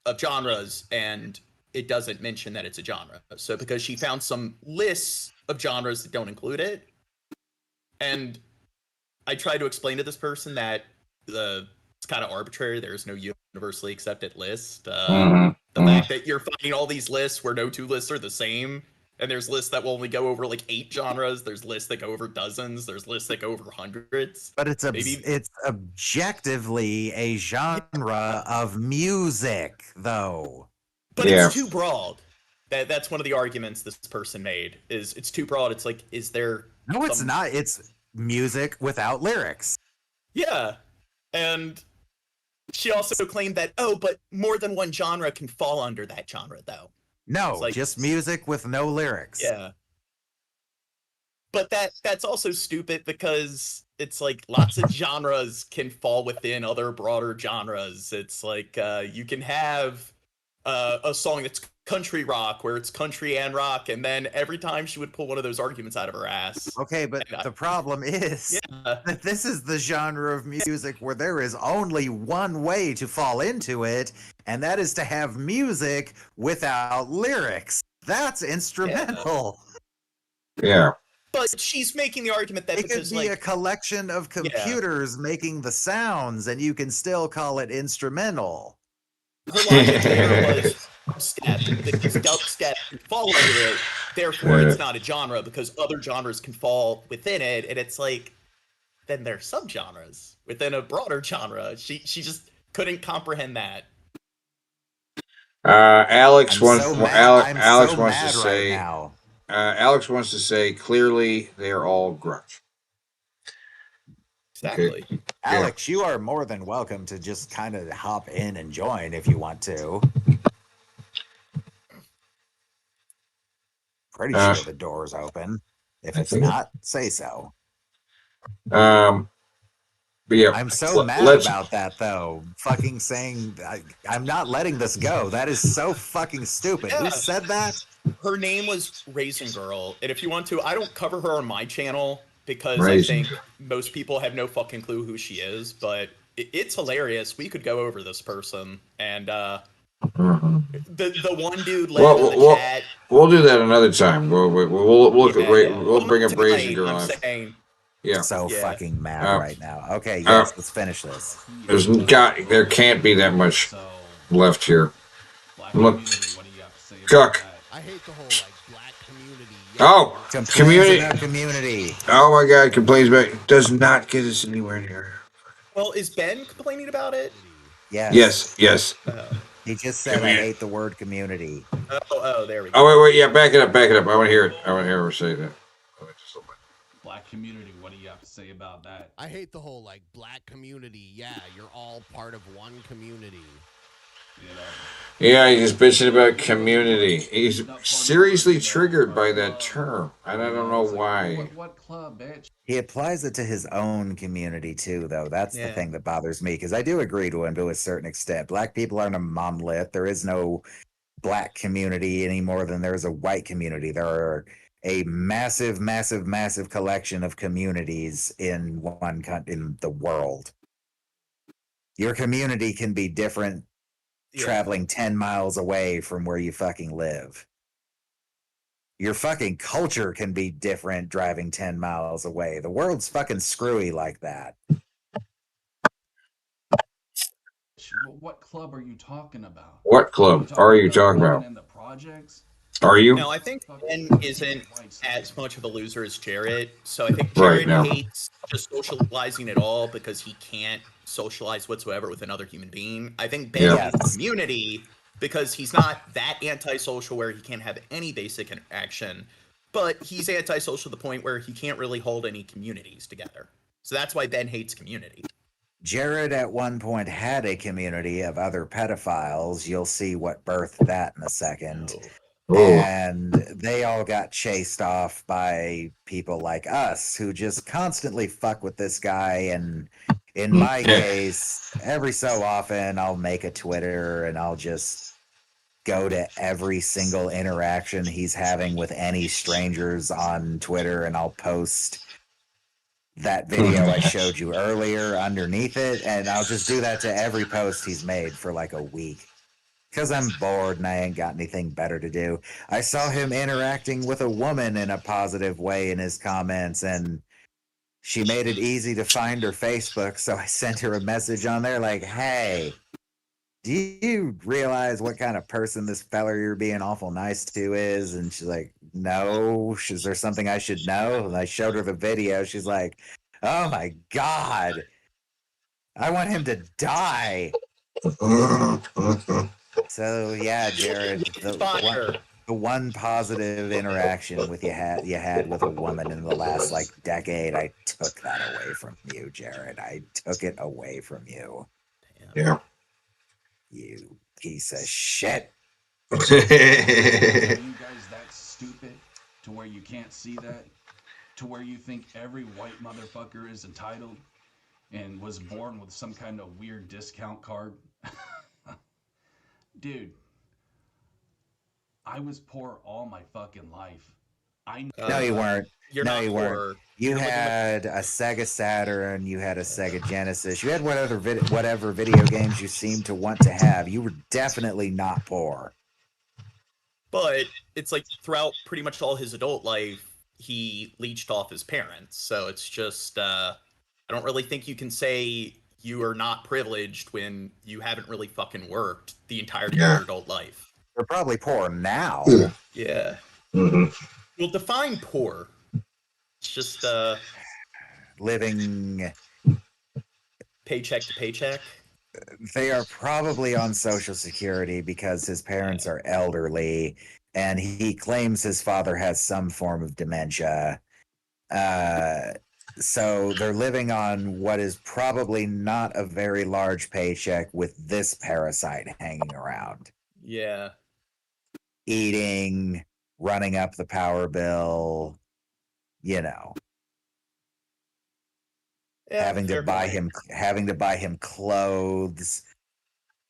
of genres, and it doesn't mention that it's a genre. So because she found some lists of genres that don't include it, and I tried to explain to this person that it's kind of arbitrary. There's no universally accepted list. The fact that you're finding all these lists where no two lists are the same, and there's lists that will only go over like 8 genres. There's lists that go over dozens. There's lists that go over hundreds. But it's objectively a genre of music, though. But it's too broad. That's one of the arguments this person made. Is it's too broad. It's like, is there? No, it's not. It's music without lyrics. Yeah, and she also claimed that but more than one genre can fall under that genre, though. No, like, just music with no lyrics. Yeah. But that's also stupid because it's like lots of genres can fall within other broader genres. It's like you can have a song that's country rock where it's country and rock, and then every time she would pull one of those arguments out of her ass. Okay, but the problem is that this is the genre of music where there is only one way to fall into it, and that is to have music without lyrics. That's instrumental. Yeah. But she's making the argument that it could be a collection of computers making the sounds, and you can still call it instrumental. Her logic there was dubstep, because dubstep can fall under it, therefore it's not a genre because other genres can fall within it, and it's like, then there's subgenres within a broader genre. She just couldn't comprehend that. Alex wants to say clearly they are all grunge. Exactly. Okay. Alex, you are more than welcome to just kind of hop in and join if you want to. Pretty sure the door's open. If it's not, say so. But yeah, I'm so mad about that, though. Fucking saying I'm not letting this go. That is so fucking stupid. Who said that? Her name was Raisin Girl, and if you want to, I don't cover her on my channel because Raisin. I think most people have no fucking clue who she is, but it's hilarious. We could go over this person, and the one dude led in the chat. We'll do that another time. We'll bring up Raisin Girl. Yeah. So fucking mad right now. Okay, yes, let's finish this. There can't be that much left here. Look, Chuck. I hate the whole black community. Oh, community. Oh my God, complains about it. Does not get us anywhere near. Well, is Ben complaining about it? Yes. Yes. He just said I hate the word community. Oh, there we go. Oh wait, yeah, back it up. I want to hear it. I want to hear her say that. Black community, what do you have to say about that? I hate the whole black community. Yeah, you're all part of one community. Yeah, he's just bitching about community. He's seriously triggered by that term, and I don't know why. What club, bitch? He applies it to his own community too, though. That's the thing that bothers me, because I do agree to him to a certain extent. Black people aren't a monolith. There is no black community any more than there is a white community. There are a massive, massive, massive collection of communities in in the world. Your community can be different traveling 10 miles away from where you fucking live. Your fucking culture can be different driving 10 miles away. The world's fucking screwy like that. What club are you talking about? What club are you talking about? In the projects? Are you? No, I think Ben isn't as much of a loser as Jared. So I think Jared hates just socializing at all because he can't socialize whatsoever with another human being. I think Ben hates community because he's not that antisocial where he can't have any basic interaction, but he's antisocial to the point where he can't really hold any communities together. So that's why Ben hates community. Jared at one point had a community of other pedophiles. You'll see what birthed that in a second. And they all got chased off by people like us who just constantly fuck with this guy. And in my case, every so often I'll make a Twitter and I'll just go to every single interaction he's having with any strangers on Twitter, and I'll post that video I showed you earlier underneath it, and I'll just do that to every post he's made for like a week. Because I'm bored and I ain't got anything better to do. I saw him interacting with a woman in a positive way in his comments, and she made it easy to find her Facebook, so I sent her a message on there like, hey, do you realize what kind of person this feller you're being awful nice to is? And she's like, no. Is there something I should know? And I showed her the video. She's like, oh my God. I want him to die. So yeah, Jared, the one positive interaction with you had with a woman in the last like decade, I took that away from you, Jared. I took it away from you. Yeah. You piece of shit. Are you guys that stupid to where you can't see that? To where you think every white motherfucker is entitled and was born with some kind of weird discount card? Dude, I was poor all my fucking life. No, you weren't. You're no, not you poor. weren't. You had a Sega Saturn. You had a Sega Genesis. You had whatever video games you seemed to want to have. You were definitely not poor. But it's like throughout pretty much all his adult life, he leached off his parents. So it's just, I don't really think you can say you are not privileged when you haven't really fucking worked the entirety of your adult life. They're probably poor now. Yeah. Mm-hmm. Well, define poor. It's just living paycheck to paycheck. They are probably on Social Security because his parents are elderly, and he claims his father has some form of dementia. So they're living on what is probably not a very large paycheck with this parasite hanging around. Yeah. Eating, running up the power bill, you know. Having to buy him clothes,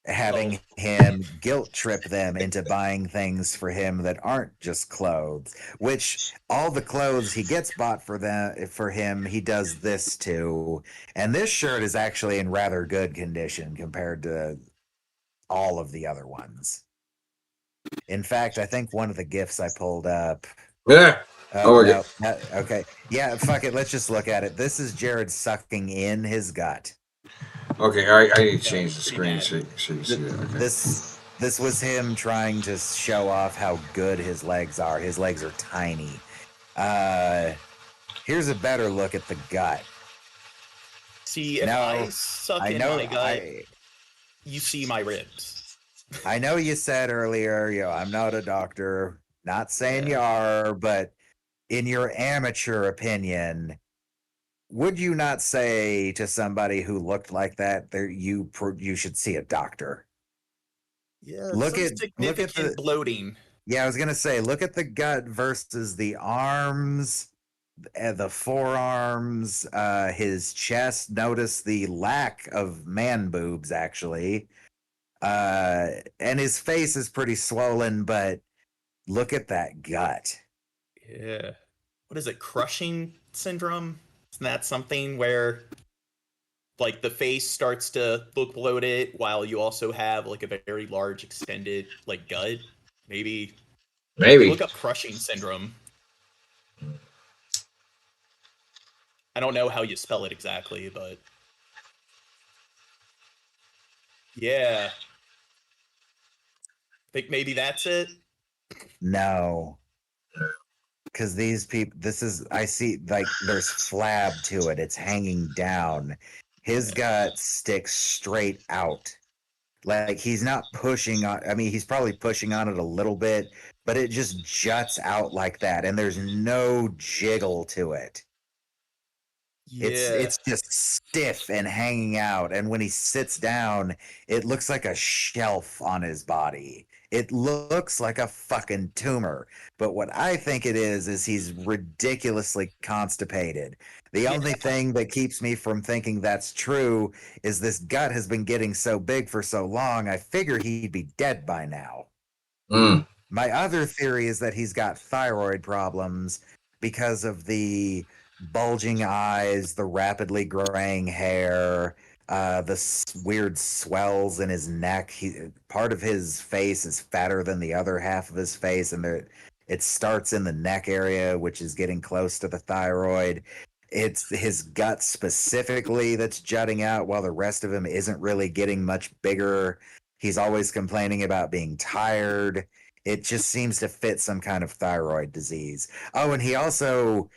having him guilt trip them into buying things for him that aren't just clothes, which all the clothes he gets bought for him, he does this too. And this shirt is actually in rather good condition compared to all of the other ones. In fact, I think one of the gifts I pulled up. Yeah. Okay. Yeah, fuck it. Let's just look at it. This is Jared sucking in his gut. Okay, I need to change the screen so you see that. Okay. This was him trying to show off how good his legs are. His legs are tiny. Here's a better look at the gut. See, if I suck in my gut, you see my ribs. I know you said earlier, I'm not a doctor. Not saying you are, but in your amateur opinion, would you not say to somebody who looked like that, you should see a doctor? Yeah, look at the bloating. Yeah, I was gonna say, look at the gut versus the arms, the forearms, his chest. Notice the lack of man boobs, actually, and his face is pretty swollen. But look at that gut. Yeah. What is it? Crushing syndrome? Isn't that something where like the face starts to look bloated while you also have like a very large extended like gut? Maybe. Look up crushing syndrome. I don't know how you spell it exactly, but yeah. Think maybe that's it? No. Because these people, I see, like, there's flab to it. It's hanging down. His gut sticks straight out. Like, he's not pushing on, he's probably pushing on it a little bit, but it just juts out like that, and there's no jiggle to it. Yeah. It's just stiff and hanging out, and when he sits down, it looks like a shelf on his body. It looks like a fucking tumor. But what I think it is he's ridiculously constipated. The only thing that keeps me from thinking that's true is this gut has been getting so big for so long, I figure he'd be dead by now. Mm. My other theory is that he's got thyroid problems because of the bulging eyes, the rapidly graying hair, Weird swells in his neck. Part of his face is fatter than the other half of his face, and it starts in the neck area, which is getting close to the thyroid. It's his gut specifically that's jutting out, while the rest of him isn't really getting much bigger. He's always complaining about being tired. It just seems to fit some kind of thyroid disease. Oh, and he also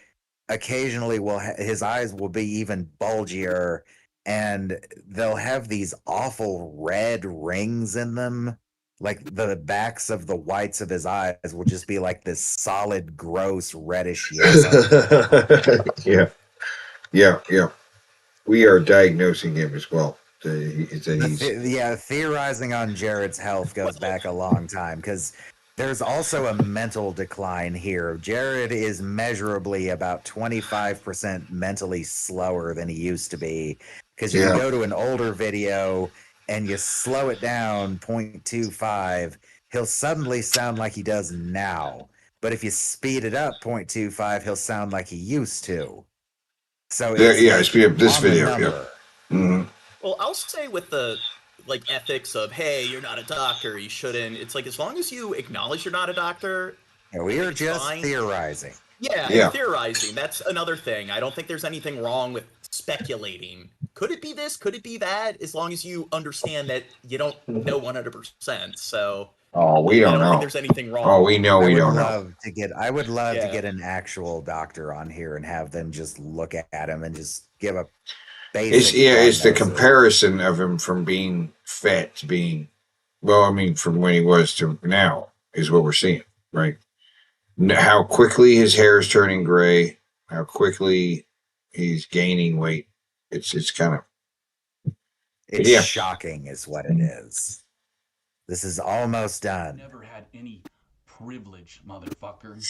occasionally his eyes will be even bulgier, and they'll have these awful red rings in them. Like the backs of the whites of his eyes will just be like this solid, gross, reddish yellow. Yeah. We are diagnosing him as well. Theorizing on Jared's health goes back a long time, because there's also a mental decline here. Jared is measurably about 25% mentally slower than he used to be, because you can go to an older video and you slow it down 0.25, he'll suddenly sound like he does now. But if you speed it up 0.25, he'll sound like he used to. So it's speed up this on the video. number. Well, I'll say with the ethics of, hey, you're not a doctor, you shouldn't. It's like, as long as you acknowledge you're not a doctor, we are just theorizing. Yeah, theorizing. That's another thing. I don't think there's anything wrong with speculating. Could it be this? Could it be that? As long as you understand that you don't know 100%. So we don't I don't know. think there's anything wrong. Oh, we know we don't know. I would love to get an actual doctor on here and have them just look at him and just give a basic it's the prognosis. comparison of him from being fat to being, from when he was to now is what we're seeing, right? How quickly his hair is turning gray, how quickly he's gaining weight. It's kind of... It's shocking is what it is. This is almost done. Never had any privilege, motherfucker.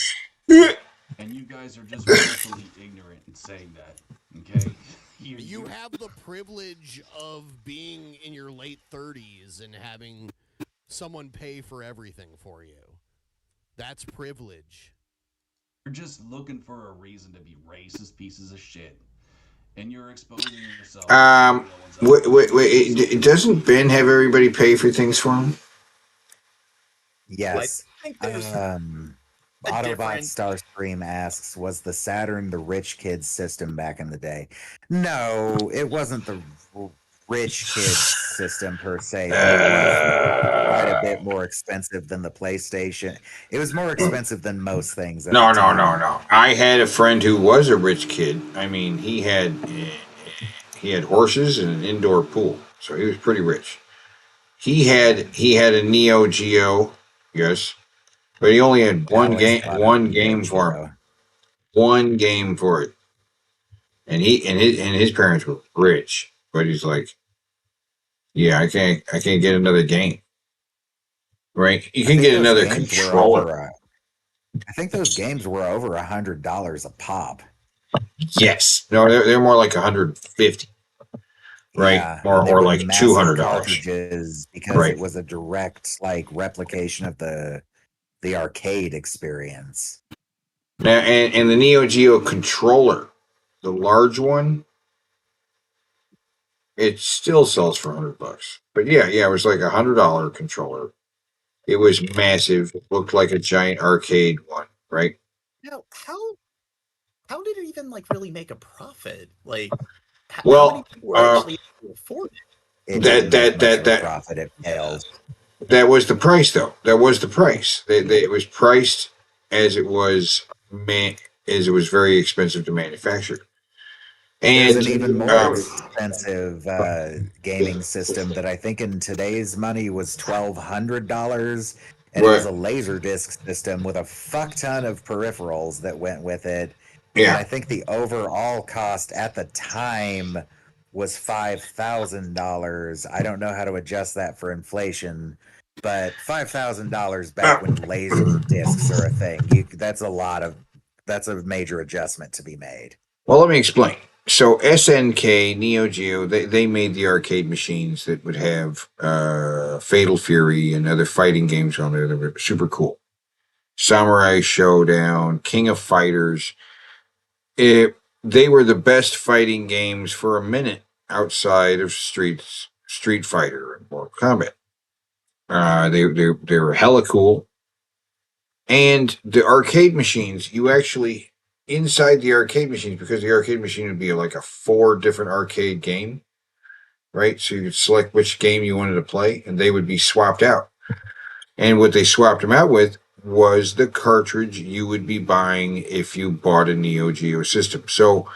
And you guys are just willfully ignorant in saying that, okay? You have the privilege of being in your late 30s and having someone pay for everything for you. That's privilege. You're just looking for a reason to be racist pieces of shit. And you're exposing yourself. Wait, doesn't Ben have everybody pay for things for him? Yes. Autobot Starscream asks, was the Saturn the rich kids system back in the day? No, it wasn't the rich kids system per se. It was quite a bit more expensive than the PlayStation. It was more expensive than most things. No. I had a friend who was a rich kid. I mean, he had horses and an indoor pool, so he was pretty rich. He had a Neo Geo, yes, but he only had one game for him. One game for it, and his parents were rich, but he's like, yeah, I can't get another game. Right? You can get another controller. I think those games were over $100 a pop. Yes. No, they're more like 150. Right? Yeah, or like $200 cartridges, because it was a direct replication of the arcade experience. Now, and the Neo Geo controller, the large one, it still sells for $100. But yeah, it was like $100 controller. It was massive. It looked like a giant arcade one, right? Now, how did it even really make a profit? Well, how many people were actually able to afford it? That profit, it failed. That was the price, though. That was the price. It was priced as it was very expensive to manufacture. And there's an even more expensive gaming system that I think in today's money was $1,200, and it was a Laserdisc system with a fuck ton of peripherals that went with it. Yeah. And I think the overall cost at the time was $5,000. I don't know how to adjust that for inflation, but $5,000 back when laser discs are a thing. That's a major adjustment to be made. Well, let me explain. So SNK, Neo Geo, they made the arcade machines that would have Fatal Fury and other fighting games on there that were super cool. Samurai Showdown, King of Fighters. They were the best fighting games for a minute outside of Street Fighter and Mortal Kombat. They were hella cool. And the arcade machines, you actually inside the arcade machines, because the arcade machine would be like a 4 different arcade game, right? So you could select which game you wanted to play, and they would be swapped out. And what they swapped them out with was the cartridge you would be buying if you bought a Neo Geo system. So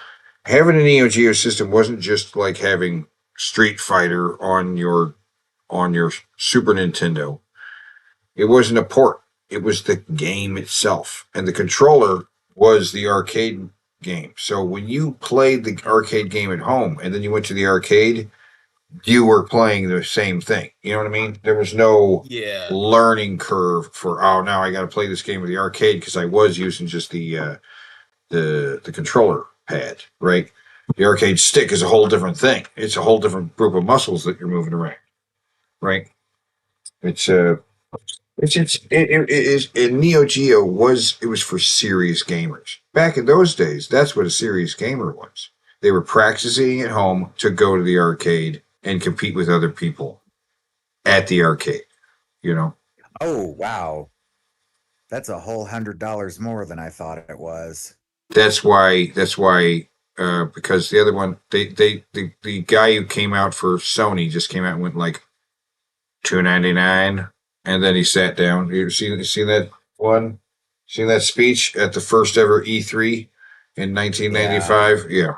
having a Neo Geo system wasn't just like having Street Fighter on your Super Nintendo. It wasn't a port. It was the game itself. And the controller was the arcade game. So when you played the arcade game at home and then you went to the arcade, you were playing the same thing. You know what I mean? There was no learning curve for, now I got to play this game with the arcade because I was using just the controller pad, right? The arcade stick is a whole different thing. It's a whole different group of muscles that you're moving around, right? Neo Geo was for serious gamers. Back in those days, that's what a serious gamer was. They were practicing at home to go to the arcade and compete with other people at the arcade, you know? Oh, wow. That's a whole $100 more than I thought it was. That's why, because the other one, the guy who came out for Sony just came out and went like $299, and then he sat down. You seen that one? Seen that speech at the first ever E3 in 1995? Yeah.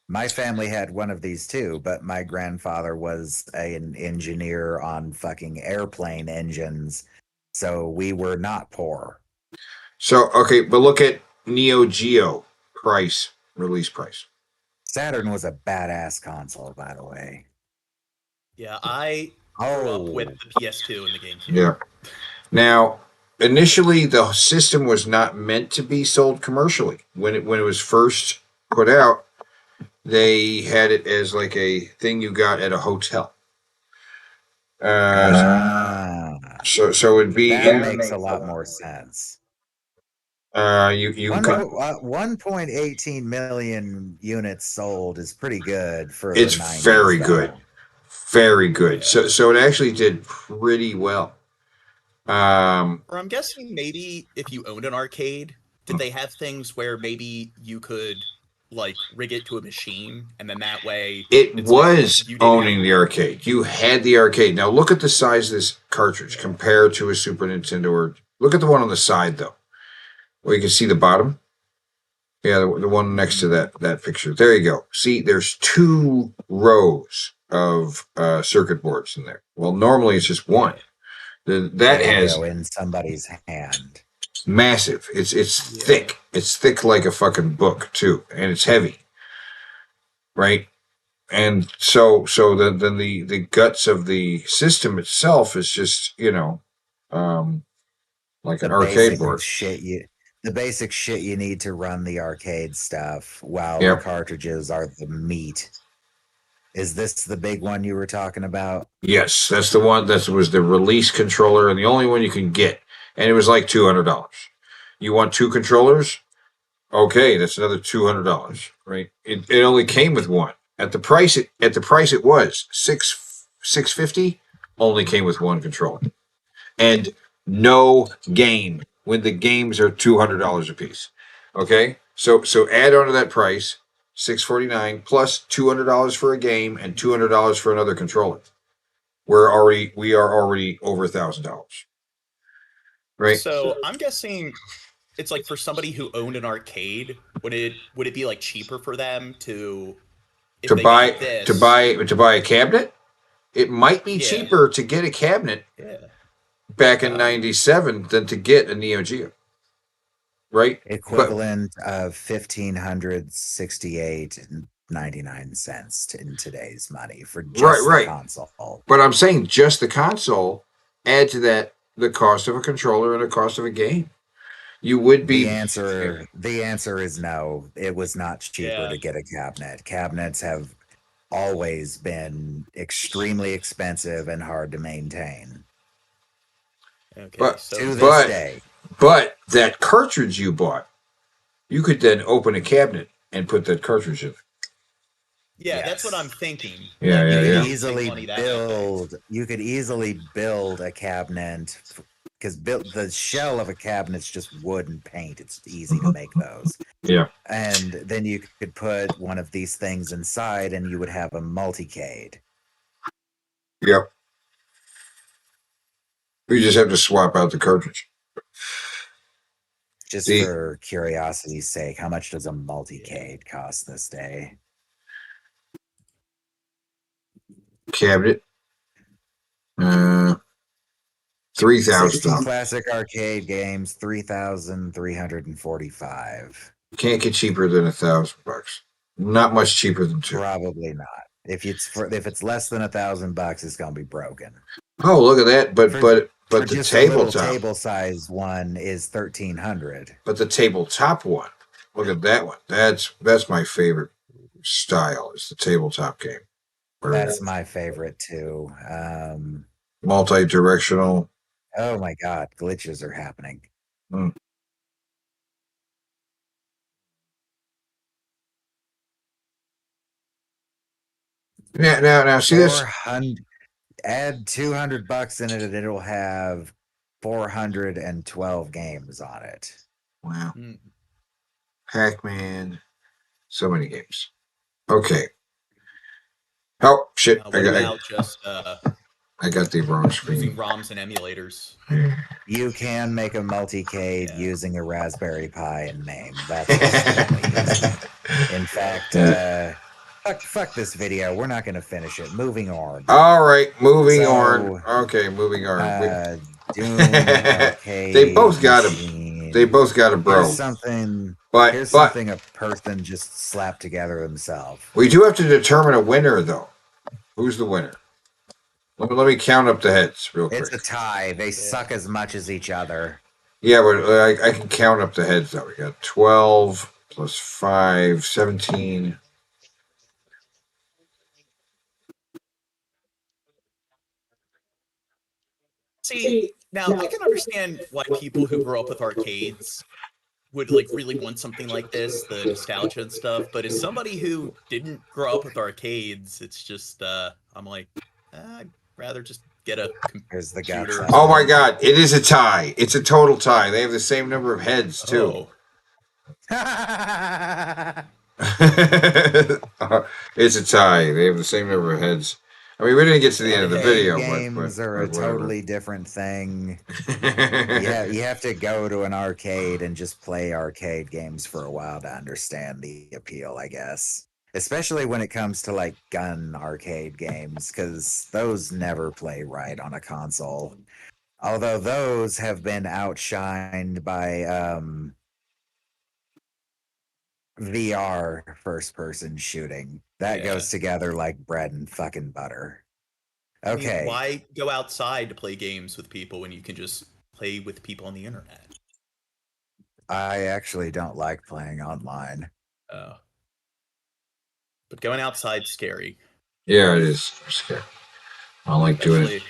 My family had one of these too, but my grandfather was an engineer on fucking airplane engines, so we were not poor. So, okay, but look at Neo Geo release price. Saturn was a badass console, by the way. Yeah, I grew up with the PS2 and the GameCube. Yeah. Now, initially, the system was not meant to be sold commercially. When it was first put out, they had it as like a thing you got at a hotel. So it'd be that makes a lot more sense. You 1.18 million units sold is pretty good for it's the 90s, very though. good. Very good. So it actually did pretty well. Or I'm guessing maybe if you owned an arcade, did they have things where maybe you could like rig it to a machine and then that way it was owning the arcade. You had the arcade. Now look at the size of this cartridge compared to a Super Nintendo. Or look at the one on the side though, where you can see the bottom. Yeah, the one next to that picture. There you go. See, there's 2 rows of circuit boards in there. Well, normally it's just one. That has in somebody's hand. Massive. It's thick. It's thick like a fucking book too, and it's heavy. Right? And so then the guts of the system itself is just, like an arcade board. The basic shit you need to run the arcade stuff, while Yep. the cartridges are the meat. Is this the big one you were talking about? Yes, that's the one. That was the release controller, and the only one you can get. And it was like $200. You want 2 controllers? Okay, that's another $200, right? It only came with one. At the price it was $650. Only came with one controller, and no game when the games are $200 a piece. Okay, so add on to that price $649 plus $200 for a game and $200 for another controller. We are already over $1,000. Right. So I'm guessing it's like for somebody who owned an arcade, would it be like cheaper for them to buy a cabinet? It might be cheaper to get a cabinet back in '97 than to get a Neo Geo. Right? Equivalent of $1,568.99 in today's money for just the console. But I'm saying just the console. Add to that the cost of a controller and the cost of a game. You would be. The answer is no. It was not cheaper to get a cabinet. Cabinets have always been extremely expensive and hard to maintain. Okay, to this day. But that cartridge you bought, you could then open a cabinet and put that cartridge in. Yeah, that's what I'm thinking. Yeah, Like, yeah, you yeah. could You could easily build a cabinet because the shell of a cabinet's just wood and paint. It's easy to make those. Yeah. And then you could put one of these things inside, and you would have a multicade. Yep. We just have to swap out the cartridge. Just for curiosity's sake, how much does a multicade cost this day? Cabinet. 3,000. 60 classic arcade games, 3,345. Can't get cheaper than $1,000. Not much cheaper than 2. Probably not. If it's less than $1,000, it's gonna be broken. Oh, look at that! But the just tabletop, a little table size one is 1,300. But the tabletop one, look at that one. That's my favorite style. Is the tabletop game. That's my favorite too. Multi-directional. Oh my god, glitches are happening. Yeah, now see this. Add $200 in it, and it'll have 412 games on it. Wow. Pac-Man. So many games. Okay. Oh shit! I got the wrong screen. Using ROMs and emulators. You can make a multicade using a Raspberry Pi and MAME. That's what in fact, fuck this video. We're not going to finish it. Moving on. All right, moving on. Okay, moving on. Doom Arcade They both got Machine. They both got a bro. Here's something a person just slapped together himself. We do have to determine a winner, though. Who's the winner? Let me count up the heads real quick. It's a tie. They suck as much as each other. Yeah, but I can count up the heads, though. We got 12 plus 5, 17. See, now I can understand why people who grew up with arcades would like really want something like this, the nostalgia and stuff. But as somebody who didn't grow up with arcades, it's just I'm like, I'd rather just get a computer. Oh my god, it is a tie. It's a total tie. They have the same number of heads, too. It's a tie. They have the same number of heads. I mean, we didn't get to the end of the video. Games are a totally different thing. You have to go to an arcade and just play arcade games for a while to understand the appeal, I guess. Especially when it comes to like gun arcade games, because those never play right on a console. Although those have been outshined by VR first-person shooting. That goes together like bread and fucking butter. Okay. I mean, why go outside to play games with people when you can just play with people on the internet? I actually don't like playing online. Oh. But going outside's scary. Yeah, it is scary. I don't like doing it.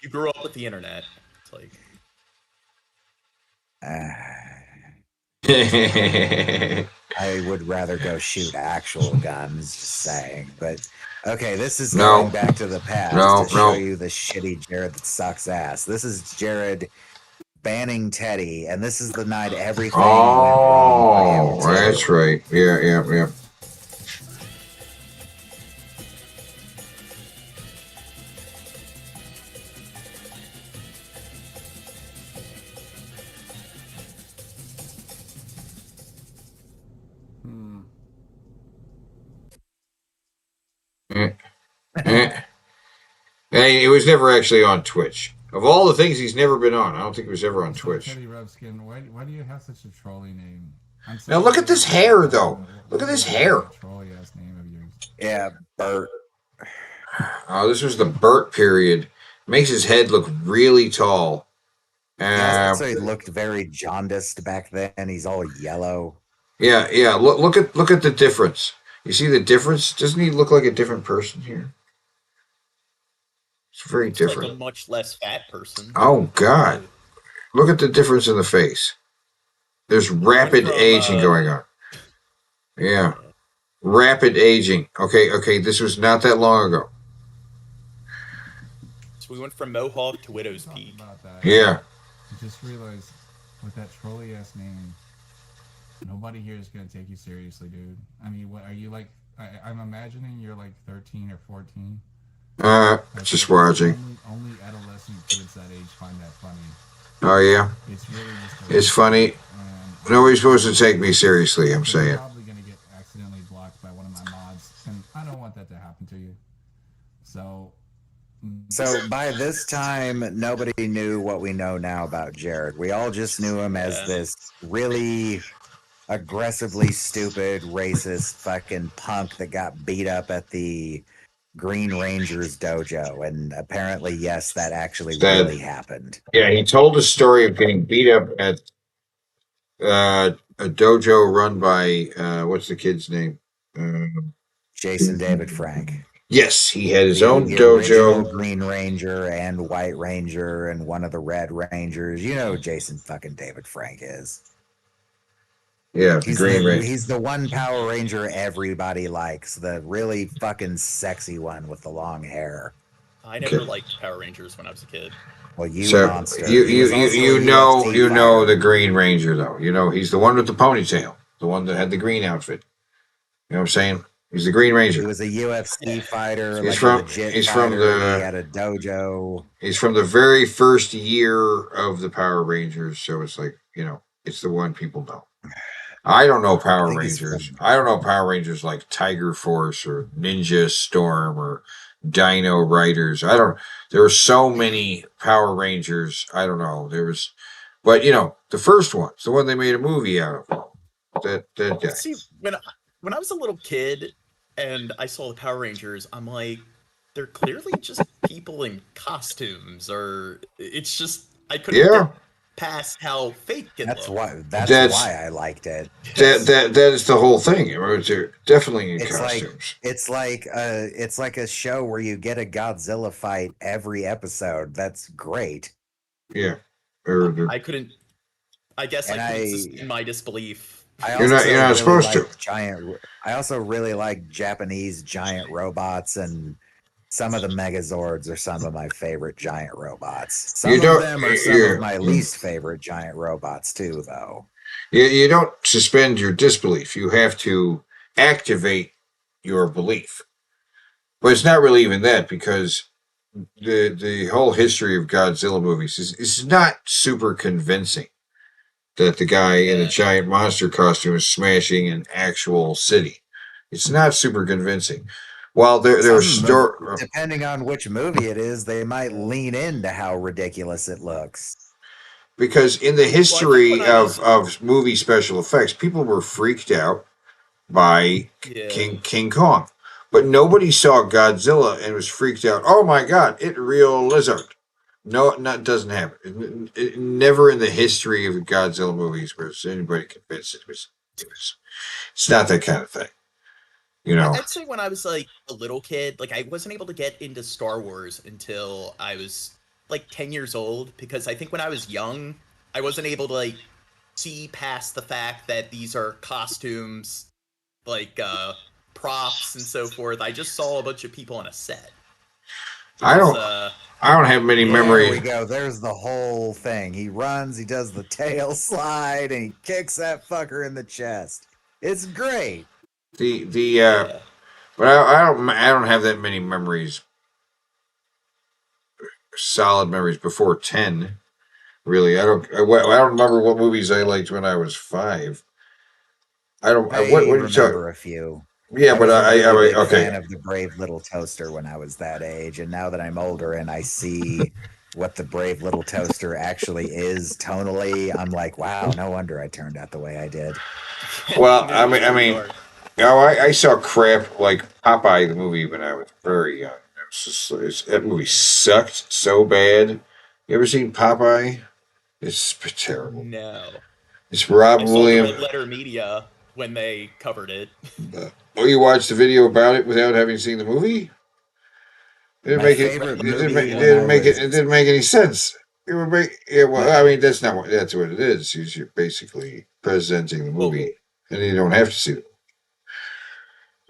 You grew up with the internet. It's like... I would rather go shoot actual guns, just saying. But okay, this is going back to the past to show you the shitty Jared that sucks ass. This is Jared banning Teddy, and this is the night everything went wrong. That's right. Yeah. Hey, it was never actually on Twitch. Of all the things he's never been on, I don't think it was ever on Twitch. Teddy Rubskin, why do you have such a trolly name? Now look at this hair, though. Look at this hair. Trolly ass name of yours. Yeah, Bert. Oh, this was the Bert period. Makes his head look really tall. So he looked very jaundiced back then. He's all yellow. Yeah. Look at the difference. You see the difference? Doesn't he look like a different person here? It's very different. Like a much less fat person. Oh God! Look at the difference in the face. There's rapid aging going on. Yeah. Rapid aging. Okay. This was not that long ago. So we went from Mohawk to Widow's Peak. About that. Yeah. I just realized with that trolley ass name, nobody here is gonna take you seriously, dude. I mean, what are you like? I'm imagining you're like 13 or 14. Just watching. Only adolescent kids that age find that funny. Oh yeah. It's really just. It's funny. Nobody's supposed to take me seriously. I'm saying. You're probably gonna get accidentally blocked by one of my mods, and I don't want that to happen to you. So by this time, nobody knew what we know now about Jared. We all just knew him as this really aggressively stupid, racist fucking punk that got beat up at the Green Ranger's dojo. And apparently, yes, that actually really happened. Yeah, he told the story of getting beat up at a dojo run by what's the kid's name? Jason David Frank. Yes, he had his own the dojo. Original Green Ranger and White Ranger and one of the Red Rangers. You know who Jason fucking David Frank is. Yeah, He's Green Ranger. He's the one Power Ranger everybody likes. The really fucking sexy one with the long hair. I never liked Power Rangers when I was a kid. Well, you So monster. you know the Green Ranger though. You know he's the one with the ponytail, the one that had the green outfit. You know what I'm saying? He's the Green Ranger. He was a UFC fighter. He's from he had a dojo. He's from the very first year of the Power Rangers, so it's like, you know, it's the one people know. I don't know Power Rangers. I don't know Power Rangers like Tiger Force or Ninja Storm or Dino Riders. There were so many Power Rangers. I don't know. But you know, the first one's the one they made a movie out of. That guy. See, when I was a little kid and I saw the Power Rangers, I'm like, they're clearly just people in costumes, or it's just I couldn't get past how fake it looked. That's why I liked it. That is the whole thing. They're definitely in costumes. It's like a show where you get a Godzilla fight every episode. That's great. Yeah. I couldn't. I guess I couldn't suspend my disbelief. You're not supposed to. I also really like Japanese giant robots, and some of the Megazords are some of my favorite giant robots. Some of them are some of my least favorite giant robots too, though. You don't suspend your disbelief. You have to activate your belief. But it's not really even that, because the whole history of Godzilla movies is not super convincing. That the guy in a giant monster costume is smashing an actual city. It's not super convincing. While there are depending on which movie it is, they might lean into how ridiculous it looks. Because in the history of movie special effects, people were freaked out by King Kong. But nobody saw Godzilla and was freaked out. Oh my God, it's a real lizard. No, it doesn't happen. Never in the history of the Godzilla movies was anybody convinced it was. It's not that kind of thing, you know. I'd say when I was like a little kid, like I wasn't able to get into Star Wars until I was like 10 years old, because I think when I was young, I wasn't able to like see past the fact that these are costumes, like props and so forth. I just saw a bunch of people on a set. I don't have many memories. There we go. There's the whole thing. He runs, he does the tail slide, and he kicks that fucker in the chest. It's great. But I don't have that many memories. Solid memories before 10. Really, I don't remember what movies I liked when I was 5. I remember a few. Yeah, but I was a okay. fan of The Brave Little Toaster when I was that age, and now that I'm older and I see what The Brave Little Toaster actually is tonally, I'm like, wow, no wonder I turned out the way I did. Well, I mean, you know, I saw crap like Popeye the movie when I was very young. That movie sucked so bad. You ever seen Popeye? It's terrible. No. It's Rob Williams. Red Letter Media when they covered it. Oh, you watched the video about it without having seen the movie? It didn't make any sense. I mean, that's what it is. You're basically presenting the movie, and you don't have to see it.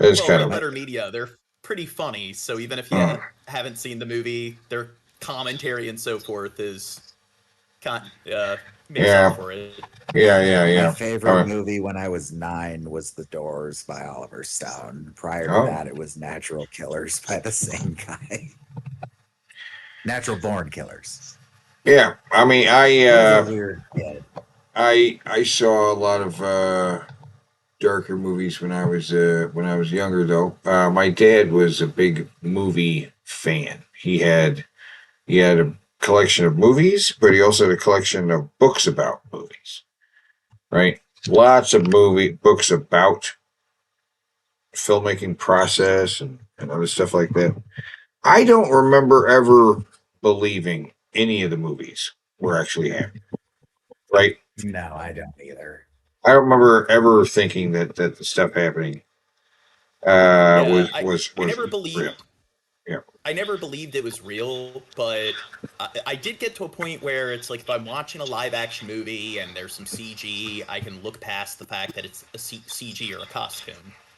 It's Well, kind Red of. Letter Media, they're pretty funny. So even if you haven't seen the movie, their commentary and so forth is makes Yeah. up for it. Yeah. My favorite movie when I was 9 was The Doors by Oliver Stone. Prior to Oh. that, it was Natural Killers by the same guy. Natural Born Killers. Yeah, I mean, He was a weird kid. I saw a lot of darker movies when I was younger, though. My dad was a big movie fan. He had a collection of movies, but he also had a collection of books about movies. Right, lots of books about filmmaking process and other stuff like that. I don't remember ever believing any of the movies were actually happening. Right? No, I don't either. I don't remember ever thinking that the stuff happening was I never believed. real. Yeah. I never believed it was real, but I did get to a point where it's like if I'm watching a live action movie and there's some CG, I can look past the fact that it's a CG or a costume.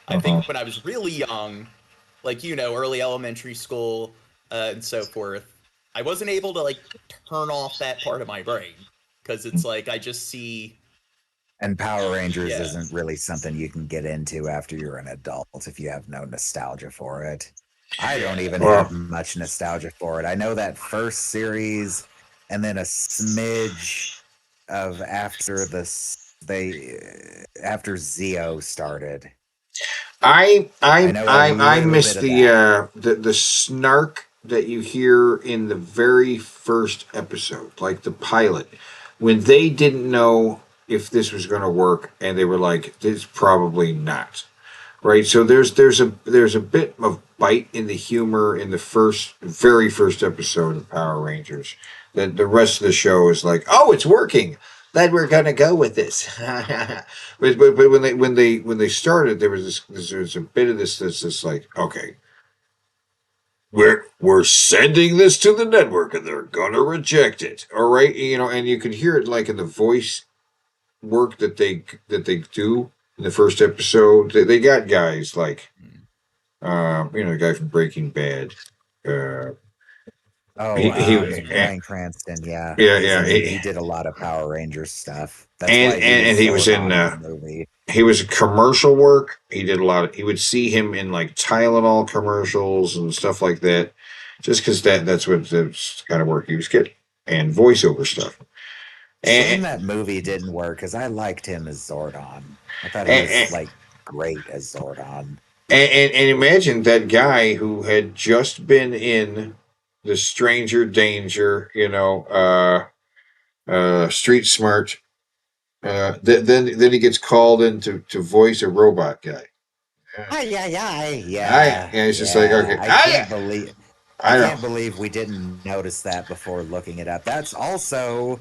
I think when I was really young, like, early elementary school and so forth, I wasn't able to like turn off that part of my brain because it's like I just see. And Power Rangers isn't really something you can get into after you're an adult if you have no nostalgia for it. I don't even have much nostalgia for it. I know that first series and then a smidge of after Zeo started. I miss the snark that you hear in the very first episode, like the pilot, when they didn't know if this was going to work, and they were like, "This probably not." Right, so there's a bit of bite in the humor in the very first episode of Power Rangers. That the rest of the show is like, "Oh, it's working. Then we're gonna go with this." but when they started, there was a bit of this that's just like, okay, we're sending this to the network and they're gonna reject it. All right, and you can hear it like in the voice work that they do in the first episode. They got guys like the guy from Breaking Bad. Bryan Cranston, yeah. He did a lot of Power Rangers stuff. That's and he was in the movie. He was commercial work. He did a lot of. He would see him in like Tylenol commercials and stuff like that, just because that's what the kind of work he was getting, and voiceover stuff. And that movie didn't work because I liked him as Zordon. I thought he was like great as Zordon. And imagine that guy who had just been in the Stranger Danger, Street Smart. Then he gets called in to voice a robot guy. Yeah. It's just like, okay. I can't believe we didn't notice that before looking it up. That's also,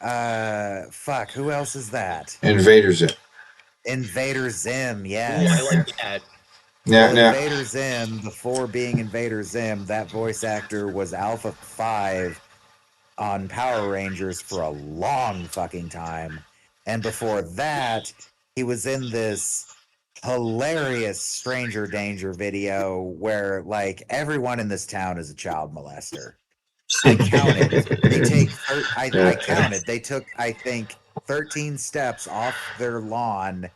who else is that? Invader Zim. Invader Zim, yes. Ooh, I like that. Invader Zim, before being Invader Zim, that voice actor was Alpha 5 on Power Rangers for a long fucking time. And before that, he was in this hilarious Stranger Danger video where, like, everyone in this town is a child molester. I counted. I counted. They took, I think, 13 steps off their lawn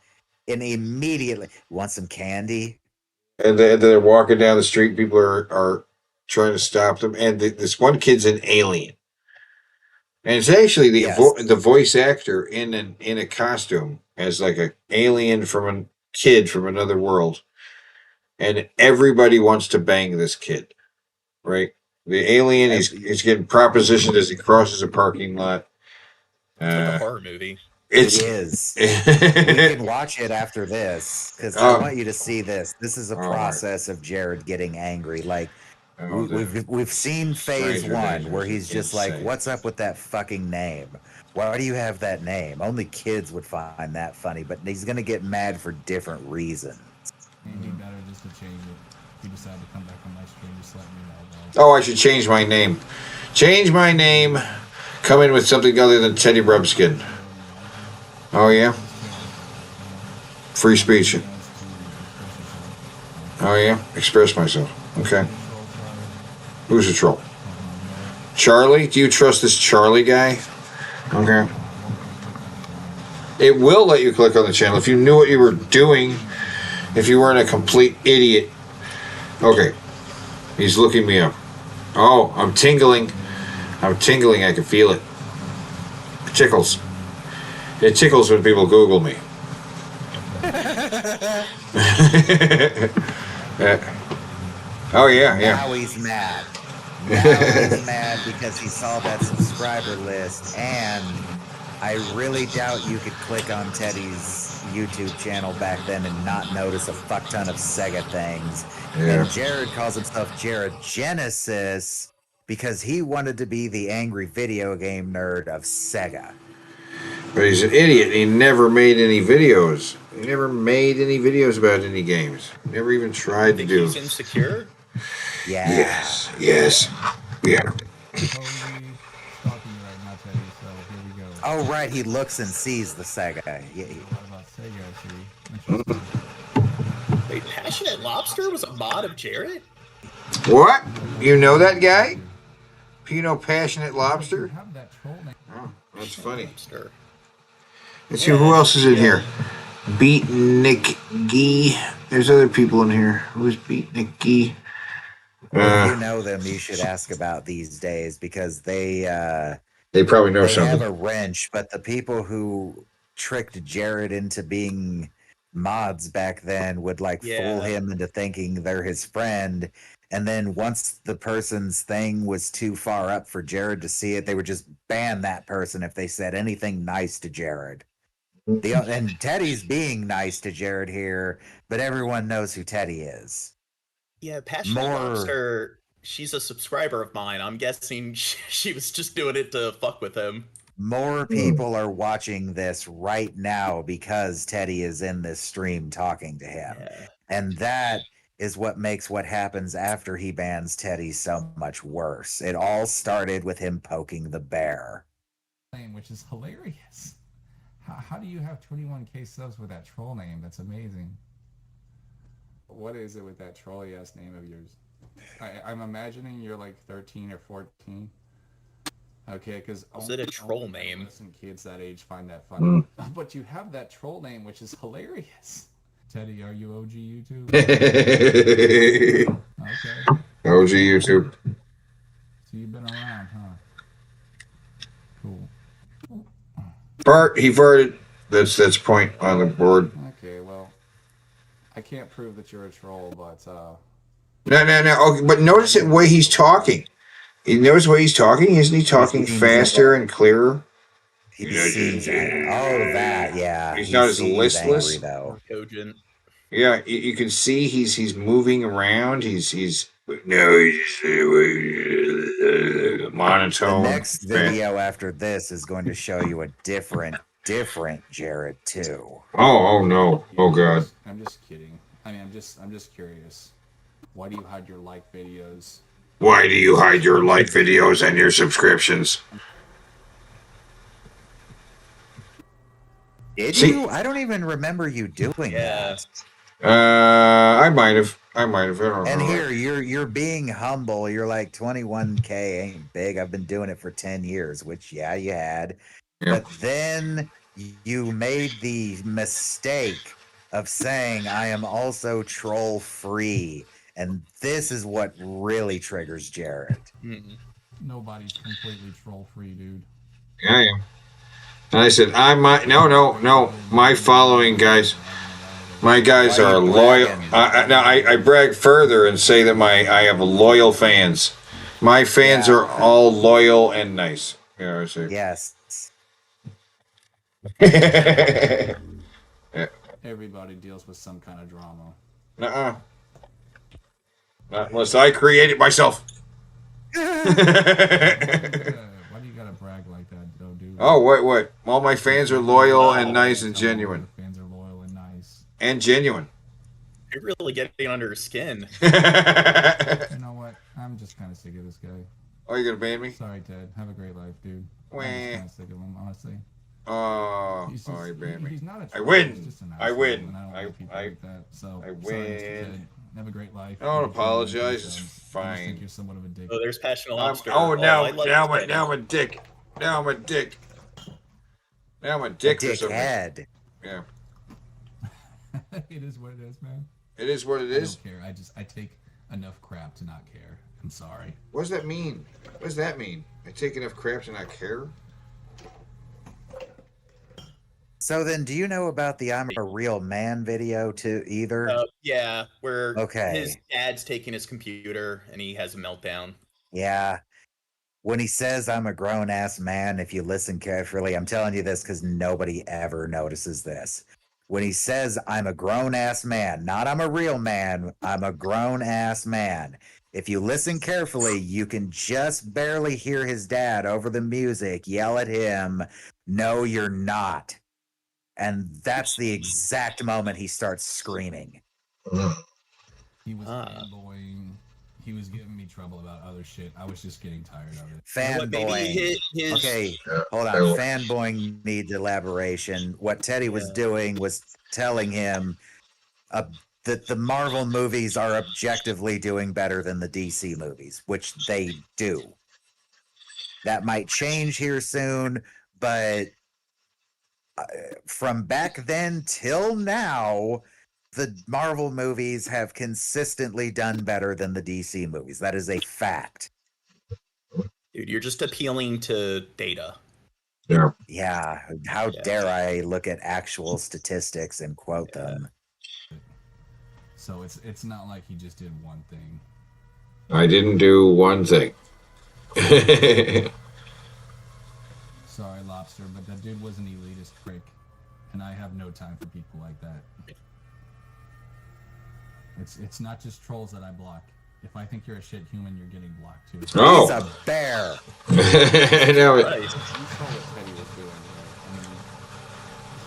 and immediately want some candy. And they're walking down the street. People are trying to stop them. And this one kid's an alien. And it's actually the voice actor in a costume as like an alien from a kid from another world. And everybody wants to bang this kid, right? The alien, he's getting propositioned as he crosses a parking lot. It's like a horror movie. It is. We can watch it after this because I want you to see this. This is a process of Jared getting angry. Like we've seen phase 1 where he's just like, "What's up with that fucking name? Why do you have that name?" Only kids would find that funny, but he's gonna get mad for different reasons. It'd be better just to change it. If you decide to come back on my stream, just let me know. Oh, I should change my name. Change my name. Come in with something other than Teddy Rubskin. Oh, yeah? Free speech. Oh yeah, express myself. Okay. Who's a troll? Charlie? Do you trust this Charlie guy? Okay. It will let you click on the channel if you knew what you were doing. If you weren't a complete idiot. Okay. He's looking me up. Oh, I'm tingling. I'm tingling. I can feel it. It tickles. It tickles when people Google me. Oh yeah, yeah. Now he's mad. Now he's mad because he saw that subscriber list, and I really doubt you could click on Teddy's YouTube channel back then and not notice a fuck ton of Sega things. Yeah. And Jared calls himself Jared Genesis because he wanted to be the angry video game nerd of Sega. But he's an idiot. He never made any videos. He never made any videos about any games. Never even tried to do. He's insecure? Yeah. Yes. Yes. Yeah. Oh, right. He looks and sees the Sega. Yeah. Wait, Passionate Lobster was a mod of Jared? What? You know that guy? You know Passionate Lobster? Oh, that's funny. Let's see who else is in here. Beat Nick Gee. There's other people in here. Who's Beat Nick Gee? If you know them, you should ask about these days because they probably know they something. have a wrench, but the people who tricked Jared into being mods back then would fool him into thinking they're his friend. And then once the person's thing was too far up for Jared to see it, they would just ban that person if they said anything nice to Jared. And Teddy's being nice to Jared here, but everyone knows who Teddy is. Yeah, Passionate Lobster, she's a subscriber of mine. I'm guessing she was just doing it to fuck with him. More people are watching this right now because Teddy is in this stream talking to him. Yeah. And that is what makes what happens after he bans Teddy so much worse. It all started with him poking the bear. Which is hilarious. How do you have 21k subs with that troll name? That's amazing. What is it with that trolly ass name of yours? I'm imagining you're like 13 or 14. Okay, because is it a troll name? Kids that age find that funny. But you have that troll name, which is hilarious. Teddy, are you OG YouTube? Okay. OG YouTube. So you've been around, huh? Cool. Bart, he farted. That's point on the board. Okay, well, I can't prove that you're a troll, but No. Okay, but notice the way he's talking. You notice the way he's talking? Isn't he talking faster and clearer? He seems that, yeah. He's not as listless. Angry, though. Cogent. Yeah, you can see he's moving around. He's monotone. The next video after this is going to show you a different Jared too. Oh no. Oh god. I'm just kidding. I mean, I'm just curious. Why do you hide your like videos? Why do you hide your like videos and your subscriptions? Did you? I don't even remember you doing that. I might have. I don't know. And here, you're being humble. You're like 21K ain't big. I've been doing it for 10 years, which you had. Yeah. But then you made the mistake of saying I am also troll free. And this is what really triggers Jared. Nobody's completely troll free, dude. Yeah, I am. And I said, no. My following guys, my guys are loyal. Now I brag further and say that I have loyal fans. My fans are all loyal and nice. Yeah, I see. Yes. Yeah. Everybody deals with some kind of drama. Nuh-uh. Not unless I create it myself. Why do you gotta brag like that, though, dude? Oh, what? All my fans are loyal and nice and genuine. Fans are loyal and nice. And genuine. You're really getting under her skin. You know what? I'm just kind of sick of this guy. Oh, you're gonna ban me? Sorry, Ted. Have a great life, dude. I'm just kind of sick of him, honestly. You banned me. He's not a I troll, win. he's just an I asshole, win. and I don't like people like that. So, I sorry, Mr. win. Ted. Have a great life. I don't Make sure you like apologize. It's yourselves. I just fine. think you're somewhat of a dick. Oh, there's Passionate I'm, Lobster. oh, now, I like now, this now I'm a dick. Now I'm a dick. Now I'm a dick for some reason. Dickhead. Yeah. It is what it is, man. It is what it I is. don't care. I take enough crap to not care. I'm sorry. What does that mean? What does that mean? I take enough crap to not care? So then, do you know about the "I'm a Real Man" video too? Either? Yeah, where Okay. his dad's taking his computer and he has a meltdown. Yeah. When he says "I'm a grown ass man," if you listen carefully, I'm telling you this because nobody ever notices this. When he says "I'm a grown ass man," not "I'm a real man," I'm a grown ass man. If you listen carefully, you can just barely hear his dad over the music yell at him, "No, you're not." And that's the exact moment he starts screaming. He was fanboying. He was giving me trouble about other shit. I was just getting tired of it. Fanboying. Okay, hold on. Fanboying needs elaboration. What Teddy was doing was telling him that the Marvel movies are objectively doing better than the DC movies, which they do. That might change here soon, but from back then till now, the Marvel movies have consistently done better than the DC movies. That is a fact. Dude, you're just appealing to data. Yeah. Yeah. How dare I look at actual statistics and quote them? So it's not like he just did one thing. I didn't do one thing. Sorry, Lobster, but that dude was an elitist prick, and I have no time for people like that. It's not just trolls that I block. If I think you're a shit human, you're getting blocked too. Oh. He's a bear. No, You saw what Teddy was doing, right? I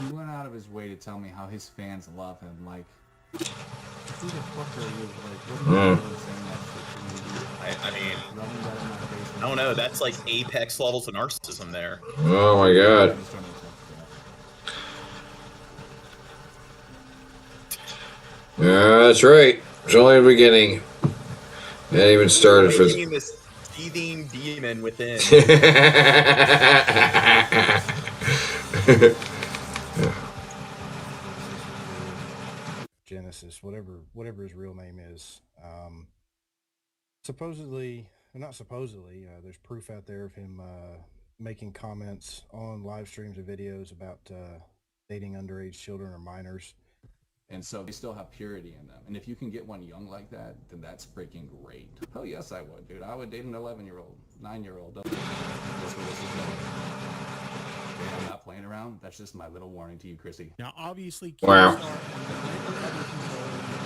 mean, he went out of his way to tell me how his fans love him. Like, who the fuck are you? Like, what are you doing saying that shit to me? I mean, I don't know. That's like apex levels of narcissism there. Oh my god. That's right. It's only the beginning. It ain't even started for This seething demon within. Genesis, whatever his real name is. Supposedly, or not supposedly, there's proof out there of him making comments on live streams and videos about dating underage children or minors. And so they still have purity in them. And if you can get one young like that, then that's freaking great. Hell yes, I would, dude. I would date an 11-year-old, 9-year-old. That's where this is going. Okay, I'm not playing around. That's just my little warning to you, Chrissy. Now, obviously, Wow. Keemstar and other people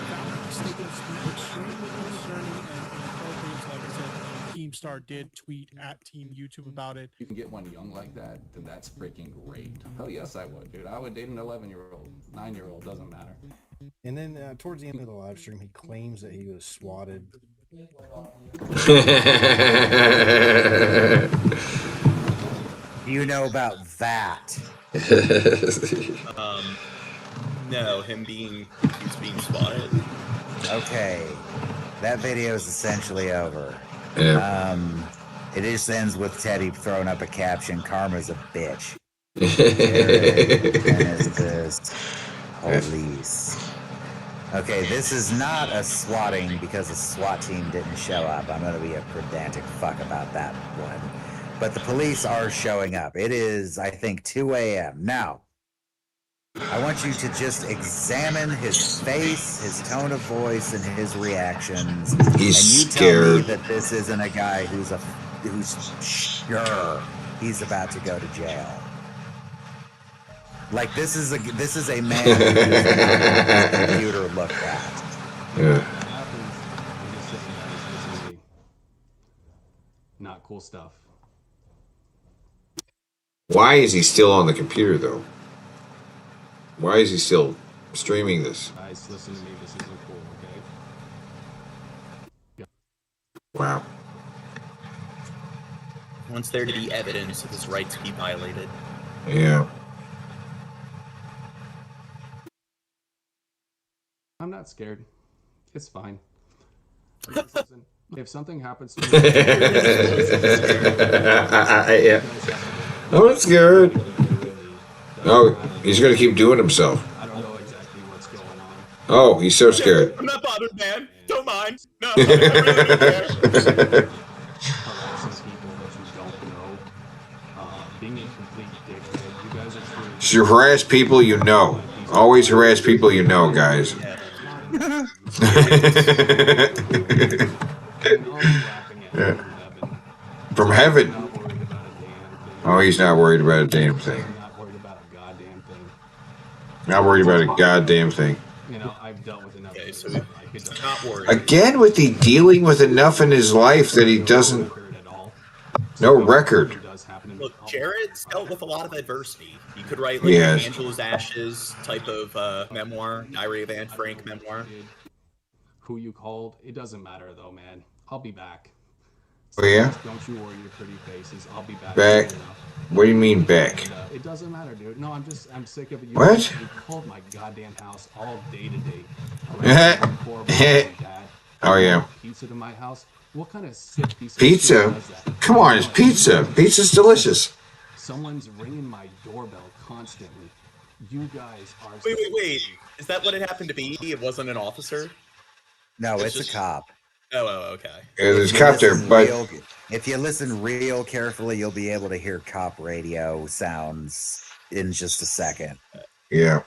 found statements to be extremely concerning and inappropriate. Like I said, Keemstar did tweet at Team YouTube about it. You can get one young like that, then that's freaking great. Hell yes, I would, dude. I would date an 11-year-old, 9-year-old, doesn't matter. And then towards the end of the live stream, he claims that he was swatted. You know about that? No, he's being spotted. Okay, that video is essentially over. Yeah. It just ends with Teddy throwing up a caption, "Karma's a bitch." Genesis police. Okay, this is not a swatting because the SWAT team didn't show up. I'm going to be a pedantic fuck about that one. But the police are showing up. It is, I think, 2 a.m. Now, I want you to just examine his face, his tone of voice, and his reactions. He's and you tell me scared. that this isn't a guy who's sure he's about to go to jail. Like this is a man who's not computer looked at. Yeah. Not cool stuff. Why is he still on the computer though? Why is he still streaming this? Guys, listen to me. This isn't cool, okay? Wow. He wants there to be evidence of his right to be violated. Yeah. I'm not scared. It's fine. If something happens to me, yeah. Oh, it's good. Oh, he's gonna keep doing himself. I don't know exactly what's going on. Oh, he's so scared. I'm not bothered, man. Don't mind. No, Harassing people that you don't know, being a complete dickhead. You guys are truly. You harass people you know. Always harass people you know, guys. From heaven. Oh, he's not worried about a damn thing. Not worried about a goddamn thing. You know, I've dealt with enough. Okay, so not worried. Again, with the dealing with enough in his life that he doesn't. No record. Look, Jared's dealt with a lot of adversity. You could write like an Angela's Ashes type of memoir, Diary of Anne Frank memoir. Who you called, it doesn't matter though, man. I'll be back. Oh yeah? Don't you worry your pretty faces. I'll be back. Back? What do you mean back? It doesn't matter, dude. No, I'm sick of it. What? You called my goddamn house all day today. Oh yeah. Pizza to my house? What kind of sick piece of Pizza? shit does that? Come on, it's pizza. Pizza's delicious. Someone's ringing my doorbell constantly. You guys are. Wait. Is that what it happened to be? It wasn't an officer? No, it's a cop. Oh, okay. Yeah, there's a cop there, but if you listen real carefully, you'll be able to hear cop radio sounds in just a second. Yeah.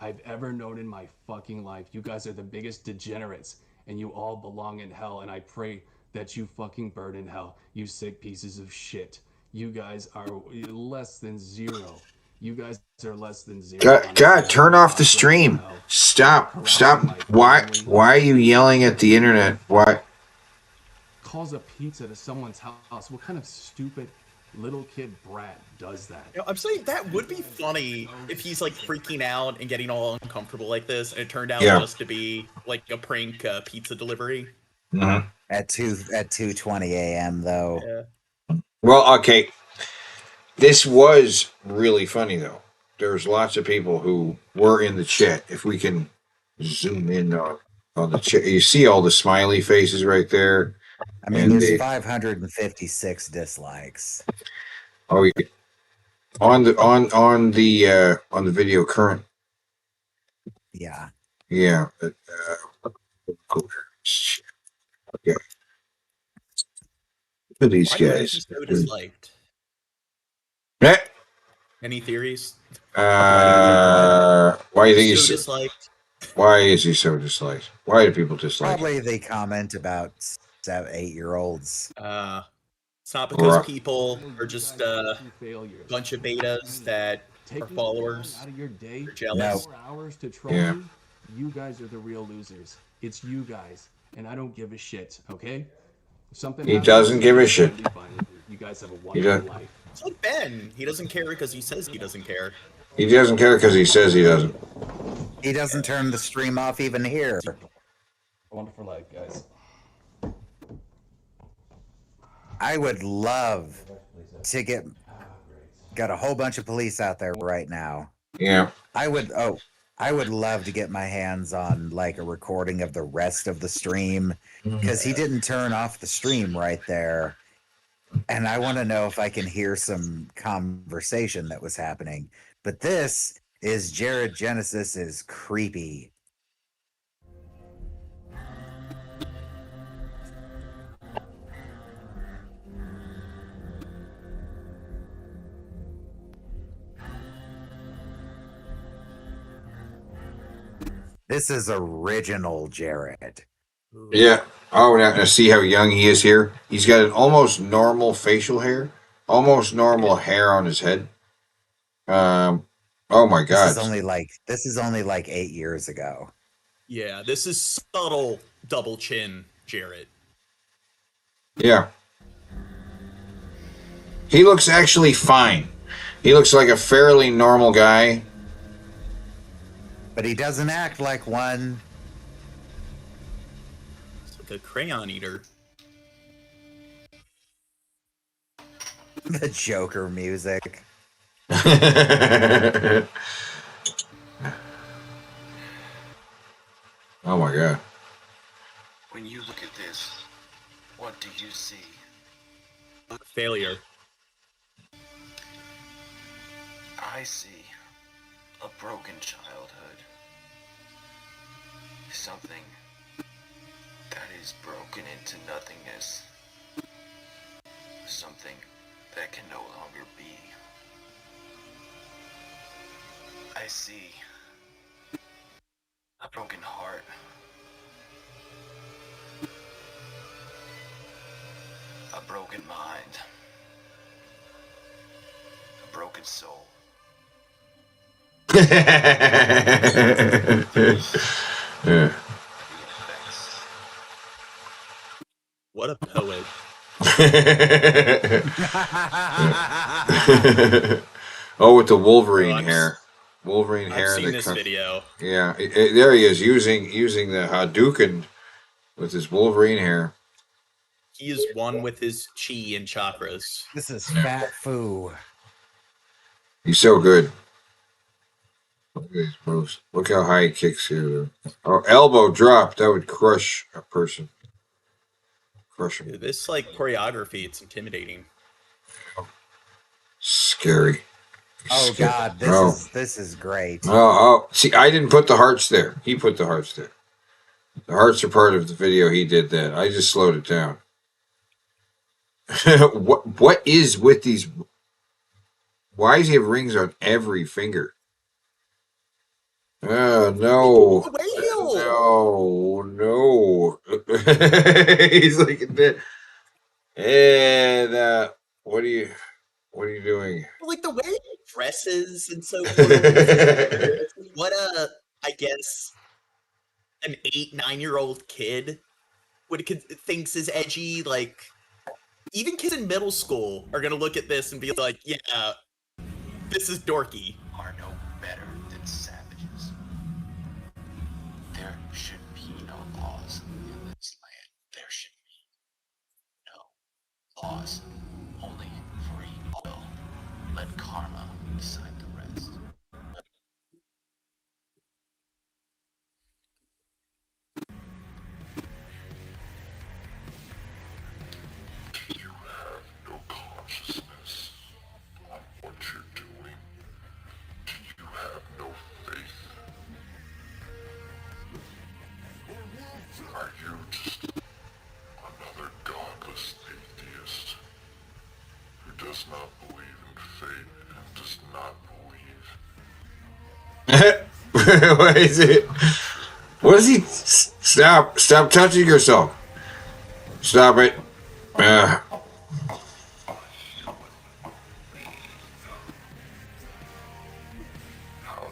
I've ever known in my fucking life. You guys are the biggest degenerates, and you all belong in hell. And I pray that you fucking burn in hell. You sick pieces of shit. You guys are less than zero. You guys are less than zero. God, turn off the stream. Stop. Why are you yelling at the internet? Why? Calls a pizza to someone's house. What kind of stupid little kid brat does that? You know, I'm saying that would be funny if he's like freaking out and getting all uncomfortable like this, and it turned out just to be like a prank pizza delivery. Mm-hmm. At 2:20 a.m. though. Yeah. Well, okay. This was really funny though. There's lots of people who were in the chat. If we can zoom in on the chat, you see all the smiley faces right there. I mean, there's 556 dislikes. Oh, yeah. On the video current. Yeah. Yeah. Okay. Look at these guys. So disliked. Eh? Any theories? Why do you think he's so disliked? Why is he so disliked? Why do people dislike him? Probably they comment about 8-year-olds. It's not because people are just a bunch of betas that are followers. Out of your day, are jealous. 4 hours to troll you. You guys are the real losers. It's you guys, and I don't give a shit. Okay? If something He doesn't give a shit. You guys have a wonderful life. It's like Ben. He doesn't care because he says he doesn't care. He doesn't care because he says he doesn't. He doesn't turn the stream off even here. A wonderful life, guys. I would love to got a whole bunch of police out there right now. Yeah. I would love to get my hands on like a recording of the rest of the stream because he didn't turn off the stream right there. And I want to know if I can hear some conversation that was happening. But this is Jared Genesis is creepy. This is original Jared. Yeah. Oh, now see how young he is here? He's got an almost normal facial hair, almost normal hair on his head. Oh my God. This is only like 8 years ago. Yeah, this is subtle double chin, Jarrett. Yeah. He looks actually fine. He looks like a fairly normal guy. But he doesn't act like one. It's like a crayon eater. The Joker music. Oh my god. When you look at this, what do you see? Failure. I see a broken childhood. Something that is broken into nothingness. Something that can no longer be. I see a broken heart. A broken mind. A broken soul. Yeah. What a poet. Oh, with the Wolverine Oh, I'm hair. Wolverine I've hair. seen that this video. Yeah, there he is using the Hadouken with his Wolverine hair. He is one with his chi and chakras. This is fat foo. He's so good. Look at his moves. Look how high he kicks here. Oh, elbow drop. That would crush a person. Crush him. This like choreography, it's intimidating. Scary. Oh Scary. god, this is great. Oh, see, I didn't put the hearts there. He put the hearts there. The hearts are part of the video. He did that. I just slowed it down. What is with these? Why does he have rings on every finger? No. No. He's like that. And what are you doing? Like the way he dresses and so forth. What I guess an 8-9-year-old kid thinks is edgy. Like even kids in middle school are gonna look at this and be like, yeah, this is dorky. Are no better than savages. There should be no laws in this land. There should be no laws. Only free will. Let karma decide the rest. You have no consciousness on what you're doing. You have no faith. Are you just another godless atheist who does not believe in fate and does not believe? What is it? What is he? Stop touching yourself. Stop it. How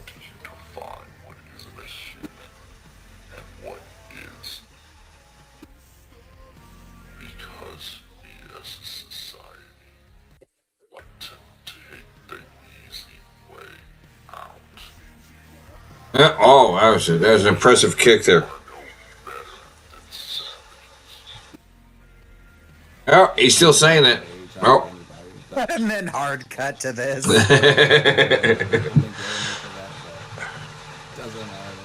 do you define what isn't a human and what is? Because we as a society like to take the easy way out. Oh, that was an impressive kick there. Oh, he's still saying it. Oh. And then hard cut to this. Doesn't matter to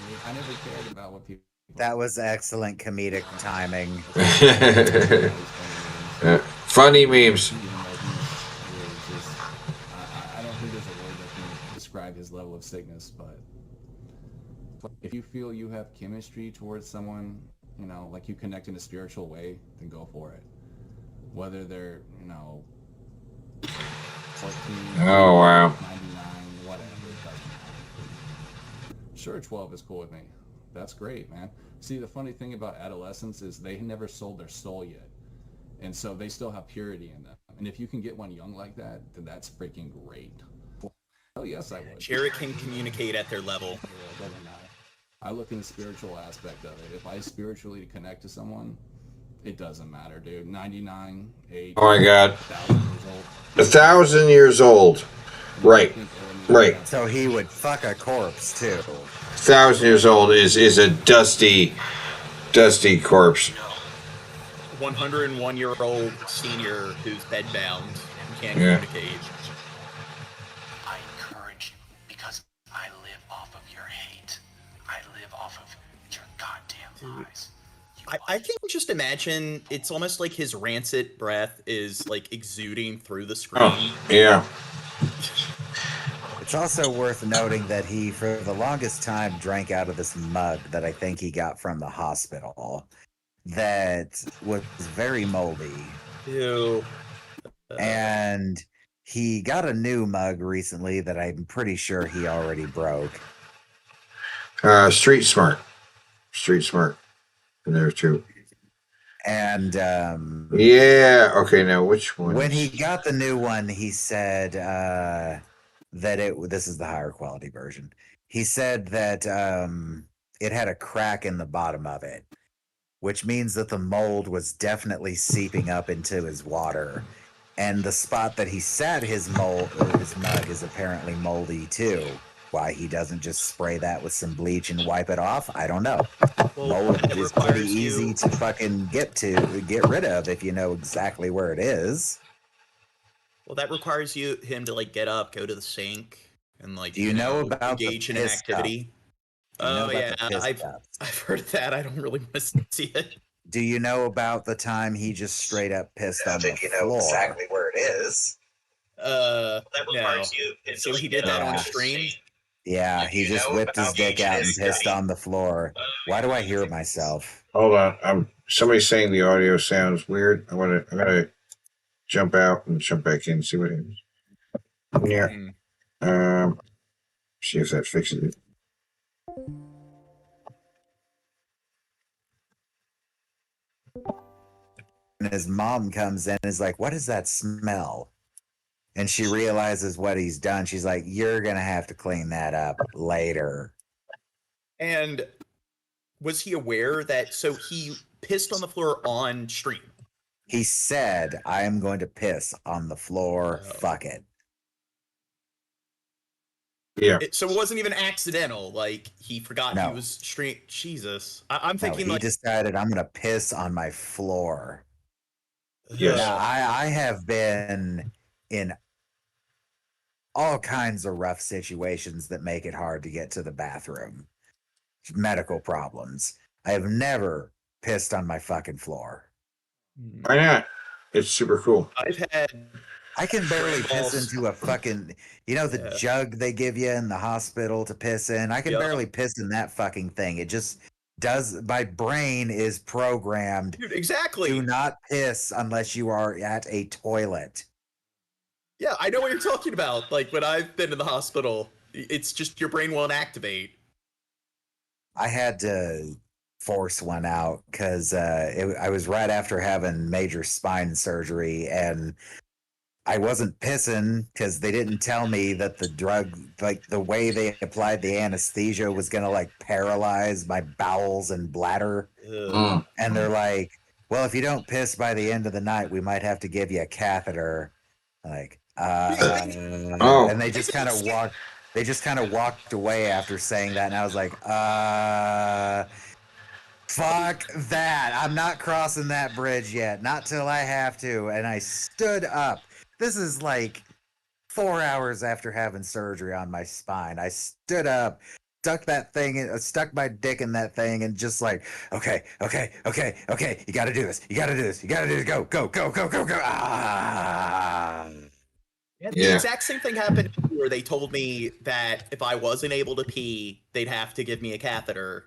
me. I never cared about what people. That was excellent comedic timing. Funny memes. I don't think there's a word that can describe his level of sickness, but if you feel you have chemistry towards someone, you know, like you connect in a spiritual way, then go for it. Whether they're, 14, Oh, wow. 99, whatever, it doesn't matter. Sure, 12 is cool with me. That's great, man. See, the funny thing about adolescents is they never sold their soul yet. And so they still have purity in them. And if you can get one young like that, then that's freaking great. Oh, yes, I would. Jared can communicate at their level. Yeah, it doesn't matter. I look in the spiritual aspect of it. If I spiritually connect to someone, it doesn't matter, dude. 99, 8. Oh my God. 1,000 years old. 1,000 years old. Right. So he would fuck a corpse too. 1,000 years old is a dusty corpse. 101-year-old senior who's bedbound and can't Yeah. communicate. I encourage you because I live off of your hate. I live off of your goddamn I can just imagine it's almost like his rancid breath is like exuding through the screen. Oh, yeah. It's also worth noting that he, for the longest time, drank out of this mug that I think he got from the hospital that was very moldy. Ew. And he got a new mug recently that I'm pretty sure he already broke. Street Smart. Street Smart. And there too. And yeah, okay, now which one? When he got the new one, he said that this is the higher quality version. He said that it had a crack in the bottom of it, which means that the mold was definitely seeping up into his water. And the spot that he sat his mug is apparently moldy too. Why he doesn't just spray that with some bleach and wipe it off, I don't know. Mold is pretty easy to fucking get rid of if you know exactly where it is. Well, that requires him to like get up, go to the sink, and like Do you know about engage the in an piss cup? activity. Do you know Oh about yeah, the piss I've cups? heard of that. I don't really want to see it. Do you know about the time he just straight up pissed on the think you floor? know exactly where it is. That requires you. So he did that on stream. Yeah, he just whipped his dick out and pissed on the floor. Why do I hear myself? Hold on. Somebody's saying the audio sounds weird. I'm gonna jump out and jump back in and see what happens. Yeah. See if that fixes it. And his mom comes in and is like, "What is that smell?" And she realizes what he's done. She's like, "You're gonna have to clean that up later." And was he aware that? So he pissed on the floor on stream. He said, "I am going to piss on the floor. Fuck it." Yeah. So it wasn't even accidental. Like he forgot No. he was stream. Jesus, I'm No, thinking he like decided, "I'm gonna piss on my floor." Yes. Now, I have been in all kinds of rough situations that make it hard to get to the bathroom. Medical problems. I have never pissed on my fucking floor. Why not? It's super cool. I can barely piss into a fucking, the jug they give you in the hospital to piss in. I can barely piss in that fucking thing. It just does. My brain is programmed. Dude, exactly. Do not piss unless you are at a toilet. Yeah, I know what you're talking about. Like when I've been in the hospital, it's just your brain won't activate. I had to force one out because I was right after having major spine surgery, and I wasn't pissing because they didn't tell me that the drug, like the way they applied the anesthesia, was gonna like paralyze my bowels and bladder. And they're like, "Well, if you don't piss by the end of the night, we might have to give you a catheter." Like, and they just kind of walked. They just kind of walked away after saying that, and I was like, fuck that. I'm not crossing that bridge yet. Not till I have to. And I stood up. This is like 4 hours after having surgery on my spine. I stood up, stuck my dick in that thing, and just like, okay. You got to do this. You got to do this. You got to do this. Go. The exact same thing happened where they told me that if I wasn't able to pee, they'd have to give me a catheter.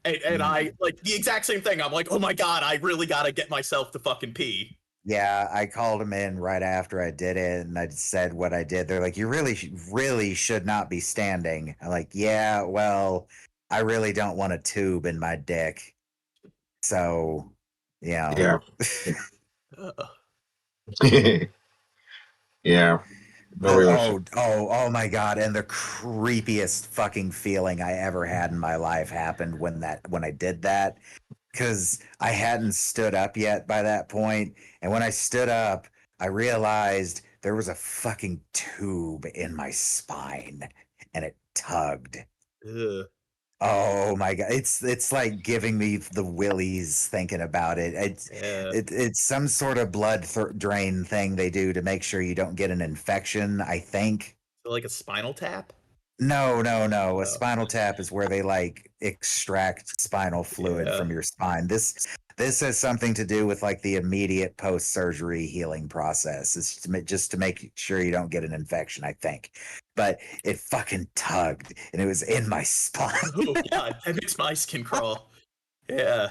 And I, like, the exact same thing. I'm like, oh my God, I really got to get myself to fucking pee. Yeah, I called them in right after I did it, and I said what I did. They're like, "You really should not be standing." I'm like, "Yeah, well, I really don't want a tube in my dick." So, Yeah. Yeah. Oh my God. And the creepiest fucking feeling I ever had in my life happened when I did that. Because I hadn't stood up yet by that point. And when I stood up, I realized there was a fucking tube in my spine and it tugged. Ugh. Oh my God. It's like giving me the willies thinking about it. It's some sort of blood drain thing they do to make sure you don't get an infection, I think. So like a spinal tap? No. A spinal tap is where they like extract spinal fluid from your spine. This has something to do with like the immediate post-surgery healing process. It's just to make sure you don't get an infection, I think. But it fucking tugged, and it was in my spine. Oh god, that makes my skin crawl. Yeah.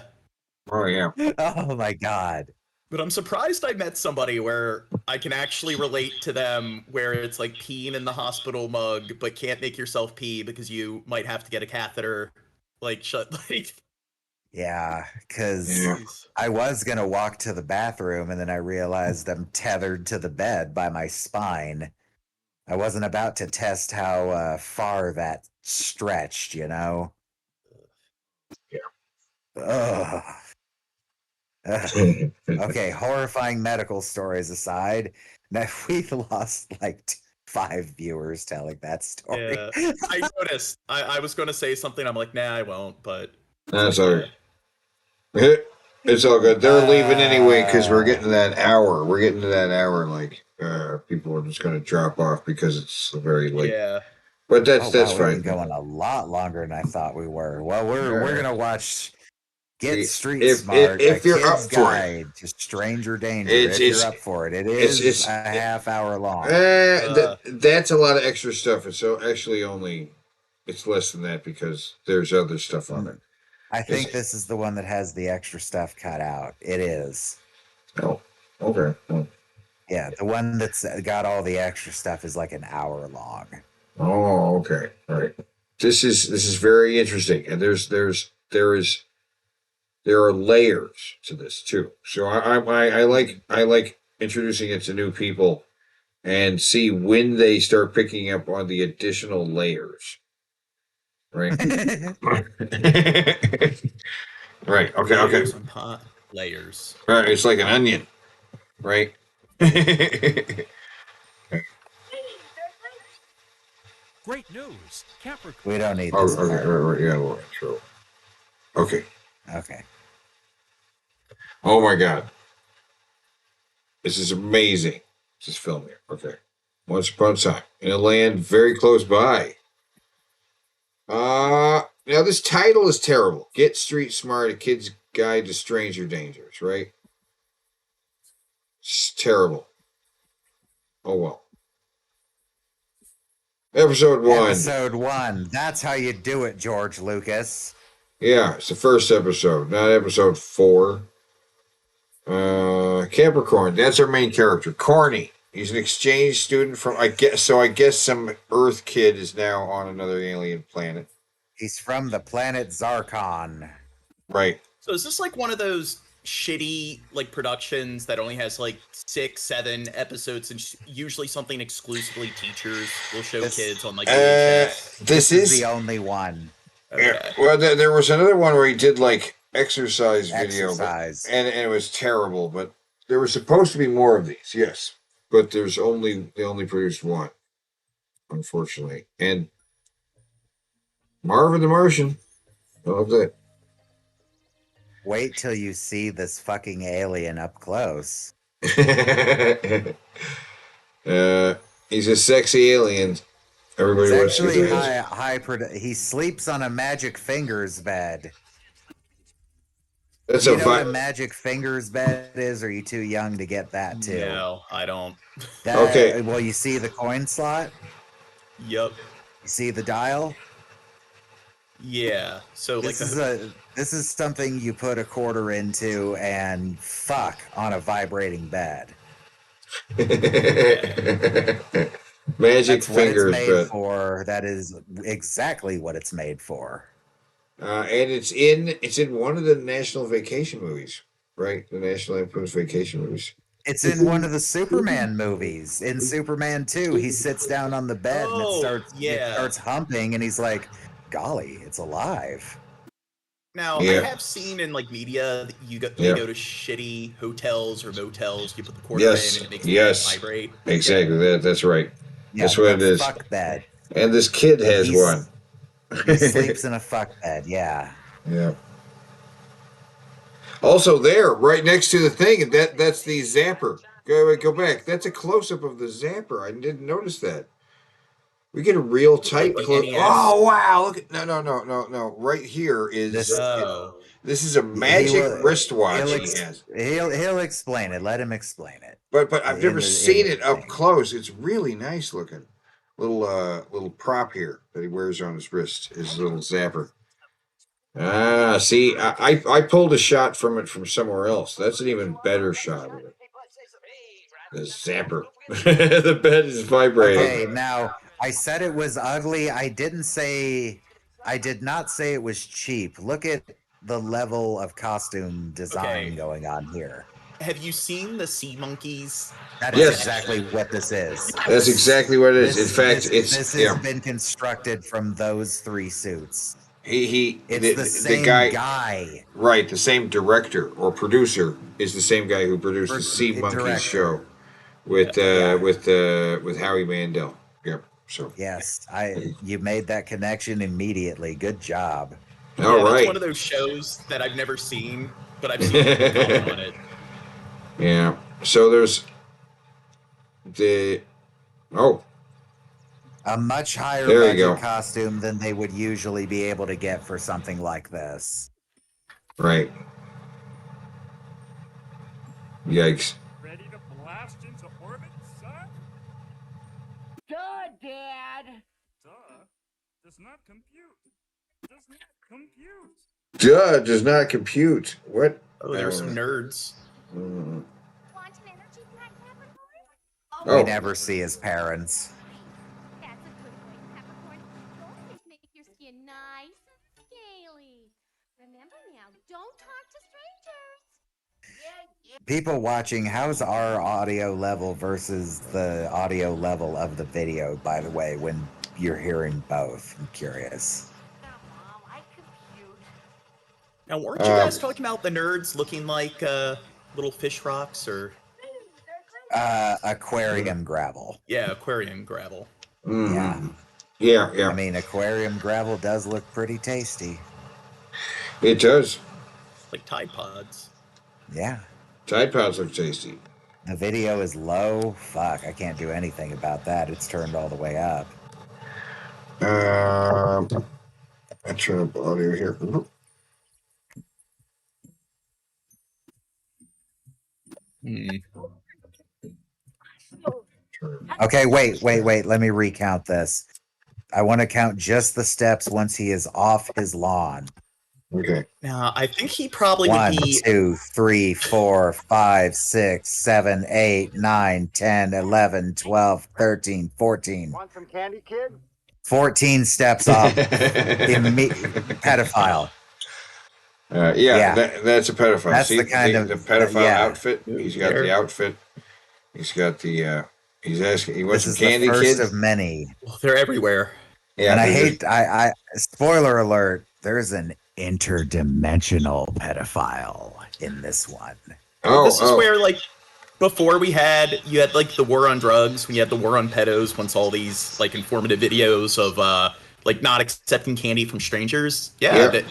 Oh yeah. Oh my god. But I'm surprised I met somebody where I can actually relate to them, where it's like peeing in the hospital mug, but can't make yourself pee because you might have to get a catheter. Like, Yeah, because Yeah. I was gonna walk to the bathroom, and then I realized I'm tethered to the bed by my spine. I wasn't about to test how far that stretched, you know? Ugh. Okay, horrifying medical stories aside, now we've lost like 5 viewers telling that story. yeah. I noticed. I was going to say something. I'm like, nah, I won't, but. That's all right. It's all good. They're leaving anyway because we're getting to that hour. We're getting to that hour. Like people are just going to drop off because it's very late. Yeah. But that's We've fine. been going a lot longer than I thought we were. Well, we're gonna watch Get Street if Smart. if a you're kid's up for guide to Stranger Danger. If you're up for it, it's a half hour long. That's a lot of extra stuff. It's so actually it's less than that because there's other stuff on it. I think this is the one that has the extra stuff cut out. It is. Oh, okay. Oh. Yeah, the one that's got all the extra stuff is like an hour long. Oh, okay. All right. This is very interesting, and there are layers to this too. So I like introducing it to new people and see when they start picking up on the additional layers. Right. Right. Okay. Layers on pot. Layers. Right. It's like an onion. Right. Great news. Capricorn. We don't need Oh, this. okay. Right. Yeah. Well, true. Okay. Okay. Oh my God. This is amazing. This is film here. Okay. Once upon a time, in a land very close by. Now this title is terrible. Get Street Smart, a kid's guide to stranger dangers, right? It's terrible. Oh well. Episode 1. Episode 1. That's how you do it, George Lucas. Yeah, it's the first episode, not episode 4. Capricorn, that's our main character. Corny. He's an exchange student from I guess some Earth kid is now on another alien planet. He's from the planet Zarkon. Right. So is this like one of those shitty like productions that only has like 6, 7 episodes, and usually something exclusively teachers will show kids on like VHS? This is the only one. Okay. Yeah, well, there was another one where he did like exercise video, and it was terrible. But there was supposed to be more of these, yes. But they only produced one, unfortunately. And Marvin the Martian, I love that. Wait till you see this fucking alien up close. He's a sexy alien. Everybody wants to Actually, do he sleeps on a magic fingers bed. That's you a know what a magic fingers bed is? Or are you too young to get that too? No, I don't. Okay. Well, you see the coin slot? Yep. You see the dial? Yeah. So like this is something you put a quarter into and fuck on a vibrating bed. Magic That's fingers what it's made bed. for. That is exactly what it's made for. And it's in one of the National Vacation movies, right? The National Lampoon's Vacation movies. It's in one of the Superman movies. In Superman 2, he sits down on the bed and it starts humping, and he's like, golly, it's alive. Now, I have seen in like media that you go to shitty hotels or motels, you put the quarter in and it makes the bed vibrate. Exactly. That's right. Yeah, that's what it is. Fuck bed. And this kid has one. He sleeps in a fuck bed, yeah. Yeah. Also there, right next to the thing, that's the zapper. Go back. That's a close-up of the zapper. I didn't notice that. We get a real tight the close. NES. Oh wow! Look at no. Right here is this is a magic wristwatch he has. He'll explain it. Let him explain it. But I've never seen it up thing. close. It's really nice looking. Little prop here that he wears on his wrist. His little zapper. Ah, see, I pulled a shot from it from somewhere else. That's an even better shot of it. The zapper. The bed is vibrating. Okay, now I said it was ugly. I did not say it was cheap. Look at the level of costume design going on here. Have you seen the sea monkeys? That is exactly what this is. That's exactly what it is. In fact, this has been constructed from those 3 suits. It's the same guy. Right, the same director or producer is the same guy who produced the Sea Monkeys show with Howie Mandel. Yep. So yes, you made that connection immediately. Good job. All right. It's one of those shows that I've never seen, but I've seen people comment on it. Yeah. So there's a much higher there budget costume than they would usually be able to get for something like this. Right. Yikes. Ready to blast into orbit, son? Duh, Dad! Duh. Does not compute. Does not compute. Duh, does not compute. What? Oh, there's some nerds. We never see his parents. That's a good way, Peppercorn. You always make your skin nice and scaly. Remember now, don't talk to strangers. People watching, how's our audio level versus the audio level of the video, by the way, when you're hearing both? I'm curious. Now, weren't you guys talking about the nerds looking like little fish rocks or? Aquarium gravel. Yeah, aquarium gravel. Yeah. I mean, aquarium gravel does look pretty tasty. It does. Like Tide Pods. Yeah. Tide Pods look tasty. The video is low. Fuck, I can't do anything about that. It's turned all the way up. I turn up audio here. Okay, wait. Let me recount this. I want to count just the steps once he is off his lawn. Okay. Now, I think he probably 1, would be 2, 3, 4, 5, 6, 7, 8, 9, 10, 11, 12, 13, 14. Want some candy, kid? 14 steps off. Pedophile. That's a pedophile. That's See, the kind the pedophile outfit. He's got the outfit. He's got the. He's asking. He wants some candy, the first kid. of many. Well, they're everywhere. Yeah, and I hate. I spoiler alert. There's an interdimensional pedophile in this one. This is where, like, before you had like the war on drugs, when you had the war on pedos, once all these like informative videos of like not accepting candy from strangers. There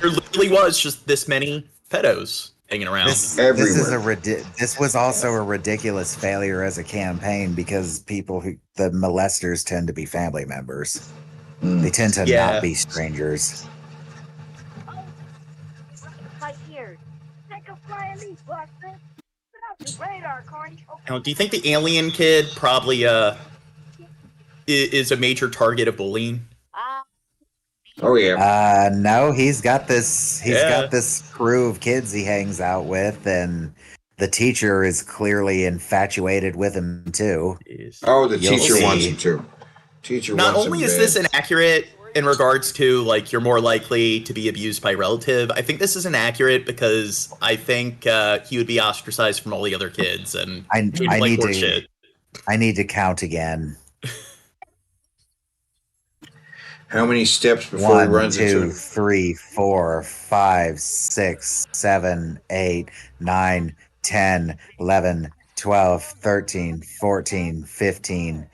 literally was just this many pedos hanging around. This was also a ridiculous failure as a campaign because the molesters tend to be family members. They tend to not be strangers. My ears. Take a flying leaf, Buster. Get off the radar, Carney. Now, do you think the alien kid probably is a major target of bullying? Oh yeah. No, he's got this. He's got this crew of kids he hangs out with, and the teacher is clearly infatuated with him too. Oh, the teacher wants him to. Not only is this inaccurate in regards to like you're more likely to be abused by a relative, I think this is inaccurate because I think he would be ostracized from all the other kids, and I need to count again. How many steps before he runs into 1, 2, 3, 4, 5, 6, 7, 8, 9, 10, 11, 12, 13, 14, 15.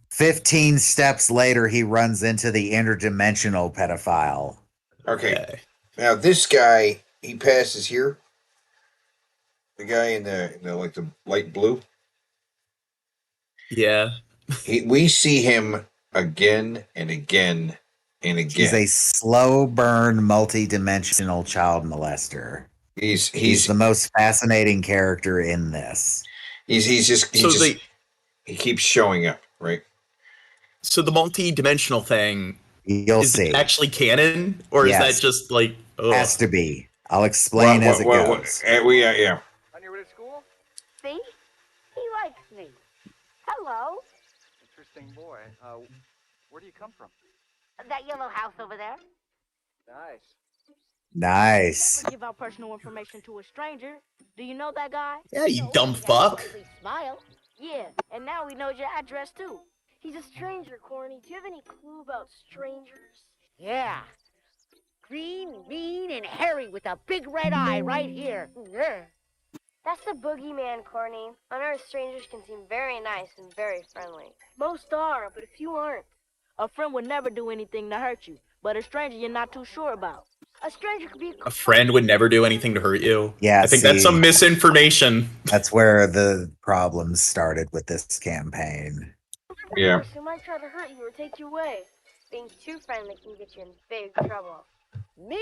15 steps later, he runs into the interdimensional pedophile. Okay. Now this guy, he passes here. The guy in the like the light blue. Yeah. We see him again and again and again. He's a slow burn, multi-dimensional child molester. He's the most fascinating character in this. He keeps showing up, right? So the multi-dimensional thing, You'll is see. it actually canon, or is that just like Has to be. I'll explain as it goes. Yeah. See? He likes me. Hello. Interesting boy. Where do you come from? That yellow house over there. Nice. Never give out personal information to a stranger. Do you know that guy? Yeah, you dumb fuck. Smile. Yeah, and now he knows your address too. He's a stranger, Corny. Do you have any clue about strangers? Yeah. Green, mean, and hairy with a big red eye right here. That's the boogeyman, Corny. On Earth, strangers can seem very nice and very friendly. Most are, but a few aren't. A friend would never do anything to hurt you, but a stranger you're not too sure about. A stranger could be A friend would never do anything to hurt you. Yeah, I think that's some misinformation. That's where the problems started with this campaign. Yeah. Who might try to hurt you or take you away. Being too friendly can get you in big trouble. Me?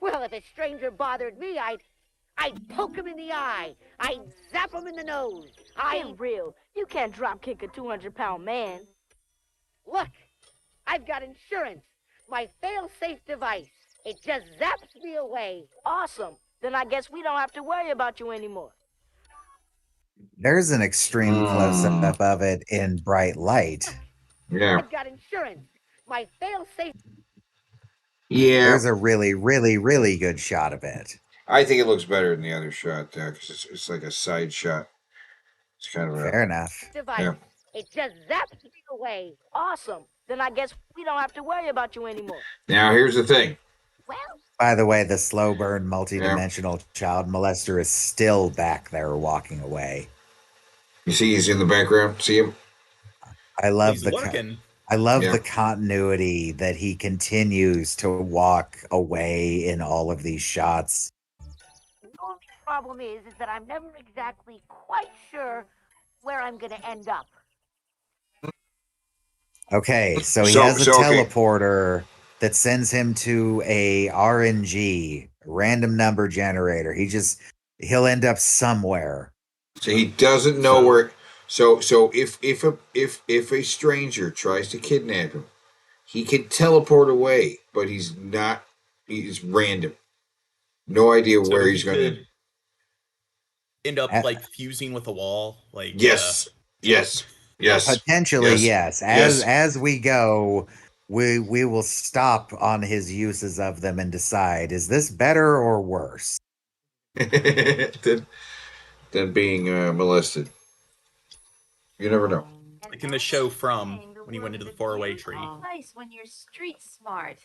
Well, if a stranger bothered me, I'd poke him in the eye. I'd zap him in the nose. Get real. You can't drop kick a 200-pound man. Look, I've got insurance. My fail-safe device. It just zaps me away. Awesome. Then I guess we don't have to worry about you anymore. There's an extreme close-up of it in bright light. Yeah. I've got insurance. My fail-safe. Yeah. There's a really, really, really good shot of it. I think it looks better than the other shot, because it's like a side shot. It's kind of fair enough. Device. Yeah. It just zaps me away. Awesome. Then I guess we don't have to worry about you anymore. Now here's the thing. By the way, the slow burn multi-dimensional child molester is still back there walking away. You see he's in the background? See him? I love He's the lurking. I love Yeah. the continuity that he continues to walk away in all of these shots. The only problem is that I'm never exactly quite sure where I'm going to end up. Okay, so he So- has a so, okay. teleporter that sends him to a RNG, random number generator. He'll end up somewhere. So he doesn't know where. So if a stranger tries to kidnap him, he can teleport away, but he's not. He's random. No idea where he's going to. End up like fusing with a wall. Like Yes. Yes. Potentially, yes. Yes. As we go, we will stop on his uses of them and decide, is this better or worse? than being molested. You never know. Like in the show From, when he went into the faraway tree. Place when you're street smart.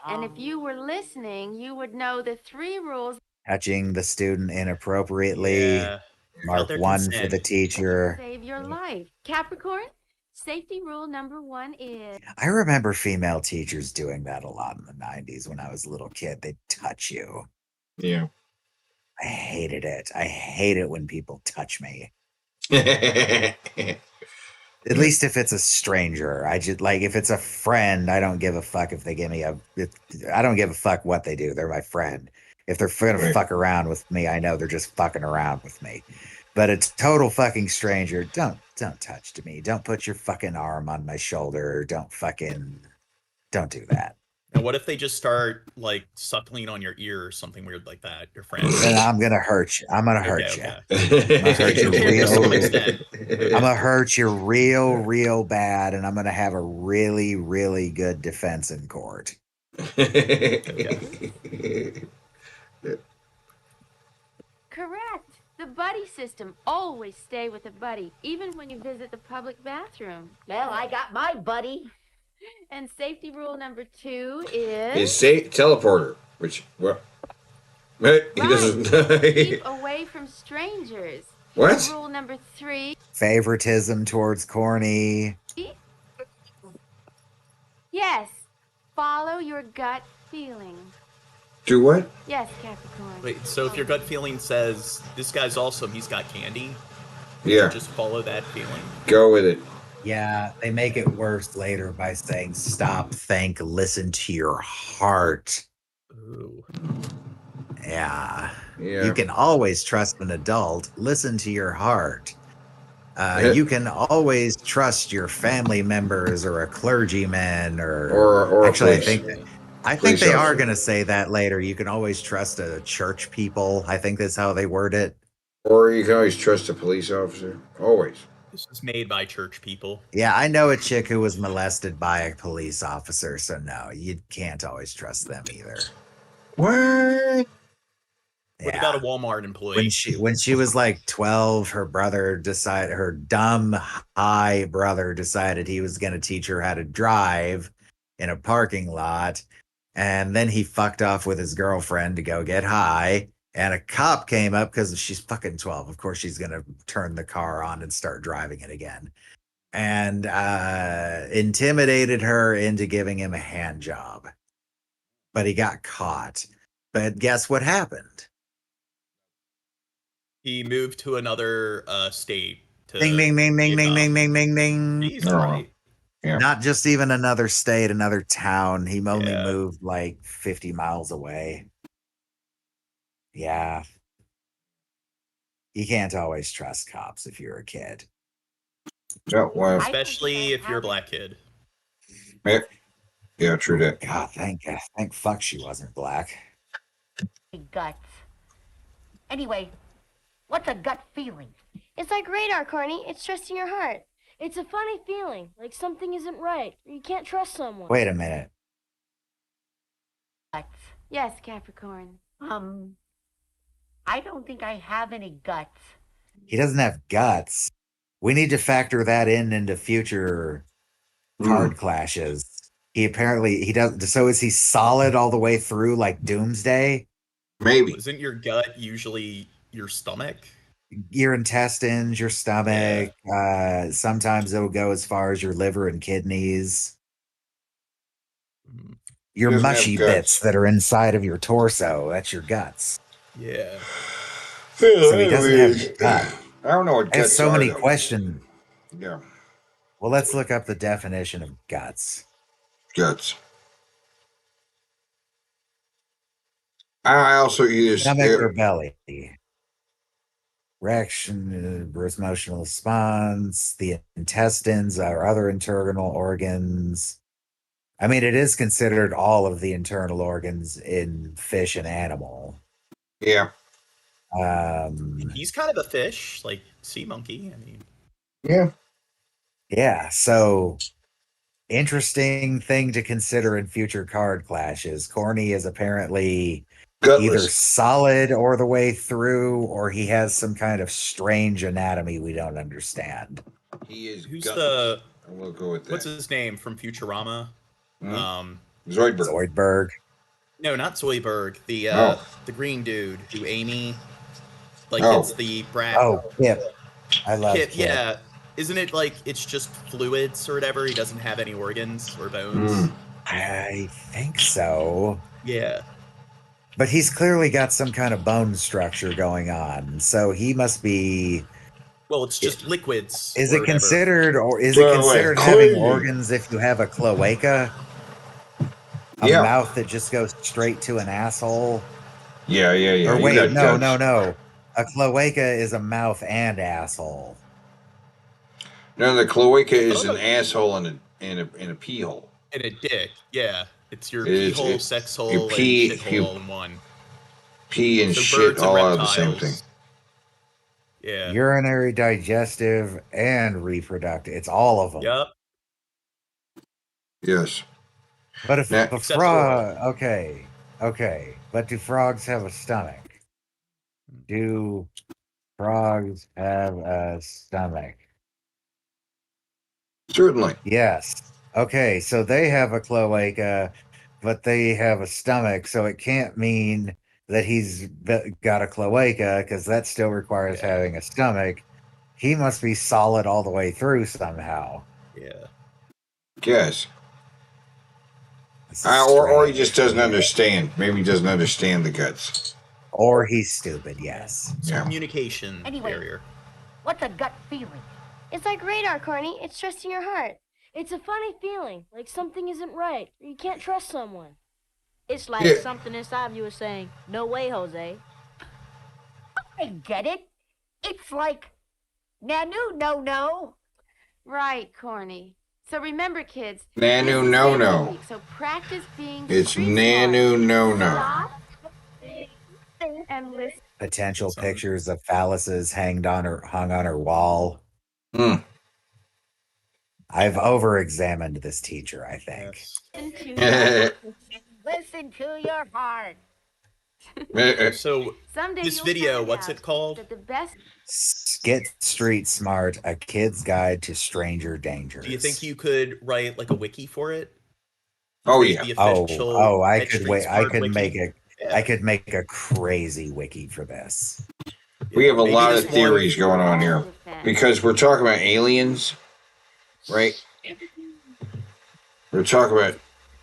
And if you were listening, you would know the 3 rules. Touching the student inappropriately. Yeah. Mark Their 1 for consent. the teacher. Save your life. Capricorn, safety rule number 1 is. I remember female teachers doing that a lot in the 90s when I was a little kid. They'd touch you. Yeah. I hated it. I hate it when people touch me. At least if it's a stranger. I just like if it's a friend, I don't give a fuck if they give me I don't give a fuck what they do. They're my friend. If they're gonna fuck around with me, I know they're just fucking around with me. But a total fucking stranger, don't touch to me. Don't put your fucking arm on my shoulder. Don't do that. And what if they just start like suckling on your ear or something weird like that? Your friend. Then I'm gonna hurt you. I'm gonna hurt you. I'm gonna hurt you real bad, and I'm gonna have a really, really good defense in court. Correct. The buddy system. Always stay with a buddy, even when you visit the public bathroom. Well, I got my buddy. And safety rule number 2 is. His teleporter, which what? He doesn't. Keep away from strangers. What? Rule number 3. Favoritism towards Corny. Yes. Follow your gut feeling. Do what? Yes, Capricorn. Wait, so if your gut feeling says this guy's awesome, he's got candy. Yeah. Just follow that feeling. Go with it. Yeah, they make it worse later by saying stop, think, listen to your heart. Ooh. Yeah. Yeah. You can always trust an adult. Listen to your heart. You can always trust your family members or a clergyman or actually a I think police they are officer. going to say that later. You can always trust a church people. I think that's how they word it. Or you can always trust a police officer. Always. This was made by church people. Yeah, I know a chick who was molested by a police officer, so no, you can't always trust them either. What? What about a Walmart employee? When she was like 12, her dumb high brother decided he was going to teach her how to drive in a parking lot, and then he fucked off with his girlfriend to go get high, and a cop came up because she's fucking 12. Of course she's going to turn the car on and start driving it again, and intimidated her into giving him a hand job. But he got caught. But guess what happened? He moved to another state. To Ding, ding, ding, ding, ding, ding, ding, ding, ding. He's all right. Yeah. Not just even another state, another town. He only moved like 50 miles away. Yeah. You can't always trust cops if you're a kid. Yeah, well, Especially if you're a black kid. Yeah, true that. God, thank fuck she wasn't black. Guts. Anyway, what's a gut feeling? It's like radar, Corny. It's trusting your heart. It's a funny feeling, like something isn't right. You can't trust someone. Wait a minute. Guts. Yes, Capricorn. I don't think I have any guts. He doesn't have guts. We need to factor that into future card clashes. He does. So is he solid all the way through like Doomsday? Maybe. Isn't your gut usually your stomach? Your intestines, your stomach. Sometimes it'll go as far as your liver and kidneys. Your doesn't have mushy guts. bits that are inside of your torso. That's your guts. Yeah. So he doesn't have guts. I don't know what I have guts so are, many though. questions. Yeah. Well, let's look up the definition of guts. Guts. I also use Stomach or belly. Reaction, birth emotional response, the intestines or other internal organs. I mean, it is considered all of the internal organs in fish and animal. Yeah. He's kind of a fish, like sea monkey. I mean, yeah. Yeah. So, interesting thing to consider in future card clashes. Corny is apparently either solid or the way through, or he has some kind of strange anatomy we don't understand. He is. who's gutless. We'll go with that. what's his name from Futurama? Zoidberg. Zoidberg. No, not Zoidberg. The the green dude who Amy it's the brat. Oh, Kip. I love Kip. Kip. Yeah. Isn't it like it's just fluids or whatever? He doesn't have any organs or bones. I think so. Yeah. But he's clearly got some kind of bone structure going on. So he must be. Well, it's just liquids. Is or it whatever. considered having organs if you have a cloaca? A mouth that just goes straight to an asshole? Yeah. Or You wait, got no. guts. A cloaca is a mouth and asshole. No, the cloaca is an asshole and a pee hole. And a dick. Yeah. It's your It pee is- hole, it- sex you hole, pee- and shit you- hole in one. Pee and So shit birds and all out of the same reptiles. thing. Yeah. Urinary, digestive, and reproductive. It's all of them. Yep. Yes. But if Now- a frog, okay, but do frogs have a stomach? Do frogs have a stomach? Certainly. Yes. Okay, so they have a cloaca, but they have a stomach, so it can't mean that he's got a cloaca because that still requires having a stomach. He must be solid all the way through somehow. Yeah. Yes. This is Or he strange. just doesn't understand. Maybe he doesn't understand the guts. Or he's stupid, yes. Yeah. Communication Anyway. barrier. What's a gut feeling? It's like radar, Corny. It's trusting your heart. It's a funny feeling, like something isn't right, or you can't trust someone. It's like Yeah. something inside of you is saying, no way, Jose. I get it. It's like, Nanu, no. Right, Corny. So remember, kids. Nanu, this is no, safety no. week, so practice being It's street Nanu, no, no. smart. And listen. Potential pictures of phalluses hung on her wall. Hmm. I've over-examined this teacher, I think. Listen to your heart. So Someday this you'll video, find what's out it called? that the best Get Street Smart, A Kid's Guide to Stranger Dangers. Do you think you could write like a wiki for it? Oh Create yeah. The official I Get could Street wait. I Smart could wiki? make a. Yeah. I could make a crazy wiki for this. We have a maybe lot this of theories going on here because we're talking about aliens, right? We're talking about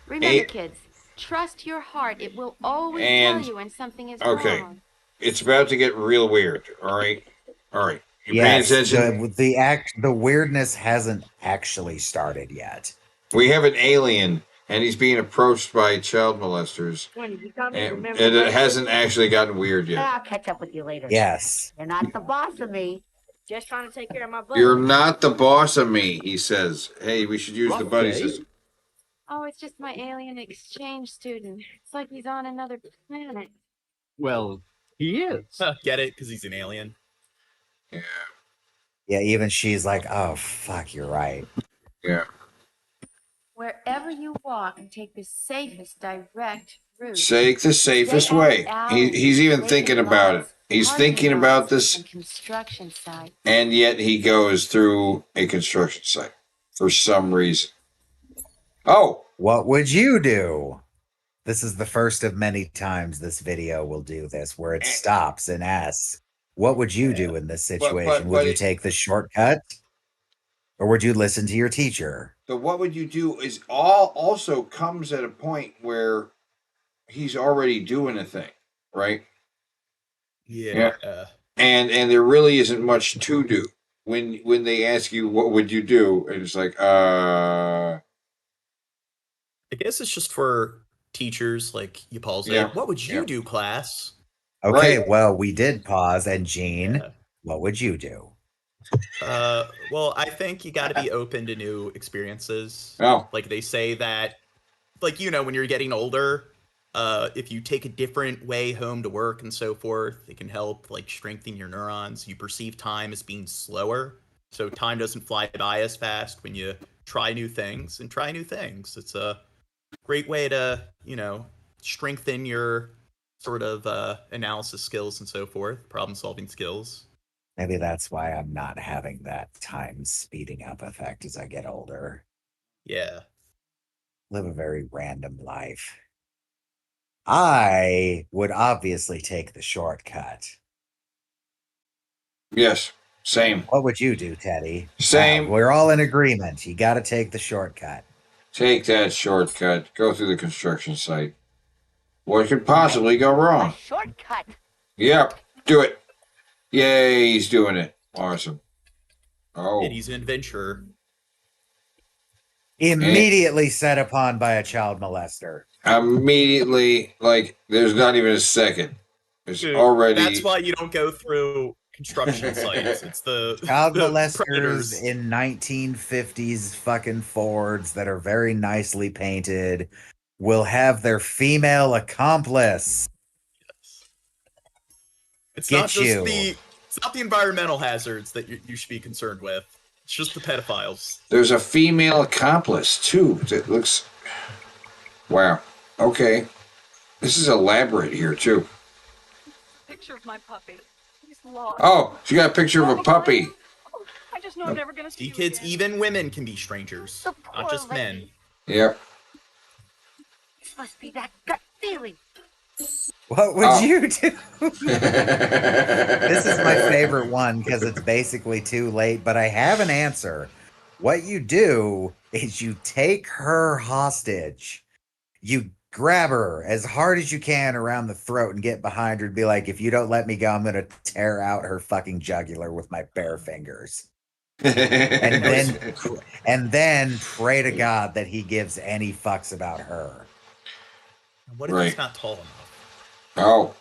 remember, kids. Trust your heart. It will always And- tell you when something is okay. wrong. It's about to get real weird. All right. You paying Yes, attention? the weirdness hasn't actually started yet. We have an alien, and he's being approached by child molesters, and it hasn't actually gotten weird yet. I'll catch up with you later. Yes. You're not the boss of me. Just trying to take care of my buddy. You're not the boss of me, he says. Hey, we should use the buddy Okay. system. Oh, it's just my alien exchange student. It's like he's on another planet. Well, he is. Get it? Because he's an alien. Yeah, even she's like, "Oh fuck, you're right." Yeah. Wherever you walk, take the safest direct route. Take the safest way. He's even thinking about it. He's thinking about this, And construction site. and yet he goes through a construction site for some reason. Oh, What would you do? This is the first of many times this video will do this, where it stops and asks, "What would you do in this situation? Would you take the shortcut, or would you listen to your teacher?" so what would you do is also comes at a point where he's already doing a thing, right? Yeah. And there really isn't much to do when they ask you what would you do, and it's like I guess it's just for teachers like you pause it. Yeah. What would you do, class? Okay, Right. well, we did pause, and Gene, what would you do? Well, I think you got to be open to new experiences. Oh. Like they say that, like, you know, when you're getting older, if you take a different way home to work and so forth, it can help like strengthen your neurons. You perceive time as being slower, so time doesn't fly by as fast when you try new things and try new things. It's a great way to, you know, strengthen your sort of analysis skills and so forth, problem solving skills. Maybe that's why I'm not having that time speeding up effect as I get older. Yeah. Live a very random life. I would obviously take the shortcut. yes, same. What would you do, Teddy? Same. We're all in agreement. You got to take the shortcut. Take that shortcut. Go through the construction site. What could possibly go wrong? Shortcut. Yep, do it. Yay, he's doing it. Awesome. Oh, And he's an adventurer. Immediately set upon by a child molester. immediately, like, there's not even a second. It's Dude, already. That's why you don't go through construction sites. It's the Child the molesters predators. in 1950s fucking Fords that are very nicely painted will have their female accomplice. It's Get not just you. it's not the environmental hazards that you should be concerned with. It's just the pedophiles. There's a female accomplice, too, that looks. Wow. Okay. This is elaborate here, too. Picture of my puppy. He's lost. Oh, she got a picture of a puppy. I just know I'm never gonna see See, kids, even women can be strangers, not just men. Yep. This must be that gut feeling. What would you do? This is my favorite one because it's basically too late, but I have an answer. What you do is you take her hostage. You grab her as hard as you can around the throat and get behind her and be like, if you don't let me go, I'm going to tear out her fucking jugular with my bare fingers. and then pray to God that he gives any fucks about her. What if he's not tall enough? Oh.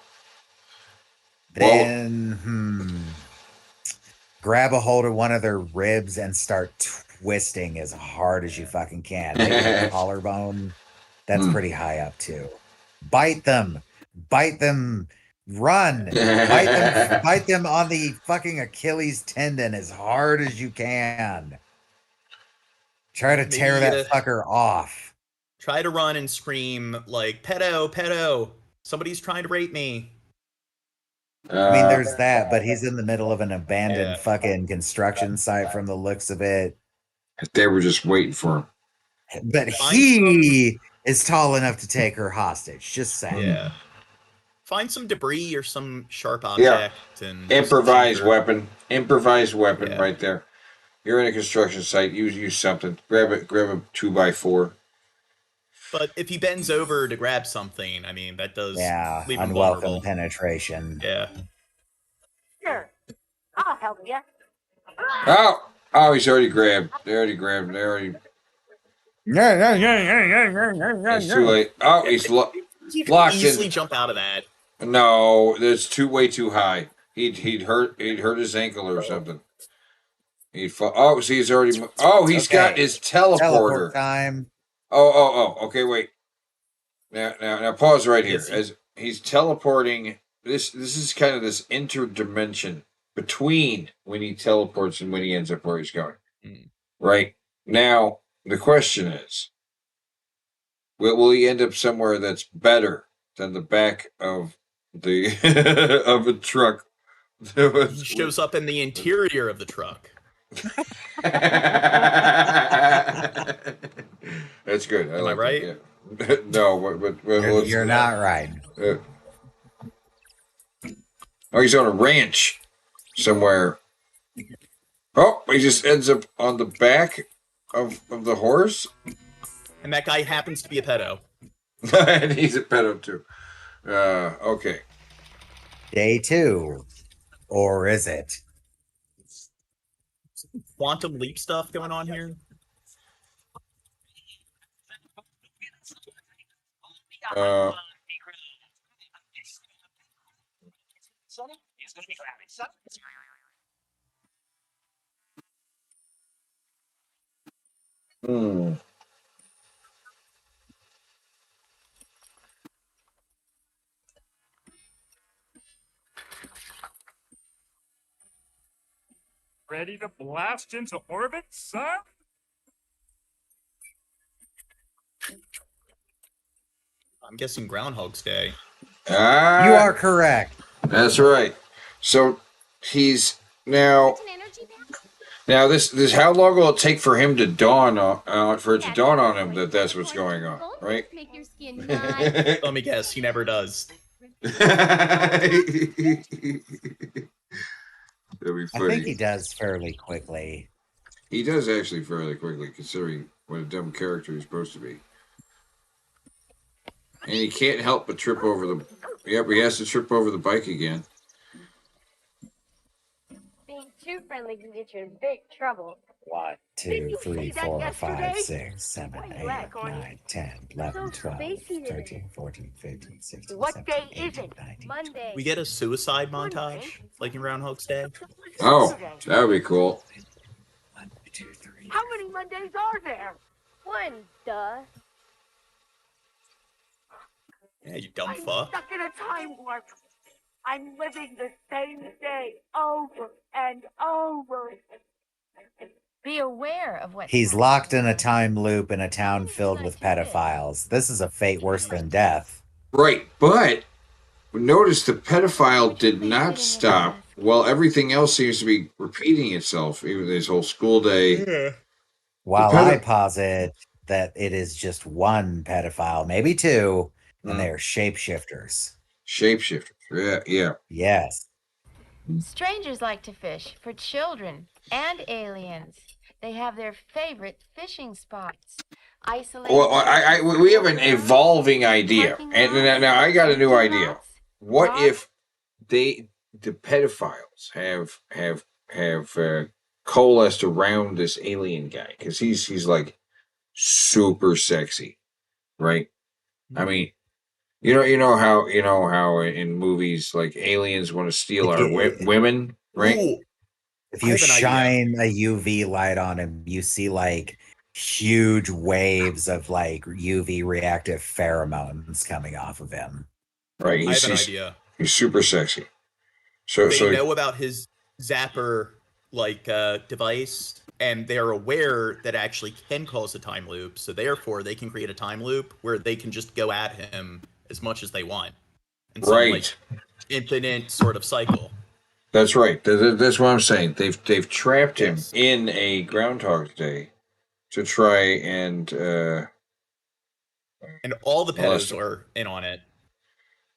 Then grab a hold of one of their ribs and start twisting as hard as you fucking can. Maybe the collarbone. That's pretty high up too. Bite them. Run. Bite them on the fucking Achilles tendon as hard as you can. Try to tear that fucker off. Try to run and scream like, pedo, somebody's trying to rape me. I mean, there's that, but he's in the middle of an abandoned fucking construction site from the looks of it. They were just waiting for him. But he is tall enough to take her hostage. Just saying. Yeah. Find some debris or some sharp object. And Improvised weapon right there. You're in a construction site. Use something. Grab a 2x4. But if he bends over to grab something, I mean, that does leave him unwelcome vulnerable. penetration. Yeah. Sure. I'll help you. Oh, he's already grabbed. They already grabbed. It's too late. Oh, he's locked easily in. Jump out of that. No, that's way too high. He'd hurt his ankle or something. He's already. Oh, he's got his teleporter. Teleport time. Oh. Okay, wait. Now pause right here. As he's teleporting, this is kind of this interdimension between when he teleports and when he ends up where he's going. Right now, the question is, will he end up somewhere that's better than the back of the of a truck? He shows up in the interior of the truck. That's good. Am I right? Yeah. No, but You're not right. He's on a ranch somewhere. Oh, he just ends up on the back of the horse. And that guy happens to be a pedo. And he's a pedo too. Okay. Day 2. Or is it? Quantum leap stuff going on here. Ready to blast into orbit, son? I'm guessing Groundhog's Day. You are correct. That's right. So he's now this. How long will it take for him to dawn on him that that's what's going on? Right. Let me guess. He never does. That'd be I funny. think he does fairly quickly. He does actually fairly quickly, considering what a dumb character he's supposed to be. And he can't help but trip over the. Yep, he has to trip over the bike again. Being too friendly can get you in big trouble. 1, 2, 3, 4, 5, 6, 7, 8, 9, 10, 11, 12, 13, 14, 15, 16, What 17, day 18, is it? 19. Monday. We get a suicide montage, like in Groundhog's Day. Oh, that would be cool. How many Mondays are there? One, duh. Yeah, you dumb I'm fuck. stuck in a time warp. I'm living the same day over and over. Be aware of what He's locked in a time loop in a town filled with pedophiles. This is a fate worse than death. Right, but notice the pedophile did not stop while everything else seems to be repeating itself, even this whole school day. While I posit that it is just one pedophile, maybe two, and they are shapeshifters. Shapeshifters, yeah. Yes. Strangers like to fish for children and aliens. They have their favorite fishing spots. Isolated. Well, we have an evolving idea, and now I got a new idea. What if the pedophiles have coalesced around this alien guy because he's like super sexy, right? I mean, you know how in movies like aliens want to steal our women, right? Ooh, If you shine a UV light on him, you see like huge waves of like UV reactive pheromones coming off of him. Right. I have an idea. He's super sexy. So They so know about his zapper device, and they're aware that actually can cause a time loop. So therefore, they can create a time loop where they can just go at him as much as they want, in some like infinite sort of cycle. That's right. That's what I'm saying. They've trapped him in a Groundhog Day to try and all the pedos are in on it.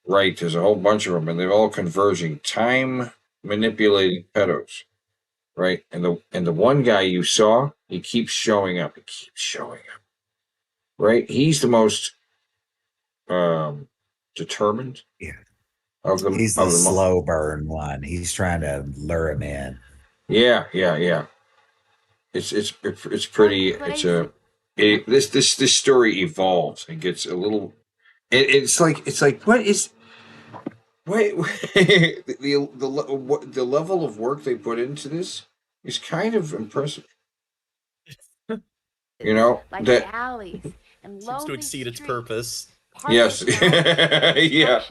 Right, there's a whole bunch of them, and they're all converging. Time manipulating pedos, right? And the one guy you saw, he keeps showing up. He keeps showing up, right? He's the most determined. Yeah. Of them, he's the slow burn one. He's trying to lure him in. Yeah. It's pretty. This story evolves and gets a little. It's like what is. Wait, the level of work they put into this is kind of impressive. You know like that the alleys and seems to exceed its purpose. Yes, yeah.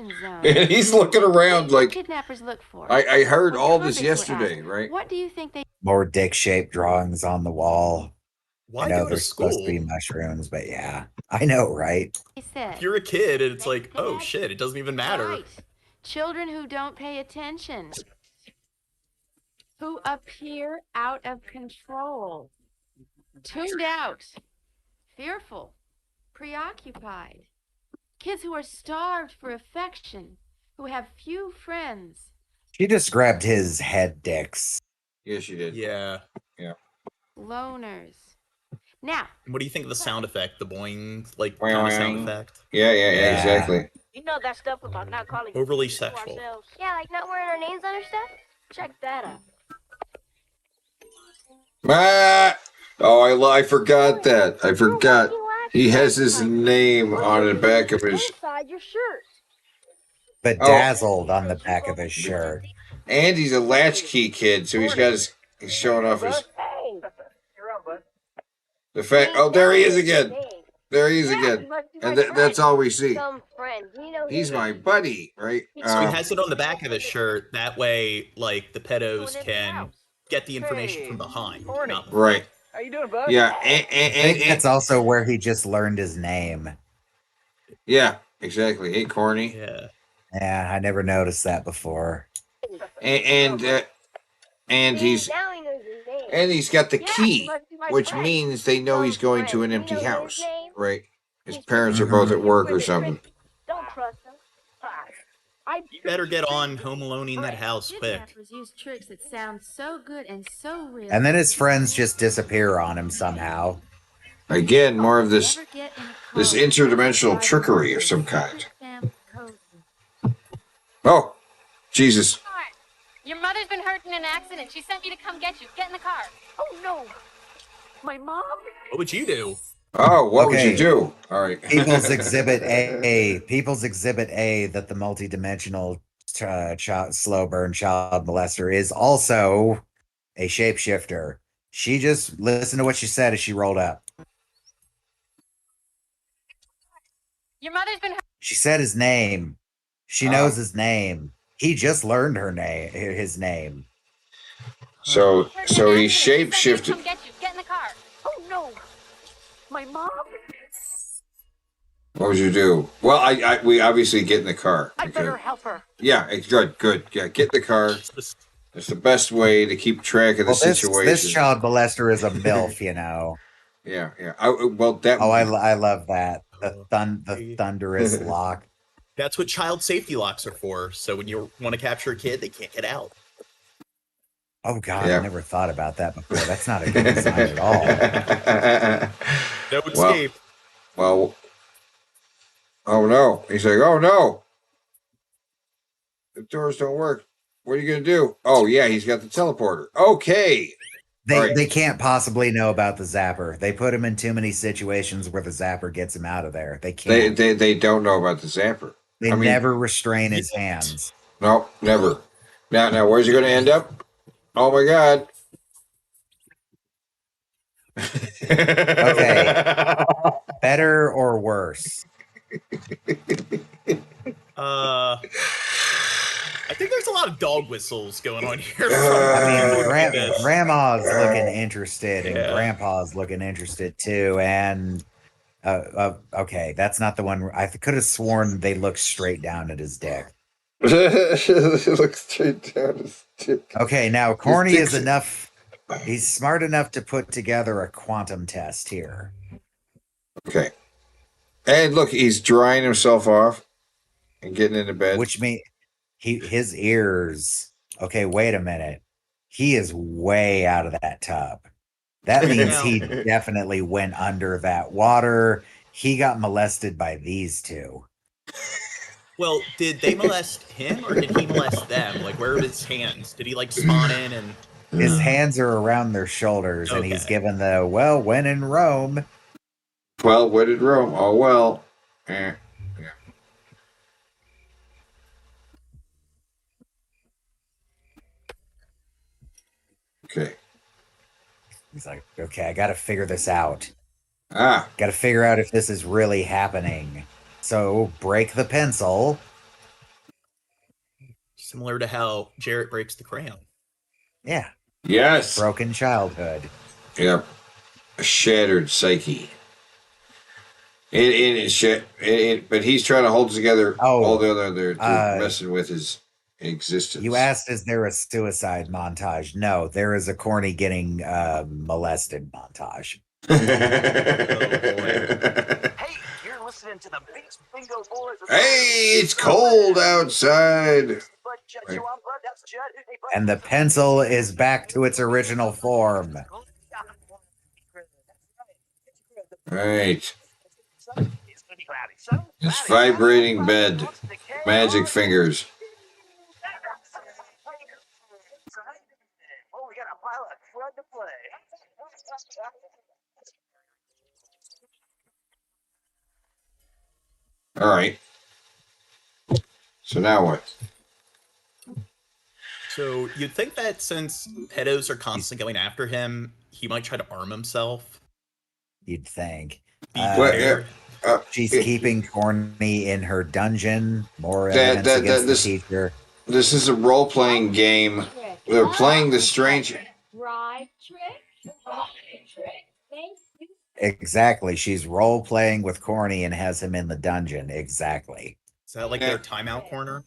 And he's looking around like kidnappers look for. I heard all this yesterday, right? What do you think they? More dick-shaped drawings on the wall. Why I know go to they're supposed to be school? mushrooms, but yeah, I know, right? If you're a kid, and it's like, oh shit, it doesn't even matter. Right. Children who don't pay attention, who appear out of control, tuned out, fearful, preoccupied. Kids who are starved for affection, who have few friends. She just grabbed his head dicks. Yes, she did. Yeah. Loners. Now. What do you think of the sound effect? The boing, like Boing, kind of boing. sound effect? Yeah, exactly. You know that stuff about not calling Overly to sexual. ourselves? Yeah, like not wearing our names on our stuff. Check that out. Ah! Oh, I forgot that. I forgot. He has his name on the back of his. Inside your shirt. Bedazzled on the back of his shirt. And he's a latchkey kid, so he's showing off his. The fact. Oh, there he is again. There he is again. And that's all we see. He's my buddy, right? So he has it on the back of his shirt. That way, like, the pedos can get the information from behind. Not right. How you doing, bud? Yeah, I think that's also where he just learned his name. Yeah, exactly. Hey, corny. Yeah, I never noticed that before. And he's got the key, which means they know he's going to an empty house, right? His parents are both at work or something. Don't trust him. You better get on Home Aloneing that house quick. Kidnappers use tricks that sound so good and so real. And then his friends just disappear on him somehow. Again, more of this interdimensional trickery of some kind. Oh, Jesus. Your mother's been hurt in an accident. She sent me to come get you. Get in the car. Oh, no. My mom? What would you do? Oh, what would you do? All right. People's Exhibit A. People's Exhibit A that the multidimensional slow burn child molester is also a shapeshifter. She just listened to what she said as she rolled up. Your mother's been hurt. She said his name. She knows his name. He just learned his name. So he shapeshifted. Come get you. Get in the car. Oh, no. My mom? What would you do? Well, we obviously get in the car. I better help her. Yeah, it's good. Yeah, get in the car. It's the best way to keep track of the situation. This child molester is a MILF, you know. Yeah. I love that. The thunderous lock. That's what child safety locks are for. So when you want to capture a kid, they can't get out. Oh, God, I never thought about that before. That's not a good sign at all. No escape. Well, oh, no. He's like, oh, no. The doors don't work. What are you going to do? Oh, yeah, he's got the teleporter. Okay. They can't possibly know about the zapper. They put him in too many situations where the zapper gets him out of there. They can't. They don't know about the zapper. They I mean, never restrain his hands. No, never. Now, where's he going to end up? Oh my God. Okay. Better or worse? I think there's a lot of dog whistles going on here. I mean, Grandma's looking interested, and Yeah. Grandpa's looking interested too. And okay, that's not the one. I could have sworn they looked straight down at his dick. Look straight down his dick. Okay, now Corny is enough. He's smart enough to put together a quantum test here. Okay. And look, he's drying himself off and getting into bed. Which means his ears. Okay, wait a minute. He is way out of that tub. That means he definitely went under that water. He got molested by these two. Well, did they molest him or did he molest them? Like, where are his hands? Did he like spawn in and? His hands are around their shoulders, and he's given the when in Rome. Well, when in Rome? Oh well. Yeah. Okay. He's like, okay, I got to figure this out. Got to figure out if this is really happening. So break the pencil. Similar to how Jarrett breaks the crayon. Yeah. Yes. Broken childhood. Yep. A shattered psyche. But he's trying to hold together all the other messing with his existence. You asked, is there a suicide montage? No, there is a Corny getting molested montage. You're listening to the biggest bingo boys. Hey, it's cold outside. And the pencil is back to its original form. Right. It's vibrating bed. Magic fingers. Oh, we got a pile of crud to play. All right. So now what? So you'd think that since pedos are constantly going after him, he might try to arm himself. You'd think. She's keeping Corny in her dungeon. More evidence against the teacher. This is a role-playing game. They're playing the stranger. Right trick. Right trick. Thank you. Exactly. She's role-playing with Corny and has him in the dungeon. Exactly. Is that like their timeout corner?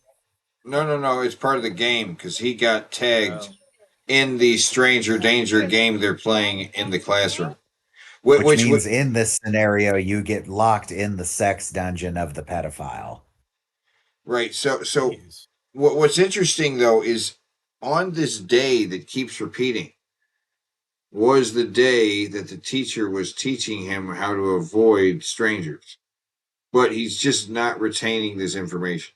No. It's part of the game because he got tagged in the stranger danger game they're playing in the classroom. Which means in this scenario, you get locked in the sex dungeon of the pedophile. Right. So what's interesting, though, is on this day that keeps repeating was the day that the teacher was teaching him how to avoid strangers. But he's just not retaining this information.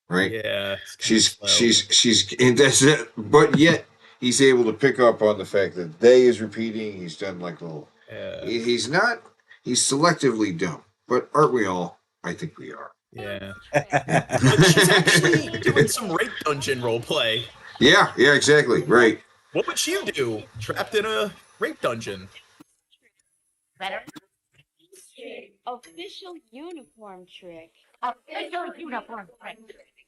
Right? Yeah. She's and that's it. But yet he's able to pick up on the fact that day is repeating. He's done like little. He's selectively dumb. But aren't we all? I think we are. Yeah. But she's actually doing some rape dungeon roleplay. Yeah, exactly. Right. What would you do trapped in a rape dungeon? Better. Official uniform trick. Official uniform trick.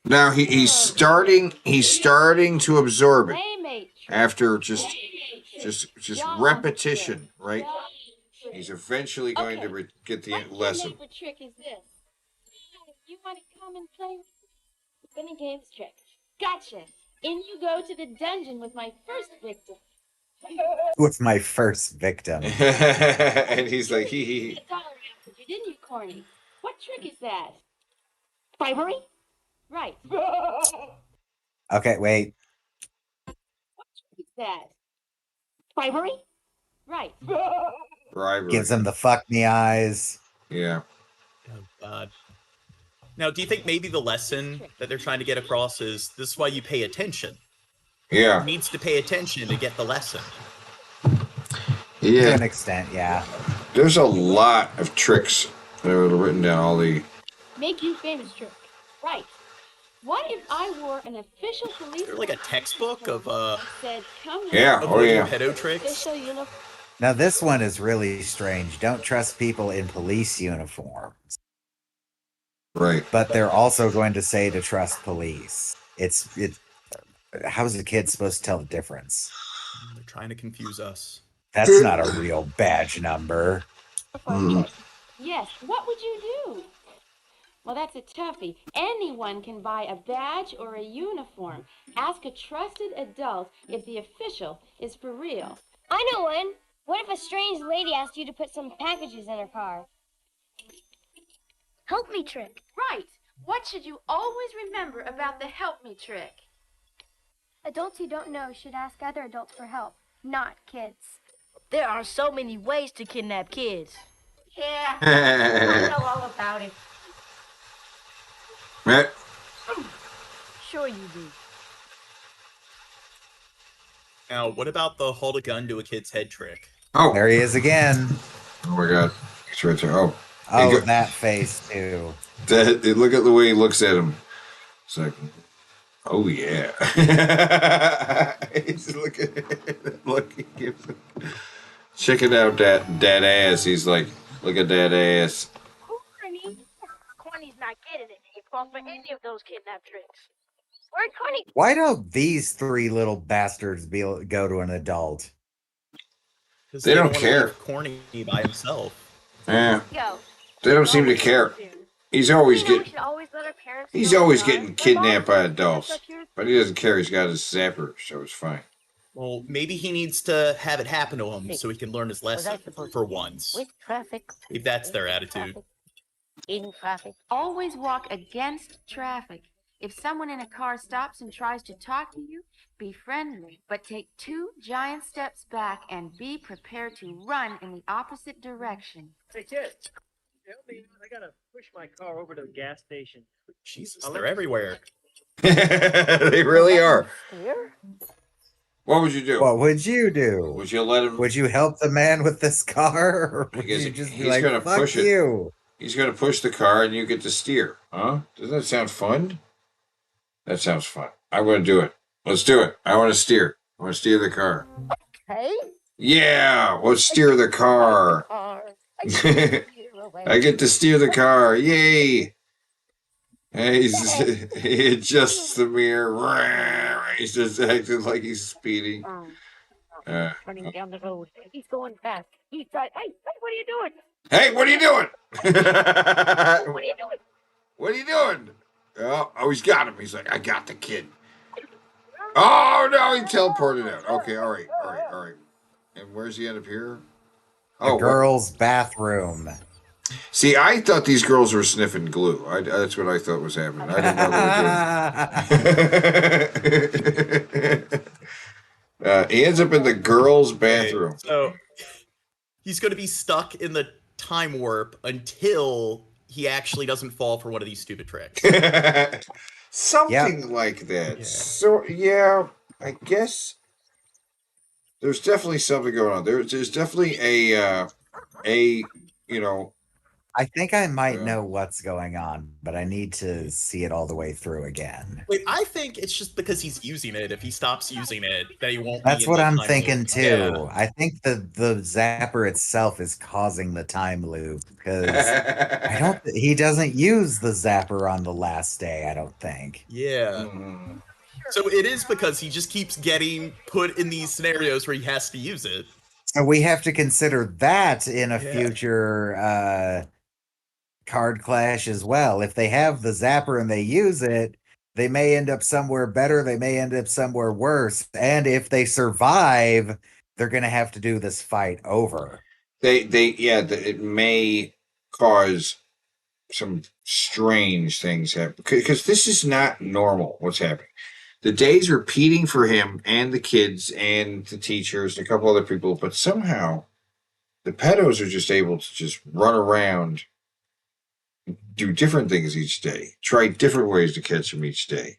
Now he's starting to absorb it after just repetition, right? He's eventually going to get the lesson. What trick is this? You want to come and play with me? Games trick. Gotcha. In you go to the dungeon with my first victim. With my first victim. And he's like, You didn't you, Corny? What trick is that? Bribery? Right. Okay, wait. What trick is that? Bribery? Right. Bribery. Gives him the fuck me eyes. Yeah. Oh, God. Now, do you think maybe the lesson that they're trying to get across is this is why you pay attention? Yeah. He needs to pay attention to get the lesson. Yeah. To an extent, yeah. There's a lot of tricks that are written down. All the Make you famous trick. Right. What if I wore an official police Like a textbook of said, come Yeah, oh, yeah. pedo tricks. official uniform? Now this one is really strange. Don't trust people in police uniforms. Right. But they're also going to say to trust police. It's how's a kid supposed to tell the difference? They're trying to confuse us. That's not a real badge number. Yes, what would you do? Well, that's a toughie. Anyone can buy a badge or a uniform. Ask a trusted adult if the official is for real. I know one. What if a strange lady asked you to put some packages in her car? Help me trick. Right. What should you always remember about the help me trick? Adults who don't know should ask other adults for help, not kids. There are so many ways to kidnap kids. Yeah, I know all about it. Right. Sure you do. Now, what about the hold a gun to a kid's head trick? Oh, there he is again. Oh my God, it's right there. Oh, oh, that face too. Look at the way he looks at him. It's like, oh yeah. He's looking at looking. Checking out that ass. He's like, look at that ass. Corny's not getting it. He falls for any of those kidnap tricks. Where'd Corny? Why don't these three little bastards go to an adult? They don't wanna care. leave Corny by himself. Yeah. Yo, They don't seem to care. He's always we getting. always let our parents He's know always about getting it. kidnapped by adults, but he doesn't care. He's got his zapper, so it's fine. Well, maybe he needs to have it happen to him so he can learn his lesson for once. With traffic. If that's their attitude. In traffic. Always walk against traffic. If someone in a car stops and tries to talk to you, be friendly, but take 2 giant steps back and be prepared to run in the opposite direction. Hey, kid, help me. I gotta push my car over to the gas station. Jesus, they're everywhere. They really are. What would you do? What would you do? Would you let him? Would you help the man with this car, or would Because you just be he's like, gonna "Fuck push it. you"? He's going to push the car and you get to steer. Huh? Doesn't that sound fun? That sounds fun. I'm going to do it. Let's do it. I want to steer. I want to steer the car. Hey? Yeah, let's steer the car. I get to steer the car. Yay. And he adjusts the mirror. He's just acting like he's speeding. Running down the road. He's going fast. He's trying. Hey, what are you doing? Hey, what are you doing? What are you doing? What are you doing? Oh, he's got him. He's like, I got the kid. Oh, no, he teleported out. Okay, all right. And where's he end up here? The girls' bathroom. See, I thought these girls were sniffing glue. That's what I thought was happening. I didn't know they were doing it. He ends up in the girls' bathroom. So he's going to be stuck in the time warp until he actually doesn't fall for one of these stupid tricks. Something like that. Yeah. So, yeah, I guess there's definitely something going on. There's definitely a I think I might know what's going on, but I need to see it all the way through again. Wait, I think it's just because he's using it. If he stops using it, that he won't. That's what I'm thinking loop. too. Yeah. I think the zapper itself is causing the time loop because he doesn't use the zapper on the last day, I don't think. Yeah. So it is because he just keeps getting put in these scenarios where he has to use it. So we have to consider that in a future card clash as well. If they have the zapper and they use it, they may end up somewhere better, they may end up somewhere worse. And if they survive, they're going to have to do this fight over. It may cause some strange things happen because this is not normal what's happening. The day's repeating for him and the kids and the teachers and a couple other people, but somehow the pedos are just able to just run around, do different things each day, try different ways to catch him each day,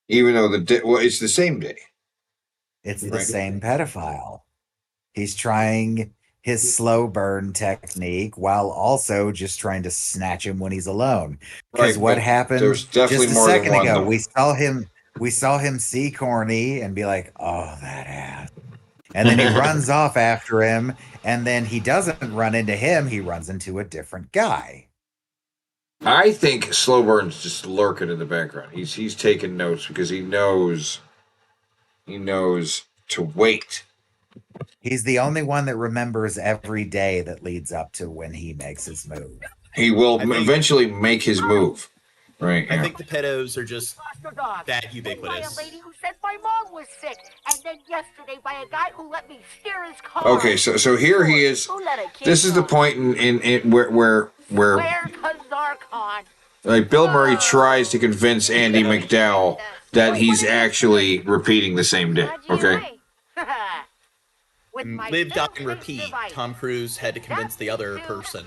even though it's the same day. It's the same pedophile. He's trying his slow burn technique while also just trying to snatch him when he's alone. Because Right, what but happened there's definitely just a more than second one, ago, though. we saw him see Corny and be like, "Oh, that ass." And then he runs off after him, and then he doesn't run into him, he runs into a different guy. I think Slowburn's just lurking in the background. He's taking notes because he knows to wait. He's the only one that remembers every day that leads up to when he makes his move. He will eventually make his move. Right. I Yeah. think the pedos are just that By a ubiquitous. lady who said my mom was sick, and then yesterday by a guy who let me steer his car. Okay, so here he is. Who let a kid This is the drive? point in where Where's Zarkon? like Bill Murray tries to convince Andy McDowell that he's actually repeating the same day. Okay. Live, die, and repeat. Tom Cruise had to convince the other person.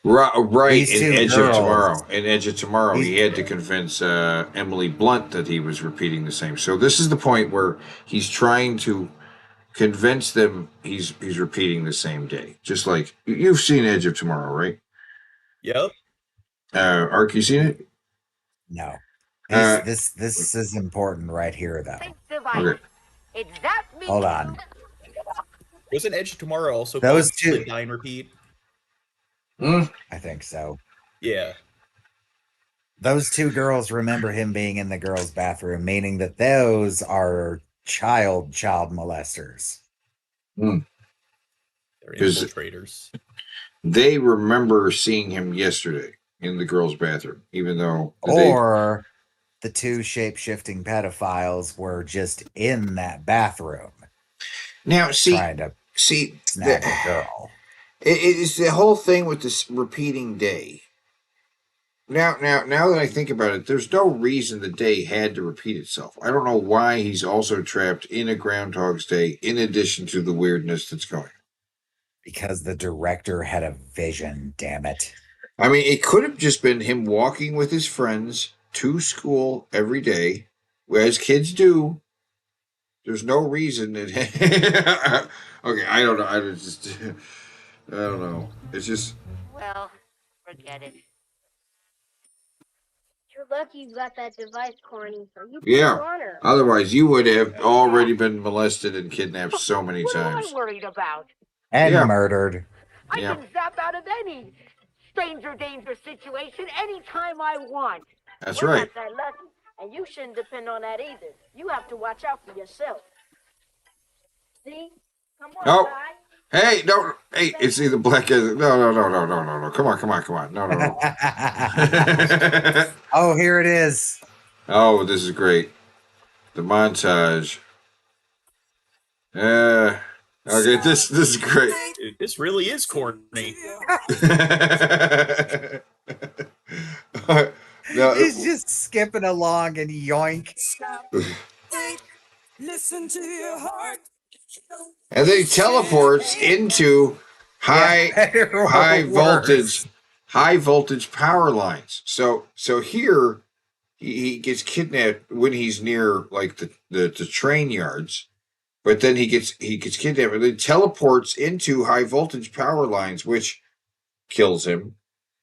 Right. These In two Edge of girls. Tomorrow. In Edge of Tomorrow, he had to convince Emily Blunt that he was repeating the same. So this is the point where he's trying to convince them he's repeating the same day. Just like you've seen Edge of Tomorrow, right? Yep. Ark, you seen it? No. This is important right here, though. Okay. Hold on. Wasn't Edge of Tomorrow also Those called two- Live, Die, and Repeat? I think so. Yeah. Those two girls remember him being in the girls' bathroom, meaning that those are child molesters. They're 'Cause infiltrators. they remember seeing him yesterday in the girls' bathroom, even though Or the two shape-shifting pedophiles were just in that bathroom. Now, trying to snag a girl. It's the whole thing with this repeating day. Now that I think about it, there's no reason the day had to repeat itself. I don't know why he's also trapped in a Groundhog's Day in addition to the weirdness that's going. Because the director had a vision, damn it. I mean, it could have just been him walking with his friends to school every day, as kids do. There's no reason that. Okay, I don't know. I don't know. It's just. Well, forget it. You're lucky you got that device, Corny. Or you Yeah. on her. Otherwise, you would have already been molested and kidnapped so many What am times. I worried about? And Yeah. murdered. I Yeah. can zap out of any stranger danger situation anytime I want. That's We're right. not that lucky, and you shouldn't depend on that either. You have to watch out for yourself. See? Come on, Oh. guys. Hey, no. Hey, it's either black as. No. Come on. No. Oh, here it is. Oh, this is great. The montage. Okay, this is great. Dude, this really is corny. No, He's just skipping along and yoink. Listen to your heart. and then he teleports into high voltage power lines. So here he gets kidnapped when he's near like the train yards, but then he gets kidnapped and then teleports into high voltage power lines, which kills him.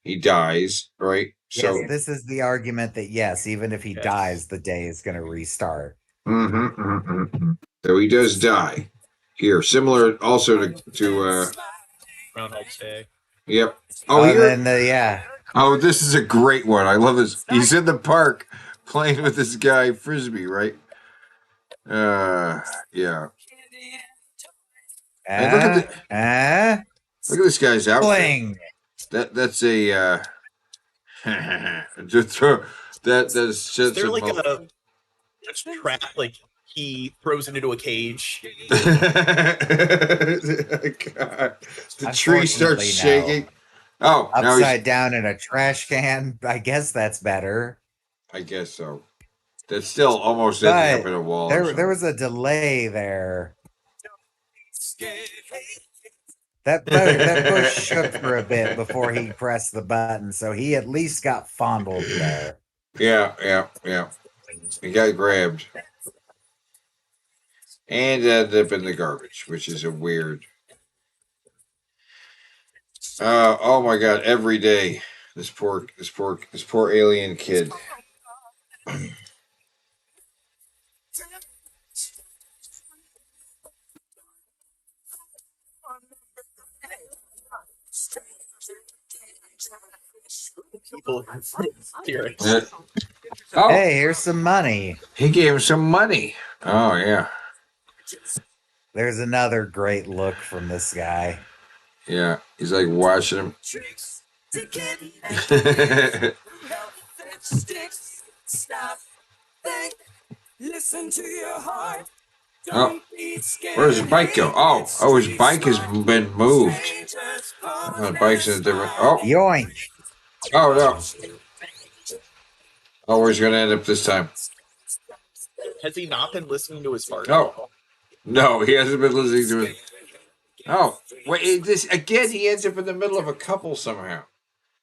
He dies, right? So Yes, this is the argument that yes, even if he dies, the day is going to restart. So he does die here. Similar also to Groundhog's Day. yep. Oh, here. yeah. Oh, this is a great one. I love this. He's in the park playing with this guy frisbee, right? Yeah. And look at this guy's outfit. Bling. That's a just that's just Is there like a trap? Like he throws it into a cage. God. The tree starts shaking. Oh, upside down in a trash can. I guess that's better. I guess so. That's still almost ending up in a wall. There was a delay there. That bush shook for a bit before he pressed the button, so he at least got fondled there. Yeah. He got grabbed. And ended up in the garbage, which is a weird Oh my God! Every day, this poor alien kid. People lyrics. Oh, Hey, here's some money. he gave him some money. Oh yeah, There's another great look from this guy. yeah. He's like watching him. Listen to your heart. Oh, where does his bike go? Oh, his bike has been moved. The bike's in a different. Oh, yoink! Oh no! Oh, where's he gonna end up this time? Has he not been listening to his heart? Oh, no, he hasn't been listening to it. Oh, wait, this again. He ends up in the middle of a couple somehow.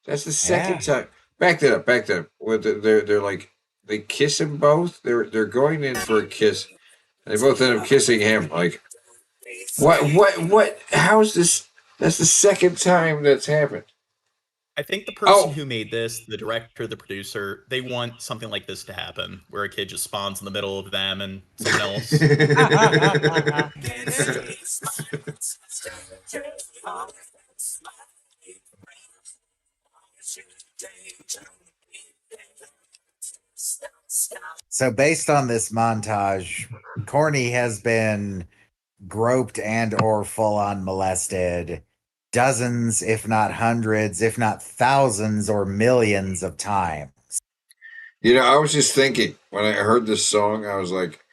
That's the second time. Back that up. Back that up. They're like they kiss him both. They're going in for a kiss. They both end up kissing him. Like what? How is this? That's the second time that's happened. I think the person who made this, the director, the producer, they want something like this to happen, where a kid just spawns in the middle of them and someone else. So based on this montage, Corny has been groped and or full on molested dozens, if not hundreds, if not thousands or millions of times. I was just thinking when I heard this song, I was like,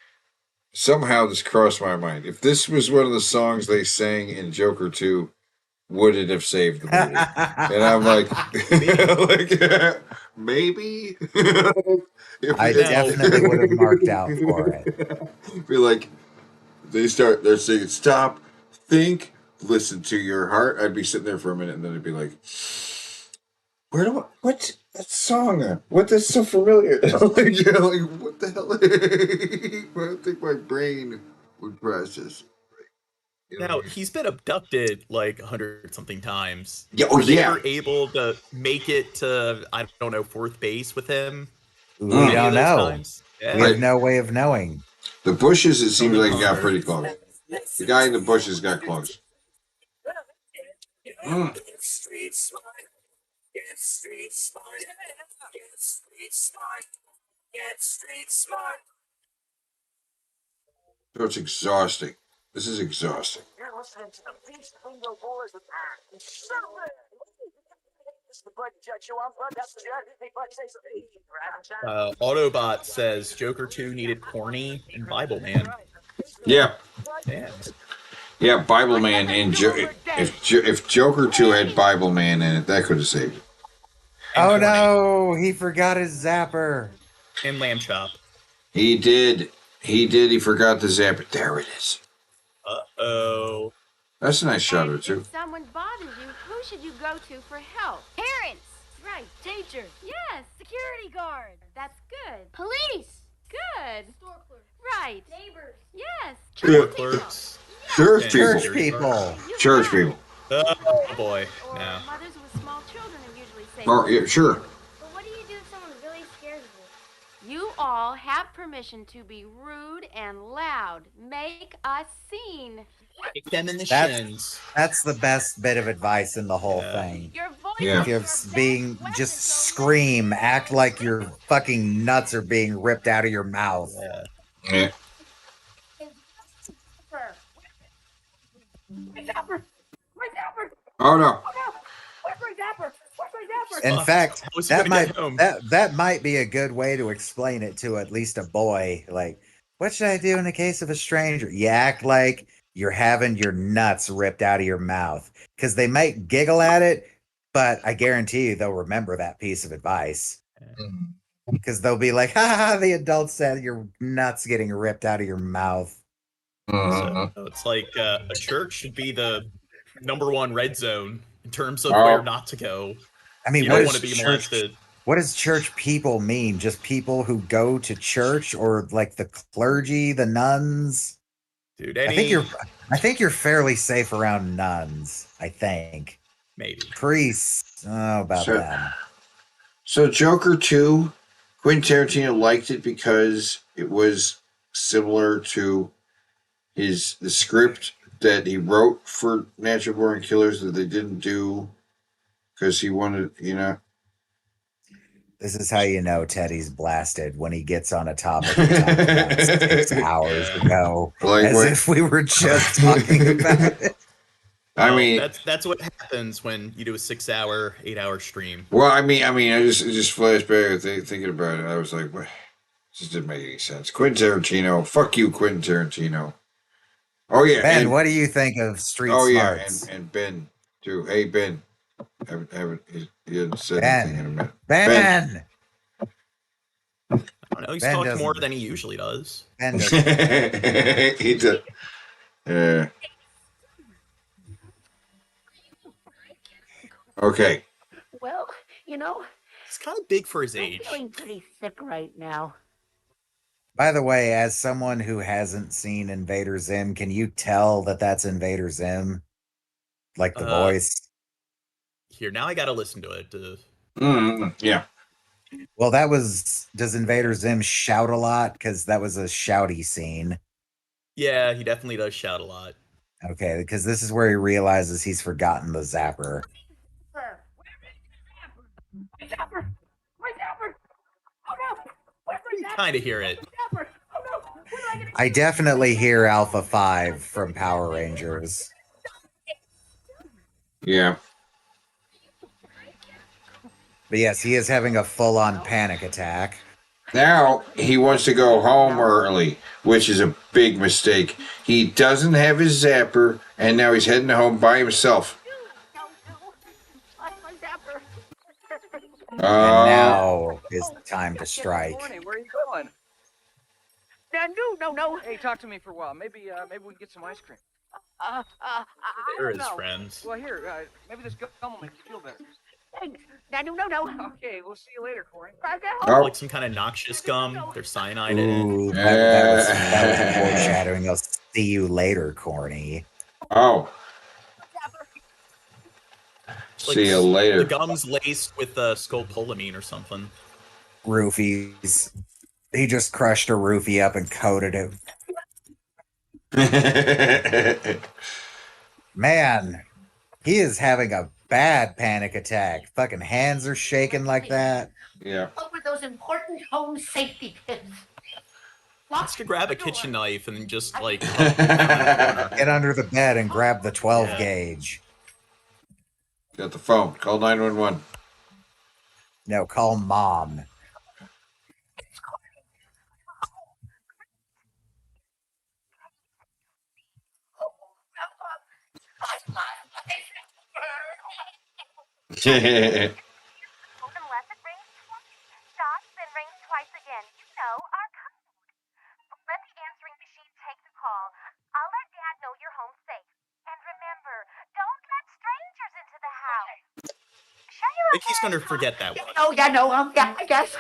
somehow this crossed my mind. If this was one of the songs they sang in Joker 2, would it have saved the movie? And I'm like, maybe. I definitely would have marked out for it. Be like, they're saying, stop, think, listen to your heart. I'd be sitting there for a minute, and then it'd be like, what's that song? What? That's so familiar. Like, what the hell? I don't think my brain would process. Now, he's been abducted like 100-something times. Yeah, Were they yeah. ever able to make it to, I don't know, fourth base with him? We don't know. Yeah. We have no way of knowing. The bushes, it seems like it got pretty close. The guy in the bushes got close. Mm. Get street smart. Get street smart. Get street smart. Get street smart. So it's exhausting. This is exhausting. You're listening to the Beast Bingo Boys with It's the Bud Judge Show. I'm Bud. That's the judge. Hey, Bud, say something. Autobot says Joker 2 needed Corny and Bible Man. Yeah. Yeah. Yeah, Bible Man and if Joker 2 had Bible Man in it, that could have saved it. Oh no, he forgot his zapper. And Lamb Chop. He did. He forgot the zapper. There it is. Uh-oh. That's a nice shot of it, too. If someone bothers you, who should you go to for help? Parents! Right. Teachers. Yes. Security guard. That's good. Police. Good. Store clerk. Right. Neighbors. Yes. Church clerks. Church people. Church people. Oh, boy. No. Mothers with small children are usually safe. Oh, yeah, sure. But what do you do if someone really scares you? You all have permission to be rude and loud. Make a scene. Kick them in the shins. That's the best bit of advice in the whole thing. Your voice Yeah. Just just scream, act like your fucking nuts are being ripped out of your mouth. Yeah. Oh, no. In fact, How is he that gonna get home? that might be a good way to explain it to at least a boy. Like, what should I do in the case of a stranger? You act like you're having your nuts ripped out of your mouth, because they might giggle at it, but I guarantee you they'll remember that piece of advice. Because they'll be like, "Ha! The adult said your nuts getting ripped out of your mouth." So it's like a church should be the #1 red zone in terms of Oh. where not to go. I mean, You what don't does want to be church? molested. What does church people mean? Just people who go to church, or like the clergy, the nuns? Dude, I think you're fairly safe around nuns. I think. Maybe. Priests. Oh, about So- them. So Joker 2, Quentin Tarantino liked it because it was similar to the script that he wrote for Natural Born Killers that they didn't do because he wanted, This is how you know Teddy's blasted when he gets on a topic we talked about 6 hours ago, Like as what- if we were just talking about it. I Well, mean, that's what happens when you do a 6-hour, 8-hour stream. well, I just flashed back thinking about it. I was like, what? This didn't make any sense. Quentin Tarantino, fuck you, Quentin Tarantino. Oh yeah, Ben, and, what do you think of Street oh Smarts? yeah, and Ben too. Hey Ben, he hasn't said Ben. anything in a minute. Ben. I don't know. He's Ben talked more doesn't- than he usually does. Ben doesn't. He does. Okay. Well, He's kind of big for his I'm age. feeling pretty sick right now. By the way, as someone who hasn't seen Invader Zim, can you tell that that's Invader Zim? Like the voice? Here, now I gotta listen to it. Yeah. Well, does Invader Zim shout a lot? Because that was a shouty scene. Yeah, he definitely does shout a lot. Okay, because this is where he realizes he's forgotten the zapper. My zapper! My zapper! Oh no! Where's my zapper? Kind of hear it. Zapper! Oh no! What am I gonna I definitely hear Alpha 5 from Power Rangers. Yeah. But yes, he is having a full-on panic attack. Now he wants to go home early, which is a big mistake. He doesn't have his zapper, and now he's heading home by himself. My zapper? And now is the time to strike. Morning, where are you going? No. Hey, talk to me for a while. Maybe we can get some ice cream. I They're don't his know. friends. Well, here, maybe this gum will make you feel better. Thanks. No. Okay, we'll see you later, Corey. Like some kind of noxious gum. There's cyanide in it. Ooh, that was a foreshadowing. I'll see you later, Corny. Oh. Like, See you later. The gum's laced with scopolamine or something. Roofies. He just crushed a roofie up and coated it. Man, he is having a bad panic attack. Fucking hands are shaking like that. Yeah. Over those important home safety pins. Just to grab a kitchen knife and then just like Get under the bed and grab the 12 Yeah. gauge. Got the phone. Call 911. No, call mom. Unless it rings twice. Stops, then rings twice again. You know, our code. Let the answering machine take the call. I'll let Dad know you're home safe. And remember, don't let strangers into the house. I think he's gonna forget that one. Oh, yeah, no, yeah, I guess.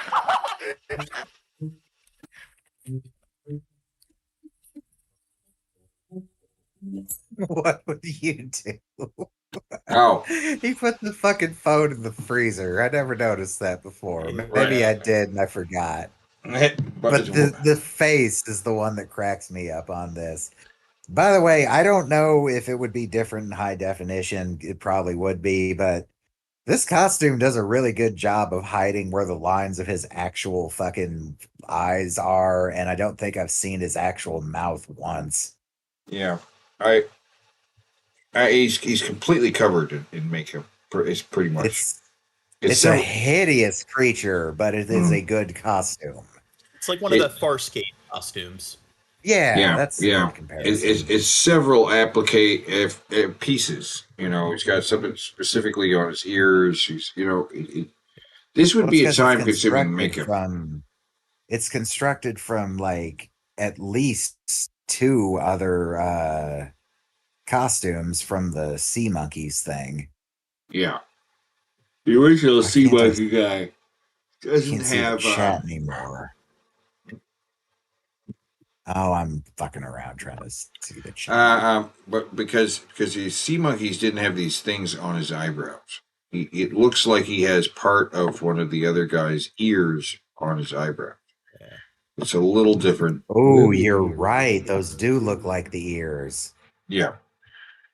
What would you do? Oh. He put the fucking phone in the freezer. I never noticed that before. Maybe I did and I forgot. But the face is the one that cracks me up on this. By the way, I don't know if it would be different in high definition. It probably would be, but this costume does a really good job of hiding where the lines of his actual fucking eyes are, and I don't think I've seen his actual mouth once. Yeah. He's completely covered in makeup. It's pretty much. It's a hideous creature, but it is a good costume. It's like one of the Farscape costumes. Yeah, that's a good comparison. It's several applique pieces. You know, he's got something specifically on his ears. He's, this would be a time-consuming makeup. It's constructed from like at least 2 other costumes from the Sea Monkeys thing. Yeah, the original Sea Monkey guy doesn't have chat anymore. Oh, I'm fucking around trying to see the chat. But because the sea monkeys didn't have these things on his eyebrows. It looks like he has part of one of the other guy's ears on his eyebrow. Yeah. It's a little different. Oh, you're right. Those do look like the ears. Yeah.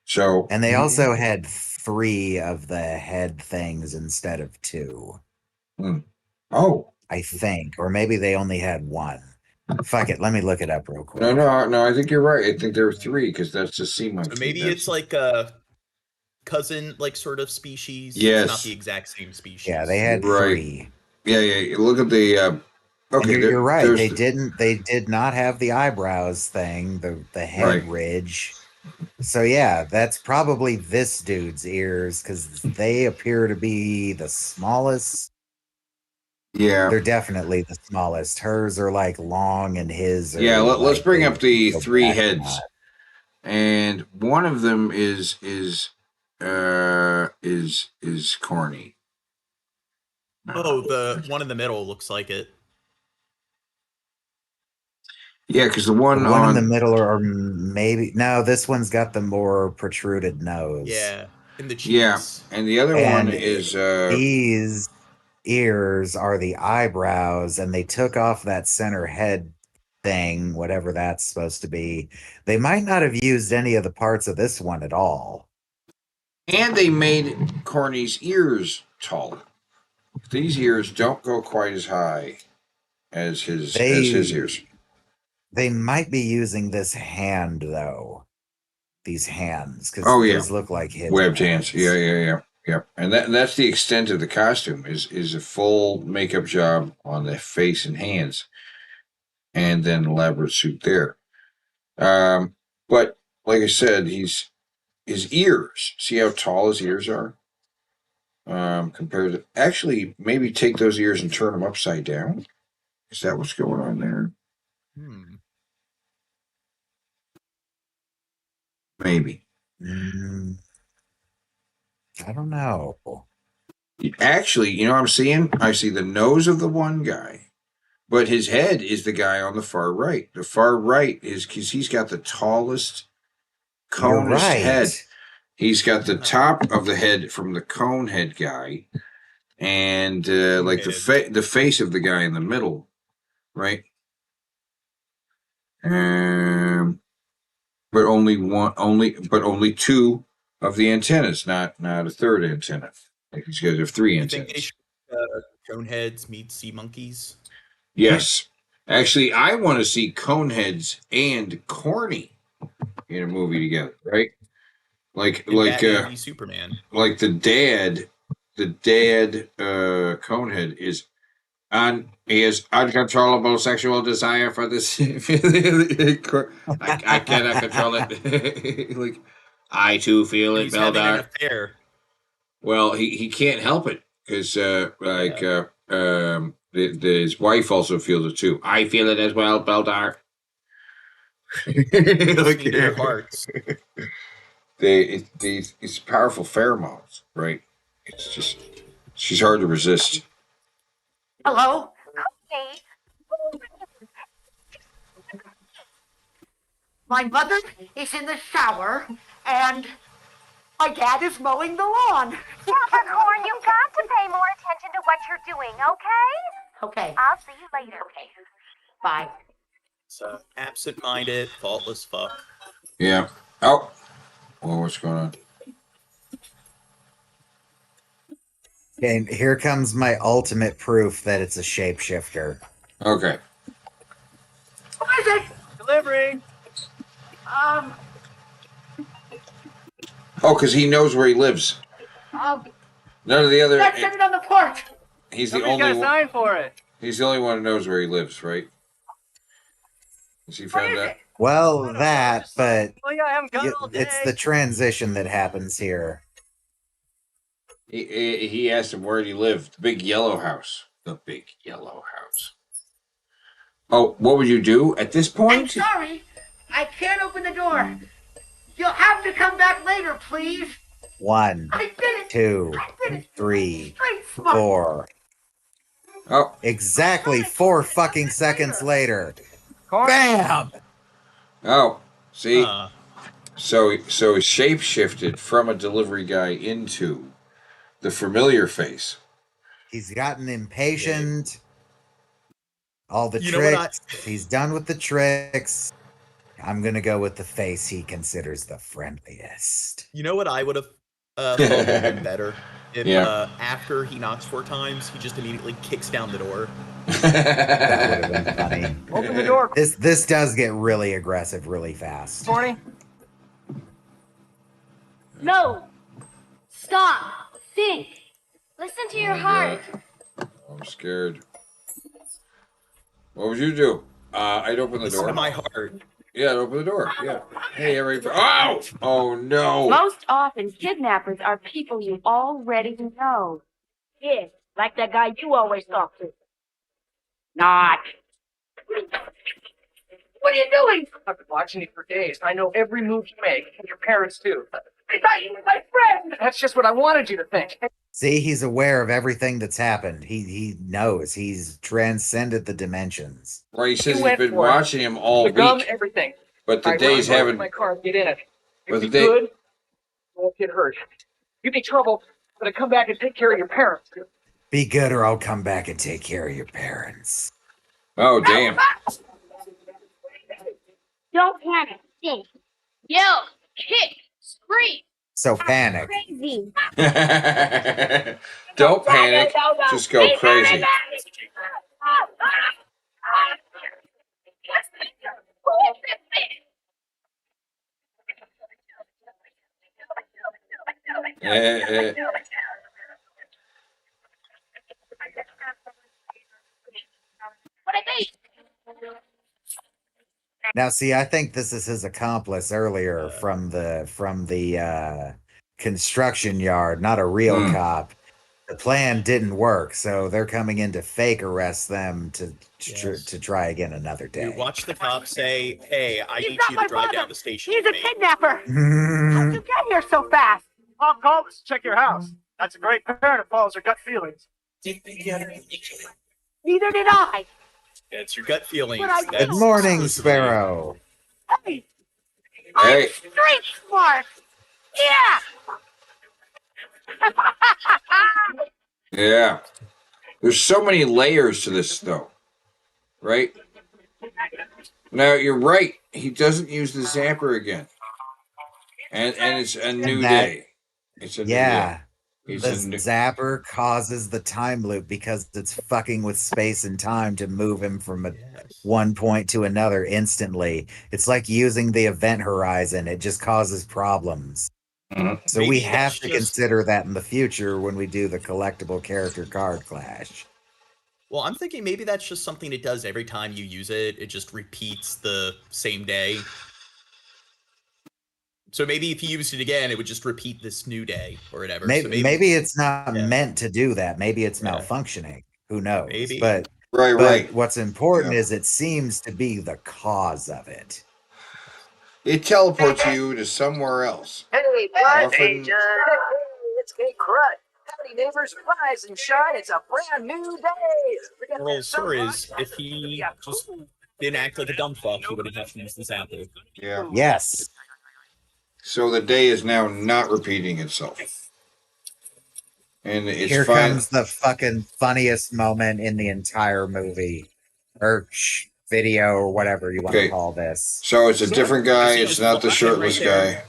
So, and they also had 3 of the head things instead of 2. Oh, I think, or maybe they only had 1. Fuck it, let me look it up real quick. No. I think you're right. I think there were 3 because that's the sea monkey. So maybe it's like a cousin, like sort of species. Yes. It's not the exact same species. Yeah, they had Right. 3. Yeah. Look at the. Okay, And you're right. They did not have the eyebrows thing, the head ridge. So yeah, that's probably this dude's ears because they appear to be the smallest. Yeah, they're definitely the smallest. Hers are like long, and his are. Yeah, let's like, bring they up the go 3 back a heads, lot. and one of them is corny. Oh, the one in the middle looks like it. Yeah, because the one in the middle, or maybe no, this one's got the more protruded nose. Yeah, in the cheeks. Yeah, and the other one is these ears are the eyebrows, and they took off that center head thing, whatever that's supposed to be. They might not have used any of the parts of this one at all. and they made Corny's ears taller. These ears don't go quite as high as his ears. They might be using this hand though. These hands, because those look like his webbed hands. Yeah. And that's the extent of the costume is a full makeup job on the face and hands, and then elaborate suit there. But like I said, his ears. See how tall his ears are. Compared to actually, maybe take those ears and turn them upside down. Is that what's going on there? Maybe. I don't know. Actually, you know what I'm seeing? I see the nose of the one guy, but his head is the guy on the far right. The far right is because he's got the tallest, conest head. He's got the top of the head from the cone head guy, and like the face of the guy in the middle, right? But only 2 of the antennas, not a third antenna. Like these guys have 3 antennas. Think they should coneheads meet sea monkeys? Yes. Actually, I want to see Coneheads and Corny in a movie together, right? Like Batman v Superman. Like the dad Conehead is he has uncontrollable sexual desire for this. I cannot control it. Like I too feel it, Beldar. Well, he can't help it because his wife also feels it too. I feel it as well, Beldar. Like, their hearts. It's powerful pheromones, right? It's just she's hard to resist. Hello? Hey. My mother is in the shower, and my dad is mowing the lawn. Capricorn, you've got to pay more attention to what you're doing, okay? Okay. I'll see you later. Okay. Bye. So absent-minded, faultless fuck. Yeah. Oh. Well, what's going on? And here comes my ultimate proof that it's a shapeshifter. Okay. What is it? Delivery. Oh, because he knows where he lives. None of the other. Let's send it on the porch. He's the Somebody's only got a sign for it. He's the only one who knows where he lives, right? Has he found out? Well, that, but Well, yeah, I haven't got it all day. it's the transition that happens here. He asked him where he lived. The big yellow house. The big yellow house. Oh, what would you do at this point? I'm sorry. I can't open the door. You'll have to come back later, please. 1, I did it. 2, I did it. 3, Straight smart. 4. Oh. Exactly 4 fucking seconds later. Bam! Oh, see? Uh. So he shapeshifted from a delivery guy into the familiar face. He's gotten impatient. All the You know what tricks. He's done with the tricks. I'm going to go with the face he considers the friendliest. You know what I would have thought would have been better? If Yeah. after he knocks 4 times, he just immediately kicks down the door. That would have been funny. Open the door. This does get really aggressive really fast. Morning. No! Stop! Think! Listen to your heart! I'm scared. What would you do? I'd open the Listen door. to my heart. Yeah, I'd open the door. Yeah. Hey, everybody. Oh! Oh, no. Most often, kidnappers are people you already know. Yeah, like that guy you always talk to. Not. What are you doing? I've been watching you for days. I know every move you make, and your parents too. I thought you were my friend! That's just what I wanted you to think. See, he's aware of everything that's happened. He knows. He's transcended the dimensions. Right, he says You he's went been for it. watching him all The gum, week. everything. But the I days run haven't. my car, get in it. But If the you day. good, you won't get hurt. You be trouble, but I come back and take care of your parents. Be good or I'll come back and take care of your parents. Oh, damn. Don't panic. Think. Yell. Kick. Scream. So panic. Crazy. Don't panic. Just go crazy. What I think? Now, see, I think this is his accomplice earlier from the construction yard, not a real cop. The plan didn't work, so they're coming in to fake arrest them to try again another day. You watch the cop say, "Hey, I need not you my to drive brother. down the station." He's with a me." kidnapper. How'd you get here so fast? Mom called us to check your house. That's a great parent who follows her gut feelings. Neither did I. It's your gut feelings. But I That's Good morning, exclusively- Sparrow. Hey. Hey. I'm street smart. Yeah. Yeah. There's so many layers to this, though. Right? Now, you're right. He doesn't use the zapper again. And it's a new day. It's a new day. The zapper causes the time loop because it's fucking with space and time to move him from one point to another instantly. It's like using the event horizon. It just causes problems. So Maybe we have that's to just- consider that in the future when we do the collectible character card clash. Well, I'm thinking maybe that's just something it does every time you use it. It just repeats the same day. So maybe if you used it again, it would just repeat this new day or whatever. Maybe it's not meant to do that. Maybe it's malfunctioning. Who knows? Maybe. But Right. what's important is it seems to be the cause of it. It teleports you to somewhere else. Hey, Often- Hey, it's Big Crud. Howdy, neighbors. Rise and shine. It's a brand new day. Moral story is, if he just didn't act like a dumb fuck, he would have had to use this apple. Yeah. Yes. So the day is now not repeating itself. And it's Here fine. comes the fucking funniest moment in the entire movie. Or video or whatever you want to call this. So it's a different guy. It's not the shirtless guy.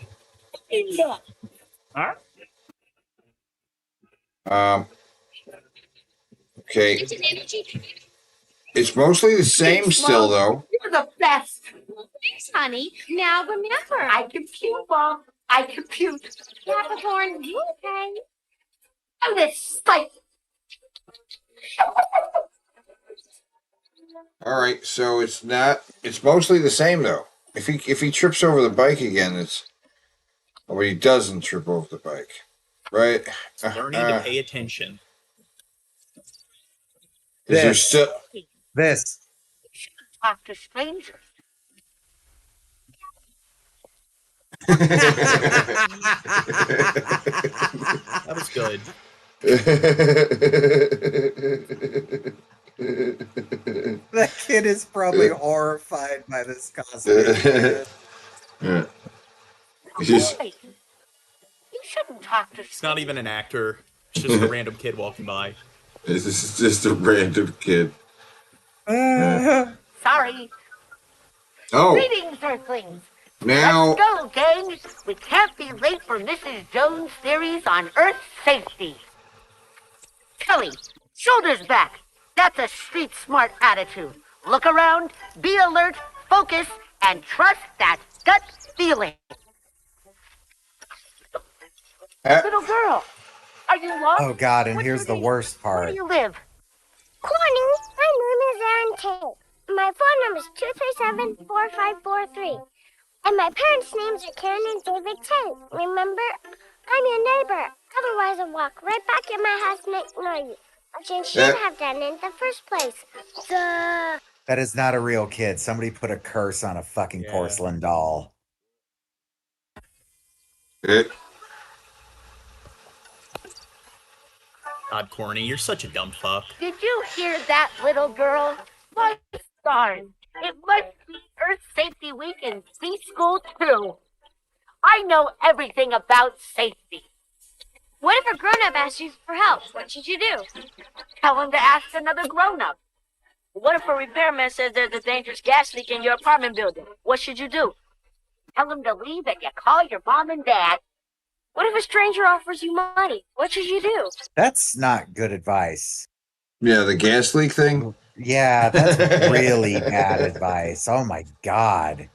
Okay. It's mostly the same still, though. You're the best. Thanks, honey. Now remember, I compute, Mom. I compute. Capricorn, okay? Oh, this like. All right, so it's not. It's mostly the same, though. If he trips over the bike again, it's. Oh, but he doesn't trip over the bike, right? Learning to pay attention. Is there still? This. Talk to strangers. That was good. That kid is probably horrified by this costume. Yeah. He's- Boy, you shouldn't talk to It's not even an actor. It's just a random kid walking by. This is just a random kid. Sorry. Oh, Greetings, Earthlings. now Let's go, gang. We can't be late for Mrs. Jones' theories on Earth safety. Kelly, shoulders back. That's a street smart attitude. Look around, be alert, focus, and trust that gut feeling. Little girl, are you lost? Oh God, and here's the worst Where part. do you live? Corny, my name is Aaron Tate. My phone number is 237-4543. And my parents' names are Karen and David Tate. Remember? I'm your neighbor. Otherwise, I'll walk right back in my house and ignore you. Which I should have done in the first place. Duh. That is not a real kid. Somebody put a curse on a fucking porcelain doll. God, Corny, you're such a dumb fuck. Did you hear that, little girl? My stars. It must be Earth Safety Week in B-School, too. I know everything about safety. What if a grown-up asks you for help? What should you do? Tell him to ask another grown-up. What if a repairman says there's a dangerous gas leak in your apartment building? What should you do? Tell him to leave and you call your mom and dad. What if a stranger offers you money? What should you do? That's not good advice. Yeah, the gas leak thing? Yeah, that's really bad advice. Oh my God.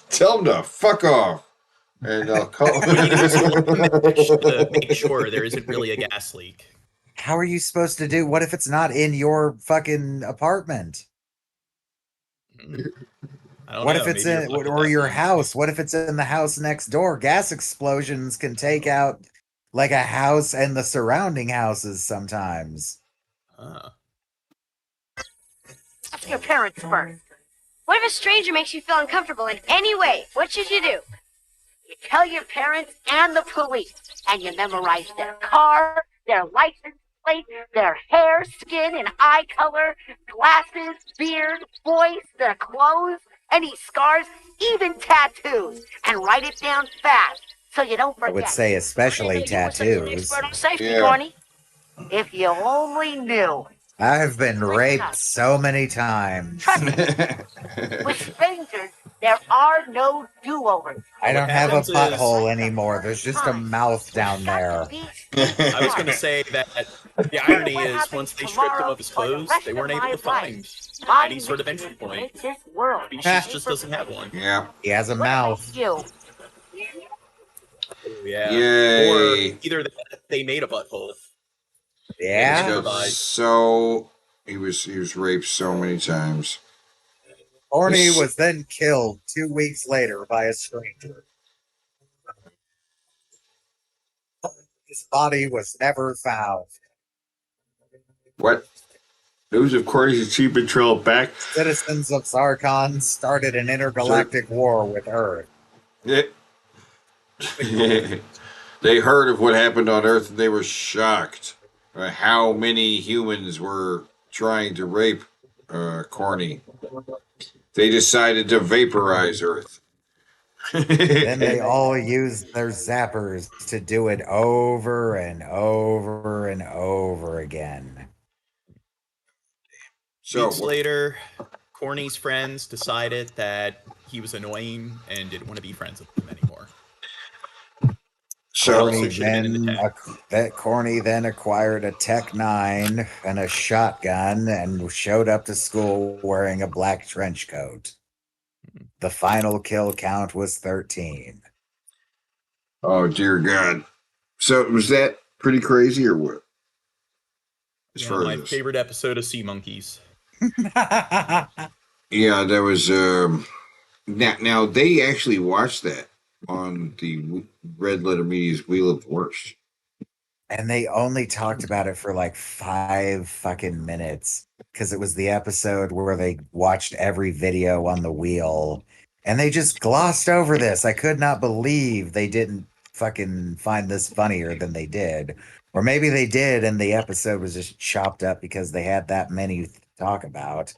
Tell him to fuck off. And I'll call. To make sure there isn't really a gas leak. How are you supposed to do? What if it's not in your fucking apartment? What if it's in or your house? What if it's in the house next door? Gas explosions can take out like a house and the surrounding houses sometimes. Ask your parents first. What if a stranger makes you feel uncomfortable in any way? What should you do? You tell your parents and the police, and you memorize their car, their license plate, their hair, skin, and eye color, glasses, beard, voice, their clothes, any scars, even tattoos, and write it down fast so you don't I forget. would say especially tattoos. Expert on safety, Yeah. Corny. If you only knew. I've been raped so many times. With strangers, there are no do-overs. I don't have a happens is- butthole anymore. There's just a mouth down there. I was going to say that the irony is once they stripped him of his clothes, they weren't able to find any sort of entry point. This world. Species just doesn't have one. Yeah. He has a mouth. You. Yeah. Yay. Or either they made a butthole. Yeah. So he was raped so many times. Orny was then killed 2 weeks later by a stranger. His body was never found. What? News of Corny's achievement trail back. Citizens of Sarkon started an intergalactic war with Earth. They heard of what happened on Earth and they were shocked at how many humans were trying to rape Corny. They decided to vaporize Earth. Then they all used their zappers to do it over and over and over again. Weeks later, Corny's friends decided that he was annoying and didn't want to be friends with him anymore. Corny then acquired a Tech 9 and a shotgun and showed up to school wearing a black trench coat. The final kill count was 13. Oh, dear God. So was that pretty crazy or what? Yeah, my favorite episode of Sea Monkeys. Yeah, there was. Now they actually watched that on the Red Letter Media's Wheel of Worst. And they only talked about it for like 5 fucking minutes because it was the episode where they watched every video on the wheel and they just glossed over this. I could not believe they didn't fucking find this funnier than they did. Or maybe they did and the episode was just chopped up because they had that many to talk about.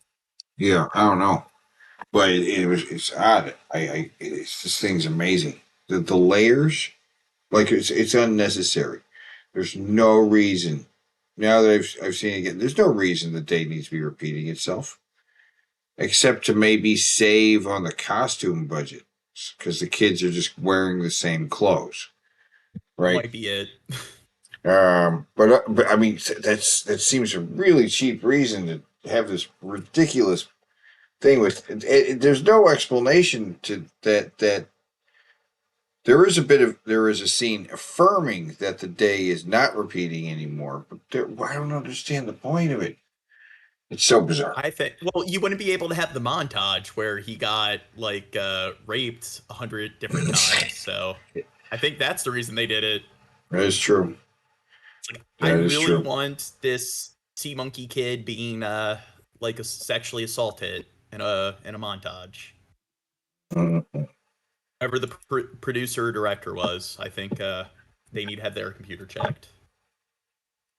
Yeah, I don't know, but it's odd. This thing's amazing. The layers, like it's unnecessary. There's no reason. Now that I've seen it again, there's no reason the day needs to be repeating itself, except to maybe save on the costume budget because the kids are just wearing the same clothes, right? Might be it. But I mean that seems a really cheap reason to have this ridiculous thing with there's no explanation to that there is a scene affirming that the day is not repeating anymore, but I don't understand the point of it. It's so bizarre. I think, well, you wouldn't be able to have the montage where he got like raped 100 different times. So I think that's the reason they did it. That is true. I really want this sea monkey kid being like sexually assaulted in a montage. Whoever the producer or director was, I think they need to have their computer checked.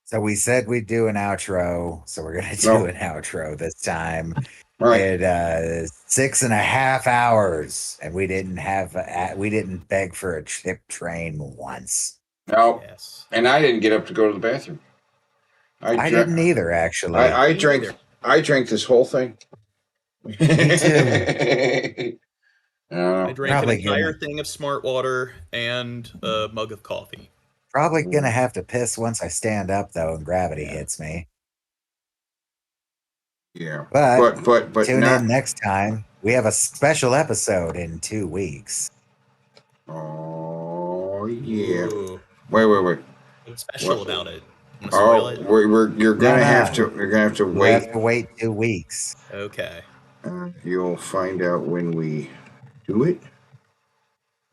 So we said we'd do an outro, so we're gonna do an outro this time. Right. It 6.5 hours, and we didn't beg for a chip train once. No, and I didn't get up to go to the bathroom. I didn't either, actually. I drank this whole thing. Me too. I drank an entire thing of smart water and a mug of coffee. Probably gonna have to piss once I stand up though, and gravity hits me. Yeah, but tune not... in next time. We have a special episode in 2 weeks. Oh yeah! Ooh. Wait. What's special about it? You're gonna have to wait. We have to wait 2 weeks. Okay. You'll find out when we do it.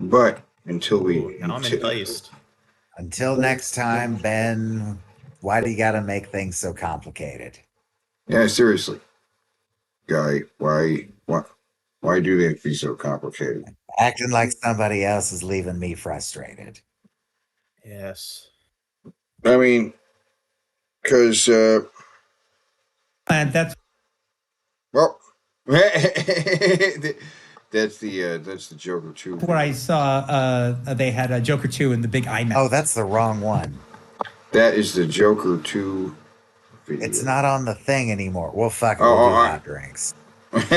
But until we, now I'm enticed. Until next time, Ben. Why do you got to make things so complicated? Yeah, seriously, guy. Why do they have to be so complicated? Acting like somebody else is leaving me frustrated. Yes. I mean, because that's well, that's the Joker 2. where I saw they had a Joker 2 in the big IMAX. Oh, that's the wrong one. That is the Joker 2 video. It's not on the thing anymore. Well, fuck it. We'll do hot drinks. We'll do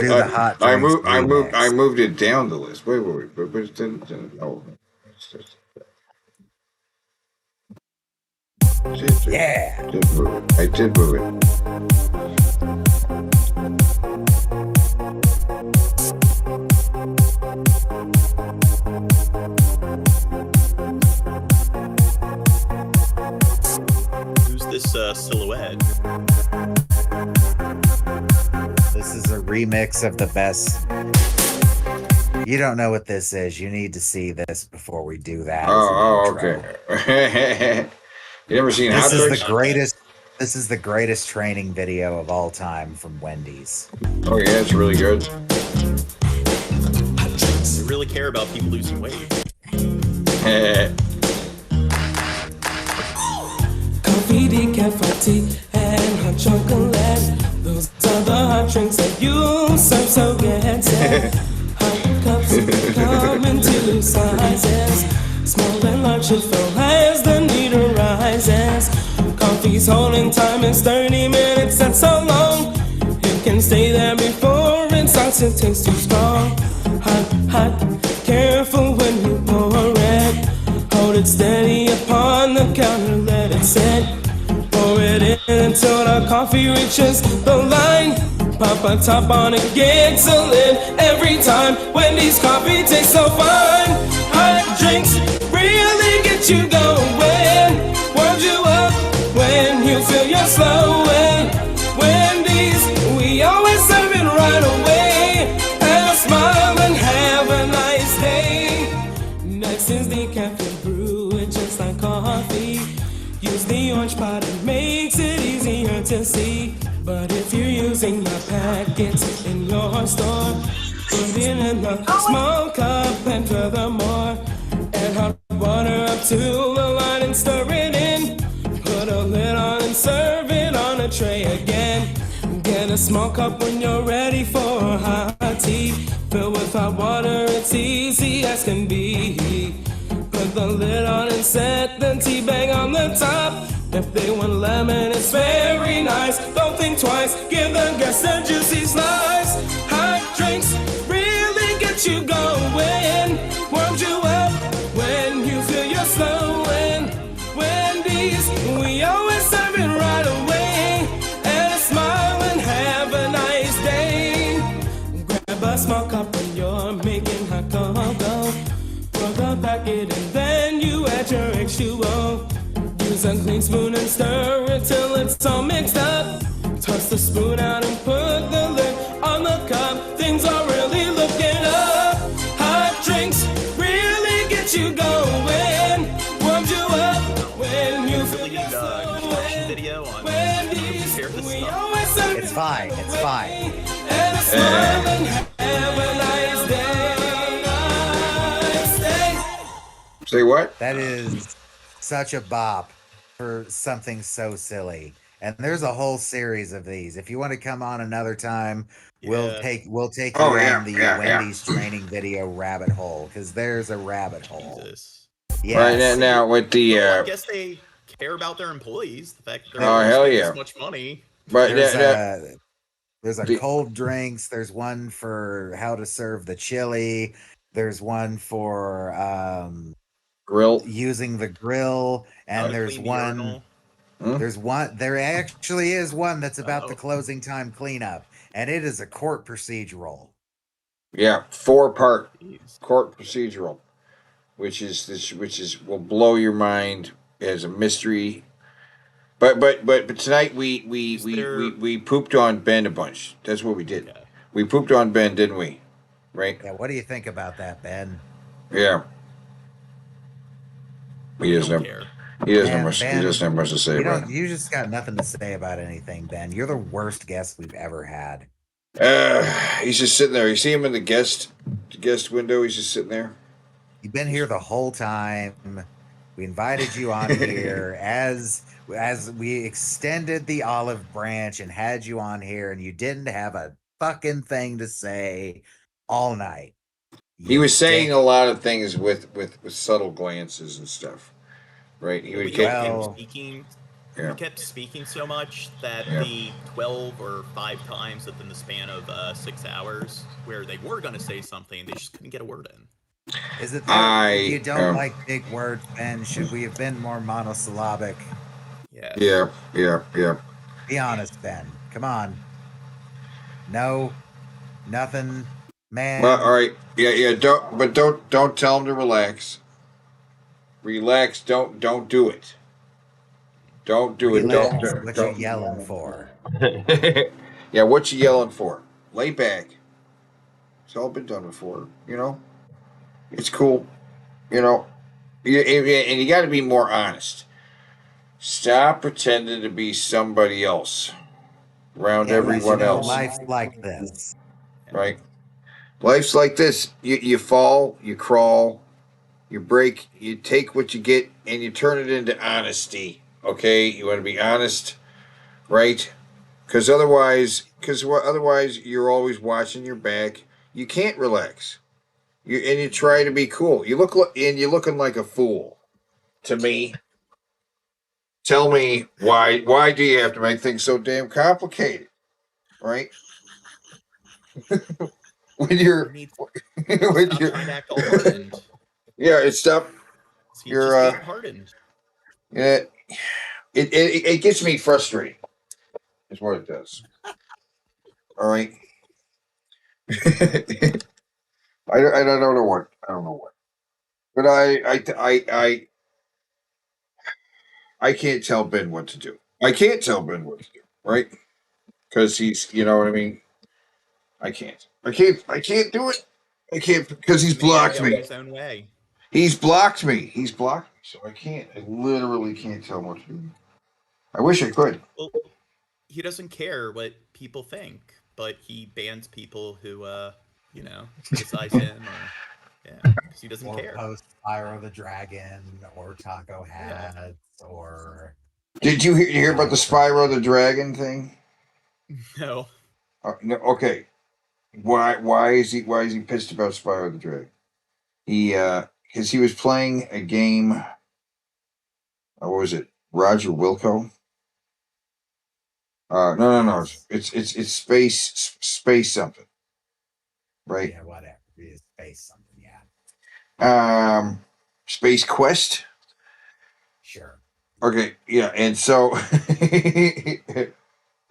the hot drinks. I moved it down the list. Wait. But it didn't. Oh. Yeah. I did move it. Who's this silhouette? This is a remix of the best. You don't know what this is. You need to see this before we do that. Okay. You ever seen Hot Tricks? This is the greatest training video of all time from Wendy's. Oh yeah, it's really good. They really care about people losing weight. Coffee, decaf, tea, and hot chocolate. Those are the hot drinks that you serve so good. Hot cups come in 2 sizes. Small and large should fill as the need arises. Coffee's holding time is 30 minutes, that's so long. It can stay there before it starts to taste too strong. Hot, careful when you pour it. Hold it steady upon the counter, let it sit. Pour it in until the coffee reaches the line. Pop a top on it, gets a lid every time. Wendy's coffee tastes so fine. Hot drinks really get you going. Warms you up when you feel you're slowing. Wendy's, we always serve it right away. Have a smile and have a nice day. Next is the caffeine brew, it's just like coffee. Use the orange pod, it makes it easier to see. But if you're using the packets in your store, put it in a small cup and furthermore, add hot water up to the line and stir it in. Put a lid on and serve it small cup when you're ready for a hot tea. Filled with hot water, it's easy as can be. Put the lid on and set the tea bag on the top. If they want lemon, it's very nice. Don't think twice, give the guests a juicy slice. Hot drinks really get you going. Warms you up when you feel you're slowing. Wendy's, we always serve it right away. And a smile and have a nice day. Grab a small cup when you're making hot cocoa. Pour the packet and then you add your H2O. Use a clean spoon and stir it till it's all mixed up. Toss the spoon out and put the lid on the cup. Things are really looking up. Hot drinks really get you going. Warms you up when you feel you're Exhaustion video on Wendy's, we always serve It's fine. It's fine. and a smile and have a nice day. Say what? That is such a bop for something so silly. And there's a whole series of these. If you want to come on another time, we'll take you down the Wendy's training video rabbit hole, because there's a rabbit hole. Yes. Right now with the I guess they care about their employees. The fact that they're hell spending yeah. this much money. But there's a cold drinks. There's one for how to serve the chili. There's one for grill, using the grill, and there's one. There actually is one that's about the closing time cleanup, and it is a court procedural. Yeah, 4-part court procedural, which will blow your mind as a mystery. But tonight we pooped on Ben a bunch. That's what we did. Yeah. We pooped on Ben, didn't we? Right? Yeah. What do you think about that, Ben? Yeah. He doesn't have much to say about it. You just got nothing to say about anything, Ben. You're the worst guest we've ever had. He's just sitting there. You see him in the guest window? He's just sitting there. You've been here the whole time. We invited you on here as we extended the olive branch and had you on here, and you didn't have a fucking thing to say all night. He was saying a lot of things with subtle glances and stuff, right? He would He kept speaking so much that the 12 or 5 times within the span of 6 hours where they were going to say something, they just couldn't get a word in. Is it that you don't like big words, Ben? Should we have been more monosyllabic? Yeah. Be honest, Ben. Come on. No, nothing, man. Well, all right. Yeah. Don't tell him to relax. Relax. Don't do it. Don't do it. Don't. What you yelling for? Yeah, what you yelling for? Lay back. It's all been done before. It's cool. And you got to be more honest. Stop pretending to be somebody else around everyone else. Life's like this. Right? Life's like this. You fall, you crawl, you break, you take what you get, and you turn it into honesty. Okay? You want to be honest, right? Because otherwise you're always watching your back. You can't relax. You try to be cool. You're looking like a fool to me. Tell me why do you have to make things so damn complicated, right? when you're trying to act all hardened. Yeah, it's stuff. You're hardened. Yeah, it gets me frustrated. Is what it does. All right. I don't know what. But I can't tell Ben what to do. Right? Because he's, you know what I mean? I can't do it. I can't because he's blocked me. His own way. He's blocked me. So I can't. I literally can't tell him what to do. I wish I could. Well, he doesn't care what people think, but he bans people who, criticize him because he doesn't care. Post Spyro the Dragon or Taco Hats or. Did you hear about the Spyro the Dragon thing? No. No, okay. Why is he pissed about Spyro the Dragon? Because he was playing a game. What was it? Roger Wilco. No. It's space something, right? Yeah, whatever. It's space something. Yeah. Space Quest. Sure. Okay, yeah, and so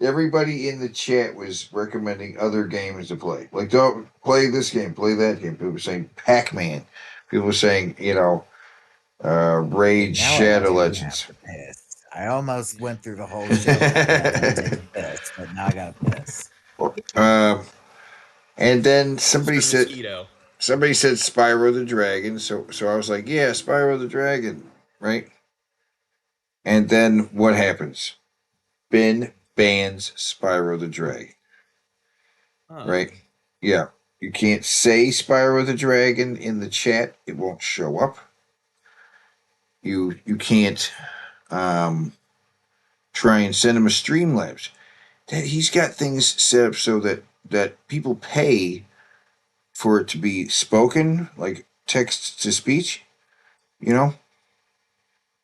everybody in the chat was recommending other games to play. Like, don't play this game, play that game. People were saying Pac-Man. People were saying, Raid Now I Shadow do Legends. have to piss. I almost went through the whole show without having to take a piss, but now I gotta piss. And then somebody said Mosquito. Spyro the Dragon. So I was like, yeah, Spyro the Dragon, right? And then what happens? Ben bans Spyro the Dragon. Right? Yeah. You can't say Spyro the Dragon in the chat. It won't show up. You can't try and send him a Streamlabs. He's got things set up so that people pay for it to be spoken, like text to speech,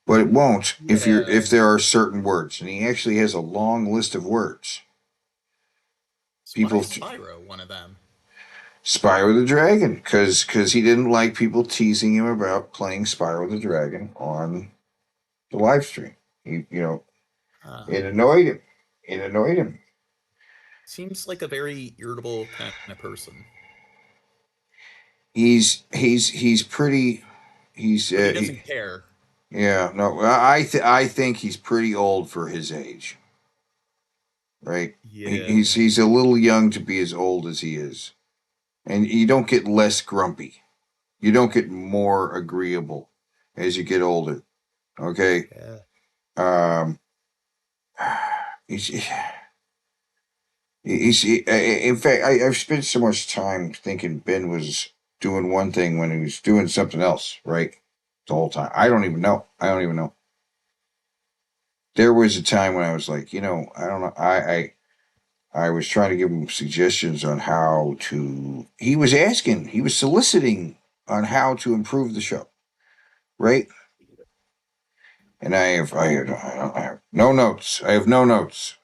but it won't if there are certain words. And he actually has a long list of words. Why is Spyro one of them? Spyro the Dragon, because he didn't like people teasing him about playing Spyro the Dragon on the live stream. It annoyed him. It annoyed him. Seems like a very irritable kind of person. He's pretty. He doesn't care. Yeah, no, I think he's pretty old for his age. Right? Yeah. He's a little young to be as old as he is. And you don't get less grumpy. You don't get more agreeable as you get older. Okay? Yeah. In fact, I've spent so much time thinking Ben was doing one thing when he was doing something else, right? The whole time. I don't even know. There was a time when I was like, I don't know. I was trying to give him suggestions on how to. He was soliciting on how to improve the show, right? And I have no notes. I have no notes.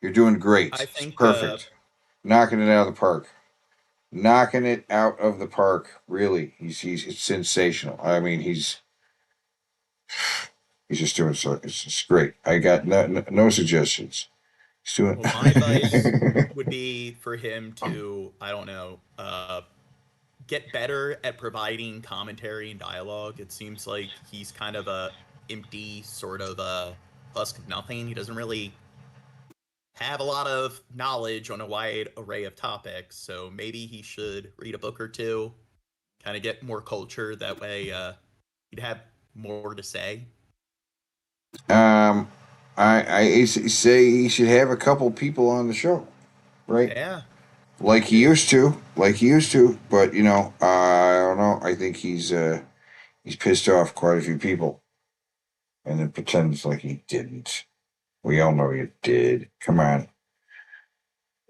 You're doing great. I think perfect. Knocking it out of the park. Knocking it out of the park. Really, he's sensational. I mean, he's just doing so. It's just great. I got no suggestions. He's doing. Well, my advice would be for him to, I don't know, get better at providing commentary and dialogue. It seems like he's kind of a empty sort of husk of nothing. He doesn't really have a lot of knowledge on a wide array of topics, so maybe he should read a book or two, kind of get more culture. That way he'd have more to say. I say he should have a couple people on the show, right? Yeah. Like he used to, but I don't know. I think he's pissed off quite a few people, and then pretends like he didn't. We all know he did. Come on.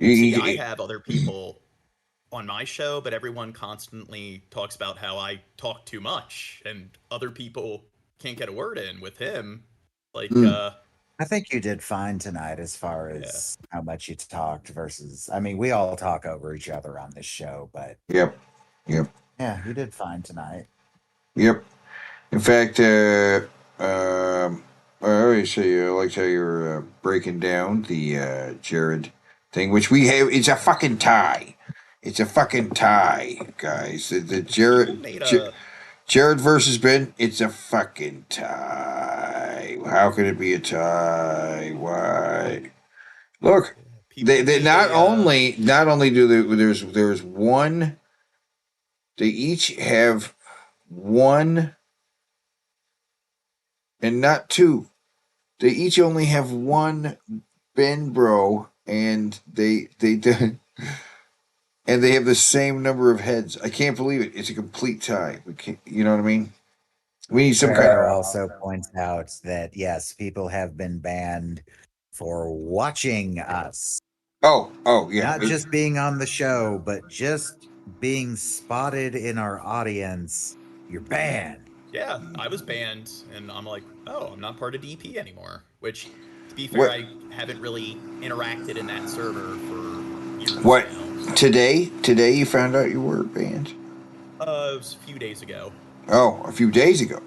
I have other people on my show, but everyone constantly talks about how I talk too much, and other people can't get a word in. With him, like I think you did fine tonight as far as how much you talked versus. I mean, we all talk over each other on this show, but Yep. yeah, you did fine tonight. Yep. In fact, I always say I liked how you're breaking down the Jared thing, which we have. It's a fucking tie. It's a fucking tie, guys. The Jared versus Ben. It's a fucking tie. How could it be a tie? Why? Look, they not only do there's one. They each have one. And not two. They each only have one Ben Bro, and they and they have the same number of heads. I can't believe it. It's a complete tie. We can't, you know what I mean? We need some Farrow also points out that yes, people have been banned for watching us. Oh, yeah. Not just being on the show, but just being spotted in our audience. You're banned. Yeah, I was banned, and I'm like, oh, I'm not part of DP anymore. Which, to be fair, What? I haven't really interacted in that server for years What? now. Today you found out you were banned? It was a few days ago. Oh, a few days ago.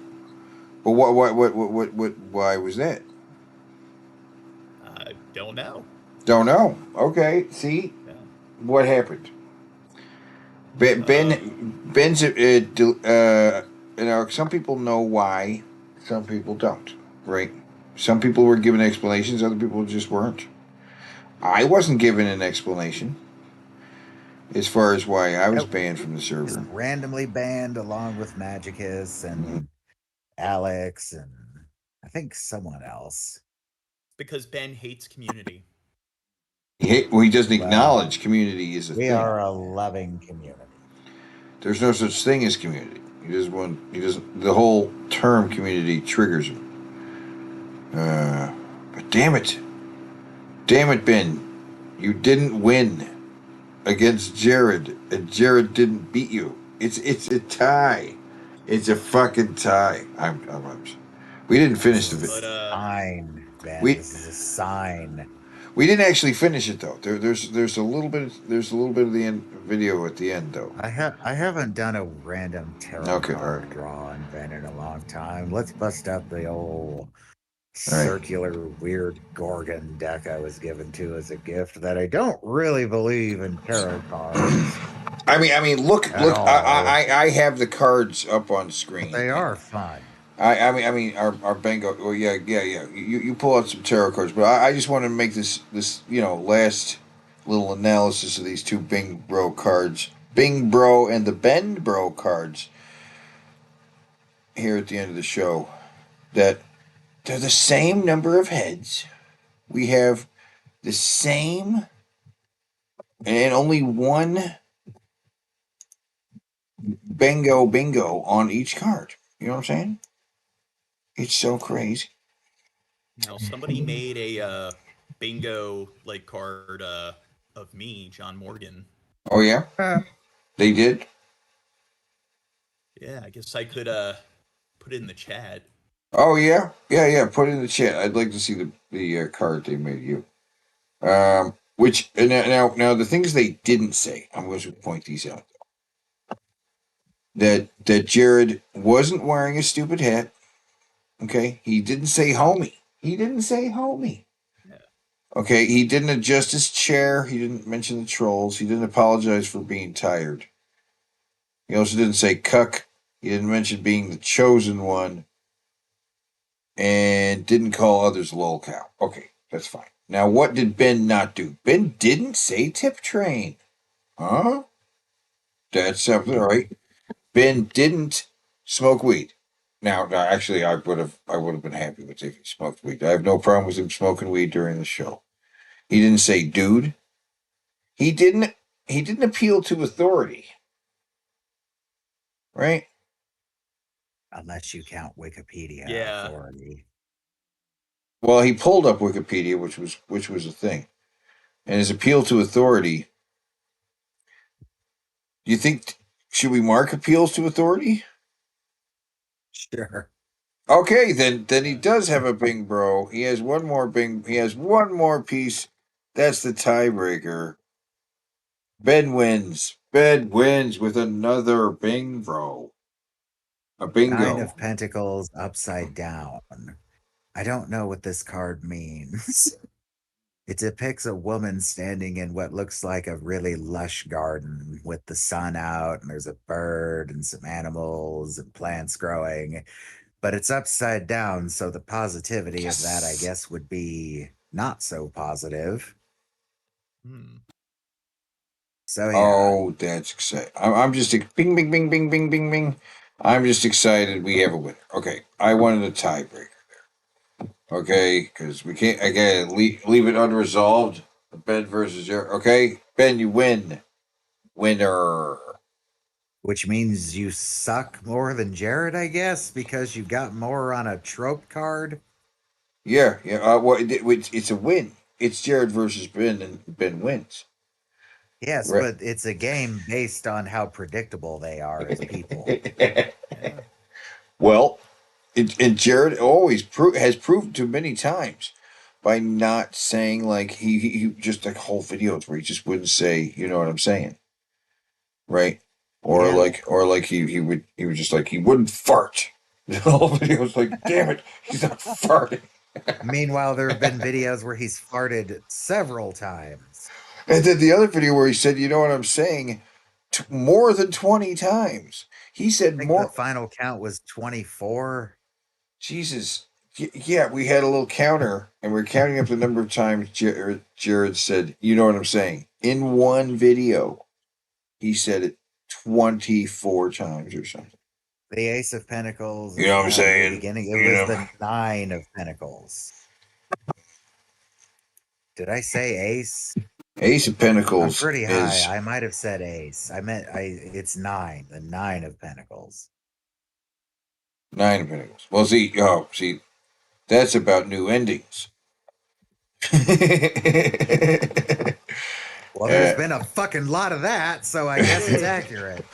But why was that? I don't know. Don't know. Okay, see what happened. Ben's you know, some people know why, some people don't, right? Some people were given explanations, other people just weren't. I wasn't given an explanation as far as why I was banned from the Just server. randomly banned along with Magicus and Alex and I think someone else. Because Ben hates community. He doesn't Well, acknowledge community is a we thing. are a loving community. There's no such thing as community. He doesn't want. He doesn't. The whole term community triggers him. But damn it, Ben, you didn't win against Jared, and Jared didn't beat you. It's a tie. It's a fucking tie. We didn't finish the video. Sign, Ben. We- This is a sign. We didn't actually finish it though. There's a little bit of the end video at the end though. I haven't done a random tarot Okay, card draw on Ben in a long time. Let's bust out the old All right. circular weird Gorgon deck I was given to as a gift that I don't really believe in tarot cards. I mean, look. At all. I have the cards up on screen. They are fun. I mean, our bingo. Well, yeah. You pull out some tarot cards, but I just want to make this last little analysis of these two Bing Bro cards, Bing Bro and the Bend Bro cards. Here at the end of the show, that they're the same number of heads. We have the same, and only one bingo on each card. You know what I'm saying? It's so crazy. Now, somebody made a bingo card of me, John Morgan. Oh yeah, they did. Yeah, I guess I could put it in the chat. Oh yeah. Put it in the chat. I'd like to see the card they made you. Which now the things they didn't say. I'm going to point these out. That Jared wasn't wearing a stupid hat. Okay, he didn't say homie. Okay, he didn't adjust his chair. He didn't mention the trolls. He didn't apologize for being tired. He also didn't say cuck. He didn't mention being the chosen one. And didn't call others lolcow. Okay, that's fine. Now, what did Ben not do? Ben didn't say tip train. Huh? That's something, right? Ben didn't smoke weed. Now, actually, I would have been happy with if he smoked weed. I have no problem with him smoking weed during the show. He didn't say dude. He didn't appeal to authority. Right? Unless you count Wikipedia Yeah. authority. Well, he pulled up Wikipedia, which was a thing. And his appeal to authority. Do you think should we mark appeals to authority? Sure. Okay, then he does have a Bing Bro. He has one more Bing. He has one more piece. That's the tiebreaker. Ben wins. Ben wins with another Bing Bro. A bingo. Nine of Pentacles upside down. I don't know what this card means. It depicts a woman standing in what looks like a really lush garden with the sun out, and there's a bird and some animals and plants growing, but it's upside down, so the positivity of that, I guess, would be not so positive. So yeah. Oh, that's exciting. I'm just bing, bing, bing, bing, bing, bing, bing. I'm just excited we have a winner. Okay, I wanted a tiebreaker there. Okay, because we can't, again, leave it unresolved. Ben versus Jared. Okay, Ben, you win. Winner. Which means you suck more than Jared, I guess, because you got more on a trope card. Yeah. Well, it's a win. it's Jared versus Ben, and Ben wins. Yes, Right. but it's a game based on how predictable they are as people. Well, and Jared always has proved to many times by not saying like he just like whole videos where he just wouldn't say, you know what I'm saying, right? Or Yeah. like he would just like he wouldn't fart. The whole video was like, damn it, he's not farting. Meanwhile, there have been videos where he's farted several times. And then the other video where he said, you know what I'm saying, more than 20 times. He said I think more. the final count was 24. Jesus. Yeah, we had a little counter, and we're counting up the number of times Jared said, you know what I'm saying. In one video, he said it 24 times or something. The Ace of Pentacles. You know what I'm saying? Beginning, it You was know. the Nine of Pentacles. Did I say Ace? Ace of Pentacles. I'm pretty high. is I might have said Ace. It's 9. The 9 of Pentacles. 9 of Pentacles. Well, see, that's about new endings. Well, there's been a fucking lot of that, so I guess it's accurate.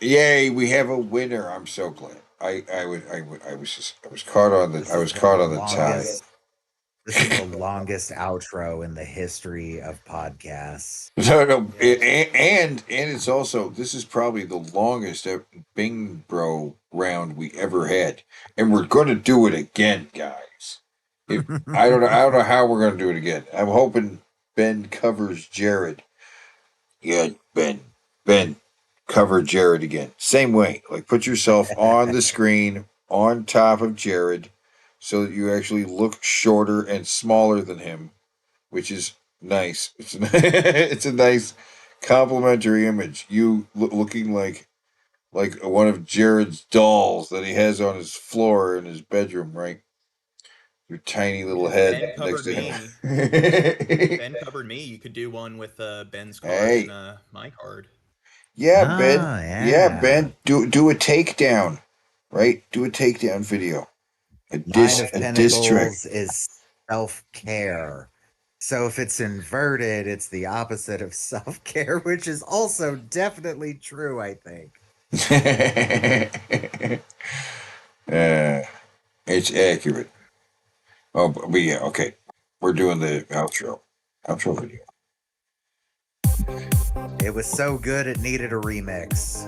Yay, we have a winner. I'm so glad. I was caught on the tide. This is the longest outro in the history of podcasts. No, and it's also, this is probably the longest Bing Bro round we ever had, and we're going to do it again, guys. I don't know how we're going to do it again. I'm hoping Ben covers Jared. Yeah, Ben, cover Jared again. Same way, like put yourself on the screen on top of Jared, so that you actually look shorter and smaller than him, which is nice. It's a nice complimentary image. You looking like one of Jared's dolls that he has on his floor in his bedroom, right? Your tiny little head next to him. Ben covered me. You could do one with Ben's card and my card. Yeah, Ben. Yeah, Ben. Do a takedown, right? Do a takedown video. A diss track. Is self-care. So if it's inverted, it's the opposite of self-care, which is also definitely true, I think. It's accurate. Oh, but yeah, okay. We're doing the outro video. It was so good it needed a remix.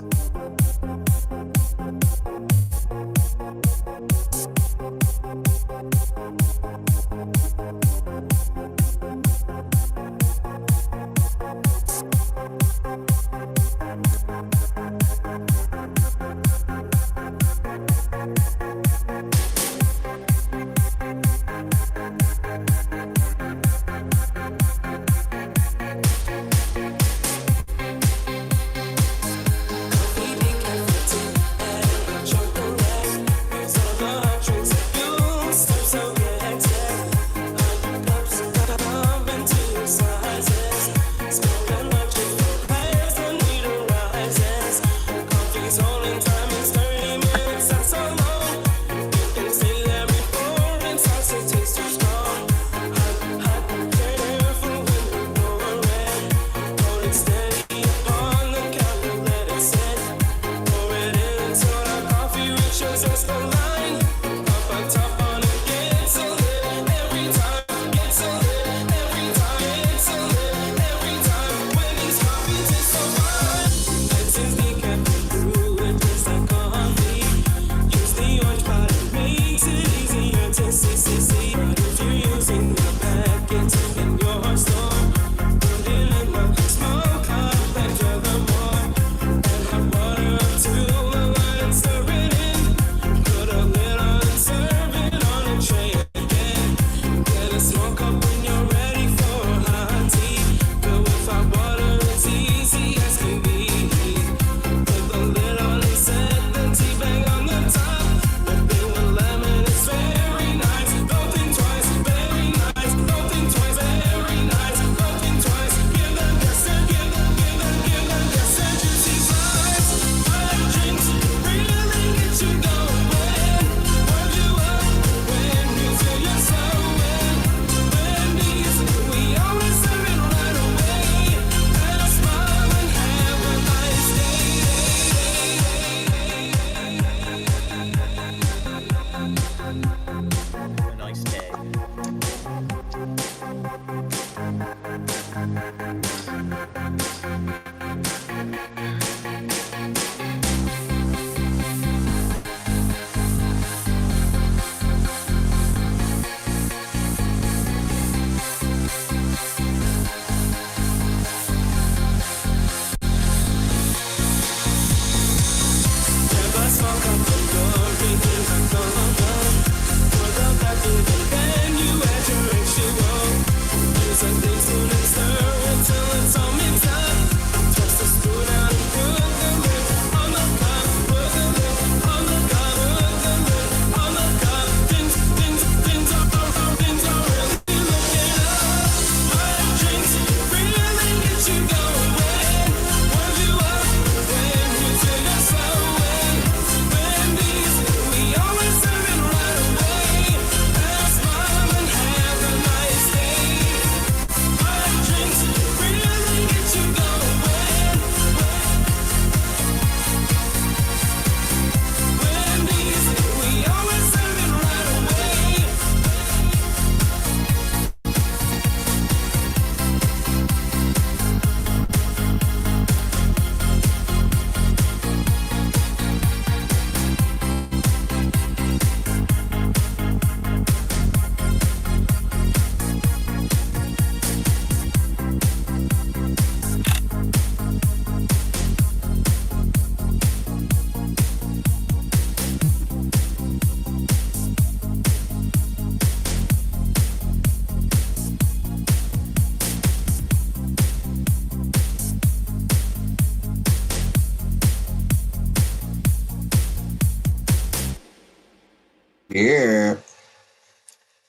Yeah.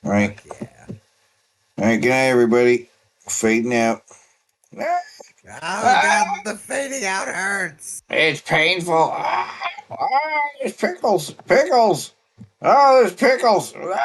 All right. Yeah. All right. Good night, everybody. Fading out. Oh God, the fading out hurts. It's painful. There's pickles. Pickles. Oh, there's pickles.